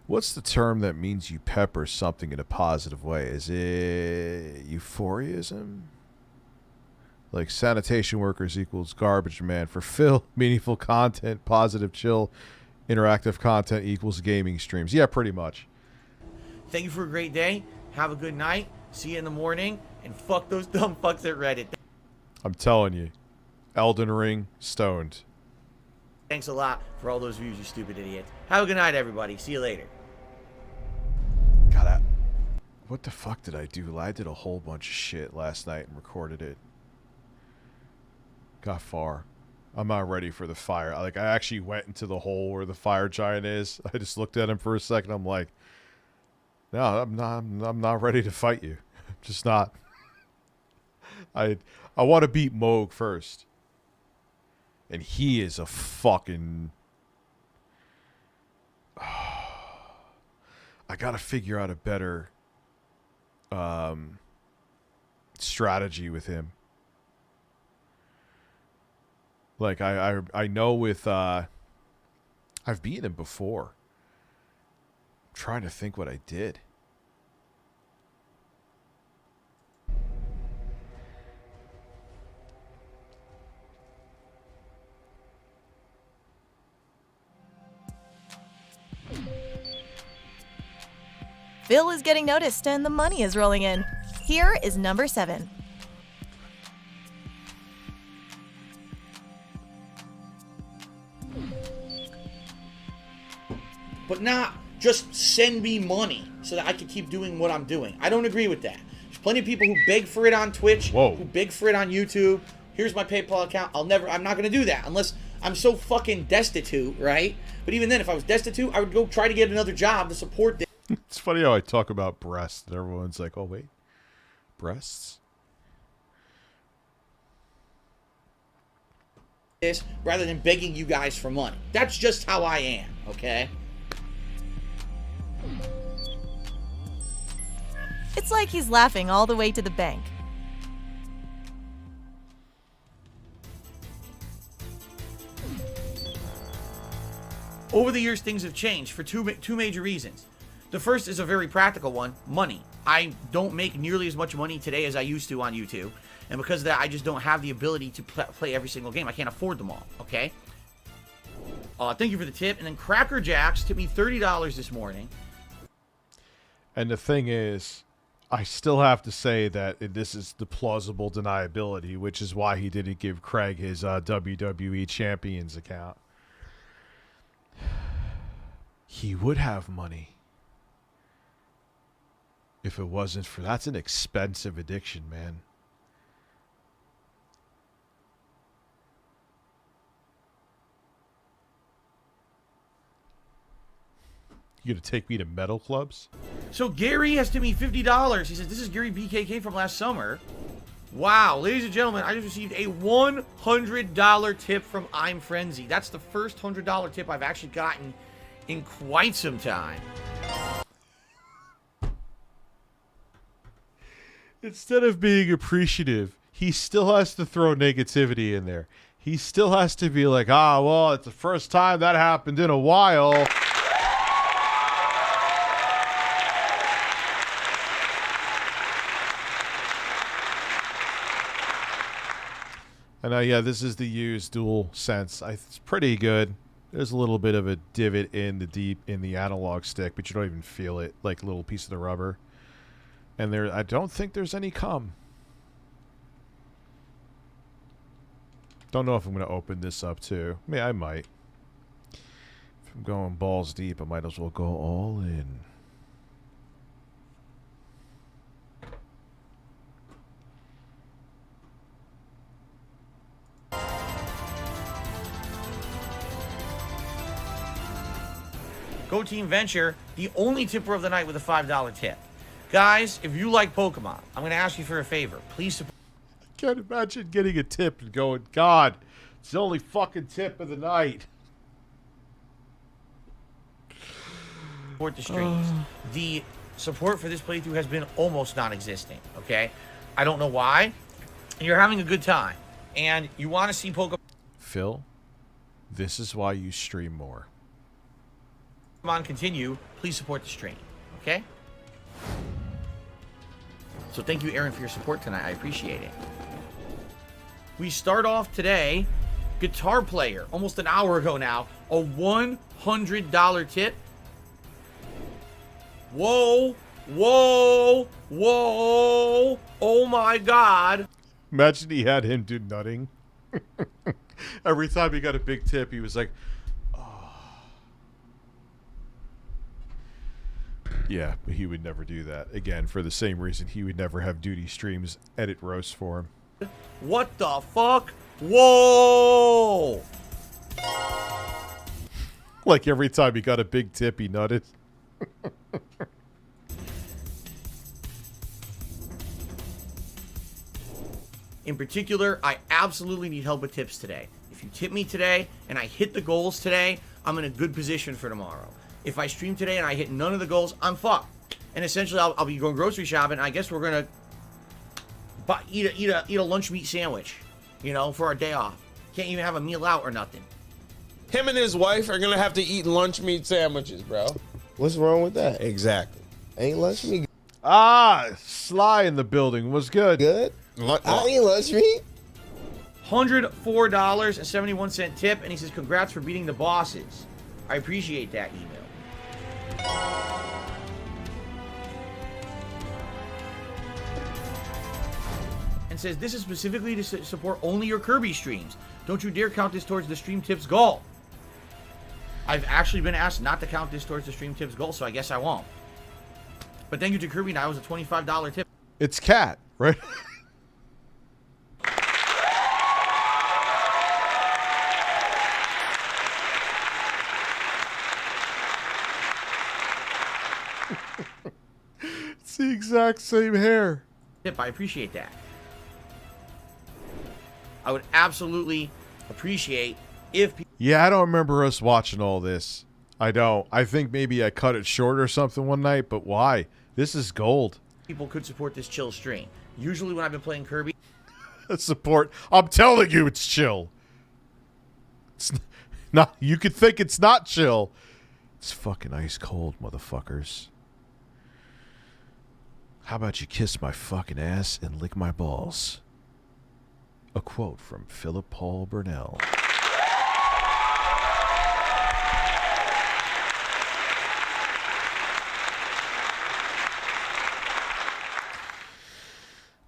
What's the term that means you pepper something in a positive way? Is it euphorism? Like sanitation workers equals garbage man. For Phil, meaningful content, positive chill, interactive content equals gaming streams. Yeah, pretty much. Thank you for a great day. Have a good night. See you in the morning. And fuck those dumb fucks at Reddit. I'm telling you. Elden Ring, stoned. Thanks a lot for all those views, you stupid idiot. Have a good night, everybody. See you later. God, what the fuck did I do? I did a whole bunch of shit last night and recorded it. Got far. I'm not ready for the fire. Like, I actually went into the hole where the fire giant is. I just looked at him for a second. I'm like, no, I'm not ready to fight you. I'm just not. I want to beat Moog first. And he is a fucking... I gotta figure out a better strategy with him. Like I know with I've beaten him before. I'm trying to think what I did. Phil is getting noticed and the money is rolling in. Here is number 7. But not just send me money so that I can keep doing what I'm doing. I don't agree with that. There's plenty of people who beg for it on Twitch, who beg for it on YouTube. Here's my PayPal account. I'm not going to do that unless I'm so fucking destitute, right? But even then, if I was destitute, I would go try to get another job to support this. It's funny how I talk about breasts and everyone's like, oh, wait, breasts? Rather than begging you guys for money. That's just how I am, okay? It's like he's laughing all the way to the bank. Over the years, things have changed for two major reasons. The first is a very practical one, money. I don't make nearly as much money today as I used to on YouTube. And because of that, I just don't have the ability to play every single game. I can't afford them all, okay? Thank you for the tip. And then Cracker Jacks tipped me $30 this morning. And the thing is, I still have to say that this is the plausible deniability, which is why he didn't give Craig his WWE Champions account. He would have money if it wasn't for... That's an expensive addiction, man. You gonna take me to metal clubs? So Gary has tipped me $50. He says, this is Gary BKK from last summer. Wow, ladies and gentlemen, I just received a $100 tip from I'm Frenzy. That's the first $100 tip I've actually gotten in quite some time. Instead of being appreciative, he still has to throw negativity in there. He still has to be like, well, it's the first time that happened in a while. And yeah, this is the used dual sense. It's pretty good. There's a little bit of a divot in the analog stick, but you don't even feel it, like a little piece of the rubber. And I don't think there's any cum. Don't know if I'm going to open this up too. I might. If I'm going balls deep, I might as well go all in. Go Team Venture, the only tipper of the night with a $5 tip. Guys, if you like Pokemon, I'm going to ask you for a favor. Please support. I can't imagine getting a tip and going, God, it's the only fucking tip of the night. Support the streams. The support for this playthrough has been almost non-existent, okay? I don't know why. You're having a good time, and you want to see Pokemon. Phil, this is why you stream more. Continue, please support the stream, okay? So thank you, Aaron, for your support tonight. I appreciate it. We start off today, guitar player, almost an hour ago now, a $100 tip. Whoa, whoa, whoa, oh my God. Imagine he had him do nutting. Every time he got a big tip, he was like, yeah, but he would never do that. Again, for the same reason he would never have Duty Streams edit roasts for him. What the fuck? Whoa! Like every time he got a big tip, he nutted. In particular, I absolutely need help with tips today. If you tip me today and I hit the goals today, I'm in a good position for tomorrow. If I stream today and I hit none of the goals, I'm fucked. And essentially, I'll be going grocery shopping. I guess we're gonna eat a lunch meat sandwich, you know, for our day off. Can't even have a meal out or nothing. Him and his wife are gonna have to eat lunch meat sandwiches, bro. What's wrong with that? Exactly. Ain't lunch meat. Sly in the building was good. Good. I eat lunch meat. $104.71 tip, and he says, "Congrats for beating the bosses." I appreciate that email. and says, this is specifically to support only your Kirby streams. Don't you dare count this towards the stream tips goal. I've actually been asked not to count this towards the stream tips goal, so I guess I won't. But thank you to Kirby, now it was a $25 tip. It's Cat, right? It's the exact same hair. Tip, I appreciate that. I would absolutely appreciate if people... Yeah, I don't remember us watching all this. I don't. I think maybe I cut it short or something one night, but why? This is gold. People could support this chill stream. Usually when I've been playing Kirby... Support. I'm telling you, it's chill. It's not. You could think it's not chill. It's fucking ice cold, motherfuckers. How about you kiss my fucking ass and lick my balls? A quote from Philip Paul Burnell.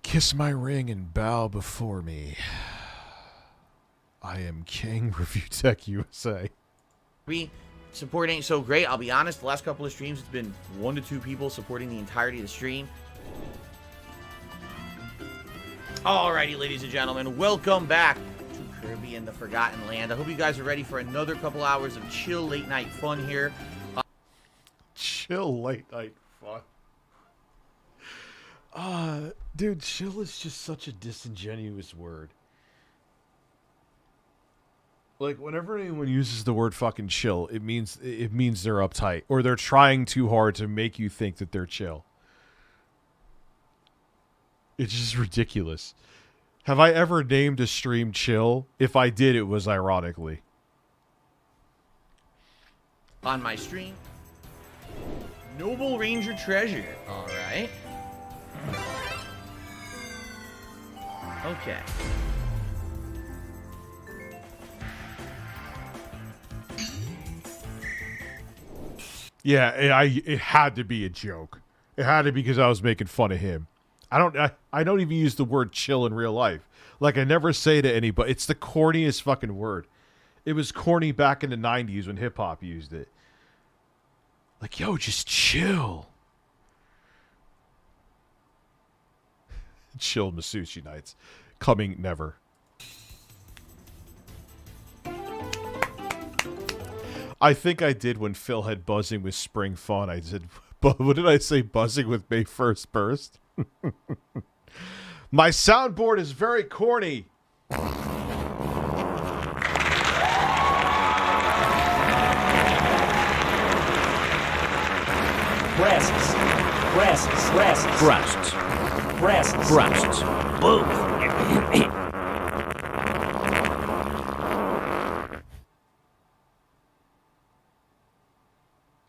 Kiss my ring and bow before me. I am King ReviewTechUSA. Support ain't so great. I'll be honest, the last couple of streams, it's been 1 to 2 people supporting the entirety of the stream. Alrighty, ladies and gentlemen, welcome back to Kirby and the Forgotten Land. I hope you guys are ready for another couple hours of chill late night fun here. Chill late night fun. Dude, chill is just such a disingenuous word. Like, whenever anyone uses the word fucking chill, it means they're uptight or they're trying too hard to make you think that they're chill. It's just ridiculous. Have I ever named a stream chill? If I did, it was ironically. On my stream, Noble Ranger Treasure. All right. Okay. Yeah, it had to be a joke. It had to be because I was making fun of him. I don't even use the word chill in real life. Like, I never say to anybody, it's the corniest fucking word. It was corny back in the 90s when hip hop used it. Like, yo, just chill. Chill Masushi nights. Coming never. I think I did when Phil had buzzing with spring fun. I said, what did I say? Buzzing with May 1st burst? My soundboard is very corny. Breasts. Breasts. Breasts. Breasts. Breasts. Breasts. Both.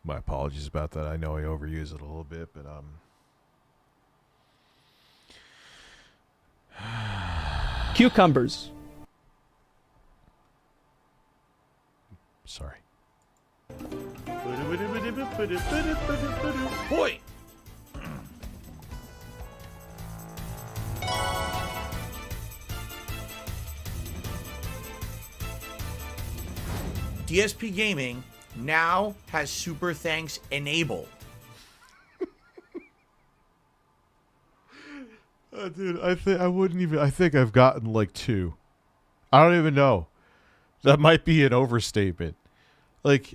My apologies about that. I know I overuse it a little bit, but Cucumbers. Sorry. Boy. DSP Gaming now has Super Thanks enabled. Dude, I think I've gotten like 2. I don't even know. That might be an overstatement. Like,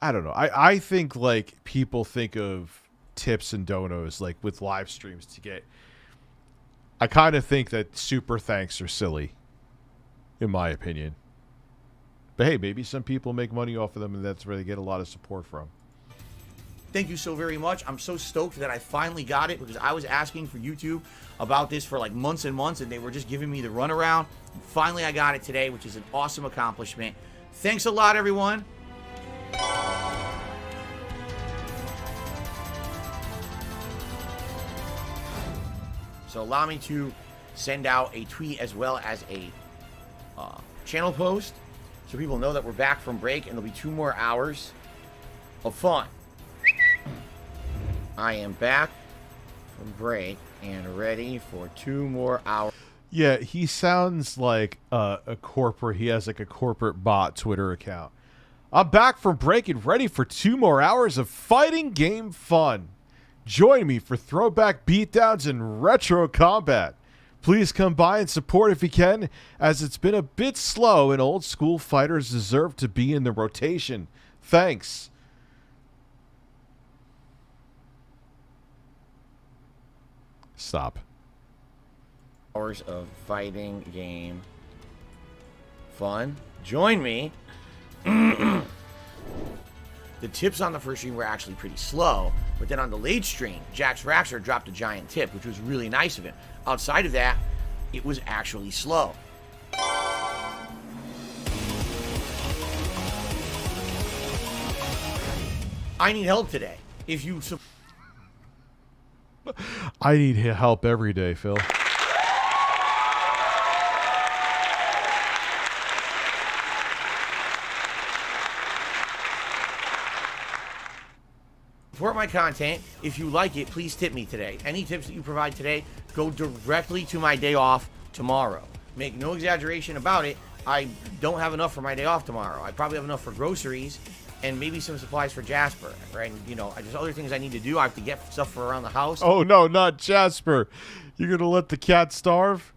I don't know. I think like people think of tips and donos like with live streams to get. I kind of think that super thanks are silly, in my opinion. But hey, maybe some people make money off of them, and that's where they get a lot of support from. Thank you so very much. I'm so stoked that I finally got it because I was asking for YouTube about this for like months and months, and they were just giving me the runaround. And finally, I got it today, which is an awesome accomplishment. Thanks a lot, everyone. So allow me to send out a tweet as well as a channel post so people know that we're back from break and there'll be 2 more hours of fun. I am back from break and ready for 2 more hours. Yeah, he sounds like a corporate. He has like a corporate bot Twitter account. I'm back from break and ready for 2 more hours of fighting game fun. Join me for throwback beatdowns and retro combat. Please come by and support if you can, as it's been a bit slow and old school fighters deserve to be in the rotation. Thanks. Stop. Hours of fighting game fun. Join me. The tips on the first stream were actually pretty slow, but then on the late stream, Jax Raxer dropped a giant tip, which was really nice of him. Outside of that, it was actually slow. I need help today. If you... I need help every day, Phil. Support my content. If you like it, please tip me today. Any tips that you provide today go directly to my day off tomorrow. Make no exaggeration about it. I don't have enough for my day off tomorrow. I probably have enough for groceries and maybe some supplies for Jasper, right? And, you know, there's other things I need to do. I have to get stuff for around the house. Oh, no, not Jasper. You're going to let the cat starve?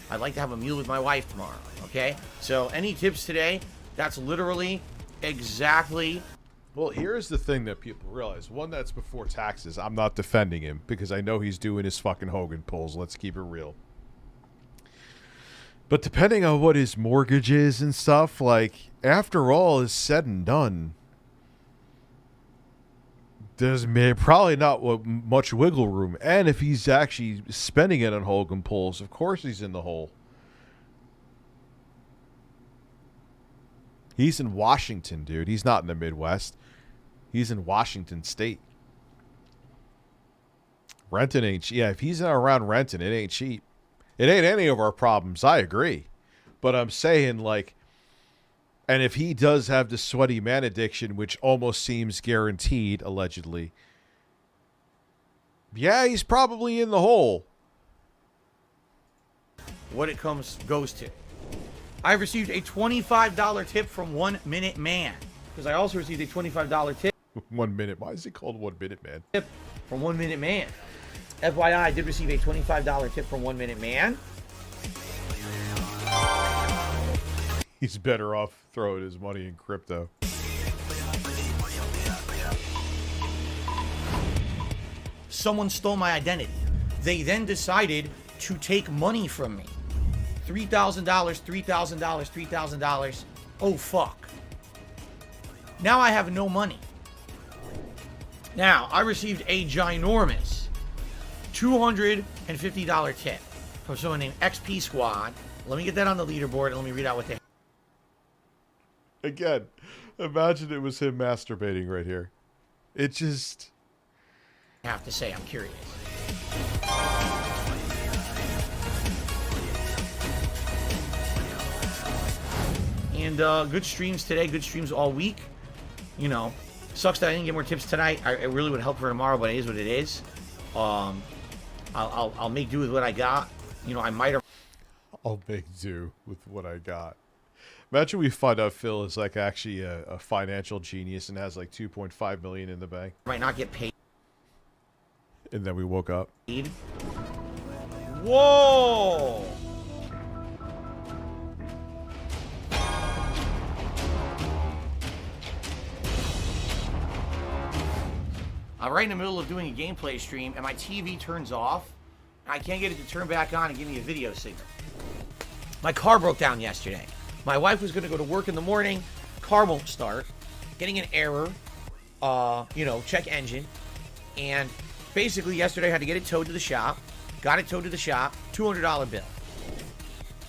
I'd like to have a meal with my wife tomorrow, okay? So any tips today, that's literally exactly... Well, here's the thing that people realize. One, that's before taxes. I'm not defending him because I know he's doing his fucking Hogan pulls. Let's keep it real. But depending on what his mortgage is and stuff, like, after all is said and done, there's probably not much wiggle room. And if he's actually spending it on Hogan pulls, of course he's in the hole. He's in Washington, dude. He's not in the Midwest. He's in Washington State. Renton ain't cheap. Yeah, if he's around Renton, it ain't cheap. It ain't any of our problems. I agree. But I'm saying, like, and if he does have the sweaty man addiction, which almost seems guaranteed, allegedly, yeah, he's probably in the hole. What it goes to. I received a $25 tip from 1 Minute Man. Because I also received a $25 tip. 1 minute. Why is he called 1 Minute Man? Tip from 1 Minute Man. FYI, I did receive a $25 tip from 1 Minute Man. He's better off throwing his money in crypto. Someone stole my identity. They then decided to take money from me. $3,000, $3,000, $3,000. Oh, fuck. Now I have no money. Now, I received a ginormous $250 tip from someone named XP Squad. Let me get that on the leaderboard and let me read out what they... Again, imagine it was him masturbating right here. It just... I have to say, I'm curious. And good streams today, good streams all week. You know, sucks that I didn't get more tips tonight. It really would help for tomorrow, but it is what it is. I'll make do with what I got. You know, I might have... I'll make do with what I got. Imagine we find out Phil is like actually a financial genius and has like 2.5 million in the bank. Might not get paid. And then we woke up. Whoa! I'm right in the middle of doing a gameplay stream and my TV turns off. I can't get it to turn back on and give me a video signal. My car broke down yesterday. My wife was going to go to work in the morning. Car won't start. Getting an error. You know, check engine. And basically yesterday I had to get it towed to the shop. Got it towed to the shop. $200 bill.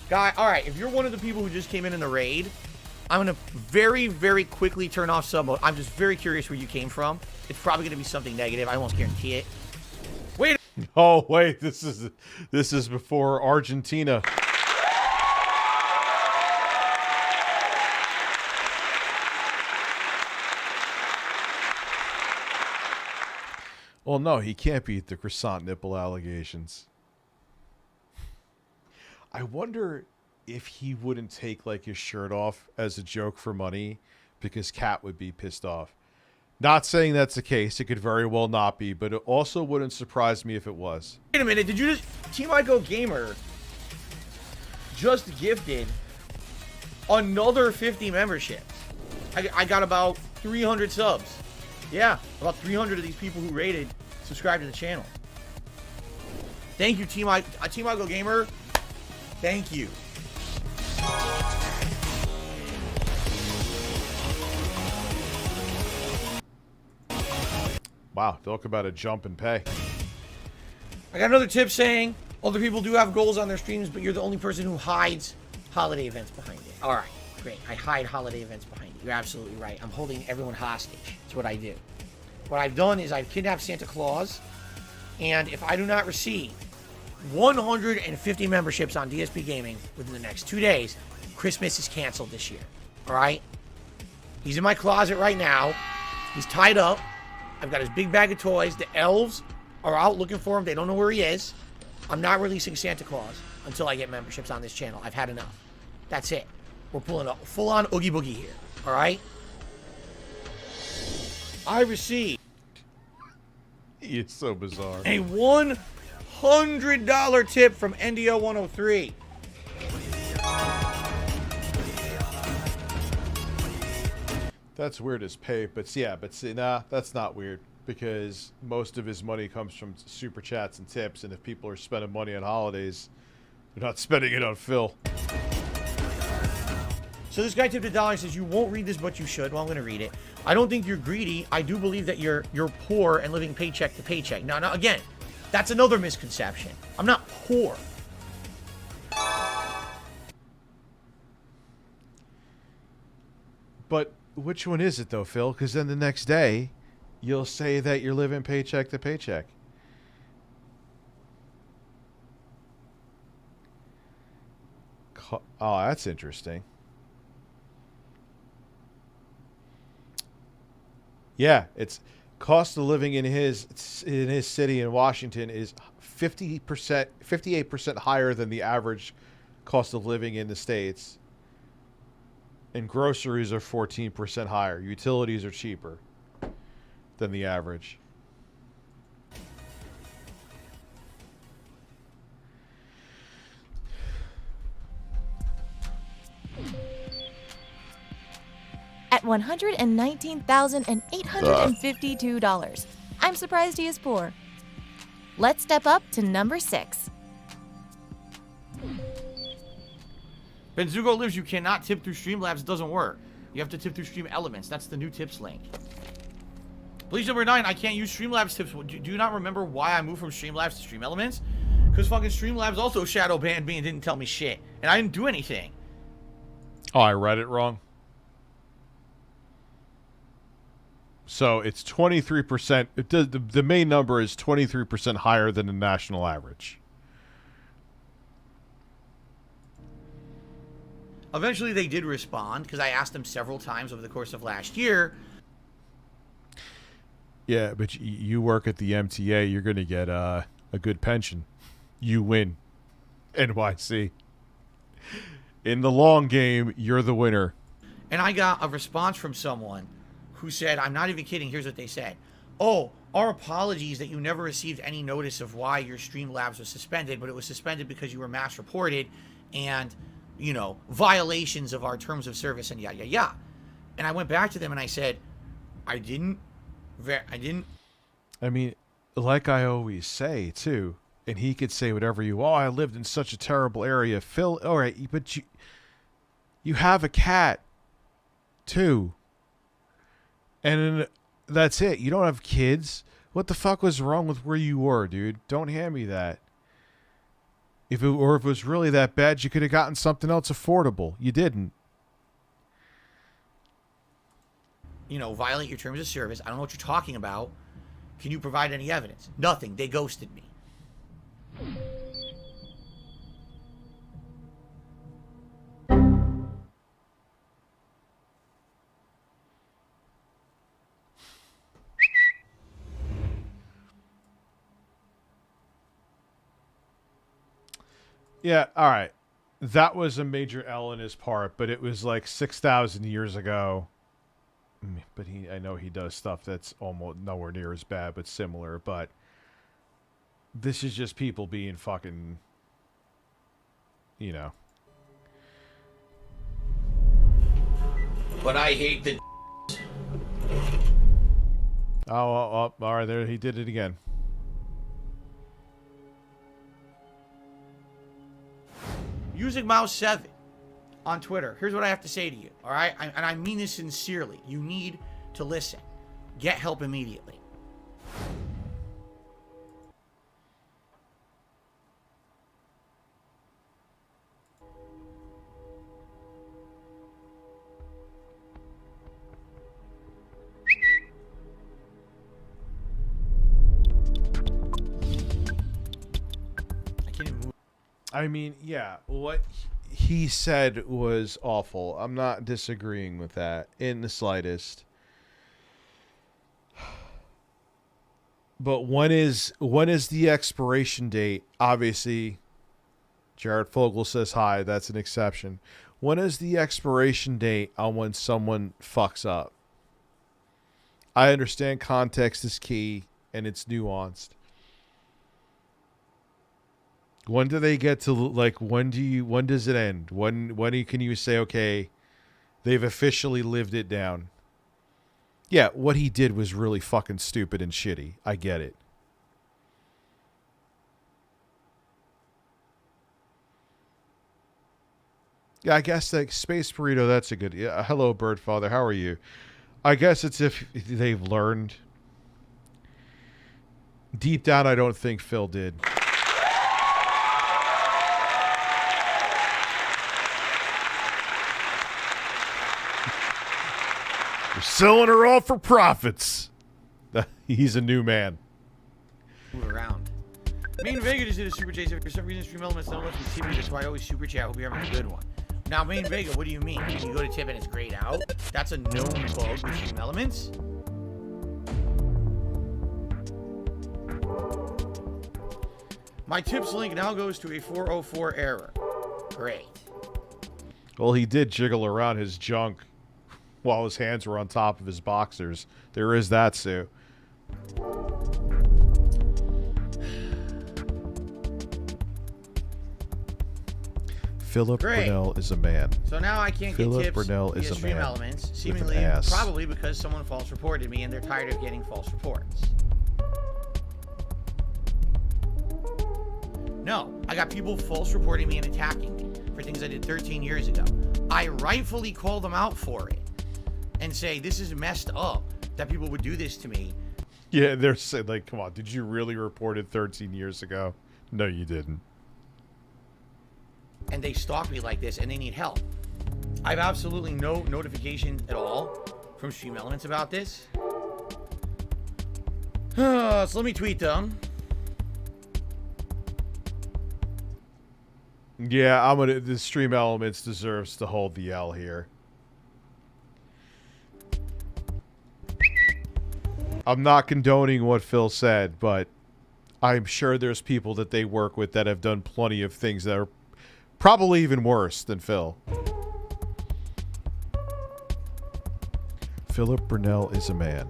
Guy, all right, if you're one of the people who just came in the raid, I'm going to very, very quickly turn off sub mode. I'm just very curious where you came from. It's probably going to be something negative. I almost guarantee it. Wait. Oh, wait. This is before Argentina. Well, no, he can't beat the croissant nipple allegations. I wonder if he wouldn't take like his shirt off as a joke for money because Kat would be pissed off. Not saying that's the case. It could very well not be, but it also wouldn't surprise me if it was. Wait a minute. Did you just... Team I Go Gamer just gifted another 50 memberships. I got about 300 subs. Yeah, about 300 of these people who rated subscribe to the channel. Thank you, Team I Go Gamer. Thank you. Wow, talk about a jump in pay. I got another tip saying other people do have goals on their streams, but you're the only person who hides holiday events behind it. All right, great. I hide holiday events behind it. You're absolutely right. I'm holding everyone hostage. That's what I do. What I've done is I've kidnapped Santa Claus, and if I do not receive 150 memberships on DSP Gaming within the next 2 days, Christmas is canceled this year. All right? He's in my closet right now. He's tied up. I've got his big bag of toys. The elves are out looking for him. They don't know where he is. I'm not releasing Santa Claus until I get memberships on this channel. I've had enough. That's it. We're pulling a full-on Oogie Boogie here. All right? I received... It's so bizarre. A $100 tip from NDO103. That's weird as pay, but yeah, but see, nah, that's not weird because most of his money comes from super chats and tips, and if people are spending money on holidays, they're not spending it on Phil. So this guy tipped $1 and says, you won't read this, but you should. Well, I'm going to read it. I don't think you're greedy. I do believe that you're poor and living paycheck to paycheck. Now, again, that's another misconception. I'm not poor. But which one is it, though, Phil? Because then the next day, you'll say that you're living paycheck to paycheck. Oh, that's interesting. Yeah, it's cost of living in his city in Washington is 58% higher than the average cost of living in the States. And groceries are 14% higher. Utilities are cheaper than the average. At $119,852. I'm surprised he is poor. Let's step up to number 6. Benzugo lives, you cannot tip through StreamLabs. It doesn't work. You have to tip through Stream Elements. That's the new tips link. Bleach number 9, I can't use StreamLabs tips. Do you not remember why I moved from StreamLabs to Stream Elements? Because fucking StreamLabs also shadow banned me and didn't tell me shit. And I didn't do anything. Oh, I read it wrong. So it's 23%. The main number is 23% higher than the national average. Eventually, they did respond because I asked them several times over the course of last year. Yeah, but you work at the MTA, you're going to get a good pension. You win. NYC. In the long game, you're the winner. And I got a response from someone who said, I'm not even kidding, here's what they said. Oh, our apologies that you never received any notice of why your StreamLabs was suspended, but it was suspended because you were mass reported and, you know, violations of our terms of service and yada, yada, yada. And I went back to them and I said, I didn't. I mean, like I always say, too, and he could say whatever you want. Oh, I lived in such a terrible area. Phil, all right, but you have a cat, too. And that's it. You don't have kids. What the fuck was wrong with where you were, dude? Don't hand me that. If it was really that bad, you could have gotten something else affordable. You didn't. You know, violate your terms of service. I don't know what you're talking about. Can you provide any evidence? Nothing. They ghosted me. Yeah, all right. That was a major L in his part, but it was like 6,000 years ago. But I know he does stuff that's almost nowhere near as bad, but similar. But this is just people being fucking, you know. But I hate the. Oh, all right, there he did it again. Music Mouse 7 on Twitter. Here's what I have to say to you, all right? And I mean this sincerely. You need to listen. Get help immediately. I mean, yeah, what he said was awful. I'm not disagreeing with that in the slightest. But when is the expiration date? Obviously, Jared Fogle says hi. That's an exception. When is the expiration date on when someone fucks up? I understand context is key and it's nuanced. When do they get to, like, when does it end? When can you say, okay, they've officially lived it down? Yeah, what he did was really fucking stupid and shitty. I get it. Yeah, I guess like Space Burrito, that's a good, yeah, hello Birdfather, how are you? I guess it's if they've learned. Deep down, I don't think Phil did. You're selling her off for profits. He's a new man. Move around. Main Vega just did a super chase. For some reason, Stream Elements don't let me tip you. That's why I always super chat. Hope you're having a good one. Now, Main Vega, what do you mean? You go to tip and it's grayed out? That's a known bug with Stream Elements. My tips link now goes to a 404 error. Great. Well, he did jiggle around his junk while his hands were on top of his boxers. There is that, Sue. Philip Brunel is a man. So now I can't get tips Brunel via is a Stream man Elements, with seemingly an ass. probably because someone false reported me and they're tired of getting false reports. No, I got people false reporting me and attacking me for things I did 13 years ago. I rightfully call them out for it and say, this is messed up that people would do this to me. Yeah, they're saying, like, come on, did you really report it 13 years ago? No, you didn't. And they stalk me like this and they need help. I have absolutely no notification at all from Stream Elements about this. So let me tweet them. Yeah, the Stream Elements deserves to hold the L here. I'm not condoning what Phil said, but I'm sure there's people that they work with that have done plenty of things that are probably even worse than Phil. Philip Brunel is a man.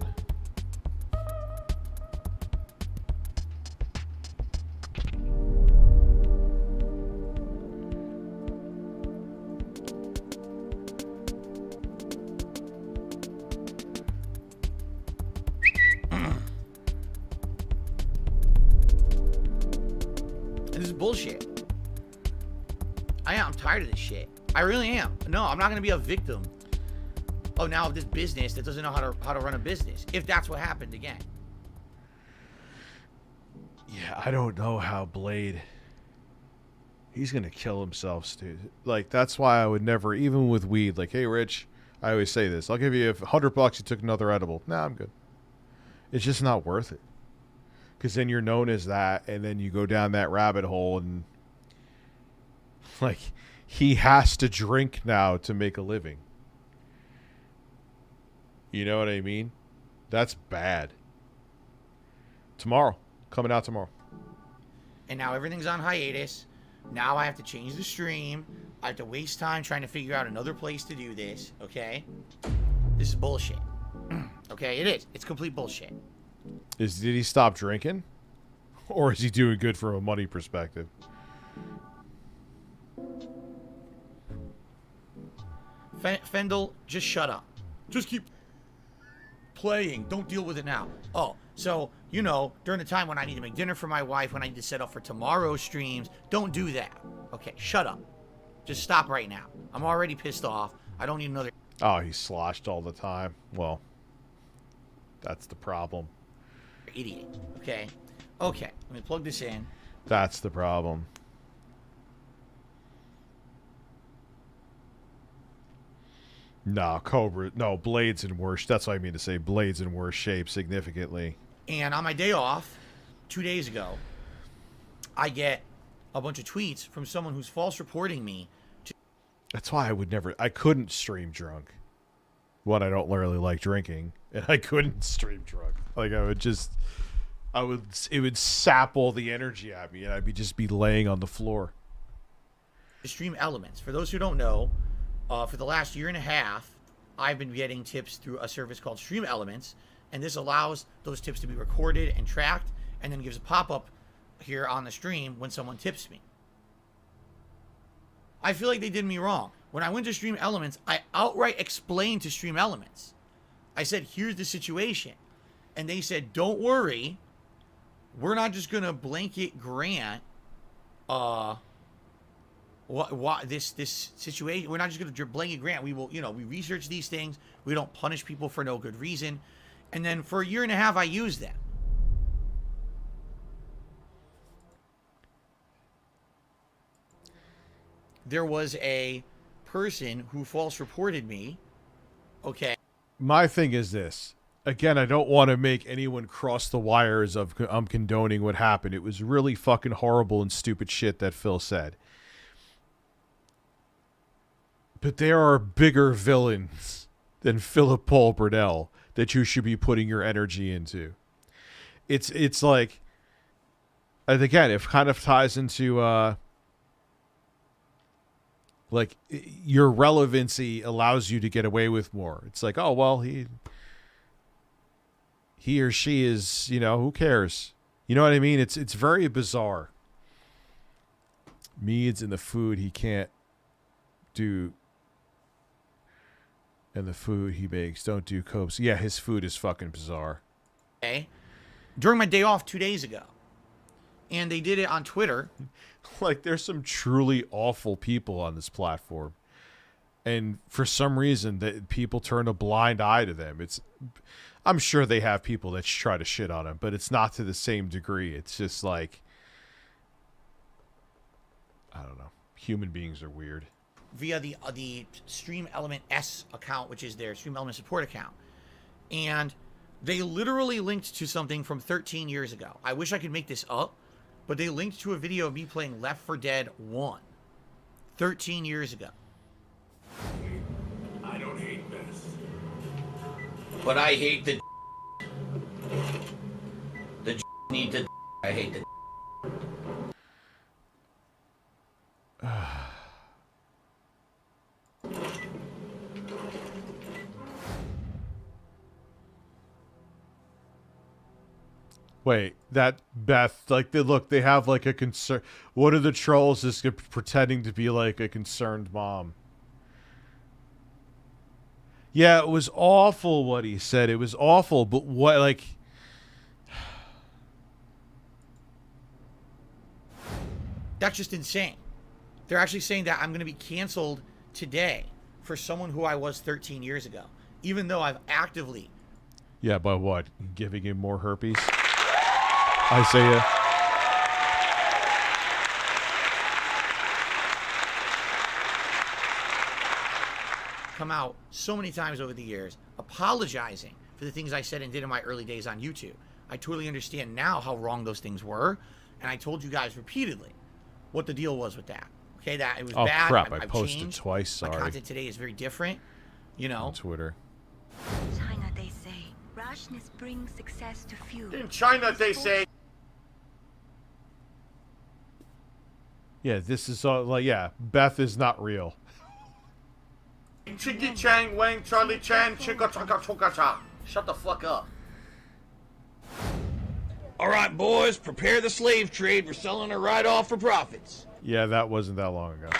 This is bullshit. I'm tired of this shit. I really am. No, I'm not going to be a victim of now of this business that doesn't know how to run a business. If that's what happened again. Yeah, I don't know how Blade. He's going to kill himself, dude. Like, that's why I would never, even with weed, like, hey, Rich, I always say this. I'll give you $100 you took another edible. Nah, I'm good. It's just not worth it. Because then you're known as that, and then you go down that rabbit hole, and like, he has to drink now to make a living. You know what I mean? That's bad. Tomorrow. Coming out tomorrow. And now everything's on hiatus Now I have to change the stream. I have to waste time trying to figure out another place to do this, okay? This is bullshit. Okay, it is. It's complete bullshit. Did he stop drinking? Or is he doing good from a money perspective? Fendel, just shut up. Just keep playing. Don't deal with it now. Oh, so, you know, during the time when I need to make dinner for my wife, when I need to set up for tomorrow's streams, don't do that. Okay, shut up. Just stop right now. I'm already pissed off. I don't need another... Oh, he's sloshed all the time. Well, that's the problem. Idiot. Okay? Okay, let me plug this in. That's the problem. No, Cobra. No, Blade's in worse. That's what I mean to say. Blade's in worse shape significantly. And on my day off, 2 days ago, I get a bunch of tweets from someone who's false reporting me. That's why I couldn't stream drunk. One, I don't really like drinking, and I couldn't stream drunk. Like, it would sap all the energy out of me, and I'd just be laying on the floor. Stream Elements. For those who don't know, for the last year and a half, I've been getting tips through a service called Stream Elements, and this allows those tips to be recorded and tracked, and then gives a pop-up here on the stream when someone tips me. I feel like they did me wrong. When I went to Stream Elements, I outright explained to Stream Elements. I said, here's the situation. And they said, don't worry. We're not just going to blanket grant this situation. We're not just going to blanket grant. We will, we research these things. We don't punish people for no good reason. And then for a year and a half, I used them. There was a person who false reported me. Okay. My thing is this. Again, I don't want to make anyone cross the wires of I'm condoning what happened. It was really fucking horrible and stupid shit that Phil said. But there are bigger villains than Philip Paul Burnell that you should be putting your energy into. It's like, and again, it kind of ties into like your relevancy allows you to get away with more. It's like, oh well, he or she is, who cares? You know what I mean? It's very bizarre. Meads and the food he can't do. And the food he makes don't do copes. Yeah, his food is fucking bizarre. Okay. During my day off 2 days ago. And they did it on Twitter. Like, there's some truly awful people on this platform. And for some reason, that people turn a blind eye to them. I'm sure they have people that try to shit on them, but it's not to the same degree. It's just like, I don't know. Human beings are weird. Via the Stream Element S account, which is their Stream Element support account. And they literally linked to something from 13 years ago. I wish I could make this up, but they linked to a video of me playing Left 4 Dead 1 13 years ago. I don't hate this. But I hate the need to I hate the Wait, that Beth, like, they have like a concern. What are the trolls just pretending to be like a concerned mom? Yeah, it was awful what he said. It was awful, but what, like... That's just insane. They're actually saying that I'm going to be canceled today for someone who I was 13 years ago, even though I've actively... Yeah, by what? Giving him more herpes? Isaiah. Come out so many times over the years apologizing for the things I said and did in my early days on YouTube. I totally understand now how wrong those things were, and I told you guys repeatedly what the deal was with that. Okay, that it was bad. Oh crap, I I've posted changed. twice, sorry. My content today is very different, On Twitter. China, they say, rashness brings success to few. In China, they say... Yeah, this is all like, yeah, Beth is not real. Chiggy Chang Wang Charlie Chan Chicka Chaka Choka Cha. Shut the fuck up. All right, boys, prepare the slave trade. We're selling her right off for profits. Yeah, that wasn't that long ago.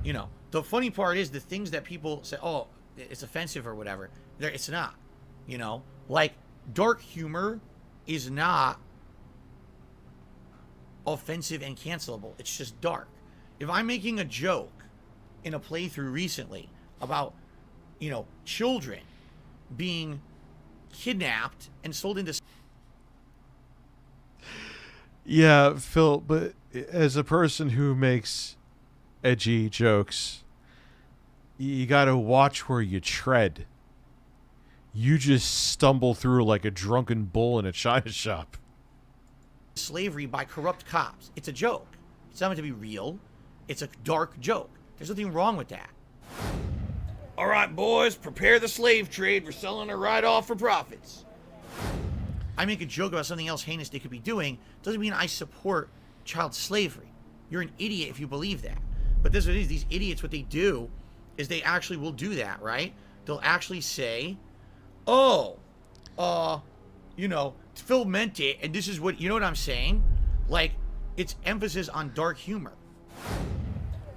You know, the funny part is the things that people say, oh, it's offensive or whatever. It's not. You know, like dark humor is not offensive and cancelable. It's just dark. If I'm making a joke in a playthrough recently about, you know, children being kidnapped and sold into... Yeah, Phil, but as a person who makes edgy jokes, you gotta watch where you tread. You just stumble through like a drunken bull in a china shop. Slavery by corrupt cops. It's a joke. It's not meant to be real. It's a dark joke. There's nothing wrong with that. All right, boys, prepare the slave trade. We're selling her right off for profits. I make a joke about something else heinous they could be doing. Doesn't mean I support child slavery. You're an idiot if you believe that. But this is what it is. These idiots, what they do is they actually will do that, right? They'll actually say, oh, you know, Phil meant it, and this is what, you know what I'm saying? Like, it's emphasis on dark humor.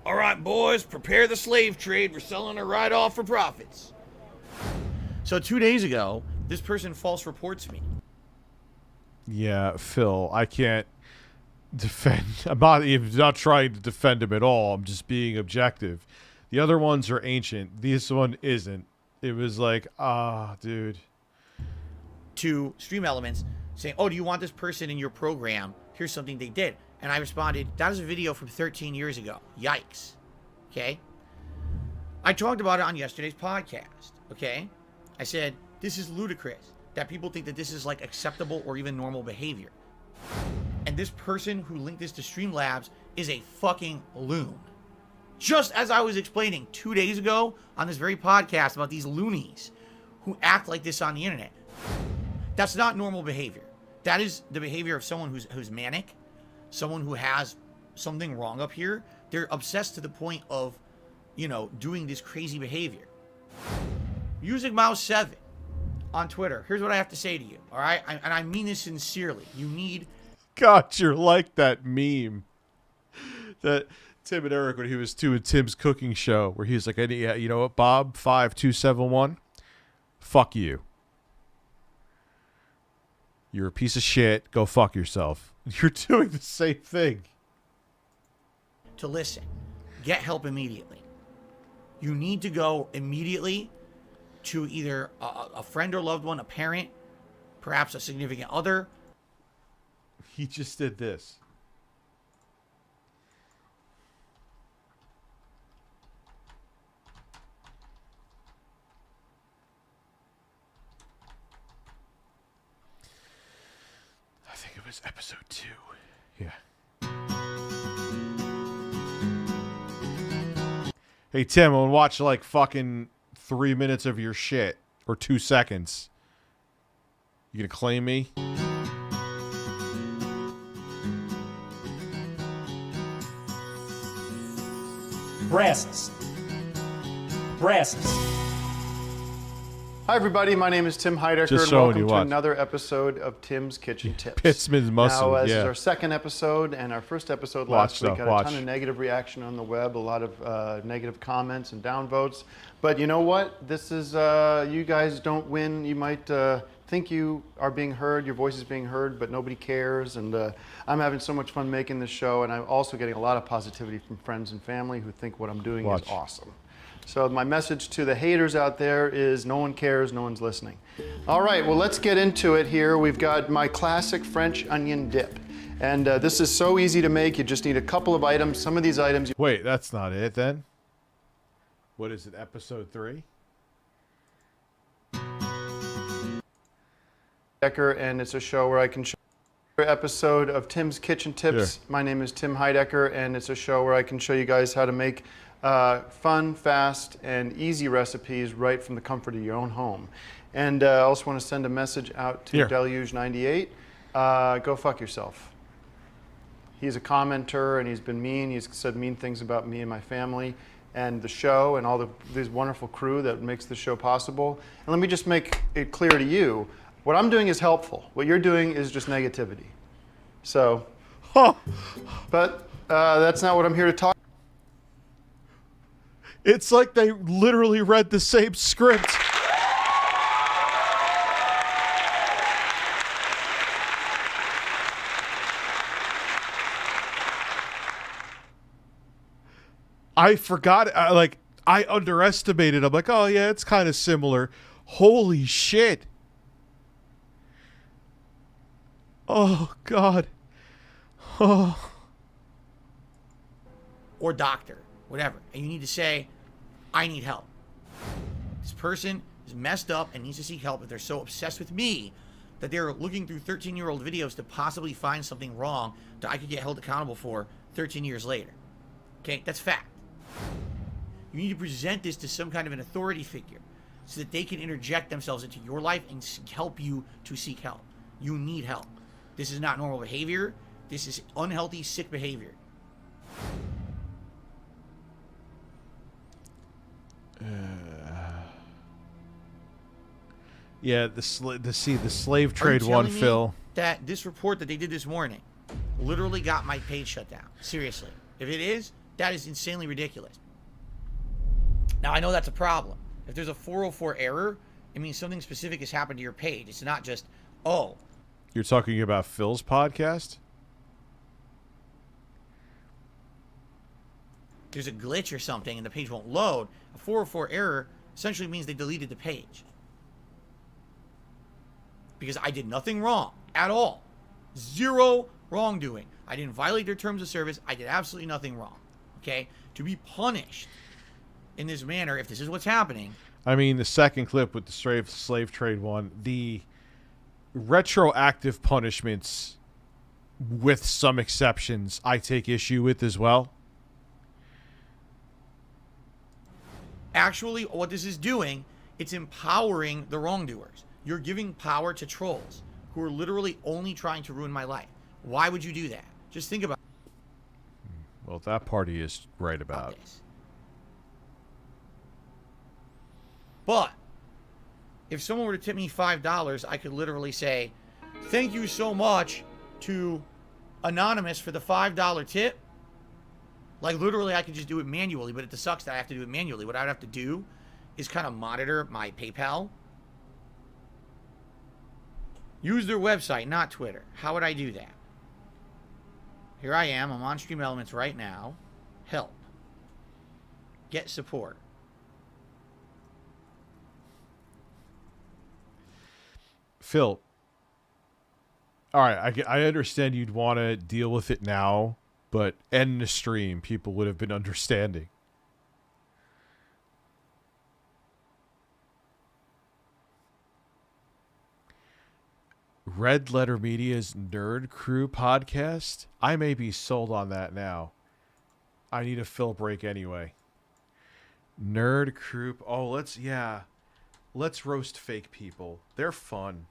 All right, boys, prepare the slave trade. We're selling her right off for profits. So 2 days ago, this person false reports me. Yeah, Phil, I can't defend. I'm not trying to defend him at all. I'm just being objective. The other ones are ancient. This one isn't. It was like, dude. To Stream Elements saying, oh, do you want this person in your program? Here's something they did. And I responded, that is a video from 13 years ago. Yikes. Okay? I talked about it on yesterday's podcast. Okay? I said, this is ludicrous that people think that this is like acceptable or even normal behavior. And this person who linked this to StreamLabs is a fucking loon. Just as I was explaining 2 days ago on this very podcast about these loonies who act like this on the internet. That's not normal behavior. That is the behavior of someone who's manic, someone who has something wrong up here. They're obsessed to the point of, you know, doing this crazy behavior. Music Mouse 7 on Twitter. Here's what I have to say to you, all right? And I mean this sincerely. You need... God, you're like that meme that Tim and Eric, when he was doing Tim's cooking show, where he's like, yeah, you know what, Bob, 5271, fuck you. You're a piece of shit. Go fuck yourself. You're doing the same thing. To listen. Get help immediately. You need to go immediately to either a friend or loved one, a parent, perhaps a significant other. He just did this. I think it was episode 2. Yeah. Hey, Tim, I'm gonna watch like fucking 3 minutes of your shit. Or 2 seconds. You gonna claim me? Breasts. Breasts. Hi everybody, my name is Tim Heidecker, Just and showing welcome you to what. another episode of Tim's Kitchen Tips. Pittsman's muscle, Now, this yeah. is our second episode, and our first episode Watch last week though, got watch. a ton of negative reaction on the web, a lot of negative comments and downvotes. But you know what? This is, you guys don't win. You might think you are being heard, your voice is being heard, but nobody cares. And I'm having so much fun making this show, and I'm also getting a lot of positivity from friends and family who think what I'm doing is awesome. So my message to the haters out there is no one cares, no one's listening. All right, well, let's get into it here. We've got my classic French onion dip. And this is so easy to make. You just need a couple of items. Some of these items... Wait, that's not it then? What is it, episode 3? And it's a show where I can show you episode of Tim's Kitchen Tips. Sure. My name is Tim Heidecker, and it's a show where I can show you guys how to make fun, fast, and easy recipes right from the comfort of your own home. And I also want to send a message out to Here. Deluge98. Go fuck yourself. He's a commenter, and he's been mean. He's said mean things about me and my family and the show and all this wonderful crew that makes the show possible. And let me just make it clear to you, what I'm doing is helpful. What you're doing is just negativity. So, but that's not what I'm here to talk. It's like they literally read the same script. I forgot. I underestimated. I'm like, oh yeah, it's kind of similar. Holy shit. Oh God. Oh. Or doctor, whatever. And you need to say, I need help. This person is messed up and needs to seek help if they're so obsessed with me that they're looking through 13-year-old videos to possibly find something wrong that I could get held accountable for 13 years later. Okay, that's fact. You need to present this to some kind of an authority figure so that they can interject themselves into your life and help you to seek help. You need help. This is not normal behavior. This is unhealthy, sick behavior. Yeah, the slave Are trade you one, telling me Phil. that this report that they did this morning literally got my page shut down? Seriously. If it is, that is insanely ridiculous. Now, I know that's a problem. If there's a 404 error, it means something specific has happened to your page. It's not just, oh. You're talking about Phil's podcast? There's a glitch or something and the page won't load. A 404 error essentially means they deleted the page. Because I did nothing wrong at all. Zero wrongdoing. I didn't violate their terms of service. I did absolutely nothing wrong. Okay? To be punished in this manner, if this is what's happening. I mean, the second clip with the slave trade one, the retroactive punishments, with some exceptions, I take issue with as well. Actually, what this is doing, it's empowering the wrongdoers. You're giving power to trolls who are literally only trying to ruin my life. Why would you do that? Just think about it. Well, that party is right about. But if someone were to tip me $5, I could literally say, thank you so much to Anonymous for the $5 tip. Like, literally, I could just do it manually, but it sucks that I have to do it manually. What I'd have to do is kind of monitor my PayPal. Use their website, not Twitter. How would I do that? Here I am. I'm on Stream Elements right now. Help. Get support. Phil, all right, I understand you'd want to deal with it now, but end the stream, people would have been understanding. Red Letter Media's Nerd Crew podcast? I may be sold on that now. I need a Phil break anyway. Nerd Crew. Oh, let's roast fake people. They're fun.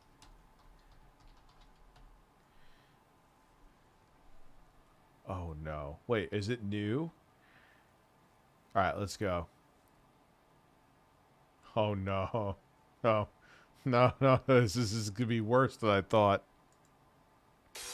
Oh no. Wait, is it new? Alright, let's go. Oh no. Oh. No, this is gonna be worse than I thought.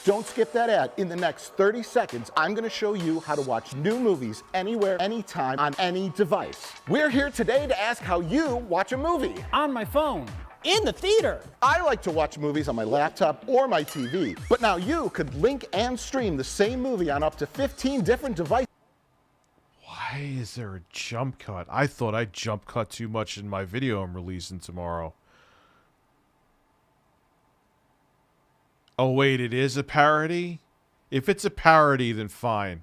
Don't skip that ad. In the next 30 seconds, I'm going to show you how to watch new movies anywhere, anytime, on any device. We're here today to ask how you watch a movie. On my phone. In the theater. I like to watch movies on my laptop or my TV, but now you could link and stream the same movie on up to 15 different devices. Why is there a jump cut? I thought I jump cut too much in my video I'm releasing tomorrow. Oh, wait, it is a parody? If it's a parody, then fine.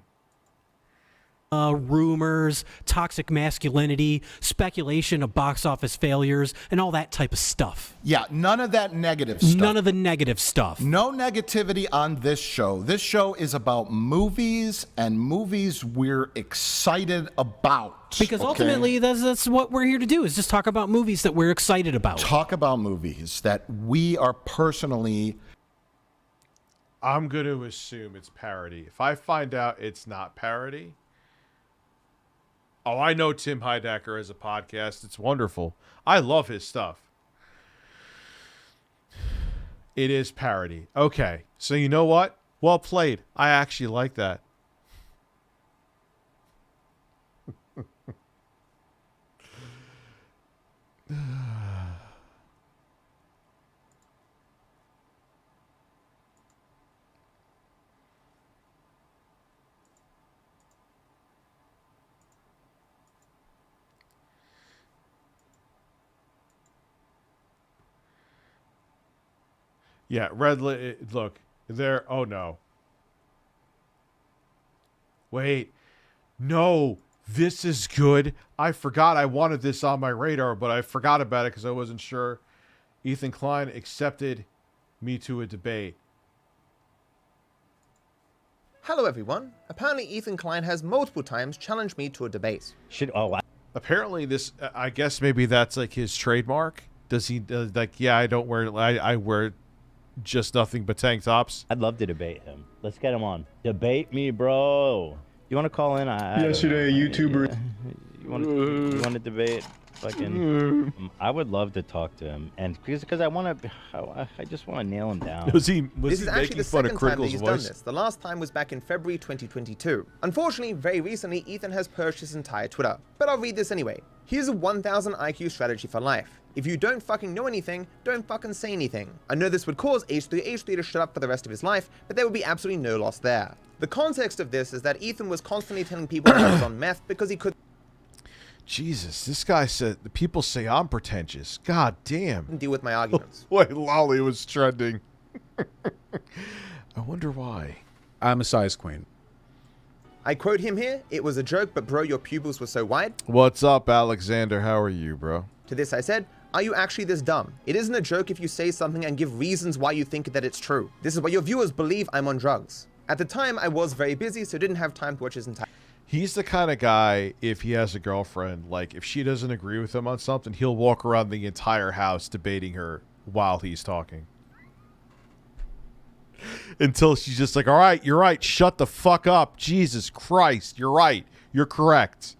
rumors, toxic masculinity, speculation of box office failures, and all that type of stuff. Yeah, none of that negative stuff. None of the negative stuff. No negativity on this show. This show is about movies and movies we're excited about. Because ultimately, that's what we're here to do, is just talk about movies that we're excited about. Talk about movies that we are personally... I'm going to assume it's parody. If I find out it's not parody... Oh, I know Tim Heidecker has a podcast. It's wonderful. I love his stuff. It is parody. Okay, so you know what? Well played. I actually like that. Yeah, look, there. Oh no. Wait. No, this is good. I forgot I wanted this on my radar, but I forgot about it because I wasn't sure. Ethan Klein accepted me to a debate. Hello, everyone. Apparently, Ethan Klein has multiple times challenged me to a debate. Apparently, this. I guess maybe that's like his trademark. Does he like? Yeah, I don't wear. I wear just nothing but tank tops. I'd love to debate him. Let's get him on. Debate me, bro. You want to call in? Yesterday, a YouTuber. You want to debate? Fucking. I would love to talk to him, and because I just want to nail him down. Was he This is actually making the fun of second time that Crickle's he's done voice? this. The last time was back in February 2022. Unfortunately, very recently, Ethan has purged his entire Twitter. But I'll read this anyway. Here's a 1000 IQ strategy for life. If you don't fucking know anything, don't fucking say anything. I know this would cause H3 to shut up for the rest of his life, but there would be absolutely no loss there. The context of this is that Ethan was constantly telling people that he was on meth because he could Jesus, this guy said the people say I'm pretentious. God damn. deal with my arguments. Wait, Lolly was trending. I wonder why. I'm a size queen. I quote him here, "It was a joke, but bro, your pupils were so wide." What's up, Alexander? How are you, bro? To this I said, "Are you actually this dumb? It isn't a joke if you say something and give reasons why you think that it's true. This is why your viewers believe I'm on drugs." At the time, I was very busy, so didn't have time to watch his entire... He's the kind of guy, if he has a girlfriend, like, if she doesn't agree with him on something, he'll walk around the entire house debating her while he's talking. Until she's just like, all right, you're right, shut the fuck up. Jesus Christ, you're right. You're correct.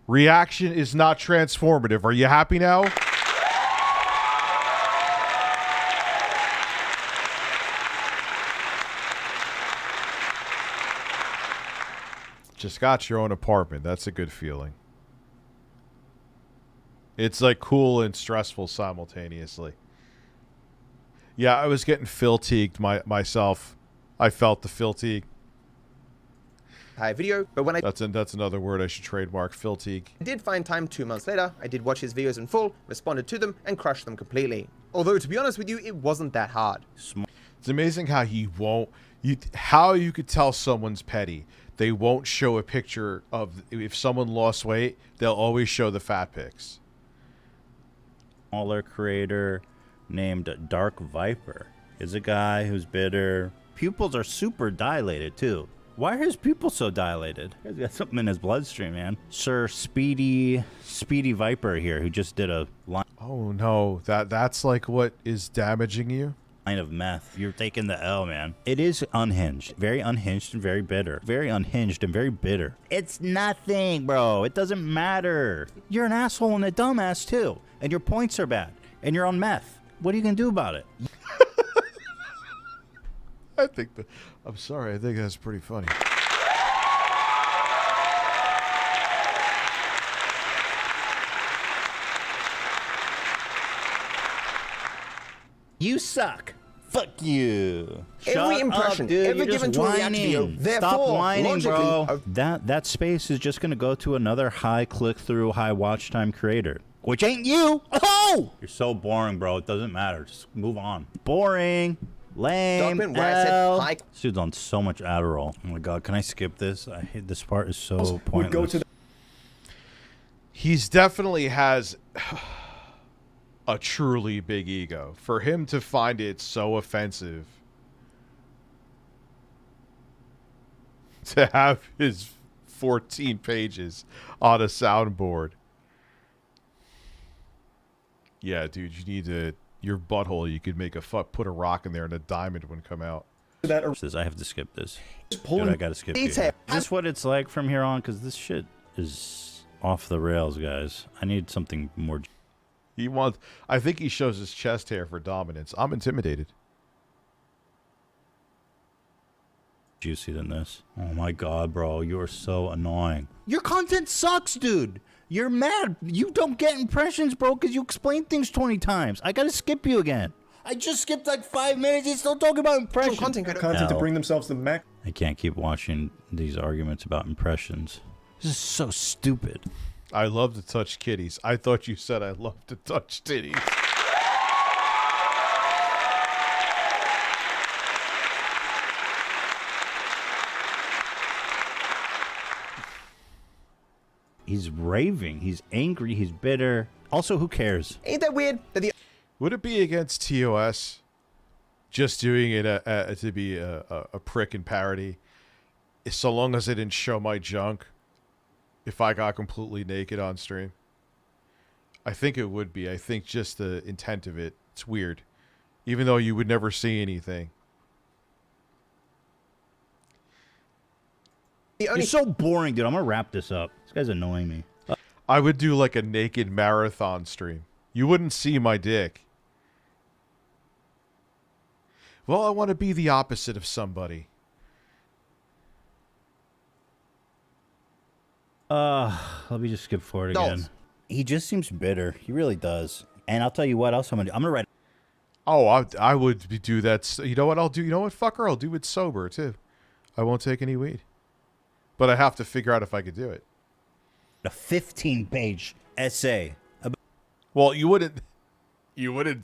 Reaction is not transformative. Are you happy now? Just got your own apartment. That's a good feeling. It's like cool and stressful simultaneously. Yeah, I was getting Philtacued myself. I felt the Philtacued. video, but when I that's another word I should trademark, Philtacued. did find time 2 months later, I did watch his videos in full, responded to them, and crushed them completely. Although, to be honest with you, it wasn't that hard. It's amazing how how you could tell someone's petty. They won't show a picture of, if someone lost weight, they'll always show the fat pics. Smaller creator named Dark Viper is a guy who's bitter. Pupils are super dilated too. Why are his pupils so dilated? He's got something in his bloodstream, man. Sir Speedy Viper here, who just did a line. Oh no, that's like what is damaging you? Of meth. You're taking the L, man. It is unhinged. Very unhinged and very bitter. Very unhinged and very bitter. It's nothing, bro. It doesn't matter. You're an asshole and a dumbass, too. And your points are bad. And you're on meth. What are you going to do about it? I'm sorry, I think that's pretty funny. You suck. Fuck you. Every impression ever given to a react video, therefore, Stop whining, logically, bro. That space is just going to go to another high click-through, high watch time creator. Which ain't you. Oh! You're so boring, bro. It doesn't matter. Just move on. Boring. Lame. Document where I said hi. This dude's on so much Adderall. Oh my god, can I skip this? I hate this part. Is so pointless. He's definitely has a truly big ego. For him to find it so offensive to have his 14 pages on a soundboard. Yeah, dude, you need to... Your butthole, you could make put a rock in there and a diamond wouldn't come out. I have to skip this. Dude, I gotta skip it. Is this what it's like from here on? Because this shit is off the rails, guys. I need something more... I think he shows his chest hair for dominance. I'm intimidated. Juicy than this. Oh my god, bro. You are so annoying. Your content sucks, dude. You're mad. You don't get impressions, bro, because you explain things 20 times. I gotta skip you again. I just skipped like 5 minutes. He's still talking about impressions. Content to bring themselves to max. I can't keep watching these arguments about impressions. This is so stupid. I love to touch kitties. I thought you said I love to touch titties. He's raving. He's angry. He's bitter. Also, who cares? Ain't that weird? Would it be against TOS just doing it to be a prick and parody, so long as I didn't show my junk if I got completely naked on stream? I think it would be. I think just the intent of it, it's weird. Even though you would never see anything. You're so boring, dude. I'm gonna wrap this up. This guy's annoying me. I would do like a naked marathon stream. You wouldn't see my dick. Well, I want to be the opposite of somebody. Let me just skip forward again. He just seems bitter. He really does. And I'll tell you what else I'm gonna do. I'm gonna write. Oh, I would do that. You know what I'll do? You know what, fucker? I'll do it sober too. I won't take any weed. But I have to figure out if I could do it. A 15-page essay. Well, you wouldn't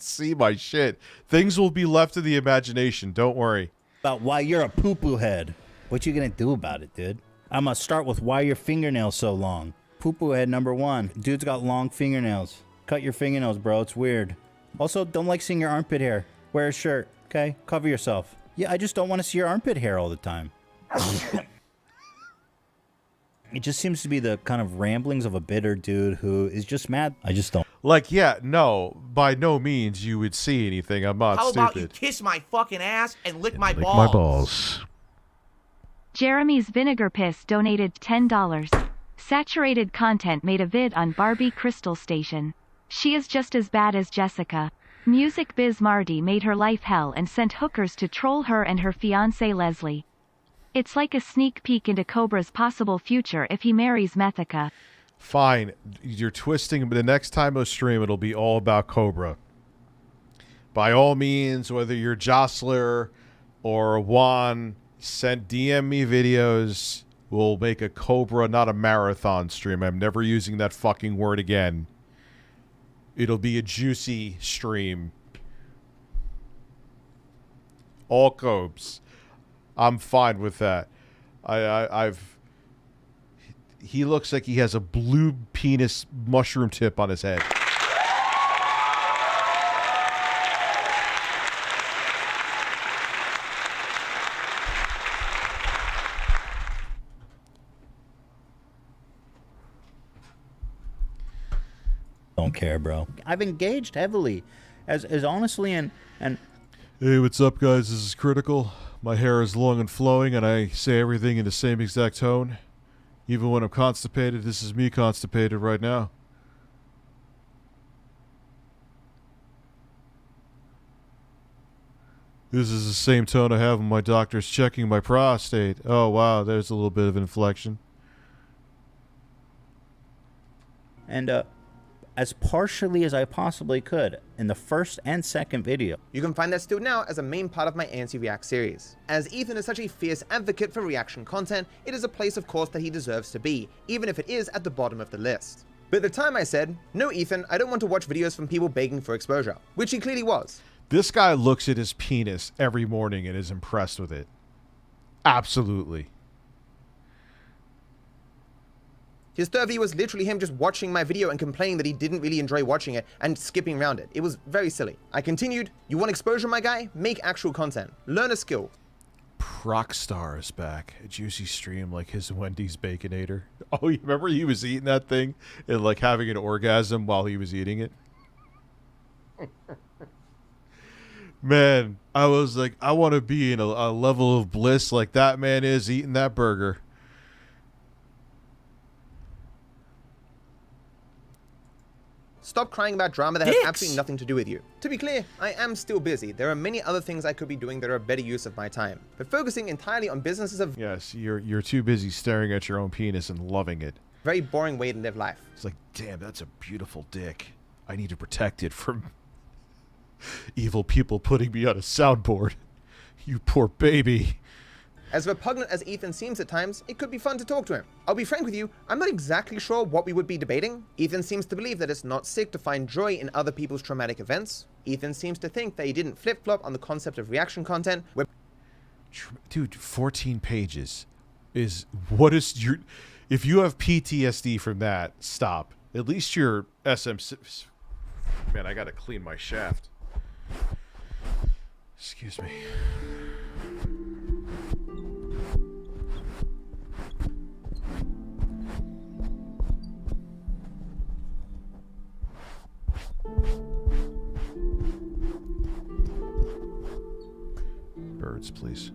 see my shit. Things will be left to the imagination. Don't worry. About why you're a poo-poo head. What you gonna do about it, dude? I'm gonna start with why your fingernails so long. Poo-poo head number 1. Dude's got long fingernails. Cut your fingernails, bro. It's weird. Also, don't like seeing your armpit hair. Wear a shirt, okay? Cover yourself. Yeah, I just don't want to see your armpit hair all the time. It just seems to be the kind of ramblings of a bitter dude who is just mad. I just don't. Like, yeah, no, by no means you would see anything. I'm not stupid. How about you kiss my fucking ass and lick my balls? My balls. Jeremy's Vinegar Piss donated $10. Saturated content made a vid on Barbie Crystal Station. She is just as bad as Jessica. Music Biz Marty made her life hell and sent hookers to troll her and her fiancé Leslie. It's like a sneak peek into Cobra's possible future if he marries Methica. Fine. You're twisting, but the next time I stream, it'll be all about Cobra. By all means, whether you're Jostler or Juan, DM me videos. We'll make a Cobra, not a marathon stream. I'm never using that fucking word again. It'll be a juicy stream. All Cobes. I'm fine with that. He looks like he has a blue penis mushroom tip on his head. Don't care, bro. I've engaged heavily, as honestly and. Hey, what's up, guys? This is Critical. My hair is long and flowing, and I say everything in the same exact tone. Even when I'm constipated, this is me constipated right now. This is the same tone I have when my doctor's checking my prostate. Oh, wow, there's a little bit of inflection. And, as partially as I possibly could in the first and second video. You can find that still now as a main part of my anti-react series. As Ethan is such a fierce advocate for reaction content, it is a place of course that he deserves to be, even if it is at the bottom of the list. But at the time I said, no Ethan, I don't want to watch videos from people begging for exposure, which he clearly was. This guy looks at his penis every morning and is impressed with it. Absolutely. His third view was literally him just watching my video and complaining that he didn't really enjoy watching it and skipping around it. It was very silly. I continued, you want exposure, my guy? Make actual content. Learn a skill. Prockstar is back. A juicy stream like his Wendy's Baconator. Oh, you remember he was eating that thing and like having an orgasm while he was eating it? Man, I was like, I want to be in a level of bliss like that man is eating that burger. Stop crying about drama that has absolutely nothing to do with you. To be clear, I am still busy. There are many other things I could be doing that are a better use of my time. But focusing entirely on business is a Yes, you're too busy staring at your own penis and loving it. very boring way to live life. It's like, damn, that's a beautiful dick. I need to protect it from evil people putting me on a soundboard. You poor baby. As repugnant as Ethan seems at times, it could be fun to talk to him. I'll be frank with you, I'm not exactly sure what we would be debating. Ethan seems to believe that it's not sick to find joy in other people's traumatic events. Ethan seems to think that he didn't flip-flop on the concept of reaction content. Dude, 14 pages is what is your... If you have PTSD from that, stop. At least your SM6... Man, I gotta clean my shaft. Excuse me. Birds, please.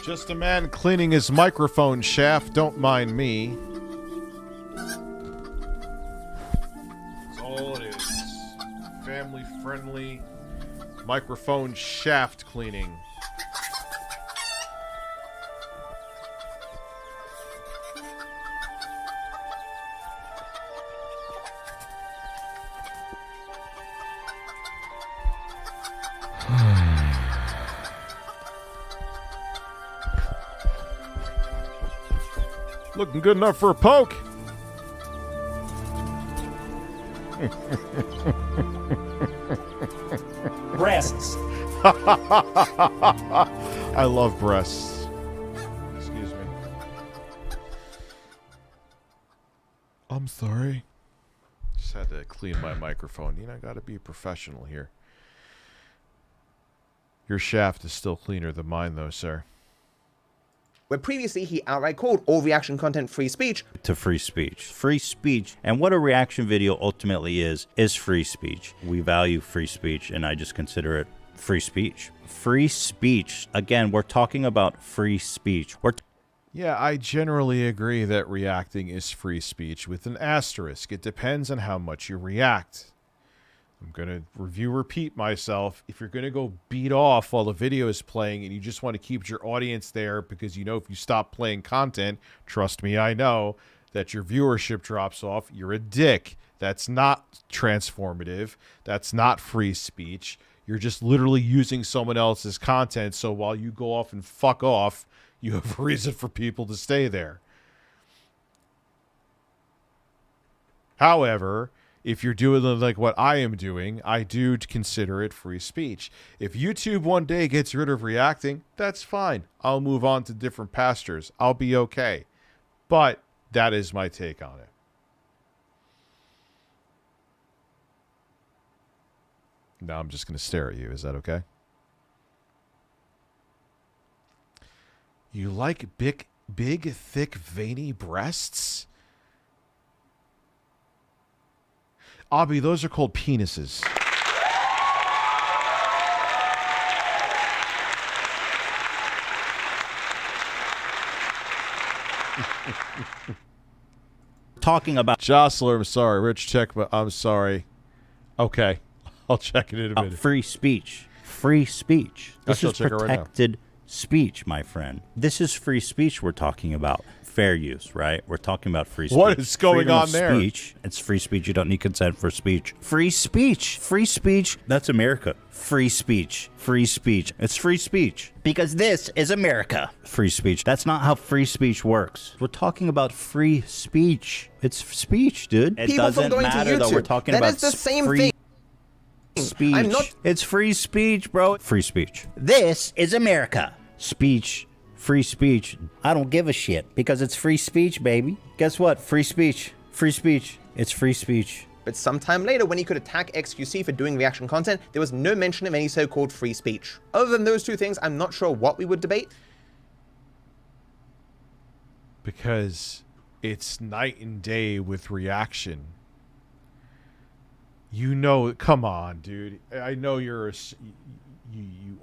Just a man cleaning his microphone shaft. Don't mind me. That's all it is. Family-friendly microphone shaft cleaning. Looking good enough for a poke. Breasts. I love breasts. Excuse me. I'm sorry. Just had to clean my microphone. You know, I gotta be a professional here. Your shaft is still cleaner than mine, though, sir. Where previously he outright called all reaction content free speech. To free speech. Free speech, and what a reaction video ultimately is free speech. We value free speech, and I just consider it free speech. Free speech, again, we're talking about free speech. Yeah, I generally agree that reacting is free speech with an asterisk. It depends on how much you react. I'm going to repeat myself. If you're going to go beat off while the video is playing and you just want to keep your audience there because you know if you stop playing content, trust me, I know, that your viewership drops off, you're a dick. That's not transformative. That's not free speech. You're just literally using someone else's content, so while you go off and fuck off, you have a reason for people to stay there. However, if you're doing like what I am doing, I do consider it free speech. If YouTube one day gets rid of reacting, that's fine. I'll move on to different pastures. I'll be okay. But that is my take on it. Now I'm just going to stare at you. Is that okay? You like big, thick, veiny breasts? Abby, those are called penises. Talking about Jostler, I'm sorry. Rich Tech, but I'm sorry. Okay. I'll check it in a minute. Free speech. Free speech. This is check it right now. protected speech, my friend. This is free speech we're talking about. fair use, right? We're talking about free speech. What is going Freedom on of there? Speech. It's free speech. You don't need consent for speech. Free speech. Free speech. That's America. Free speech. Free speech. It's free speech. Because this is America. Free speech. That's not how free speech works. We're talking about free speech. It's speech, dude. It People from doesn't going to matter, though. We're YouTube. talking That about is the same free thing. speech. I'm not- It's free speech, bro. Free speech. This is America. Speech. Free speech. I don't give a shit because it's free speech, baby. Guess what? Free speech. Free speech. It's free speech. But sometime later, when he could attack XQC for doing reaction content, there was no mention of any so-called free speech. Other than those two things, I'm not sure what we would debate. Because it's night and day with reaction. You know, come on, dude. I know you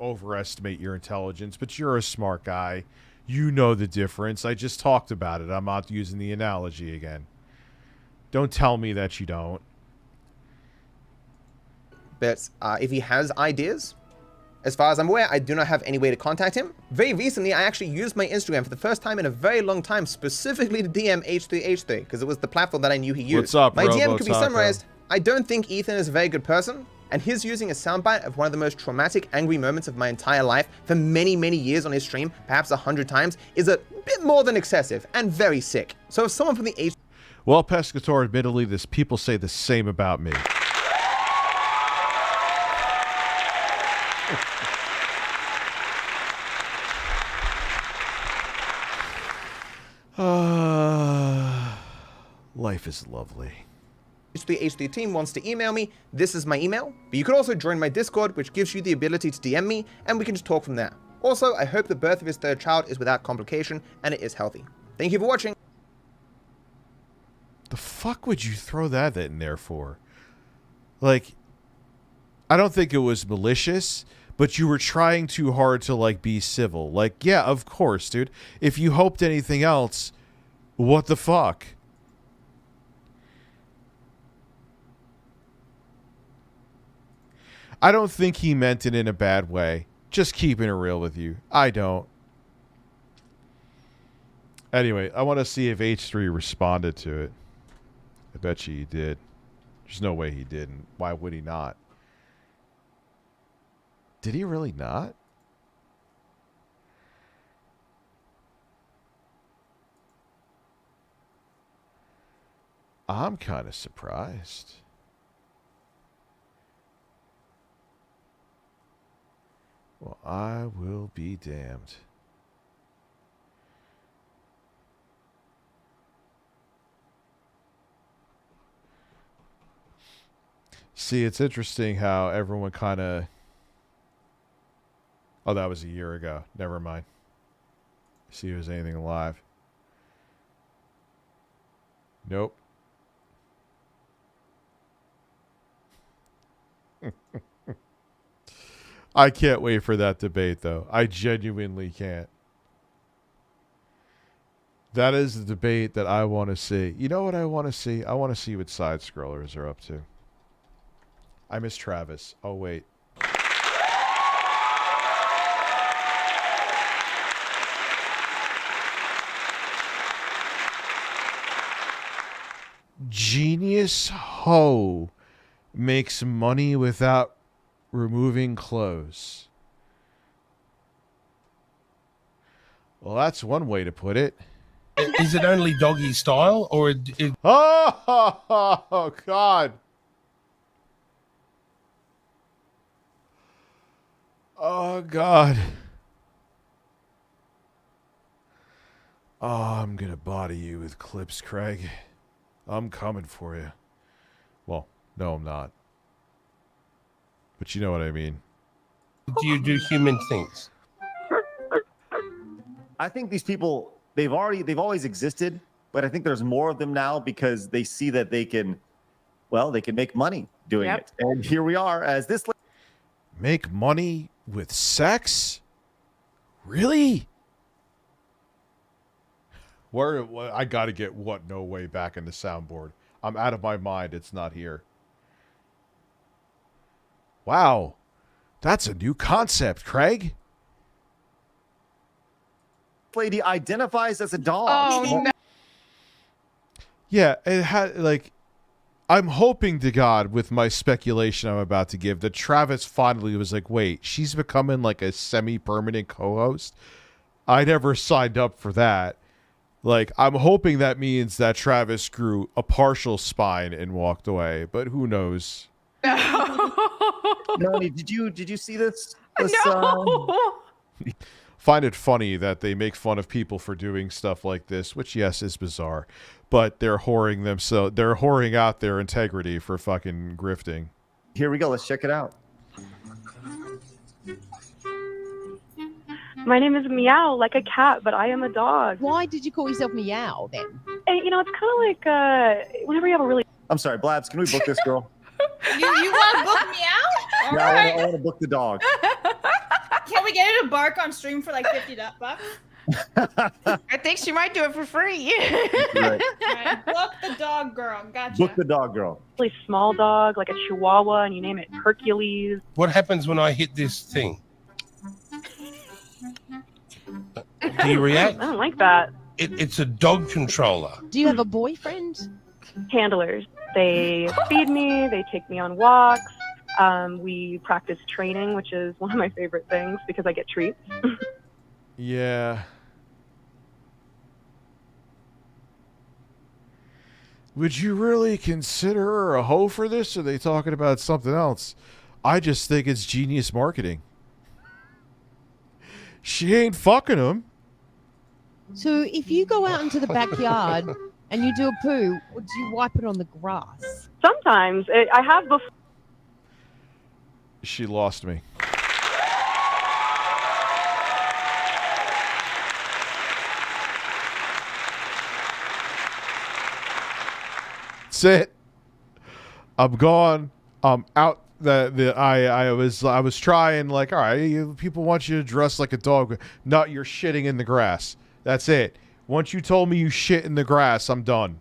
overestimate your intelligence, but you're a smart guy. You know the difference. I just talked about it. I'm not using the analogy again. Don't tell me that you don't. But if he has ideas, as far as I'm aware, I do not have any way to contact him. Very recently, I actually used my Instagram for the first time in a very long time, specifically to DM H3H3, because it was the platform that I knew he used. What's up, My DM Robo could be Taco? summarized. I don't think Ethan is a very good person, and his using a soundbite of one of the most traumatic, angry moments of my entire life for many, many years on his stream, perhaps 100 times, is a bit more than excessive and very sick. So if someone from the H... Well, Pescator, admittedly, people say the same about me. Life is lovely. H3H3 team wants to email me, this is my email, but you could also join my Discord, which gives you the ability to DM me, and we can just talk from there. Also, I hope the birth of his third child is without complication, and it is healthy. Thank you for watching. The fuck would you throw that in there for? Like, I don't think it was malicious, but you were trying too hard to, like, be civil. Like, yeah, of course, dude. If you hoped anything else, what the fuck? I don't think he meant it in a bad way. Just keeping it real with you. I don't. Anyway, I want to see if H3 responded to it. I bet you he did. There's no way he didn't. Why would he not? Did he really not? I'm kind of surprised. Well, I will be damned. See, it's interesting how everyone kind of... Oh, that was a year ago. Never mind. See if there's anything alive. Nope. I can't wait for that debate, though. I genuinely can't. That is the debate that I want to see. You know what I want to see? I want to see what side-scrollers are up to. I miss Travis. Oh, wait. Genius Ho makes money without removing clothes. Well, that's one way to put it. Is it only doggy style, or Oh, God. Oh, God. Oh, I'm going to body you with clips, Craig. I'm coming for you. Well, no, I'm not. But you know what I mean. do you do human things? I think these people, they've always existed, but I think there's more of them now because they see that they can make money doing it. And here we are as this. Make money with sex? Really? Where I got to get what? No way back in the soundboard. I'm out of my mind. It's not here. Wow. That's a new concept, Craig. lady identifies as a dog. Oh, no. Yeah, it had like. I'm hoping to God with my speculation I'm about to give that Travis finally was like, wait, she's becoming like a semi-permanent co-host. I never signed up for that. Like, I'm hoping that means that Travis grew a partial spine and walked away, but who knows? Melanie, did you see this? No. Find it funny that they make fun of people for doing stuff like this, which yes is bizarre, but they're whoring out their integrity for fucking grifting. Here we go. Let's check it out. My name is Meow, like a cat, but I am a dog. Why did you call yourself Meow then? You know, it's kind of like whenever you have a really. I'm sorry, Blabs. Can we book this girl? You want to book Meow? All Yeah, right. I want to book the dog. Can we get her to bark on stream for like $50? I think she might do it for free. Right. Right. Book the dog girl. Gotcha. Book the dog girl. Really small dog, like a Chihuahua, and you name it Hercules. What happens when I hit this thing? Do you react? I don't like that. It's a dog controller. Do you have a boyfriend? Handlers. They feed me. They take me on walks. We practice training, which is one of my favorite things because I get treats. Yeah. Would you really consider her a hoe for this, or are they talking about something else? I just think it's genius marketing. She ain't fucking him. So if you go out into the backyard and you do a poo, do you wipe it on the grass? Sometimes. I have before. She lost me. That's it. I'm gone. I'm out. I was trying, like, all right, people want you to dress like a dog. Not you're shitting in the grass. That's it. Once you told me you shit in the grass, I'm done.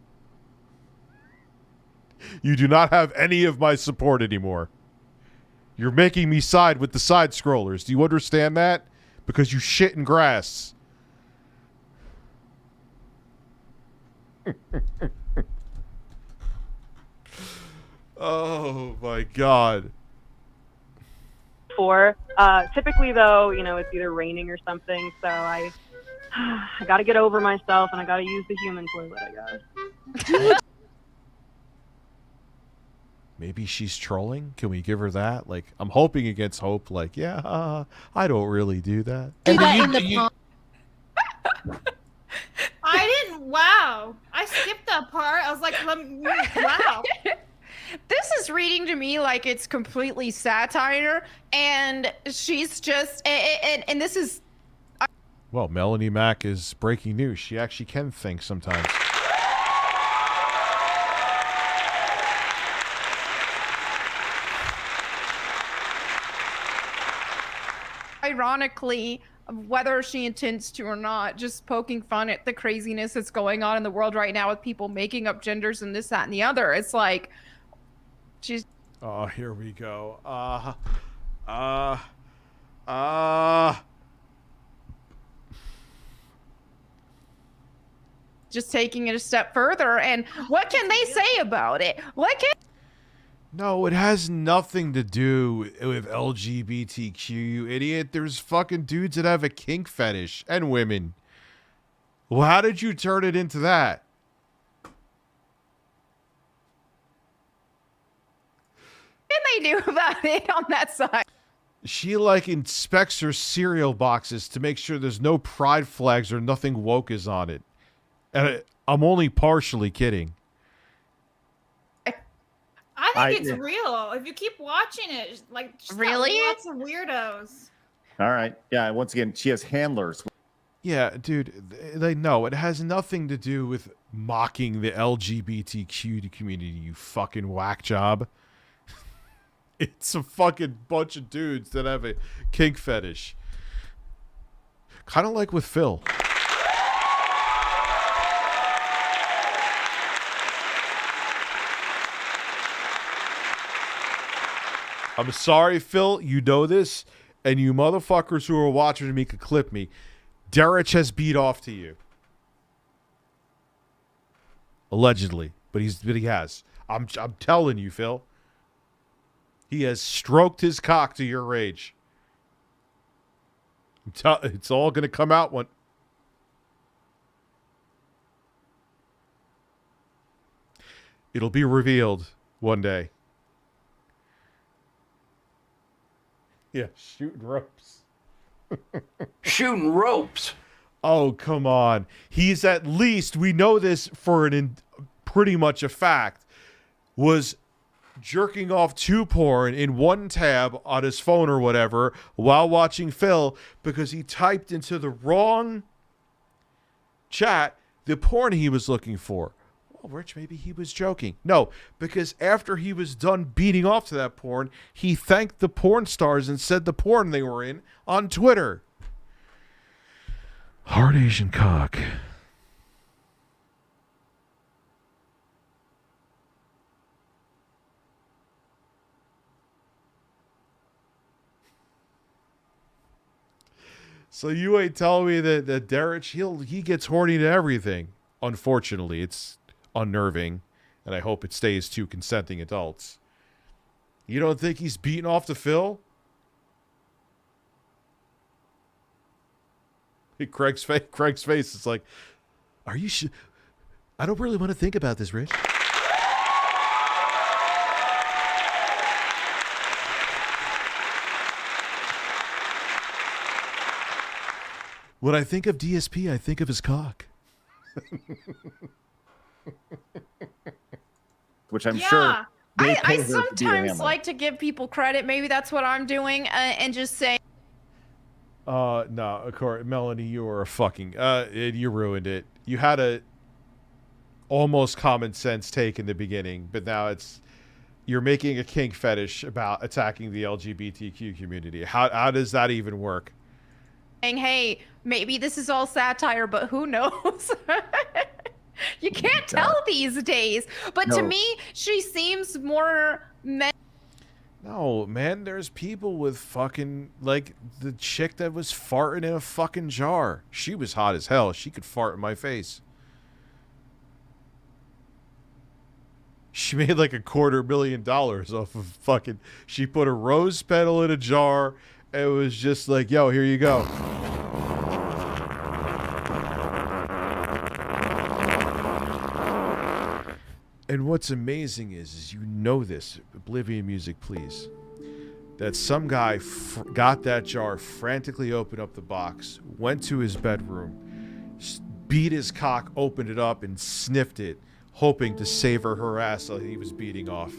You do not have any of my support anymore. You're making me side with the side scrollers. Do you understand that? Because you shit in grass. Oh my God. Typically, though, you know, it's either raining or something, so I got to get over myself and I got to use the human toilet, I guess. Maybe she's trolling. Can we give her that? Like, I'm hoping against hope. Like, yeah, I don't really do that. Do that in the I didn't. Wow. I skipped that part. I was like, wow. This is reading to me like it's completely satire, and she's just, and this is. Well, Melanie Mack is breaking news. She actually can think sometimes. Ironically, whether she intends to or not, just poking fun at the craziness that's going on in the world right now with people making up genders and this, that, and the other. It's like, she's. Oh, here we go. Just taking it a step further, and what can they say about it? What can? No, it has nothing to do with LGBTQ, you idiot. There's fucking dudes that have a kink fetish, and women. Well, how did you turn it into that? What can they do about it on that side? She, like, inspects her cereal boxes to make sure there's no pride flags or nothing woke is on it. And I'm only partially kidding. I think it's real. If you keep watching it, like, just really, lots of weirdos. All right. Yeah. Once again, she has handlers. Yeah, dude. No, it has nothing to do with mocking the LGBTQ community, you fucking whack job. It's a fucking bunch of dudes that have a kink fetish. Kind of like with Phil. I'm sorry, Phil. You know this. And you motherfuckers who are watching me could clip me. Derek has beat off to you. Allegedly, but he has. I'm telling you, Phil. He has stroked his cock to your rage. It's all going to come out one. It'll be revealed one day. Yeah, shooting ropes. Shooting ropes. Oh, come on. He's at least, we know this for pretty much a fact, was jerking off to porn in one tab on his phone or whatever while watching Phil because he typed into the wrong chat the porn he was looking for. Well, Rich, maybe he was joking. No, because after he was done beating off to that porn, he thanked the porn stars and said the porn they were in on Twitter. Hard Asian cock. So you ain't telling me that Derek, he gets horny to everything. Unfortunately, it's unnerving, and I hope it stays to consenting adults. You don't think he's beating off to Phil? Craig's face is like, are you sure? I don't really want to think about this, Rich. When I think of DSP, I think of his cock. Which I'm sure they I pay her to be a sometimes hammer. like to give people credit. Maybe that's what I'm doing, and just say. No, of course, Melanie, you were a fucking, you ruined it. You had a almost common sense take in the beginning, but now you're making a kink fetish about attacking the LGBTQ community. How does that even work? Saying, hey, maybe this is all satire, but who knows? You can't tell these days. But to me, she seems more No, man, there's people with fucking, like, the chick that was farting in a fucking jar. She was hot as hell. She could fart in my face. She made like $250,000 off of fucking, she put a rose petal in a jar. It was just like, yo, here you go. And what's amazing is you know this, Oblivion music, please, that some guy got that jar, frantically opened up the box, went to his bedroom, beat his cock, opened it up, and sniffed it, hoping to savor her ass while he was beating off.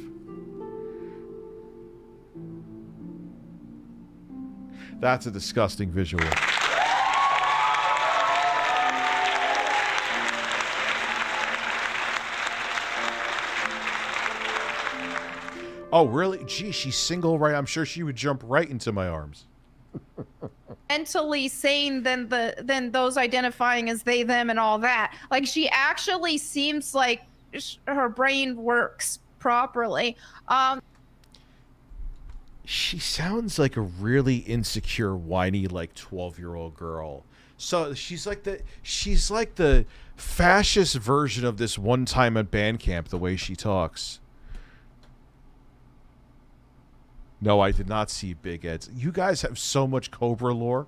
That's a disgusting visual. Oh, really? Gee, she's single, right? I'm sure she would jump right into my arms. mentally sane than those identifying as they, them, and all that. Like, she actually seems like her brain works properly. She sounds like a really insecure, whiny, like 12-year-old girl. So she's like the fascist version of this one time at band camp, the way she talks. No, I did not see Big Ed's. You guys have so much Cobra lore.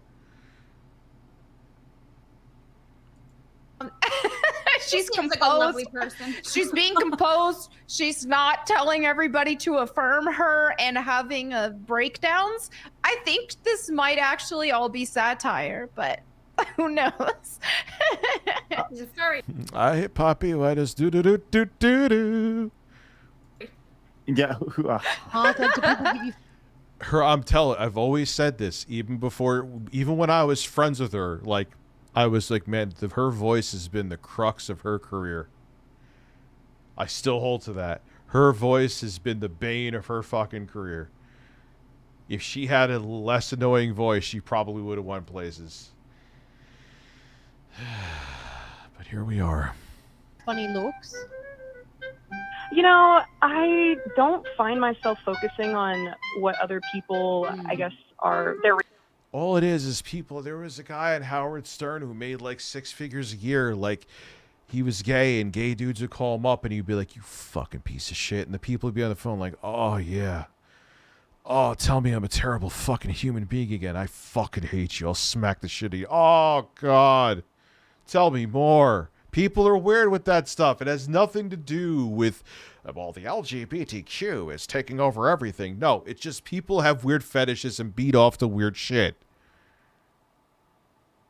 She's seems composed. like a lovely person. She's being composed. She's not telling everybody to affirm her and having breakdowns. I think this might actually all be satire, but who knows? Sorry. I hit Poppy. Why does do do do do do do? Yeah. Her, I'm telling. I've always said this, even when I was friends with her. Like, I was like, man, her voice has been the crux of her career. I still hold to that. Her voice has been the bane of her fucking career. If she had a less annoying voice, she probably would have won places. But here we are. Funny looks. You know, I don't find myself focusing on what other people, I guess, are. All it is people. There was a guy on Howard Stern who made like 6 figures a year. Like, he was gay, and gay dudes would call him up, and he'd be like, "You fucking piece of shit," and the people would be on the phone like, "Oh yeah, oh, tell me I'm a terrible fucking human being again. I fucking hate you. I'll smack the shit out of you. Oh God, tell me more." People are weird with that stuff. It has nothing to do with, well, the LGBTQ is taking over everything. No, it's just people have weird fetishes and beat off to weird shit.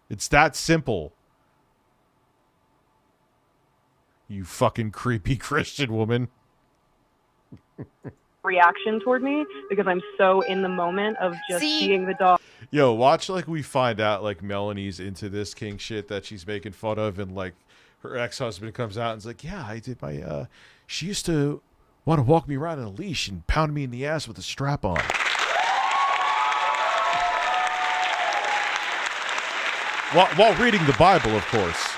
It's that simple. You fucking creepy Christian woman. Reaction toward me because I'm so in the moment of just seeing the dog. Yo, watch like we find out like Melanie's into this king shit that she's making fun of, and like her ex-husband comes out and is like, "Yeah, I did my she used to want to walk me around on a leash and pound me in the ass with a strap on." While reading the Bible, of course.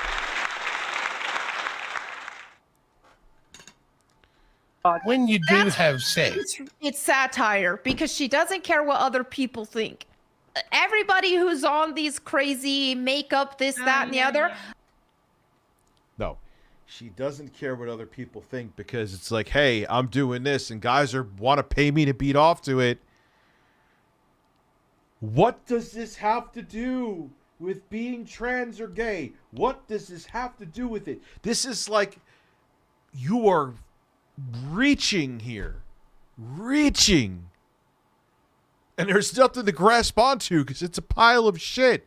When you do have sex, It's satire because she doesn't care what other people think. Everybody who's on these crazy makeup, this, that, and the other. No, she doesn't care what other people think because it's like, hey, I'm doing this and guys want to pay me to beat off to it. What does this have to do with being trans or gay? What does this have to do with it? This is like, you are reaching here. Reaching. And there's nothing to grasp onto because it's a pile of shit.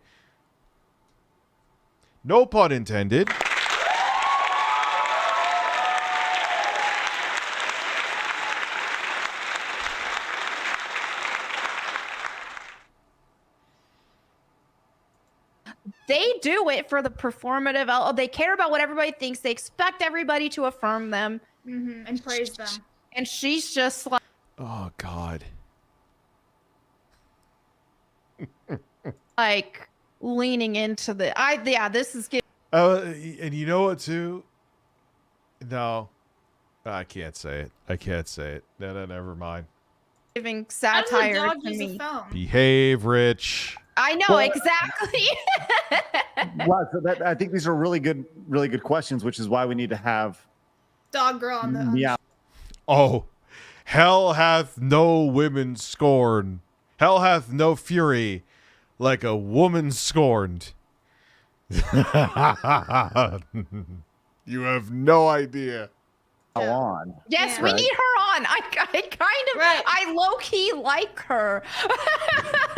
No pun intended. They do it for the performative. They care about what everybody thinks. They expect everybody to affirm them. And praise them. And she's just like, oh God. like leaning into the this is getting And you know what too? No, I can't say it. I can't say it. No, never mind. giving How does a satire dog to use a me. phone? Behave, Rich. I know, Well- exactly. Wow, so I think these are really good questions, which is why we need to have Dog girl on the yeah. Oh, hell hath no women scorned. Hell hath no fury like a woman scorned. You have no idea. On. Yes, we Right. need her on. I kind of, I low key like her.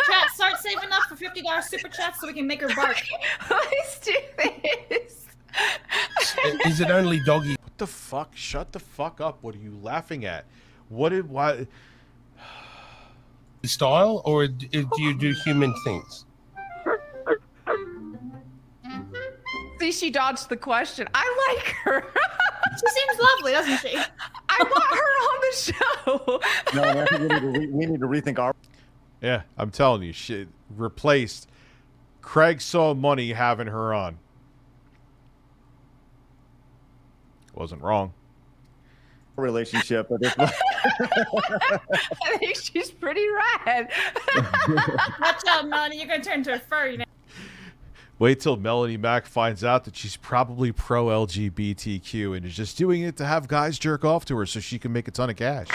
Chat, start saving up for $50 super chats so we can make her bark. Let's do this. is it only doggy What the fuck? Shut the fuck up. What are you laughing at? Why? style, or do you do human things? See, she dodged the question. I like her. She seems lovely, doesn't she? I want her on the show. No, I think we need to rethink our. Yeah, I'm telling you, shit replaced. Craig saw money having her on. Wasn't wrong. Relationship. I think she's pretty rad. Watch out, Melanie. You're going to turn into a furry now. Wait till Melanie Mac finds out that she's probably pro LGBTQ and is just doing it to have guys jerk off to her so she can make a ton of cash.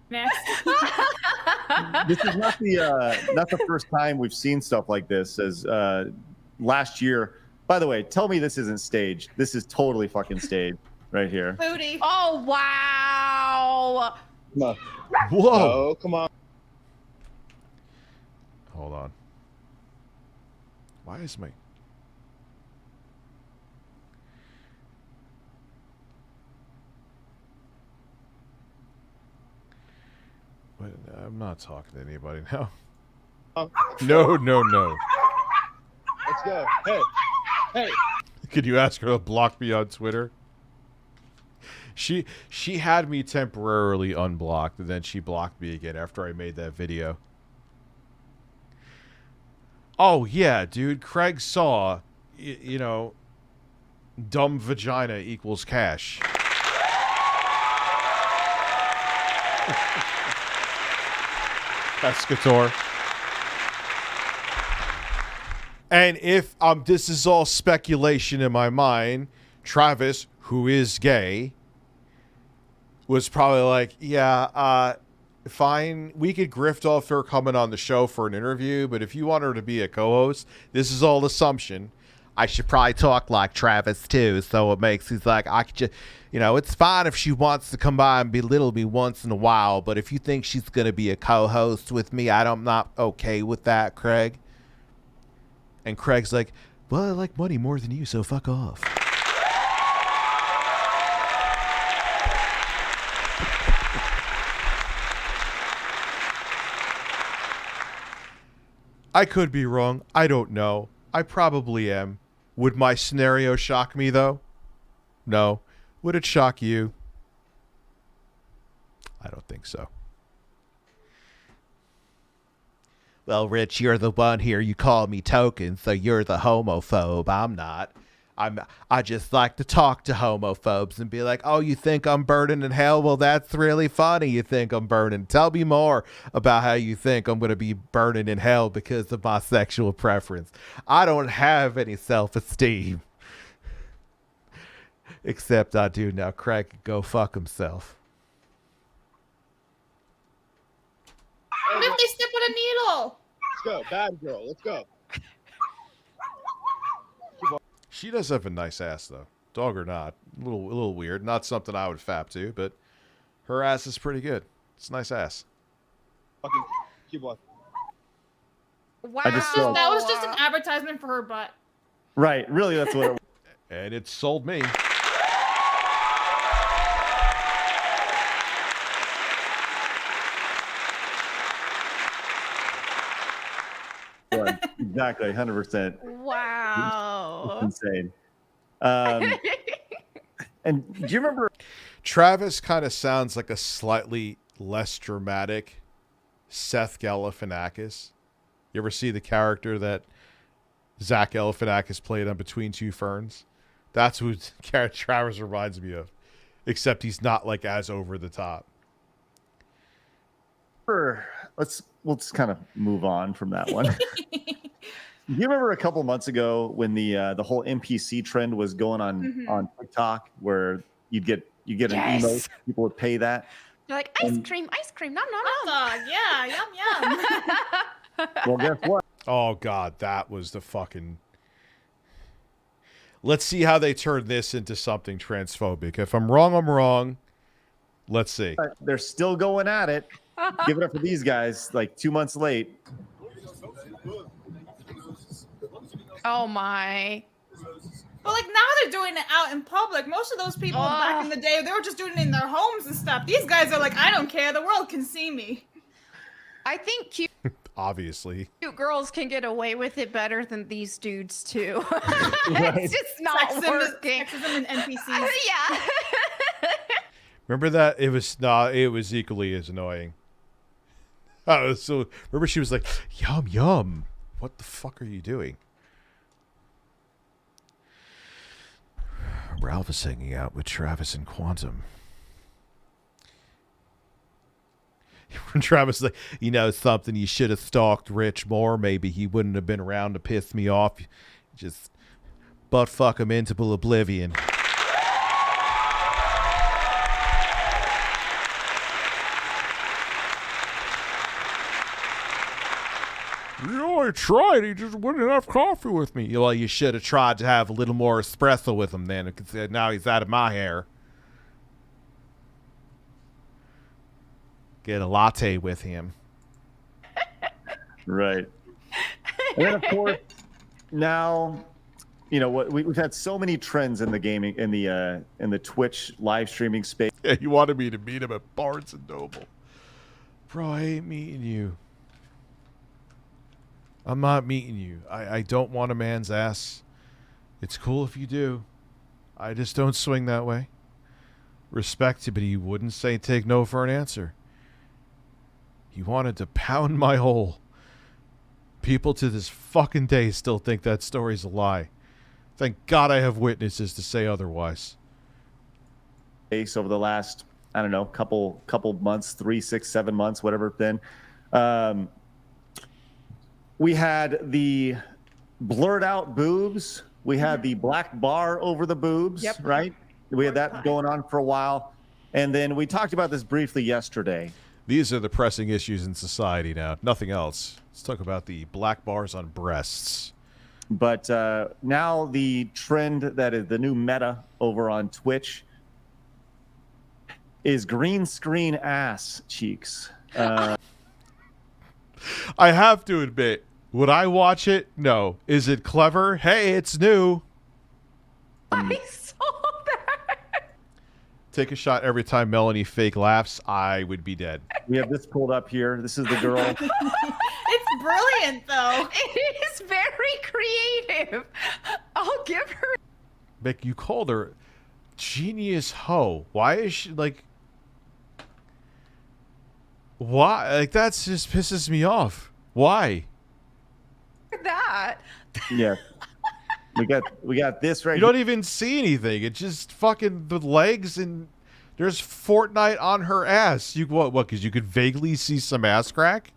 Next. This is not the first time we've seen stuff like this. As last year, by the way, tell me this isn't staged. This is totally fucking staged right here. Booty. Oh, wow. No. Whoa. Oh, come on. Hold on. Why is my... Wait, I'm not talking to anybody now. No. Let's go. Hey. Could you ask her to block me on Twitter? She had me temporarily unblocked, and then she blocked me again after I made that video. Oh, yeah, dude. Craig saw, you know, dumb vagina equals cash. Escator. And if this is all speculation in my mind, Travis, who is gay, was probably like, yeah, fine, we could grift off her coming on the show for an interview, but if you want her to be a co-host, this is all assumption. I should probably talk like Travis too, so it makes he's like, I could just, it's fine if she wants to come by and belittle me once in a while, but if you think she's gonna be a co-host with me, I'm not okay with that, Craig. And Craig's like, well, I like money more than you, so fuck off. I could be wrong. I don't know. I probably am. Would my scenario shock me, though? No. Would it shock you? I don't think so. Well, Rich, you're the one here. You call me token, so you're the homophobe. I'm not. I just like to talk to homophobes and be like, oh, you think I'm burning in hell? Well, that's really funny you think I'm burning. Tell me more about how you think I'm going to be burning in hell because of my sexual preference. I don't have any self-esteem. Except I do now. Craig can go fuck himself. What if they step with a needle? Let's go. Bad girl. Let's go. She does have a nice ass, though. Dog or not. A little weird. Not something I would fap to, but her ass is pretty good. It's a nice ass. Fucking keep walking. Wow. I just feel that was just an advertisement for her butt. Right. Really, that's what it was. And it sold me. Exactly, 100%. Wow. It's insane. And do you remember? Travis kind of sounds like a slightly less dramatic Seth Galifianakis. You ever see the character that Zach Galifianakis played on Between Two Ferns? That's who Travis reminds me of, except he's not like as over the top. We'll just kind of move on from that one. Do you remember a couple months ago when the whole NPC trend was going on TikTok, where you'd get an emote, people would pay that? You're like, ice cream, nom, nom, nom. Yeah, yum, yum. Well, guess what? Oh, God, that was the fucking... Let's see how they turn this into something transphobic. If I'm wrong, I'm wrong. Let's see. They're still going at it. Give it up for these guys, like 2 months late. Oh, my. But like now they're doing it out in public. Most of those people back in the day, they were just doing it in their homes and stuff. These guys are like, I don't care. The world can see me. I think cute Obviously. girls can get away with it better than these dudes too. Right. It's just not working. Sexism and NPCs. Yeah. Remember that? It was equally as annoying. So remember she was like, yum, yum. What the fuck are you doing? Ralph is hanging out with Travis and Quantum. When Travis is like, something, you should have stalked Rich more. Maybe he wouldn't have been around to piss me off. Just butt fuck him into oblivion. I tried. He just wouldn't have coffee with me. Well, you should have tried to have a little more espresso with him then, because now he's out of my hair. Get a latte with him. Right. And then, of course, now, what we've had so many trends in the gaming, in the Twitch live streaming space. Yeah, you wanted me to meet him at Barnes and Noble. Bro, I ain't meeting you. I'm not meeting you. I don't want a man's ass. It's cool if you do. I just don't swing that way. Respect you, but he wouldn't say take no for an answer. He wanted to pound my hole. People to this fucking day still think that story's a lie. Thank God I have witnesses to say otherwise. Over the last, I don't know, couple months, 3, 6, 7 months, whatever it's been. We had the blurred out boobs. We had the black bar over the boobs, right? We had that going on for a while. And then we talked about this briefly yesterday. These are the pressing issues in society now. Nothing else. Let's talk about the black bars on breasts. But now the trend that is the new meta over on Twitch is green screen ass cheeks. I have to admit, would I watch it? No. Is it clever? Hey, it's new. I saw that. Take a shot every time Melanie fake laughs. I would be dead. We have this pulled up here. This is the girl. It's brilliant, though. It is very creative. I'll give her. Mick, you called her genius hoe. Why is she like? Why? Like that just pisses me off. Why? that. Yeah. We got this right You don't even see anything. It's just fucking the legs and there's Fortnite on her ass. You what? Because you could vaguely see some ass crack.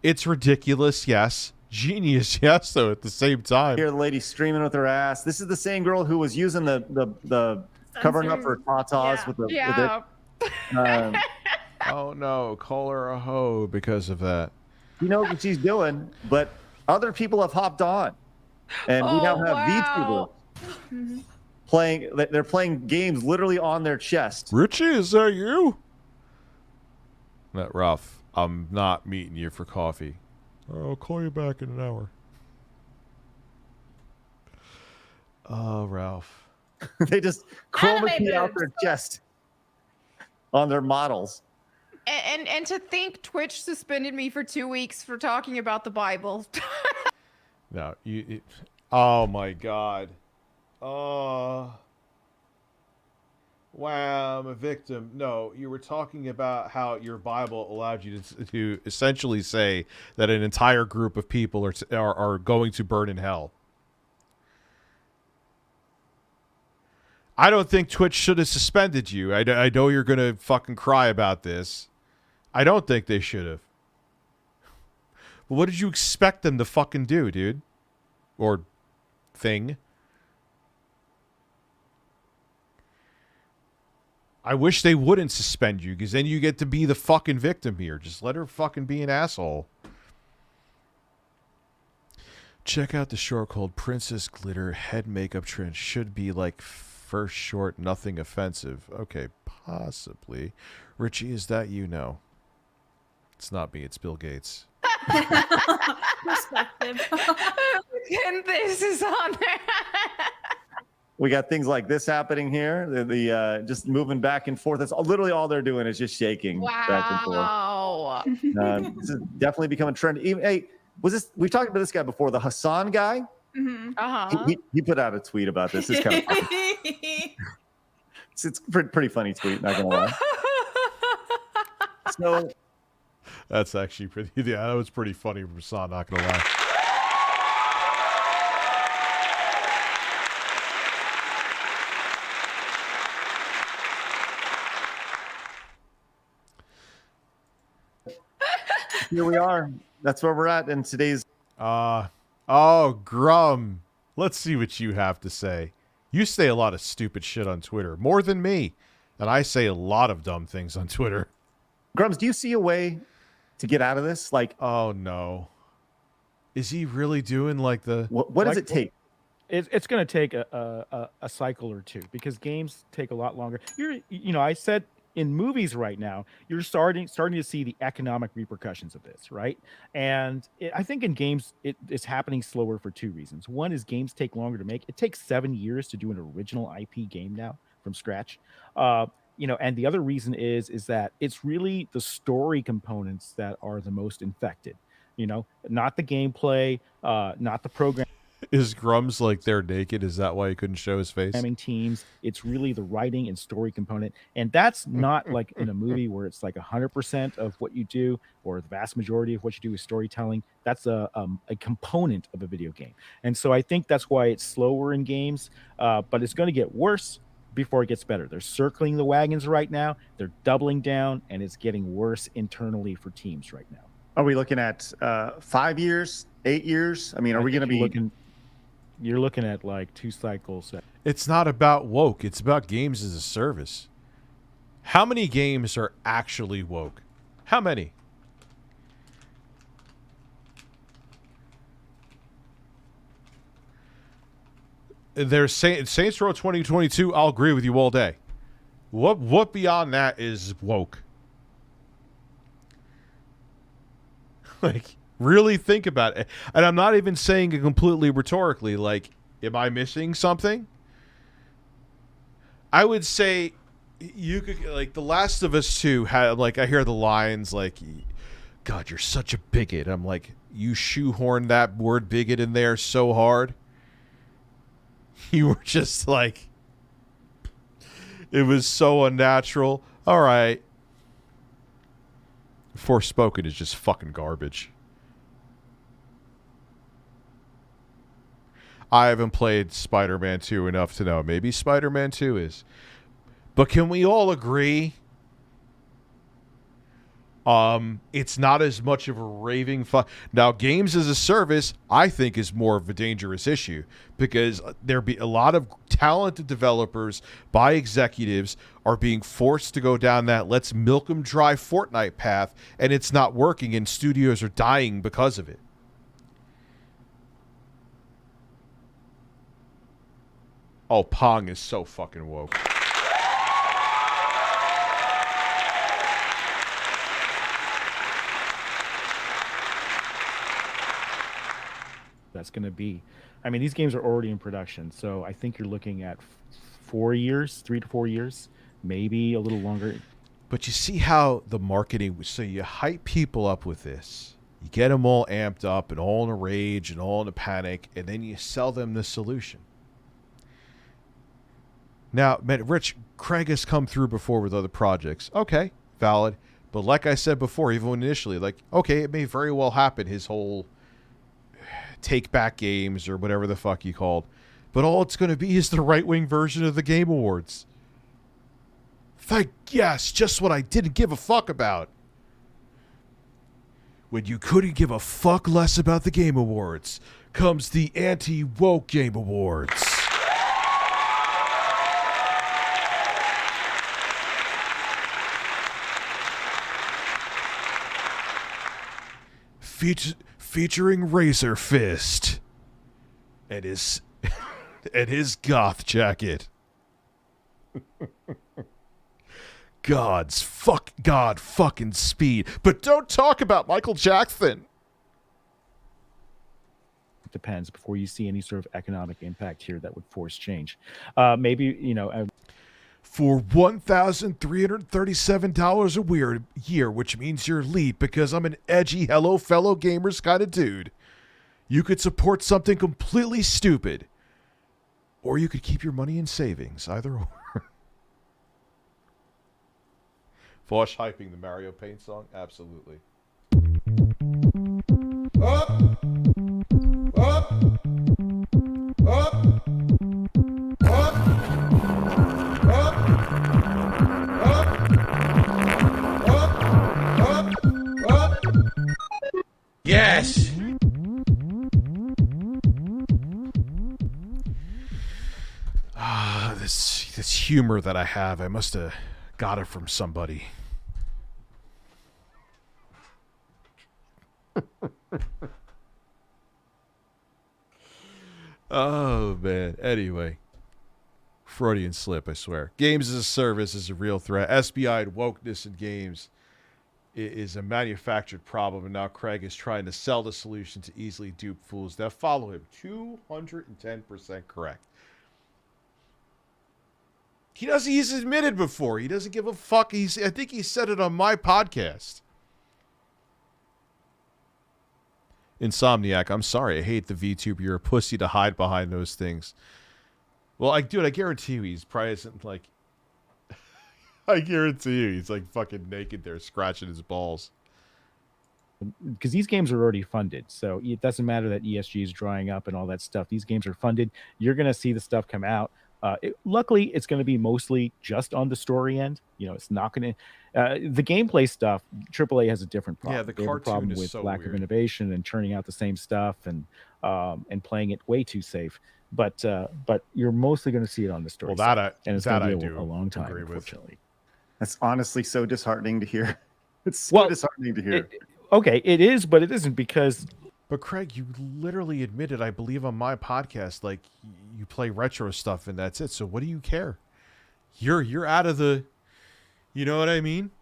It's ridiculous, yes. Genius, yes. Though at the same time, here the lady streaming with her ass. This is the same girl who was using the covering up her tatas with it. Oh no, call her a hoe because of that. You know what she's doing, but other people have hopped on. And we now have VTubers playing. They're playing games literally on their chest. Richie, is that you? Not Ralph. I'm not meeting you for coffee. I'll call you back in an hour. Oh, Ralph. They just chroma key out their chest on their models. And to think Twitch suspended me for 2 weeks for talking about the Bible. No, oh my God. Oh. Wow, I'm a victim. No, you were talking about how your Bible allowed you to essentially say that an entire group of people are going to burn in hell. I don't think Twitch should have suspended you. I know you're going to fucking cry about this. I don't think they should have. But what did you expect them to fucking do, dude? Or thing? I wish they wouldn't suspend you, because then you get to be the fucking victim here. Just let her fucking be an asshole. Check out the short called Princess Glitter Head Makeup Trend. Should be like first short, nothing offensive. Okay, possibly. Richie, is that you? No. It's not me, it's Bill Gates. Perspective. And this is on there. We got things like this happening here. The just moving back and forth. That's literally all they're doing is just shaking back and forth. Wow. This is definitely becoming a trend. Even, hey, we talked about this guy before, the Hassan guy? Mm-hmm. Uh-huh. He put out a tweet about this. It's kind of funny. It's a pretty funny tweet, not gonna lie. So that's actually pretty. Yeah, that was pretty funny from Hassan, not gonna lie. Here we are. That's where we're at in today's. Oh, Grum. Let's see what you have to say. You say a lot of stupid shit on Twitter, more than me, and I say a lot of dumb things on Twitter. Grums, do you see a way to get out of this? Like, oh no, is he really doing like the? What does it take? It's going to take a cycle or two, because games take a lot longer. I said in movies right now, you're starting to see the economic repercussions of this, right? And I think in games, it's happening slower for two reasons. One is games take longer to make. It takes 7 years to do an original IP game now from scratch. And the other reason is that it's really the story components that are the most infected. Not the gameplay, not the program. Is Grum's like they're naked? Is that why he couldn't show his face? Programming teams. It's really the writing and story component, and that's not like in a movie where it's like 100% of what you do, or the vast majority of what you do is storytelling. That's a component of a video game, and so I think that's why it's slower in games. But it's going to get worse before it gets better. They're circling the wagons right now. They're doubling down, and it's getting worse internally for teams right now. Are we looking at 5 years, 8 years? I mean, are we going to be looking? You're looking at like 2 cycles. It's not about woke. It's about games as a service. How many games are actually woke? How many? There's Saints Row 2022. I'll agree with you all day. What beyond that is woke? Like, really think about it. And I'm not even saying it completely rhetorically. Like, am I missing something? I would say you could, like, The Last of Us 2 had, like, I hear the lines like, God, you're such a bigot. I'm like, you shoehorned that word bigot in there so hard. You were just like, it was so unnatural. All right. Forspoken is just fucking garbage. I haven't played Spider-Man 2 enough to know. Maybe Spider-Man 2 is. But can we all agree it's not as much of a raving fun. Now, games as a service, I think, is more of a dangerous issue because there be a lot of talented developers by executives are being forced to go down that let's milk them dry Fortnite path, and it's not working, and studios are dying because of it. Oh, Pong is so fucking woke. That's going to be, I mean, these games are already in production, so I think you're looking at 4 years, 3 to 4 years, maybe a little longer. But you see how the marketing, so you hype people up with this, you get them all amped up and all in a rage and all in a panic, and then you sell them the solution. Now, Rich, Craig has come through before with other projects. Okay, valid. But like I said before, even initially, like, okay, it may very well happen, his whole take back games or whatever the fuck you called. But all it's going to be is the right-wing version of the Game Awards. Yes, just what I didn't give a fuck about. When you couldn't give a fuck less about the Game Awards, comes the anti-woke Game Awards. Featuring Razor Fist and his and his goth jacket. God fucking speed. But don't talk about Michael Jackson. It depends before you see any sort of economic impact here that would force change. Maybe, you know, for $1,337 a year, which means you're elite because I'm an edgy hello fellow gamers kind of dude. You could support something completely stupid. Or you could keep your money in savings. Either or. Vosh hyping the Mario Paint song? Absolutely. Up! Up! Up! Up! Yes. This humor that I have, I must have got it from somebody. Oh man. Anyway, Freudian slip, I swear. Games as a service is a real threat. SBI and wokeness in games is a manufactured problem, and now Craig is trying to sell the solution to easily dupe fools that follow him. 210% correct. He's admitted before. He doesn't give a fuck. I think he said it on my podcast. Insomniac, I'm sorry. I hate the VTuber. You're a pussy to hide behind those things. Well, dude, I guarantee you he's probably isn't like... I guarantee you he's like fucking naked there scratching his balls. Because these games are already funded, so it doesn't matter that ESG is drying up and all that stuff. These games are funded. You're going to see the stuff come out. Luckily, it's going to be mostly just on the story end. You know, it's not going to... the gameplay stuff, AAA has a different problem. Yeah, the They have a cartoon problem is with so lack weird. of innovation and churning out the same stuff and playing it way too safe. But you're mostly going to see it on the story. Well, that side, and it's that going I to be do a long time, agree with. unfortunately. That's honestly so disheartening to hear. It's so disheartening to hear. Okay, it is, but it isn't because... But Craig, you literally admitted, I believe on my podcast, like you play retro stuff and that's it. So what do you care? You're out of the... You know what I mean?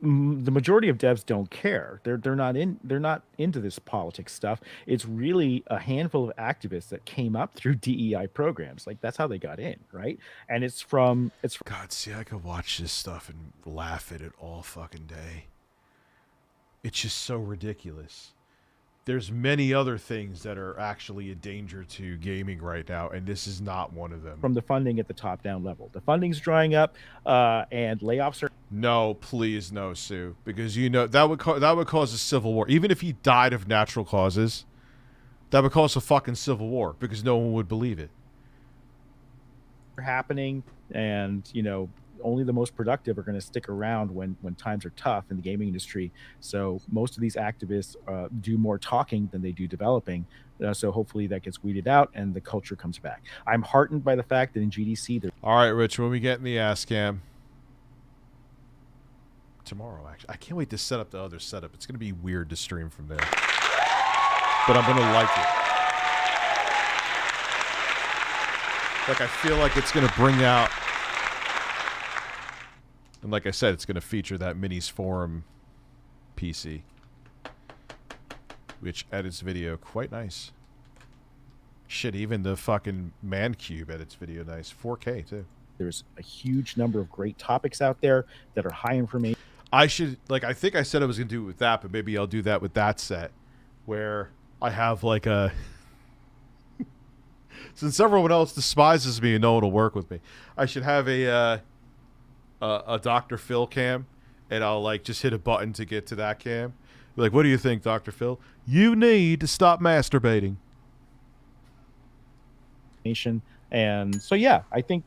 The majority of devs don't care. They're not into this politics stuff. It's really a handful of activists that came up through DEI programs. Like that's how they got in, right? And it's from God, see, I could watch this stuff and laugh at it all fucking day. It's just so ridiculous. There's many other things that are actually a danger to gaming right now, and this is not one of them. from the funding at the top down level. The funding's drying up, and layoffs are... No, please, no, Sue, because you know that would cause a civil war. Even if he died of natural causes, that would cause a fucking civil war because no one would believe it. happening, and you know, only the most productive are going to stick around when times are tough in the gaming industry. So most of these activists do more talking than they do developing. So hopefully that gets weeded out and the culture comes back. I'm heartened by the fact that in GDC there... All right, Rich, when we get in the ass cam tomorrow, actually, I can't wait to set up the other setup. It's going to be weird to stream from there, but I'm going to like it. Like, I feel like it's going to bring out, and like I said, it's going to feature that Minis Forum PC, which edits video quite nice. Shit, even the fucking Man Cube edits video nice. 4K, too. There's a huge number of great topics out there that are high information. I should, like, I think I said I was going to do it with that, but maybe I'll do that with that set, where I have, like, a... Since everyone else despises me and no one will work with me, I should have a Dr. Phil cam, and I'll, like, just hit a button to get to that cam. Be like, what do you think, Dr. Phil? You need to stop masturbating. And so, yeah, I think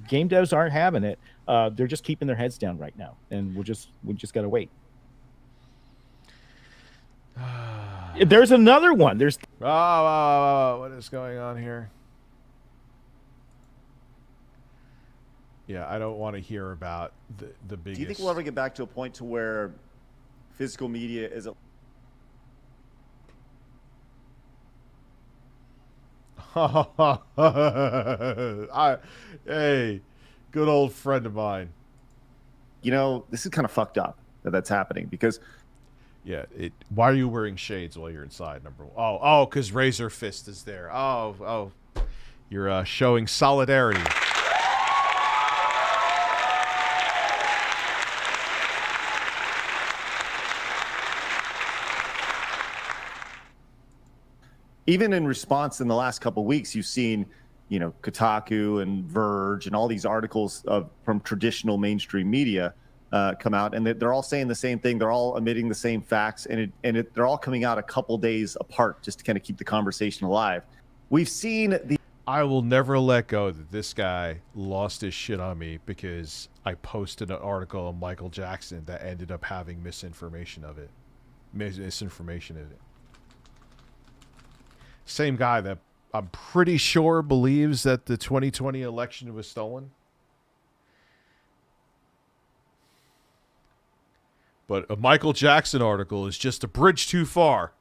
game devs aren't having it. They're just keeping their heads down right now, and we just got to wait. There's another one. There's what is going on here? Yeah, I don't want to hear about the biggest. Do you think we'll ever get back to a point to where physical media is a... Hey, good old friend of mine. You know, this is kind of fucked up that that's happening because... Yeah, why are you wearing shades while you're inside, number one? Oh, because Razor Fist is there. Oh, you're showing solidarity. Even in response in the last couple of weeks, you've seen, you know, Kotaku and Verge and all these articles from traditional mainstream media come out, and they're all saying the same thing. They're all omitting the same facts, and they're all coming out a couple days apart just to kind of keep the conversation alive. We've seen the... I will never let go that this guy lost his shit on me because I posted an article on Michael Jackson that ended up having misinformation in it. Same guy that I'm pretty sure believes that the 2020 election was stolen. But a Michael Jackson article is just a bridge too far.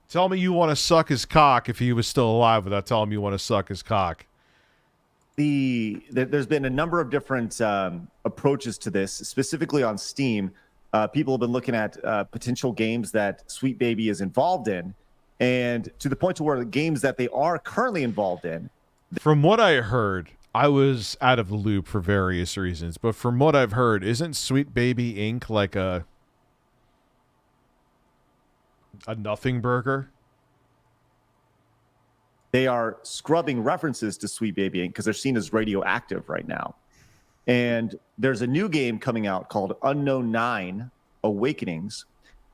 Tell me you want to suck his cock if he was still alive without telling me you want to suck his cock. There's been a number of different approaches to this, specifically on Steam. People have been looking at potential games that Sweet Baby is involved in, and to the point to where the games that they are currently involved in. From what I heard, I was out of the loop for various reasons, but from what I've heard, isn't Sweet Baby Inc. like a nothing burger? They are scrubbing references to Sweet Baby Inc. because they're seen as radioactive right now. And there's a new game coming out called Unknown 9 Awakenings.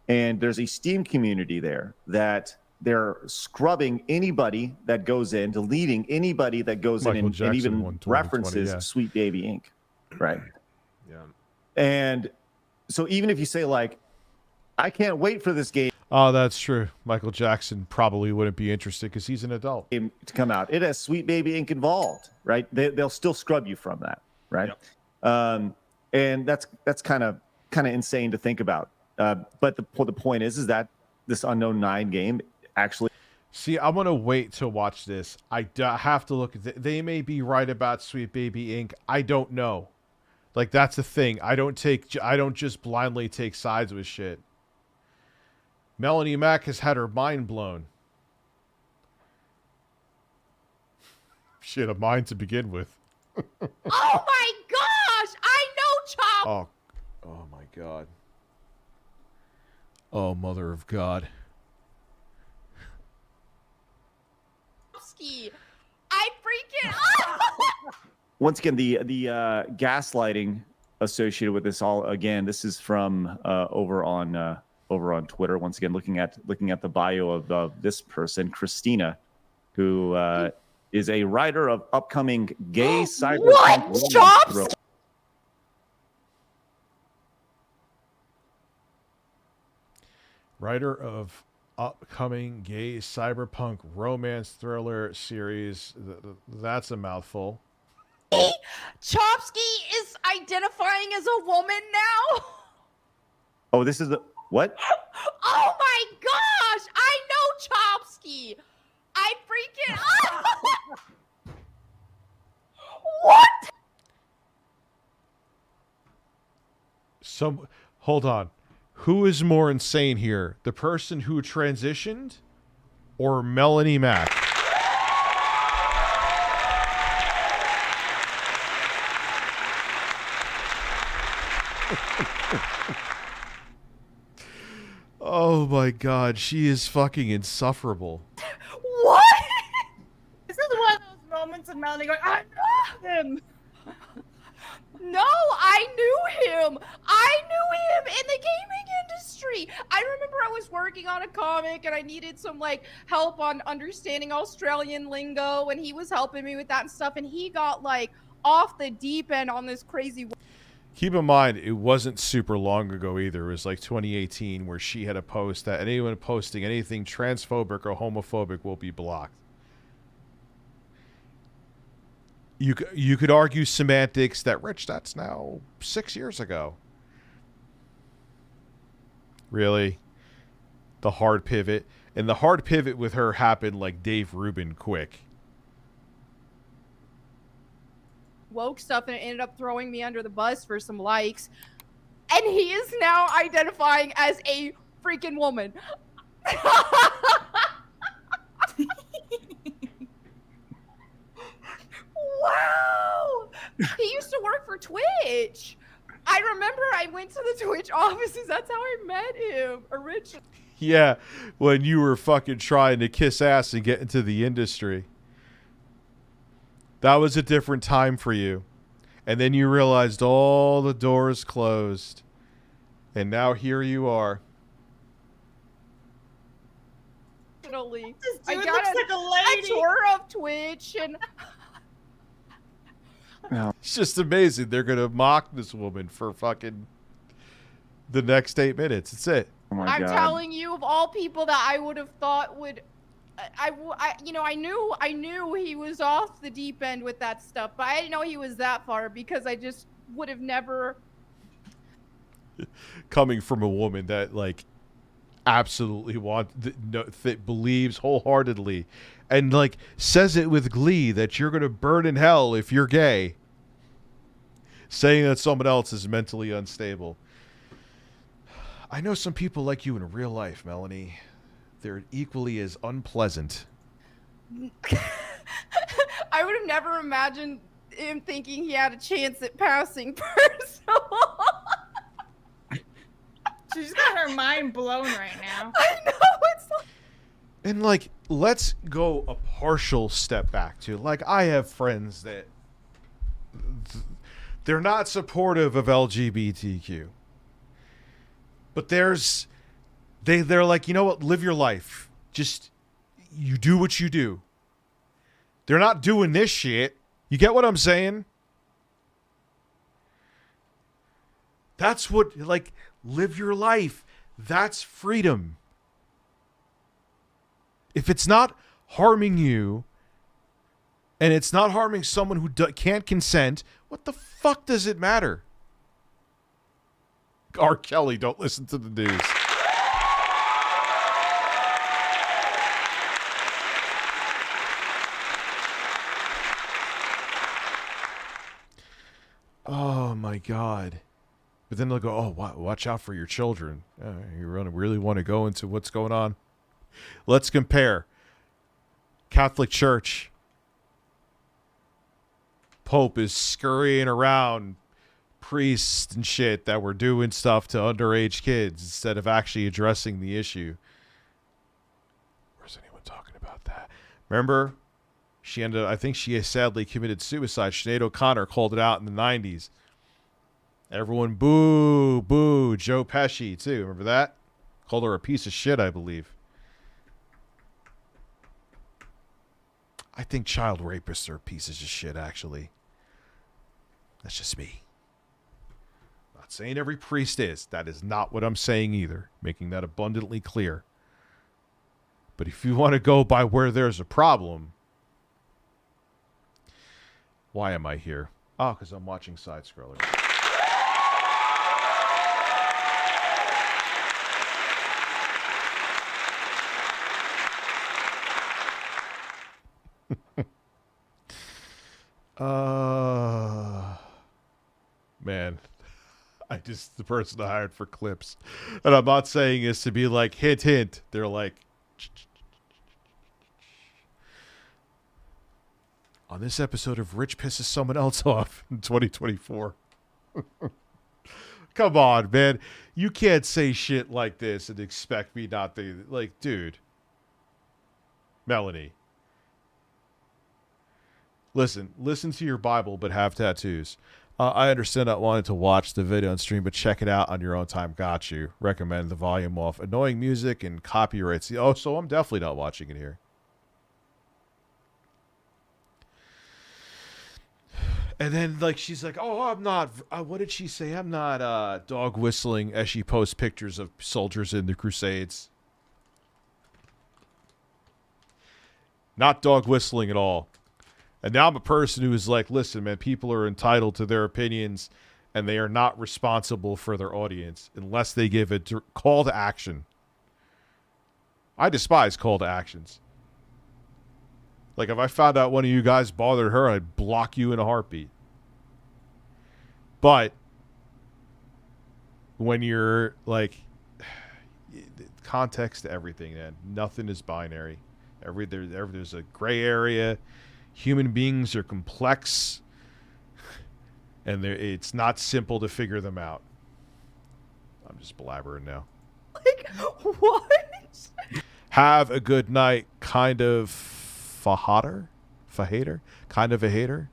And there's a Steam community there that they're scrubbing anybody that goes in, deleting anybody that goes in and even references Sweet Baby Inc. Right. Yeah. And so even if you say like, I can't wait for this game. Oh, that's true. Michael Jackson probably wouldn't be interested because he's an adult. To come out, it has Sweet Baby Inc. involved, right? They'll still scrub you from that, right? Yep. And that's kind of insane to think about. But the point is that this Unknown 9 game actually. See, I'm gonna wait to watch this. I have to look at. They may be right about Sweet Baby Inc. I don't know. Like that's the thing. I don't just blindly take sides with shit. Melanie Mack has had her mind blown. She had a mind to begin with. Oh my gosh! I know Chop! Oh my God. Oh, mother of God. I freaking Once again, the gaslighting associated with this all again. This is from over on Twitter. Once again, looking at the bio of this person, Christina, who is a writer of upcoming gay cyberpunk. Chops? Writer of upcoming gay cyberpunk romance thriller series. That's a mouthful. Chopsky is identifying as a woman now? Oh, this is what? Oh my gosh! I know Chopsky! I freaking What? Hold on. Who is more insane here? The person who transitioned or Melanie Mack? Oh my God, she is fucking insufferable. What? This is one of those moments of Melanie going, I know him. No, I knew him. I knew him in the gaming industry. I remember I was working on a comic and I needed some help on understanding Australian lingo, and he was helping me with that and stuff, and he got off the deep end on this crazy. Keep in mind, it wasn't super long ago either. It was like 2018 where she had a post that anyone posting anything transphobic or homophobic will be blocked. You could argue semantics that, Rich, that's now 6 years ago. Really? The hard pivot. And the hard pivot with her happened like Dave Rubin quick. Woke stuff, and it ended up throwing me under the bus for some likes. And he is now identifying as a freaking woman. Wow! He used to work for Twitch. I remember I went to the Twitch offices. That's how I met him originally. Yeah, when you were fucking trying to kiss ass and get into the industry. That was a different time for you. And then you realized all the doors closed. And now here you are. I got a tour of Twitch and... It's just amazing. They're going to mock this woman for fucking the next 8 minutes. That's it. Oh my I'm God. telling you, of all people that I would have thought would... I knew he was off the deep end with that stuff, but I didn't know he was that far because I just would have never. Coming from a woman that absolutely believes wholeheartedly, and says it with glee that you're gonna burn in hell if you're gay. Saying that someone else is mentally unstable. I know some people like you in real life, Melanie. They're equally as unpleasant. I would have never imagined him thinking he had a chance at passing personal. She's got her mind blown right now. I know, it's like... And like, let's go a partial step back to, like, I have friends that they're not supportive of LGBTQ, but they're like, you know what, live your life. Just, you do what you do. They're not doing this shit. You get what I'm saying? That's what, like, live your life. That's freedom. If it's not harming you and it's not harming someone who can't consent, what the fuck does it matter? R. Kelly, don't listen to the news. Oh my God. But then they'll go, oh, watch out for your children. You really want to go into what's going on? Let's compare. Catholic Church. Pope is scurrying around priests and shit that were doing stuff to underage kids instead of actually addressing the issue. Where's anyone talking about that? Remember? I think she sadly committed suicide. Sinead O'Connor called it out in the 90s. Everyone boo, boo. Joe Pesci, too. Remember that? Called her a piece of shit, I believe. I think child rapists are pieces of shit, actually. That's just me. Not saying every priest is. That is not what I'm saying either. Making that abundantly clear. But if you want to go by where there's a problem... Why am I here? Oh, because I'm watching Side Scroller. Man, the person I hired for clips, and I'm not saying this to be like, hint, hint. They're like, on this episode of Rich Pisses Someone Else Off in 2024. Come on, man. You can't say shit like this and expect me not to, like, dude. Melanie. Listen to your Bible, but have tattoos. I understand not wanting to watch the video on stream, but check it out on your own time. Got you. Recommend the volume off. Annoying music and copyrights. Oh, so I'm definitely not watching it here. And then, like, she's like, oh, I'm not, what did she say? I'm not dog whistling as she posts pictures of soldiers in the Crusades. Not dog whistling at all. And now I'm a person who is like, listen, man, people are entitled to their opinions, and they are not responsible for their audience unless they give a call to action. I despise call to actions. Like, if I found out one of you guys bothered her, I'd block you in a heartbeat. But when you're, like, context to everything, man. Nothing is binary. There's a gray area. Human beings are complex, and it's not simple to figure them out. I'm just blabbering now. Like, what? Have a good night, kind of fahater? Fahater? Kind of a hater?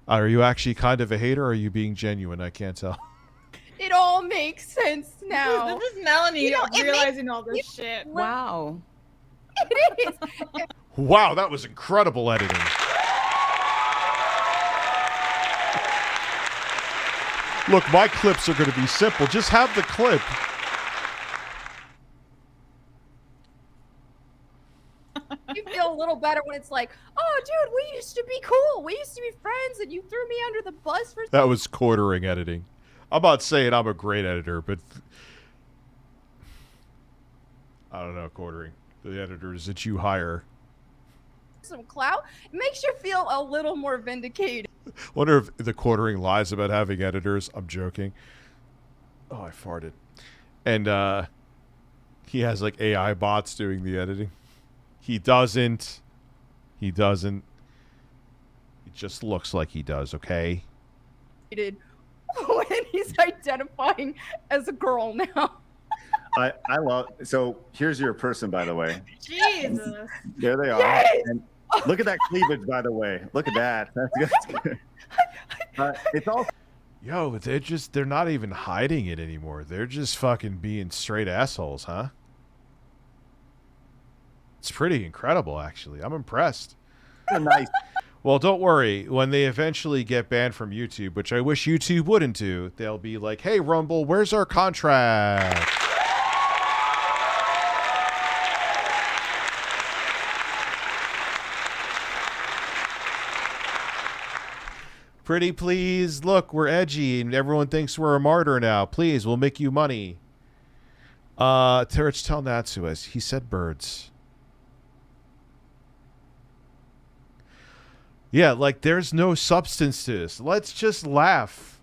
Are you actually kind of a hater, or are you being genuine? I can't tell. It all makes sense now. This is Melanie realizing all this shit. Wow. It is. Wow, that was incredible editing. Look, my clips are going to be simple. Just have the clip. You feel a little better when it's like, oh, dude, we used to be cool. We used to be friends, and you threw me under the bus for... That was quartering editing. I'm not saying I'm a great editor, but... I don't know, quartering. The editors that you hire. Some clout. It makes you feel a little more vindicated. Wonder if the quartering lies about having editors. I'm joking. Oh, I farted. And he has like AI bots doing the editing. He doesn't. He doesn't. He just looks like he does, okay? When he's identifying as a girl now. I love. So here's your person, by the way. Jesus. There they are. Yes! And look at that cleavage, by the way. Look at that. That's good. It's all. Yo, they're not even hiding it anymore. They're just fucking being straight assholes, huh? It's pretty incredible, actually. I'm impressed. Nice. Well, don't worry. When they eventually get banned from YouTube, which I wish YouTube wouldn't do, they'll be like, hey, Rumble, where's our contract? Pretty please, look, we're edgy and everyone thinks we're a martyr now. Please, we'll make you money. Terrich, tell Natsu as he said birds. Yeah, like there's no substance to this. Let's just laugh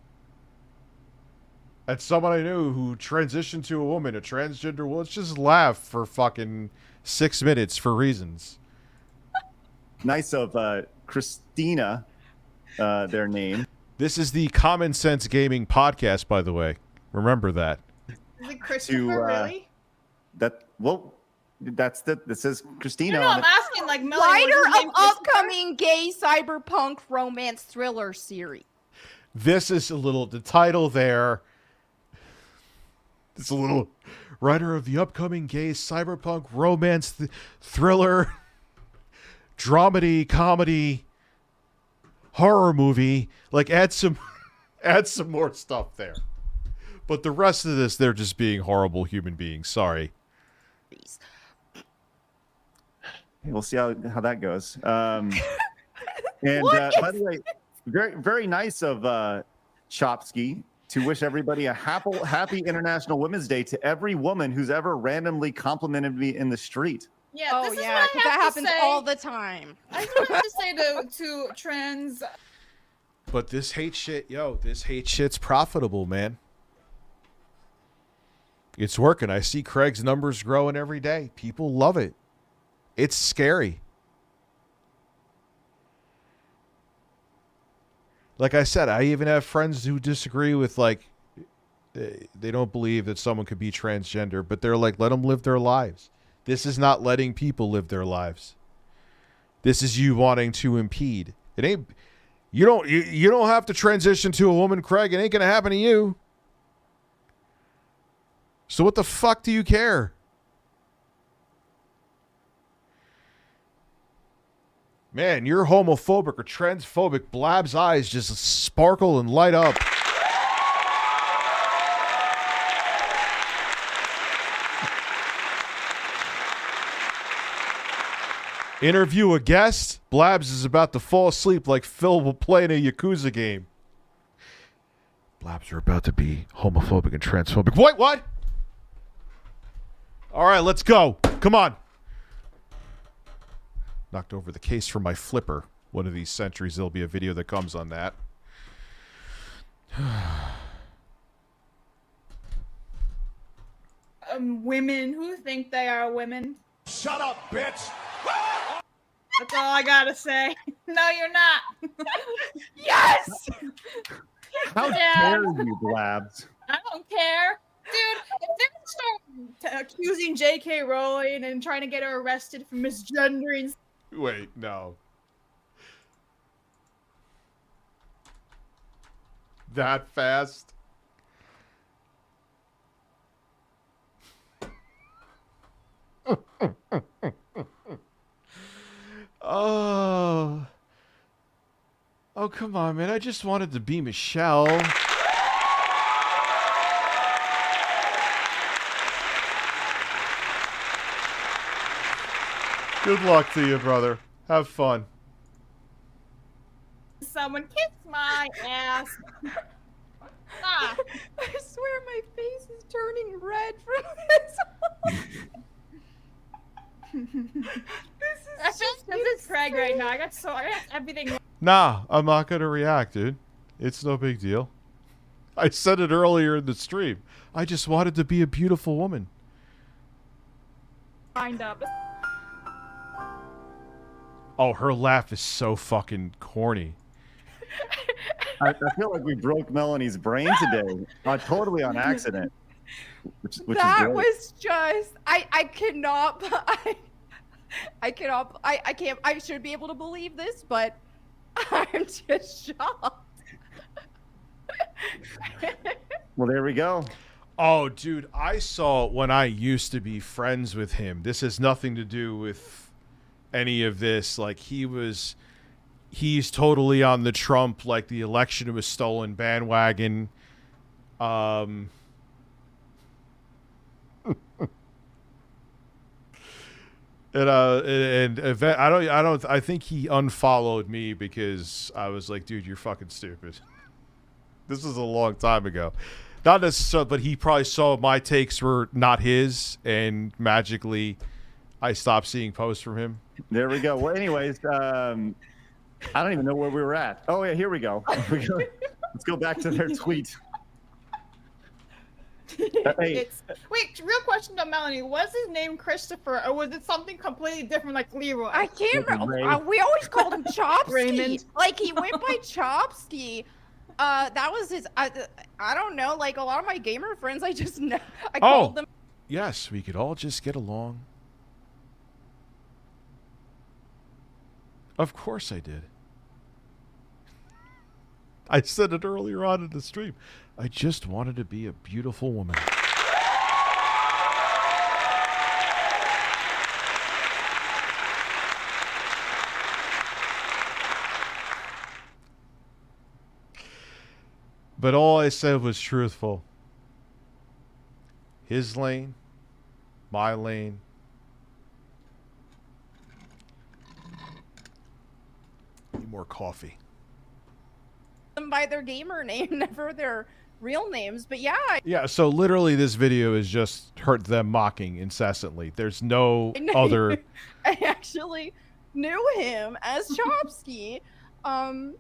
at someone I knew who transitioned to a woman, a transgender. Well, let's just laugh for fucking 6 minutes for reasons. Nice of Christina, their name. This is the Common Sense Gaming podcast, by the way. Remember that. Is it Christopher, really? This is Christina. No, I'm asking, like, Melanie, Writer was her of name Christopher? upcoming gay cyberpunk romance thriller series. This is the title there. It's a little writer of the upcoming gay cyberpunk romance thriller, dramedy, comedy, horror movie. Like, add some more stuff there. But the rest of this, they're just being horrible human beings. Sorry. We'll see how that goes. And by the way, very very nice of Chopsky to wish everybody a happy International Women's Day to every woman who's ever randomly complimented me in the street. Yeah, this is yeah, what I because have that to happens say. all the time. I just wanted to say to trans. But this hate shit, this hate shit's profitable, man. It's working. I see Craig's numbers growing every day. People love it. It's scary. Like I said, I even have friends who disagree with, like, they don't believe that someone could be transgender, but they're like, let them live their lives. This is not letting people live their lives. This is you wanting to impede. It ain't. You don't have to transition to a woman, Craig. It ain't gonna happen to you. So what the fuck do you care? Man, you're homophobic or transphobic. Blab's eyes just sparkle and light up. Interview a guest. Blabs is about to fall asleep like Phil will play in a Yakuza game. Blabs are about to be homophobic and transphobic. Wait, what? All right, let's go. Come on. Knocked over the case from my flipper. One of these centuries, there'll be a video that comes on that. Women who think they are women. Shut up, bitch! That's all I gotta say. No, you're not. Yes! How dare you, Blabs? I don't care. Dude, if they're start accusing J.K. Rowling and trying to get her arrested for misgendering. Wait, no. That fast? Oh. Oh, come on, man. I just wanted to be Michelle. Good luck to you, brother. Have fun. Someone kiss my ass. Ah. I swear my face is turning red from this. I feel this is Craig right now. I got everything. Nah, I'm not going to react, dude. It's no big deal. I said it earlier in the stream. I just wanted to be a beautiful woman. Lined up. Oh, her laugh is so fucking corny. I feel like we broke Melanie's brain today, totally on accident. Which That is great. was just I cannot I cannot I can't I should be able to believe this, but I'm just shocked. Well, there we go. Oh, dude, I saw it when I used to be friends with him. This has nothing to do with any of this. Like, he's totally on the Trump, like, the election was stolen bandwagon. And I think he unfollowed me because I was like, dude, you're fucking stupid. This was a long time ago. Not necessarily, but he probably saw my takes were not his, and magically I stopped seeing posts from him. There we go. Well, anyways, I don't even know where we were at. Oh, yeah, here we go. Let's go back to their tweet. Hey. Wait, real question to Melanie. Was his name Christopher, or was it something completely different like Leroy? I can't remember. We always called him Chopsky. Raymond. Like, he went by Chopsky. That was his. I don't know. Like, a lot of my gamer friends, I just know. I called them. Yes, we could all just get along. Of course I did. I said it earlier on in the stream. I just wanted to be a beautiful woman. But all I said was truthful. His lane, my lane. Need more coffee. Them by their gamer name, never their real names. But yeah. Yeah, so literally this video is just them mocking incessantly. There's no other... I actually knew him as Chopsky. All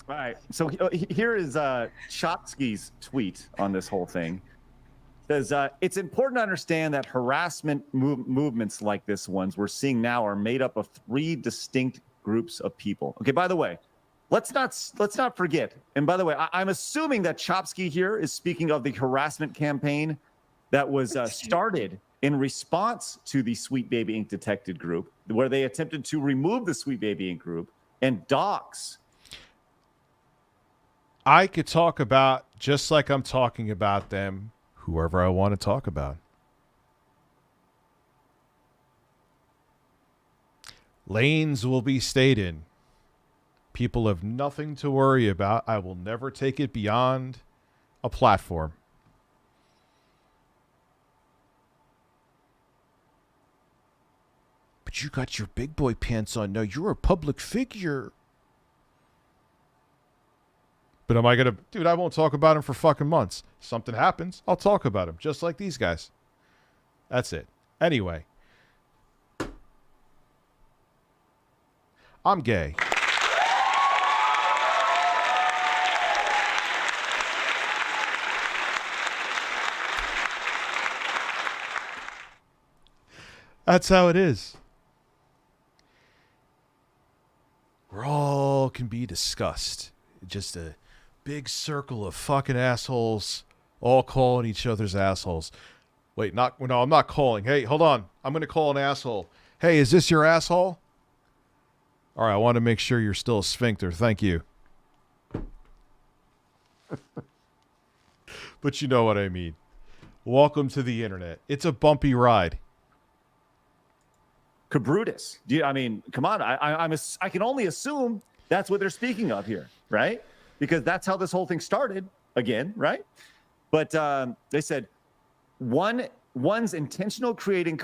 right, so here is Chopsky's tweet on this whole thing. It says, it's important to understand that harassment movements like this ones we're seeing now are made up of 3 distinct groups of people. Okay, by the way, let's not forget. And by the way, I'm assuming that Chopsky here is speaking of the harassment campaign that was started in response to the Sweet Baby Inc. detected group, where they attempted to remove the Sweet Baby Inc. group and dox. I could talk about, just like I'm talking about them, whoever I want to talk about. Lanes will be stayed in. People have nothing to worry about. I will never take it beyond a platform. But you got your big boy pants on. No, you're a public figure. But am I going to... Dude, I won't talk about him for fucking months. Something happens, I'll talk about him. Just like these guys. That's it. Anyway. I'm gay. That's how it is. We're all can be discussed. Just a big circle of fucking assholes all calling each other's assholes. Wait, no, I'm not calling. Hey, hold on. I'm going to call an asshole. Hey, is this your asshole? All right, I want to make sure you're still a sphincter. Thank you. But you know what I mean. Welcome to the internet. It's a bumpy ride. Cabrutus. I mean, come on. I can only assume that's what they're speaking of here, right? Because that's how this whole thing started again, right? But they said one's intentional creating.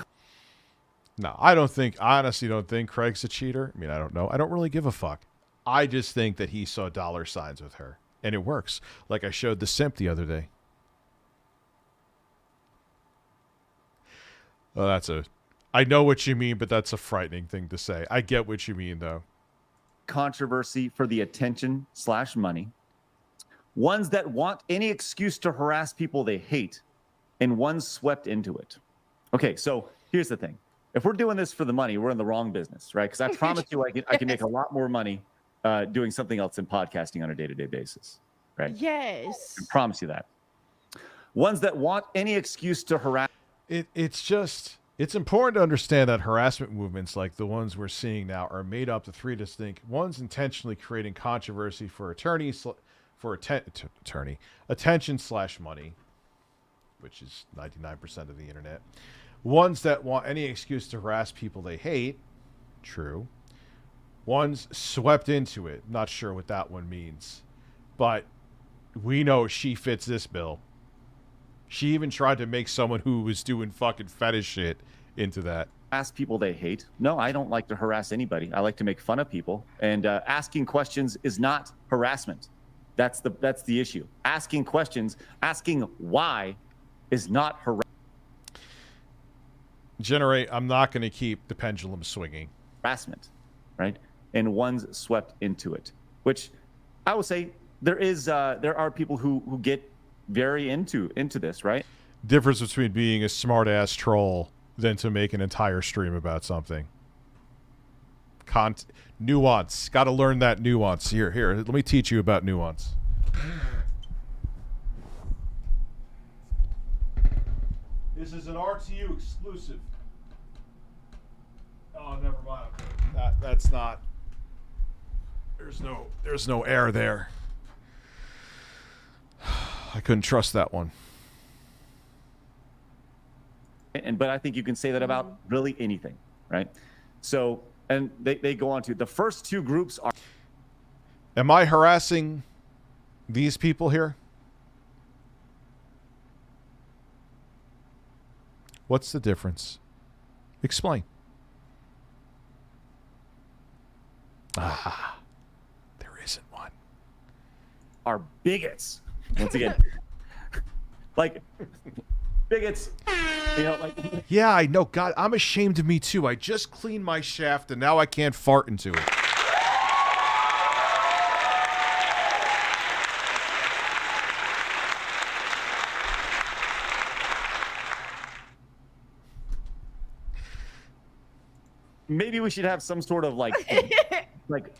No, I honestly don't think Craig's a cheater. I mean, I don't know. I don't really give a fuck. I just think that he saw dollar signs with her, and it works. Like I showed the simp the other day. Well, I know what you mean, but that's a frightening thing to say. I get what you mean, though. Controversy for the attention/money. Ones that want any excuse to harass people they hate, and ones swept into it. Okay, so here's the thing. If we're doing this for the money, we're in the wrong business, right? Because I promise you, I can make a lot more money doing something else than podcasting on a day-to-day basis, right? Yes. I promise you that. Ones that want any excuse to harass. It's important to understand that harassment movements like the ones we're seeing now are made up of three distinct. One's intentionally creating controversy for attention/money, which is 99% of the internet. Ones that want any excuse to harass people they hate. True. One's swept into it. Not sure what that one means. But we know she fits this bill. She even tried to make someone who was doing fucking fetish shit into that. Ask people they hate. No, I don't like to harass anybody. I like to make fun of people. And asking questions is not harassment. That's the issue. Asking questions, asking why is not harassment. Generate, I'm not going to keep the pendulum swinging. Harassment, right? And one's swept into it, which I will say there are people who get very into this, right? Difference between being a smart ass troll than to make an entire stream about something. Nuance. Got to learn that nuance. Here, let me teach you about nuance. This is an RTU exclusive. Oh, never mind. That's not. There's no air there. I couldn't trust that one. But I think you can say that about really anything, right? So, and they go on to the first two groups are. Am I harassing these people here? What's the difference? Explain. There isn't one. Are bigots. Once again, like bigots, like. Yeah, I know. God, I'm ashamed of me too. I just cleaned my shaft and now I can't fart into it. Maybe we should have some sort of like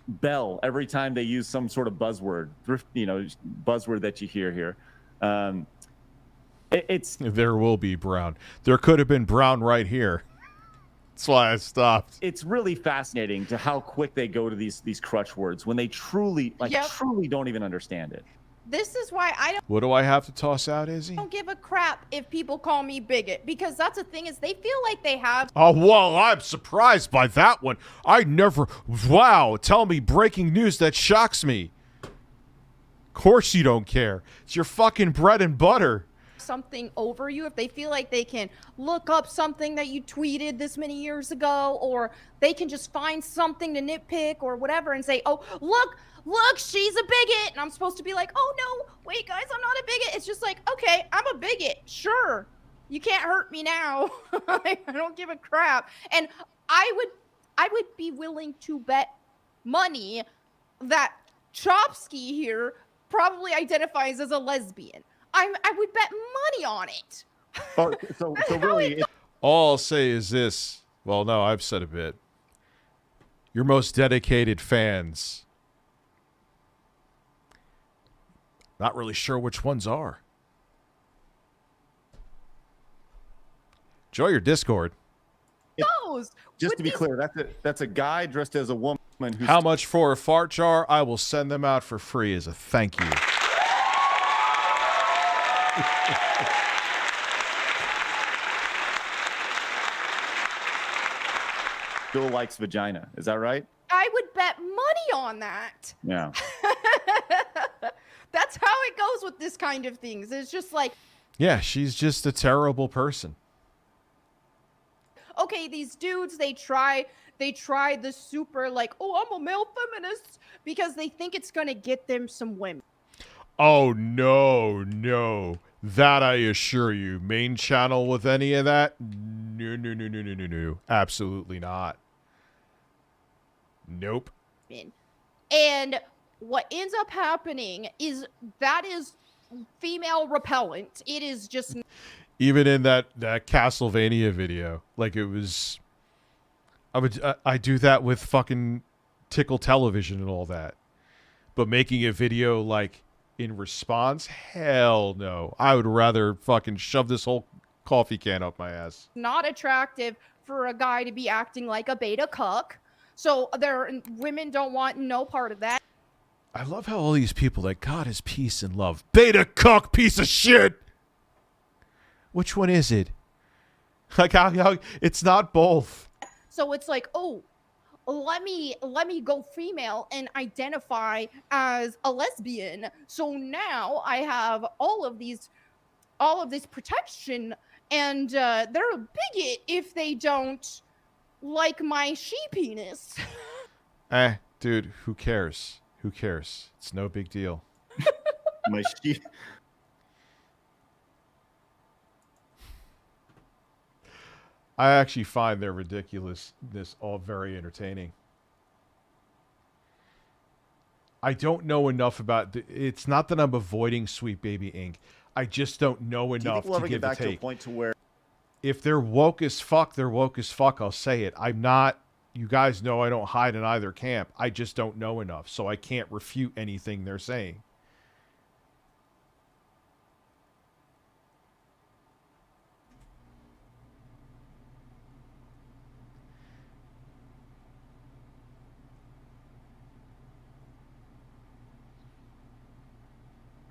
bell every time they use some sort of buzzword, buzzword that you hear here. There will be brown. There could have been brown right here. That's why I stopped. It's really fascinating to how quick they go to these crutch words when they truly don't even understand it. This is why I What do I have to toss out, Izzy? don't give a crap if people call me bigot, because that's the thing is they feel like they have. Oh, well, I'm surprised by that one. I never. Wow. Tell me breaking news that shocks me. Of course you don't care. It's your fucking bread and butter. Something over you, if they feel like they can look up something that you tweeted this many years ago, or they can just find something to nitpick or whatever and say, oh, look, she's a bigot. And I'm supposed to be like, oh no, wait guys, I'm not a bigot. It's just like, okay, I'm a bigot. Sure. You can't hurt me now. I don't give a crap. And I would be willing to bet money that Chopsky here probably identifies as a lesbian. I would bet money on it. Oh, so really, all I'll say is this. Well, no, I've said a bit. Your most dedicated fans. Not really sure which ones are. Enjoy your Discord. Just to be clear, that's a guy dressed as a woman. Who's How much for a fart jar? I will send them out for free as a thank you. Still likes vagina. Is that right? I would bet money on that. Yeah. That's how it goes with this kind of things. It's just like, Yeah, she's just a terrible person. okay, these dudes, they try the super like, oh, I'm a male feminist, because they think it's gonna get them some women. Oh, no. That I assure you. Main channel with any of that? No. Absolutely not. Nope. And what ends up happening is that is female repellent. It is just Even in that Castlevania video, like it was I do that with fucking Tickle Television and all that. But making a video like in response, hell no. I would rather fucking shove this whole coffee can up my ass. Not attractive for a guy to be acting like a beta cuck. So women don't want no part of that. I love how all these people like God is peace and love. Beta cuck piece of shit. Which one is it? Like how it's not both. So it's like, oh, let me go female and identify as a lesbian. So now I have all of this protection, and they're a bigot if they don't like my she penis. Dude, who cares? Who cares? It's no big deal. My she. I actually find their ridiculousness all very entertaining. I don't know enough about it's not that I'm avoiding Sweet Baby Inc. I just don't know enough we'll to give get back a take. to a point to where If they're woke as fuck, they're woke as fuck. I'll say it. I'm not. You guys know I don't hide in either camp. I just don't know enough, so I can't refute anything they're saying.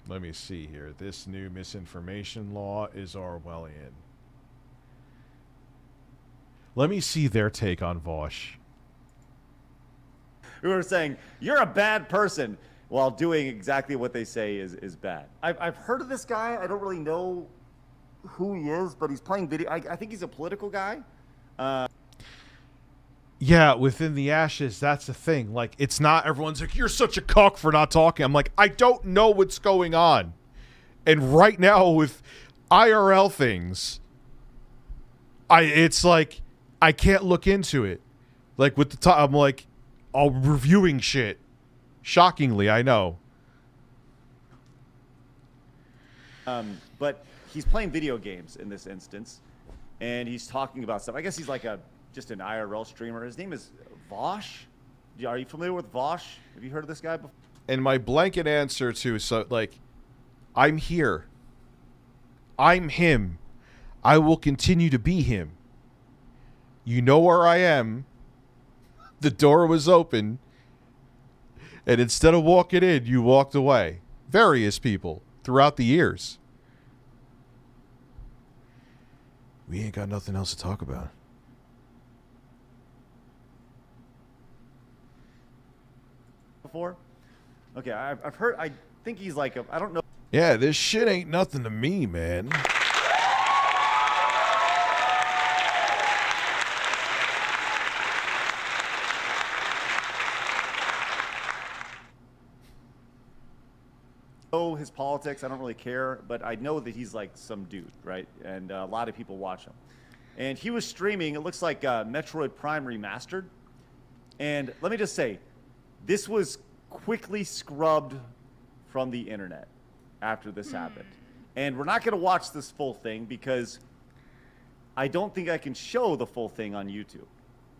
Let me see here. This new misinformation law is Orwellian. Let me see their take on Vosh. we were saying you're a bad person while doing exactly what they say is bad. I've heard of this guy. I don't really know who he is, but he's playing video. I think he's a political guy. Yeah, within the ashes, that's the thing. Like, it's not everyone's like, you're such a cock for not talking. I'm like, I don't know what's going on. And right now with IRL things, it's like, I can't look into it. Like with the top, I'm like, all reviewing shit. Shockingly, I know. But he's playing video games in this instance, and he's talking about stuff. I guess he's like just an IRL streamer. His name is Vosh. Are you familiar with Vosh? Have you heard of this guy before? And my blanket answer to, so like, I'm here. I'm him. I will continue to be him. You know where I am. The door was open. And instead of walking in, you walked away. Various people throughout the years. We ain't got nothing else to talk about. Before? Okay, I've heard, I think he's like I don't know. Yeah, this shit ain't nothing to me, man. His politics, I don't really care, but I know that he's like some dude, right? And a lot of people watch him. And he was streaming, it looks like Metroid Prime Remastered. And let me just say, this was quickly scrubbed from the internet after this happened. And we're not going to watch this full thing because I don't think I can show the full thing on YouTube.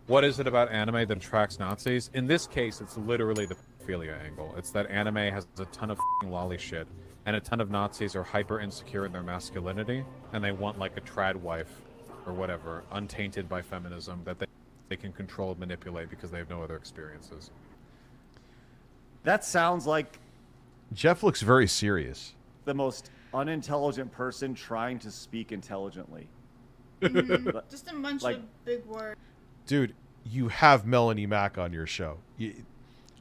What is it about anime that attracts Nazis? In this case, it's literally the pedophilia angle. It's that anime has a ton of f***ing lolly shit, and a ton of Nazis are hyper insecure in their masculinity, and they want like a trad wife or whatever, untainted by feminism, that they can control and manipulate because they have no other experiences. That sounds like Jeff looks very serious. the most unintelligent person trying to speak intelligently. Just a bunch Like- of big words. Dude, you have Melanie Mack on your show.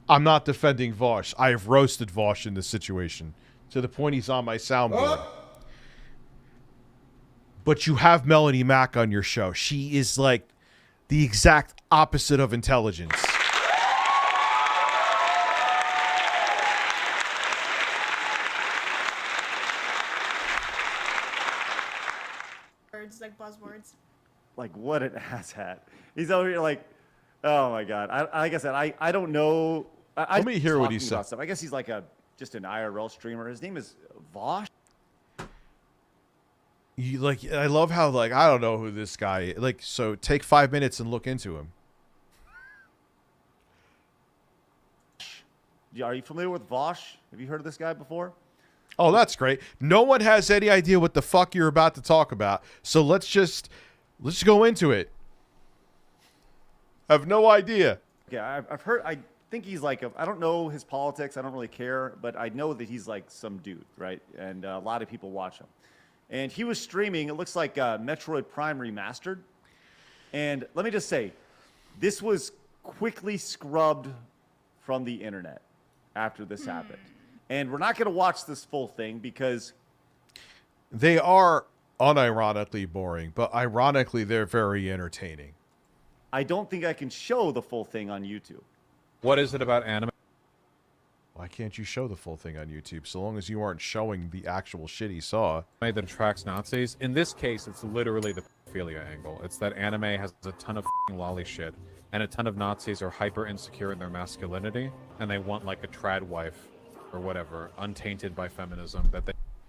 I'm not defending Vosh. I have roasted Vosh in this situation to the point he's on my soundboard. But you have Melanie Mack on your show. She is like the exact opposite of intelligence. Words like buzzwords. Like, what an asshat. He's over here like, oh my God. Like I said, I don't know. Let me hear what he said. I guess he's like just an IRL streamer. His name is Vosh. You like, I love how like, I don't know who this guy is. Like, so take 5 minutes and look into him. Are you familiar with Vosh? Have you heard of this guy before? Oh, that's great. No one has any idea what the fuck you're about to talk about. So let's just go into it. I have no idea. Okay, I've heard. I think he's like I don't know his politics. I don't really care, but I know that he's like some dude, right? And a lot of people watch him. And he was streaming. It looks like Metroid Prime Remastered. And let me just say, this was quickly scrubbed from the internet after this happened. And we're not going to watch this full thing because they are unironically boring, but ironically, they're very entertaining. I don't think I can show the full thing on YouTube. What is it about anime? Why can't you show the full thing on YouTube so long as you aren't showing the actual shit he saw? That attracts Nazis. In this case, it's literally the pedophilia angle. It's that anime has a ton of lolly shit, and a ton of Nazis are hyper insecure in their masculinity, and they want like a trad wife or whatever, untainted by feminism, that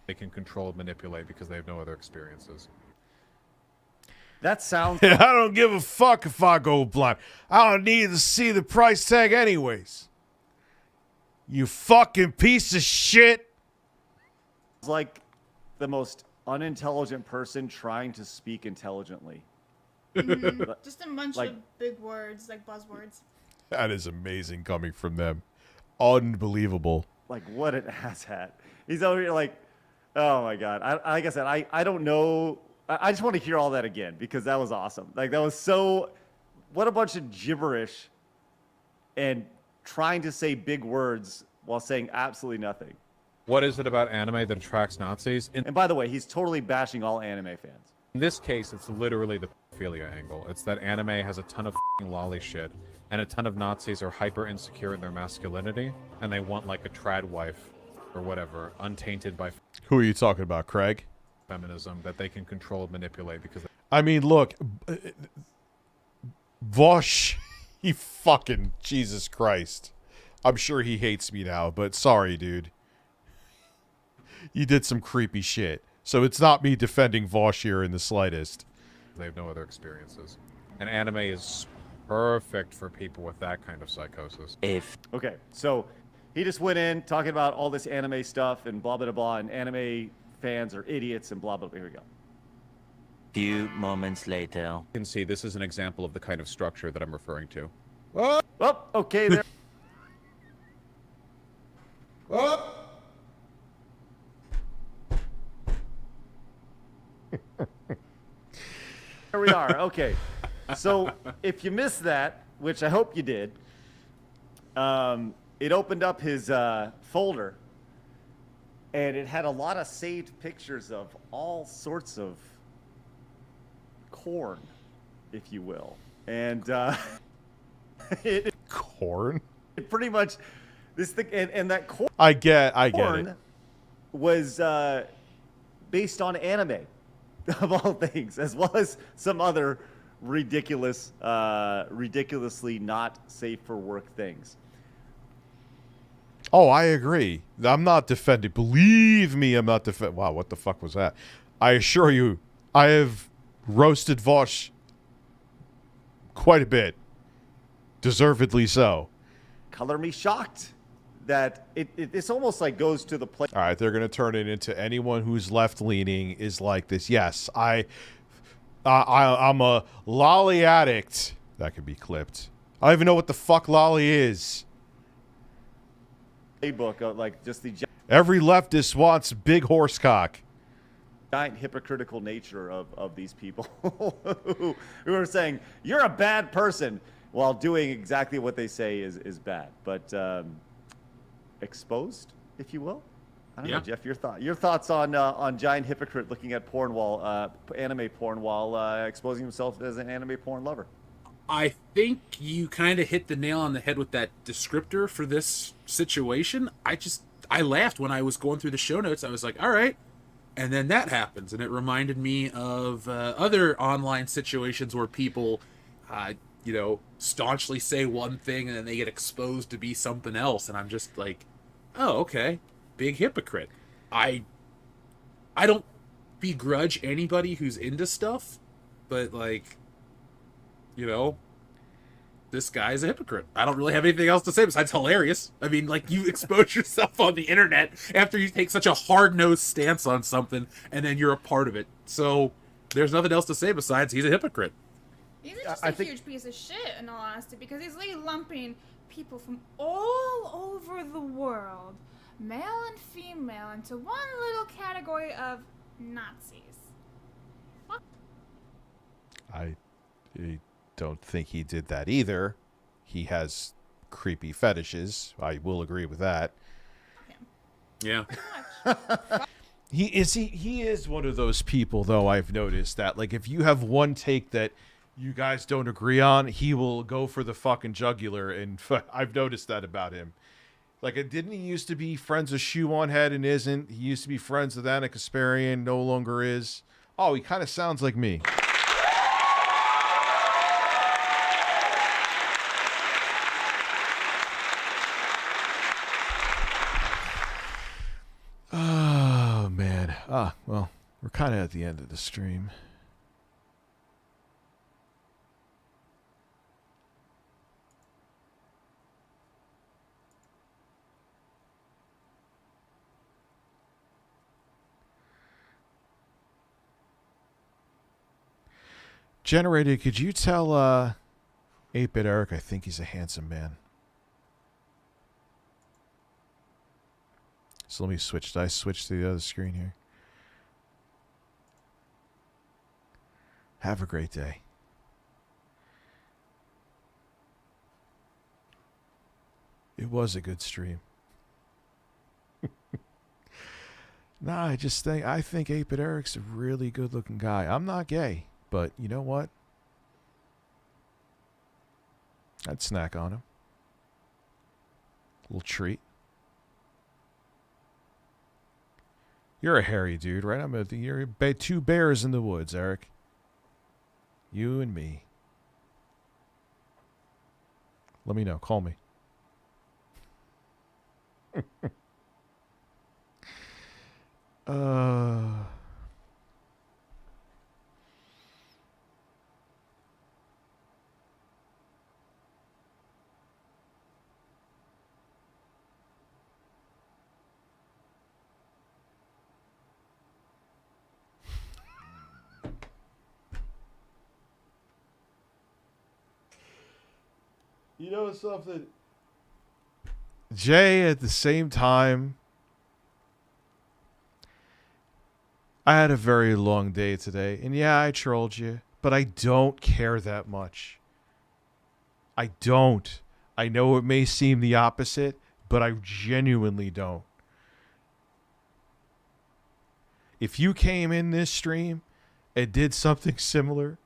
they can control and manipulate because they have no other experiences. That sounds... I don't give a fuck if I go blind. I don't need to see the price tag anyways. You fucking piece of shit. It's like the most unintelligent person trying to speak intelligently. Just a bunch of big words, like buzzwords. That is amazing coming from them. Unbelievable. Like, what an asshat. He's over here like, oh my God. Like I said, I don't know. I just want to hear all that again because that was awesome. Like, that was so, what a bunch of gibberish and trying to say big words while saying absolutely nothing. What is it about anime that attracts Nazis? And by the way, he's totally bashing all anime fans. In this case, it's literally the pedophilia angle. It's that anime has a ton of lolly shit, and a ton of Nazis are hyper insecure in their masculinity, and they want like a trad wife or whatever, untainted by Who are you talking about, Craig? Feminism, that they can control and manipulate because I mean, look, Vosh, he fucking, Jesus Christ. I'm sure he hates me now, but sorry, dude. You did some creepy shit. So it's not me defending Vosh here in the slightest. they have no other experiences. And anime is perfect for people with that kind of psychosis. Okay, so he just went in talking about all this anime stuff and blah, blah, blah, and anime fans are idiots and blah, blah, blah. Here we go. Few moments later. You can see this is an example of the kind of structure that I'm referring to. Oh, okay, there. There we are. Okay. So if you missed that, which I hope you did, it opened up his folder, and it had a lot of saved pictures of all sorts of corn, if you will. And corn? It pretty much, this thing, and that corn. I get it. Was based on anime, of all things, as well as some other ridiculously not safe for work things. Oh, I agree. I'm not defending. Believe me, I'm not defending. Wow, what the fuck was that? I assure you, I have roasted Vosh quite a bit. Deservedly so. Color me shocked that it's almost like goes to the place. All right, they're going to turn it into anyone who's left-leaning is like this. Yes, I'm a lolly addict. That could be clipped. I don't even know what the fuck lolly is. Book of like just the every leftist wants big horse cock. Giant hypocritical nature of these people who are saying you're a bad person while doing exactly what they say is bad, but exposed, if you will. I don't know, Jeff. Your thoughts on giant hypocrite looking at porn while anime porn while exposing himself as an anime porn lover. I think you kind of hit the nail on the head with that descriptor for this situation. I laughed when I was going through the show notes. I was like, all right. And then that happens. And it reminded me of other online situations where people, staunchly say one thing and then they get exposed to be something else. And I'm just like, oh, okay. Big hypocrite. I don't begrudge anybody who's into stuff, but like, this guy is a hypocrite. I don't really have anything else to say besides hilarious. I mean, like, you expose yourself on the internet after you take such a hard-nosed stance on something, and then you're a part of it. So there's nothing else to say besides he's a hypocrite. He's just a huge piece of shit, in all honesty, because he's like lumping people from all over the world, male and female, into one little category of Nazis. I don't think he did that either. He has creepy fetishes. I will agree with that. Yeah. He is one of those people, though, I've noticed that, like, if you have one take that you guys don't agree on, he will go for the fucking jugular, and I've noticed that about him. Like, didn't he used to be friends with Shoe on Head and isn't? He used to be friends with Anna Kasparian, no longer is. Oh, he kind of sounds like me. Oh, man. Well, we're kind of at the end of the stream. Generated, could you tell 8-Bit Eric I think he's a handsome man? So let me switch. Did I switch to the other screen here? Have a great day. It was a good stream. Nah, I think 8-Bit Eric's a really good looking guy. I'm not gay, but you know what? I'd snack on him. Little treat. You're a hairy dude, right? You're two bears in the woods, Eric. You and me. Let me know. Call me. You know something? Jay, at the same time, I had a very long day today. And yeah, I trolled you, but I don't care that much. I don't. I know it may seem the opposite, but I genuinely don't. If you came in this stream and did something similar,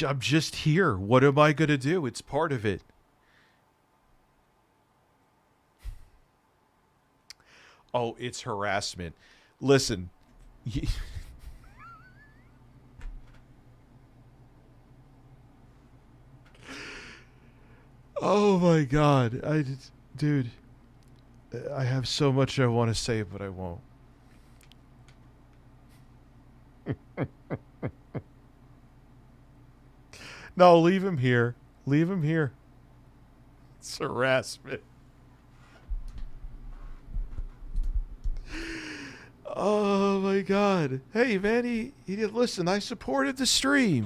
I'm just here. What am I going to do? It's part of it. Oh, it's harassment. Listen. Oh my God. Dude, I have so much I want to say, but I won't. No, leave him here. Leave him here. It's harassment. Oh my God. Hey man, he did listen, I supported the stream.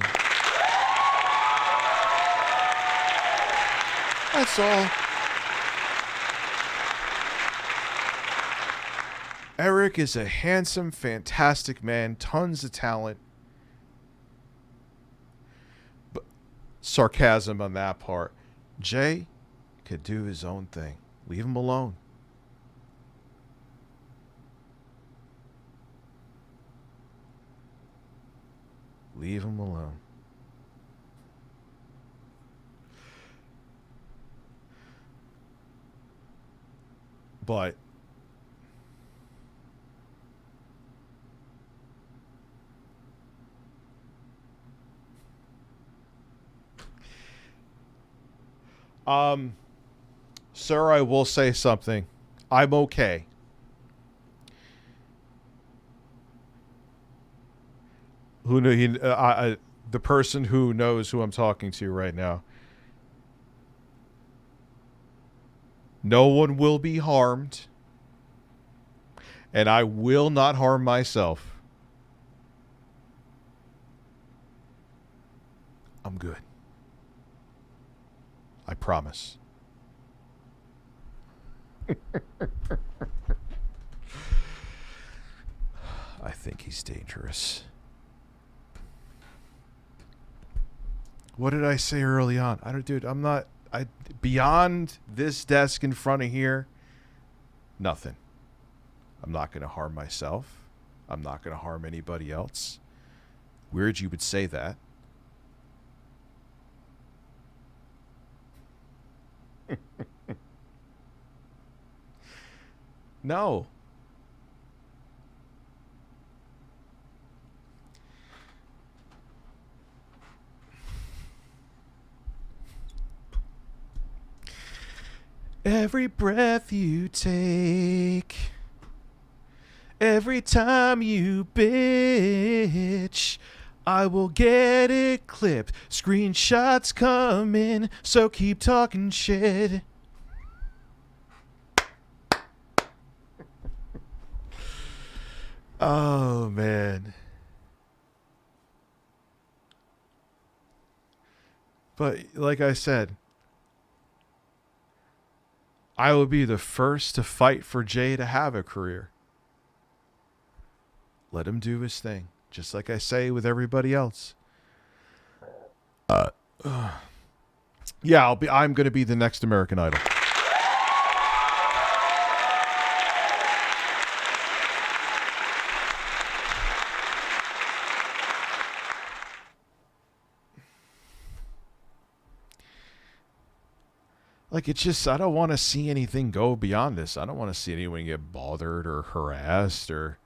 That's all. Eric is a handsome, fantastic man, tons of talent. But sarcasm on that part. Jay could do his own thing. Leave him alone. Leave him alone. But sir, I will say something. I'm okay. Who knew he? the person who knows who I'm talking to right now. No one will be harmed. And I will not harm myself. I'm good. I promise. I think he's dangerous. What did I say early on? Dude, I'm not, beyond this desk in front of here, nothing. I'm not going to harm myself. I'm not going to harm anybody else. Weird you would say that. No. Every breath you take, every time you bitch, I will get it clipped. Screenshots coming, so keep talking shit. Oh, man. But like I said, I will be the first to fight for Jay to have a career. Let him do his thing, just like I say with everybody else. Yeah, I'm going to be the next American Idol. Like, it's just, I don't want to see anything go beyond this. I don't want to see anyone get bothered or harassed or...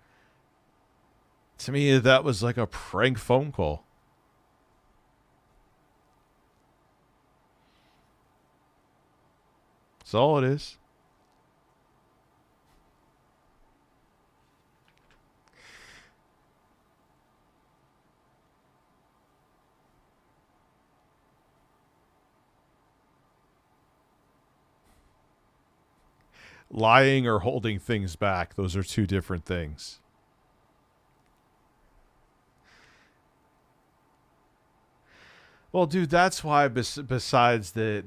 To me, that was like a prank phone call. That's all it is. Lying or holding things back, those are two different things. Well, dude, that's why besides the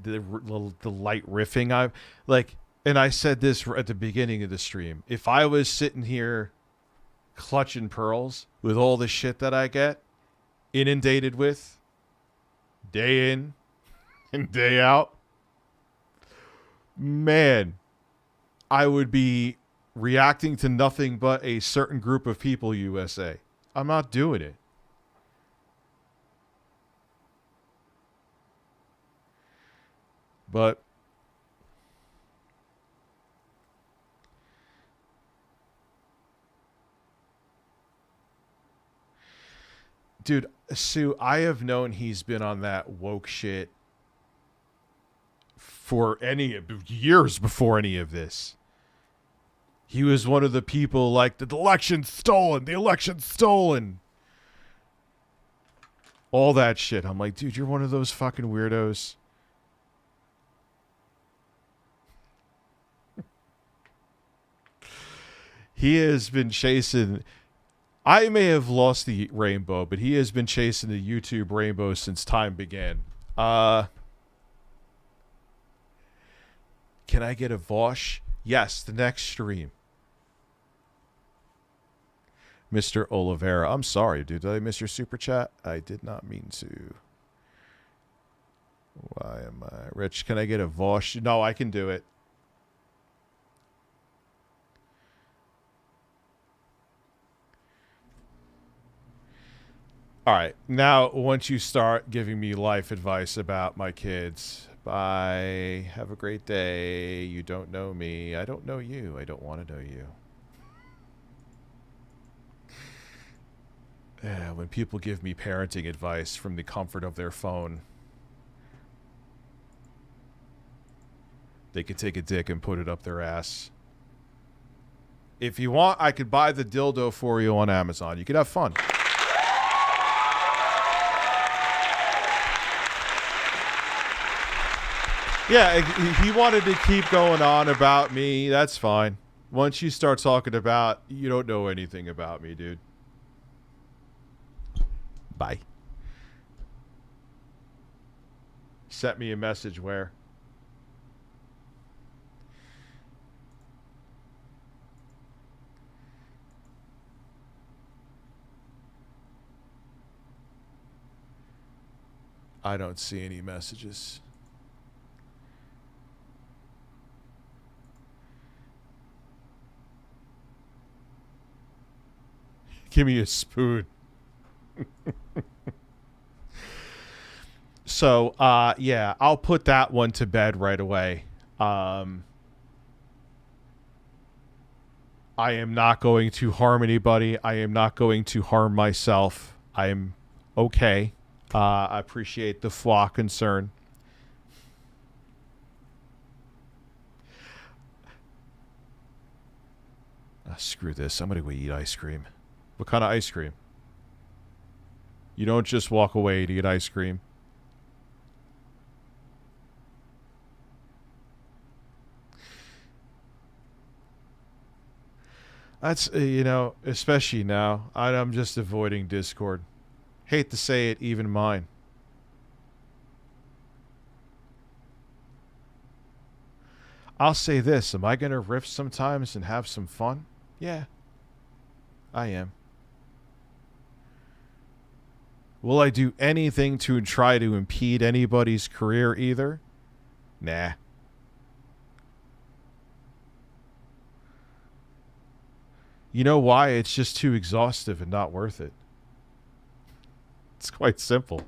light riffing, I'm like, and I said this at the beginning of the stream, if I was sitting here clutching pearls with all the shit that I get inundated with day in and day out, man, I would be reacting to nothing but a certain group of people, USA. I'm not doing it. But dude, Sue, I have known he's been on that woke shit for years before any of this. He was one of the people like, the election's stolen, the election's stolen. All that shit. I'm like, dude, you're one of those fucking weirdos. He has been chasing... I may have lost the rainbow, but he has been chasing the YouTube rainbow since time began. Can I get a Vosh? Yes, the next stream. Mr. Oliveira. I'm sorry, dude. Did I miss your super chat? I did not mean to. Why am I... Rich, can I get a Vosh? No, I can do it. All right. Now, once you start giving me life advice about my kids... Bye. Have a great day. You don't know me. I don't know you. I don't want to know you. Yeah, when people give me parenting advice from the comfort of their phone, they could take a dick and put it up their ass. If you want, I could buy the dildo for you on Amazon. You could have fun. Yeah, he wanted to keep going on about me. That's fine. Once you start talking about, you don't know anything about me, dude. Bye. Sent me a message where? I don't see any messages. Give me a spoon. So, yeah, I'll put that one to bed right away. I am not going to harm anybody. I am not going to harm myself. I am okay. I appreciate the flaw concern. Screw this. I'm going to go eat ice cream. What kind of ice cream? You don't just walk away to get ice cream. That's, you know, especially now. I'm just avoiding Discord. Hate to say it, even mine. I'll say this. Am I going to riff sometimes and have some fun? Yeah. I am. Will I do anything to try to impede anybody's career either? Nah. You know why? It's just too exhaustive and not worth it. It's quite simple.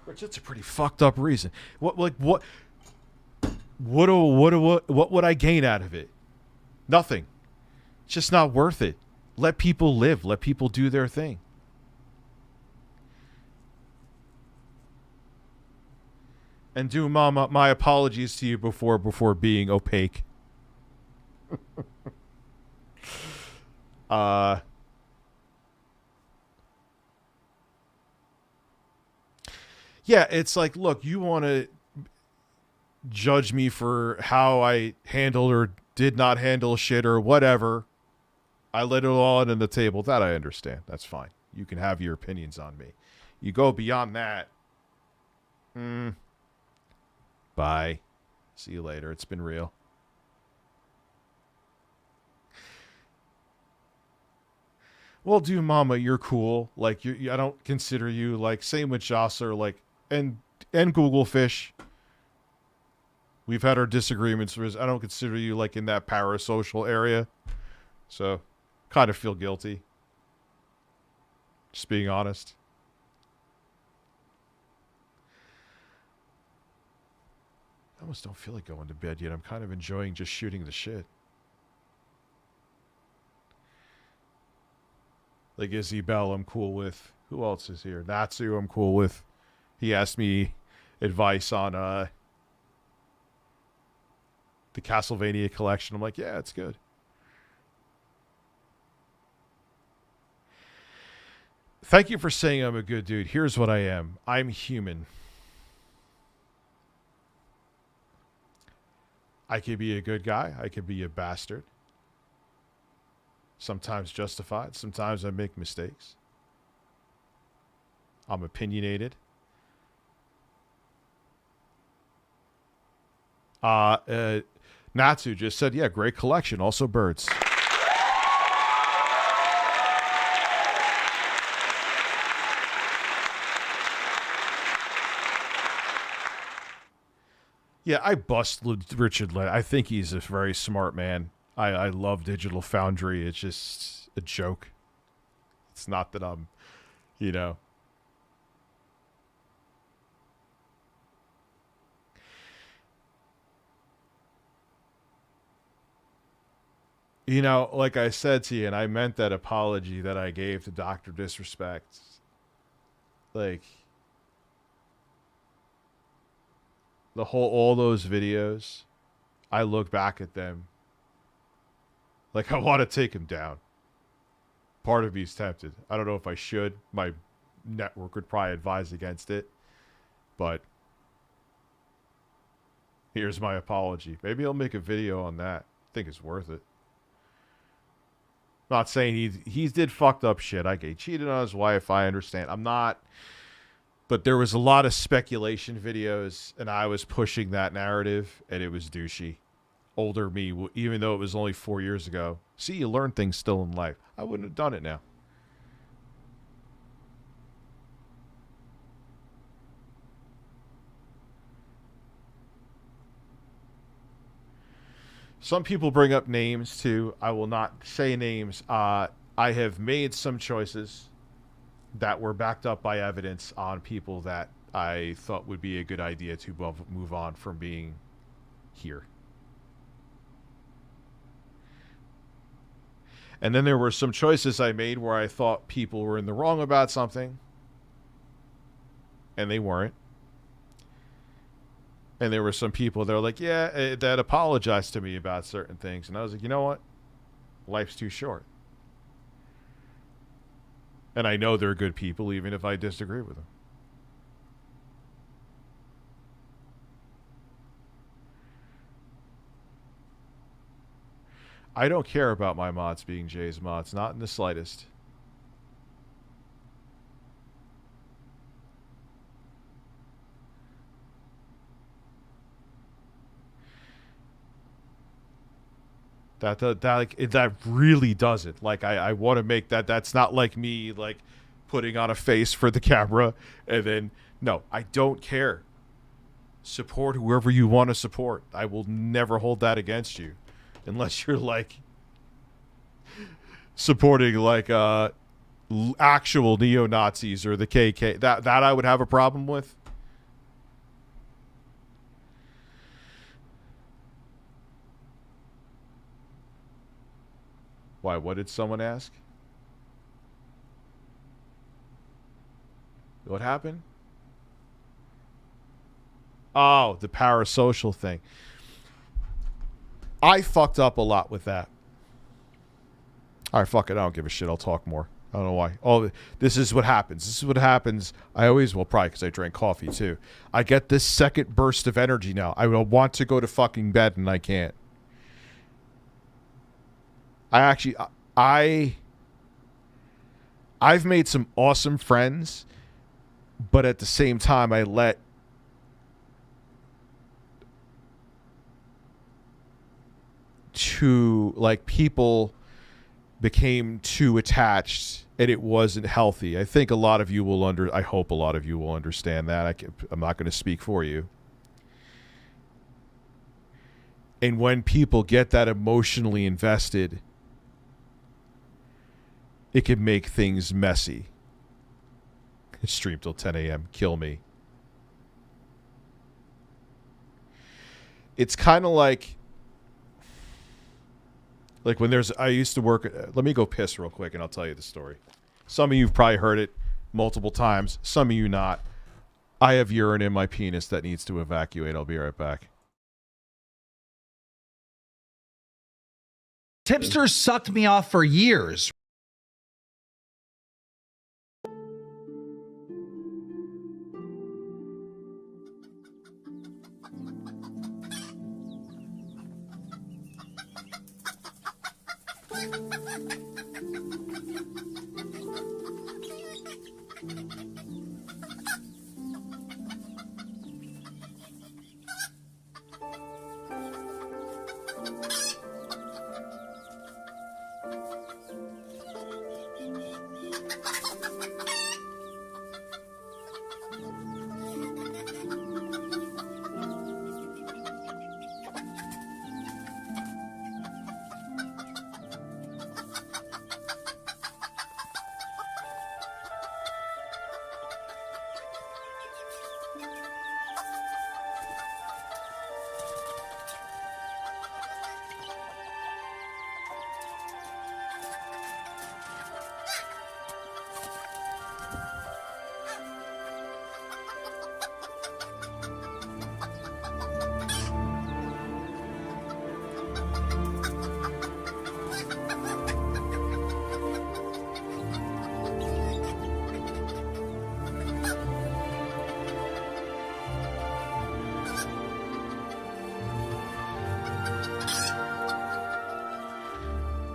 Which it's a pretty fucked up reason. What would I gain out of it? Nothing. It's just not worth it. Let people live. Let people do their thing. And do, Mama, my apologies to you before being opaque. Yeah, it's like, look, you want to judge me for how I handled or did not handle shit or whatever. I let it all out on the table. That I understand. That's fine. You can have your opinions on me. You go beyond that. Bye. See you later. It's been real. Well, dude, Mama, you're cool. Like, I don't consider you, like, same with Josser, like, and Google Fish. We've had our disagreements. I don't consider you, like, in that parasocial area. So, kind of feel guilty. Just being honest. I almost don't feel like going to bed yet. I'm kind of enjoying just shooting the shit. Like Izzy Bell, I'm cool with. Who else is here? Natsu, I'm cool with. He asked me advice on the Castlevania collection. I'm like, yeah, it's good. Thank you for saying I'm a good dude. Here's what I am. I'm human. I could be a good guy. I could be a bastard. Sometimes justified. Sometimes I make mistakes. I'm opinionated. Natsu just said, yeah, great collection. Also birds. Yeah, I bust Richard Lynn. I think he's a very smart man. I love Digital Foundry. It's just a joke. It's not that I'm, you know. You know, like I said to you, and I meant that apology that I gave to Dr. Disrespect. Like, all those videos, I look back at them. Like, I want to take him down. Part of me's tempted. I don't know if I should. My network would probably advise against it. But Here's my apology. Maybe I'll make a video on that. I think it's worth it. Not saying he did fucked up shit. He cheated on his wife. I understand. I'm not. But there was a lot of speculation videos, and I was pushing that narrative, and it was douchey. Older me, even though it was only 4 years ago. See, you learn things still in life. I wouldn't have done it now. Some people bring up names too. I will not say names. I have made some choices that were backed up by evidence on people that I thought would be a good idea to move on from being here. And then there were some choices I made where I thought people were in the wrong about something, and they weren't. And there were some people that were like, yeah, that apologized to me about certain things. And I was like, you know what? Life's too short. And I know they're good people, even if I disagree with them. I don't care about my mods being Jay's mods, not in the slightest. That really doesn't. Like, I want to make that's not like me, like, putting on a face for the camera and then, no, I don't care. Support whoever you want to support. I will never hold that against you. Unless you're, like, supporting, like, actual neo-Nazis or the KK. That I would have a problem with. Why? What did someone ask? What happened? Oh, the parasocial thing. I fucked up a lot with that. All right, fuck it. I don't give a shit. I'll talk more. I don't know why. Oh, this is what happens. This is what happens. I always, well, probably because I drank coffee too. I get this second burst of energy now. I will want to go to fucking bed and I can't. I've made some awesome friends, but at the same time, I let people became too attached and it wasn't healthy. I think a lot of you will I hope a lot of you will understand that. I'm not going to speak for you. And when people get that emotionally invested, it can make things messy. Stream till 10 a.m. Kill me. It's kind of like when I used to work, let me go piss real quick and I'll tell you the story. Some of you have probably heard it multiple times. Some of you not. I have urine in my penis that needs to evacuate. I'll be right back. Tipsters sucked me off for years.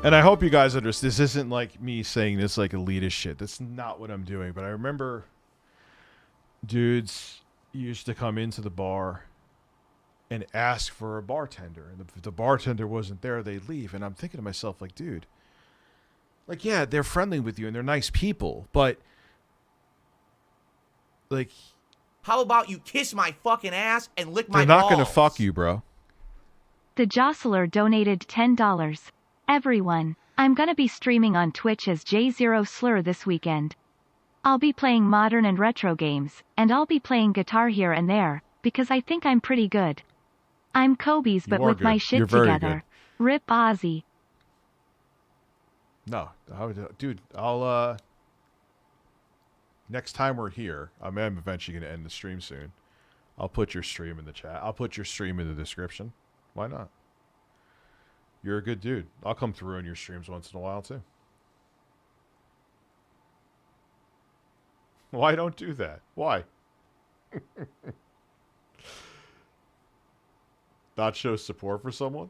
And I hope you guys understand. This isn't like me saying this like elitist shit. That's not what I'm doing. But I remember dudes used to come into the bar and ask for a bartender. And if the bartender wasn't there, they'd leave. And I'm thinking to myself, like, dude, like, yeah, they're friendly with you and they're nice people. But, like, how about you kiss my fucking ass and lick my they're not balls? going to fuck you, bro. The Jostler donated $10. Everyone, I'm gonna be streaming on Twitch as J0 Slur this weekend. I'll be playing modern and retro games, and I'll be playing guitar here and there, because I think I'm pretty good. I'm Kobe's but with my shit together. Rip Ozzy. No, dude, I'll, next time we're here, I'm eventually going to end the stream soon. I'll put your stream in the chat. I'll put your stream in the description. Why not? You're a good dude. I'll come through on your streams once in a while, too. Why don't do that? Why? Not show support for someone?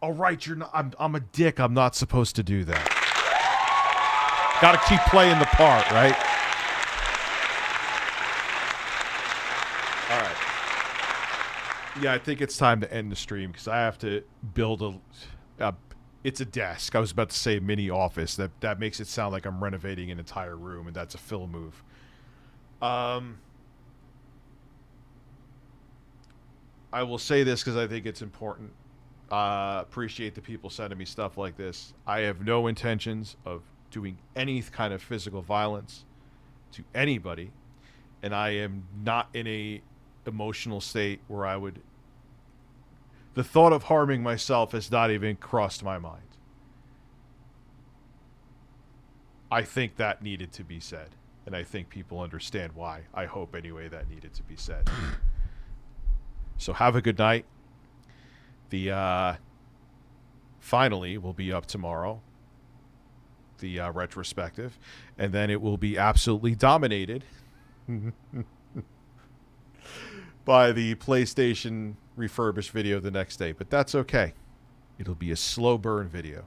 Oh, right, you're not. I'm a dick. I'm not supposed to do that. Got to keep playing the part, right? All right. Yeah, I think it's time to end the stream because I have to build it's a desk. I was about to say mini office. That makes it sound like I'm renovating an entire room, and that's a Phil move. I will say this because I think it's important. Appreciate the people sending me stuff like this. I have no intentions of doing any kind of physical violence to anybody, and I am not in a emotional state where I would. The thought of harming myself has not even crossed my mind. I think that needed to be said, and I think people understand why. I hope anyway that needed to be said. So have a good night. The finally will be up tomorrow, the retrospective, and then it will be absolutely dominated by the PlayStation refurbished video the next day. But that's okay. It'll be a slow burn video.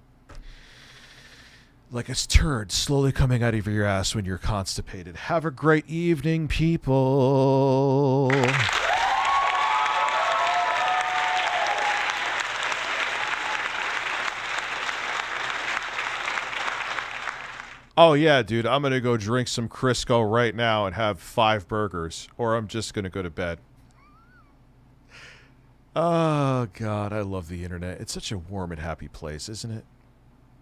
Like a turd slowly coming out of your ass when you're constipated. Have a great evening, people. Oh, yeah, dude, I'm going to go drink some Crisco right now and have 5 burgers, or I'm just going to go to bed. Oh, God, I love the internet. It's such a warm and happy place, isn't it?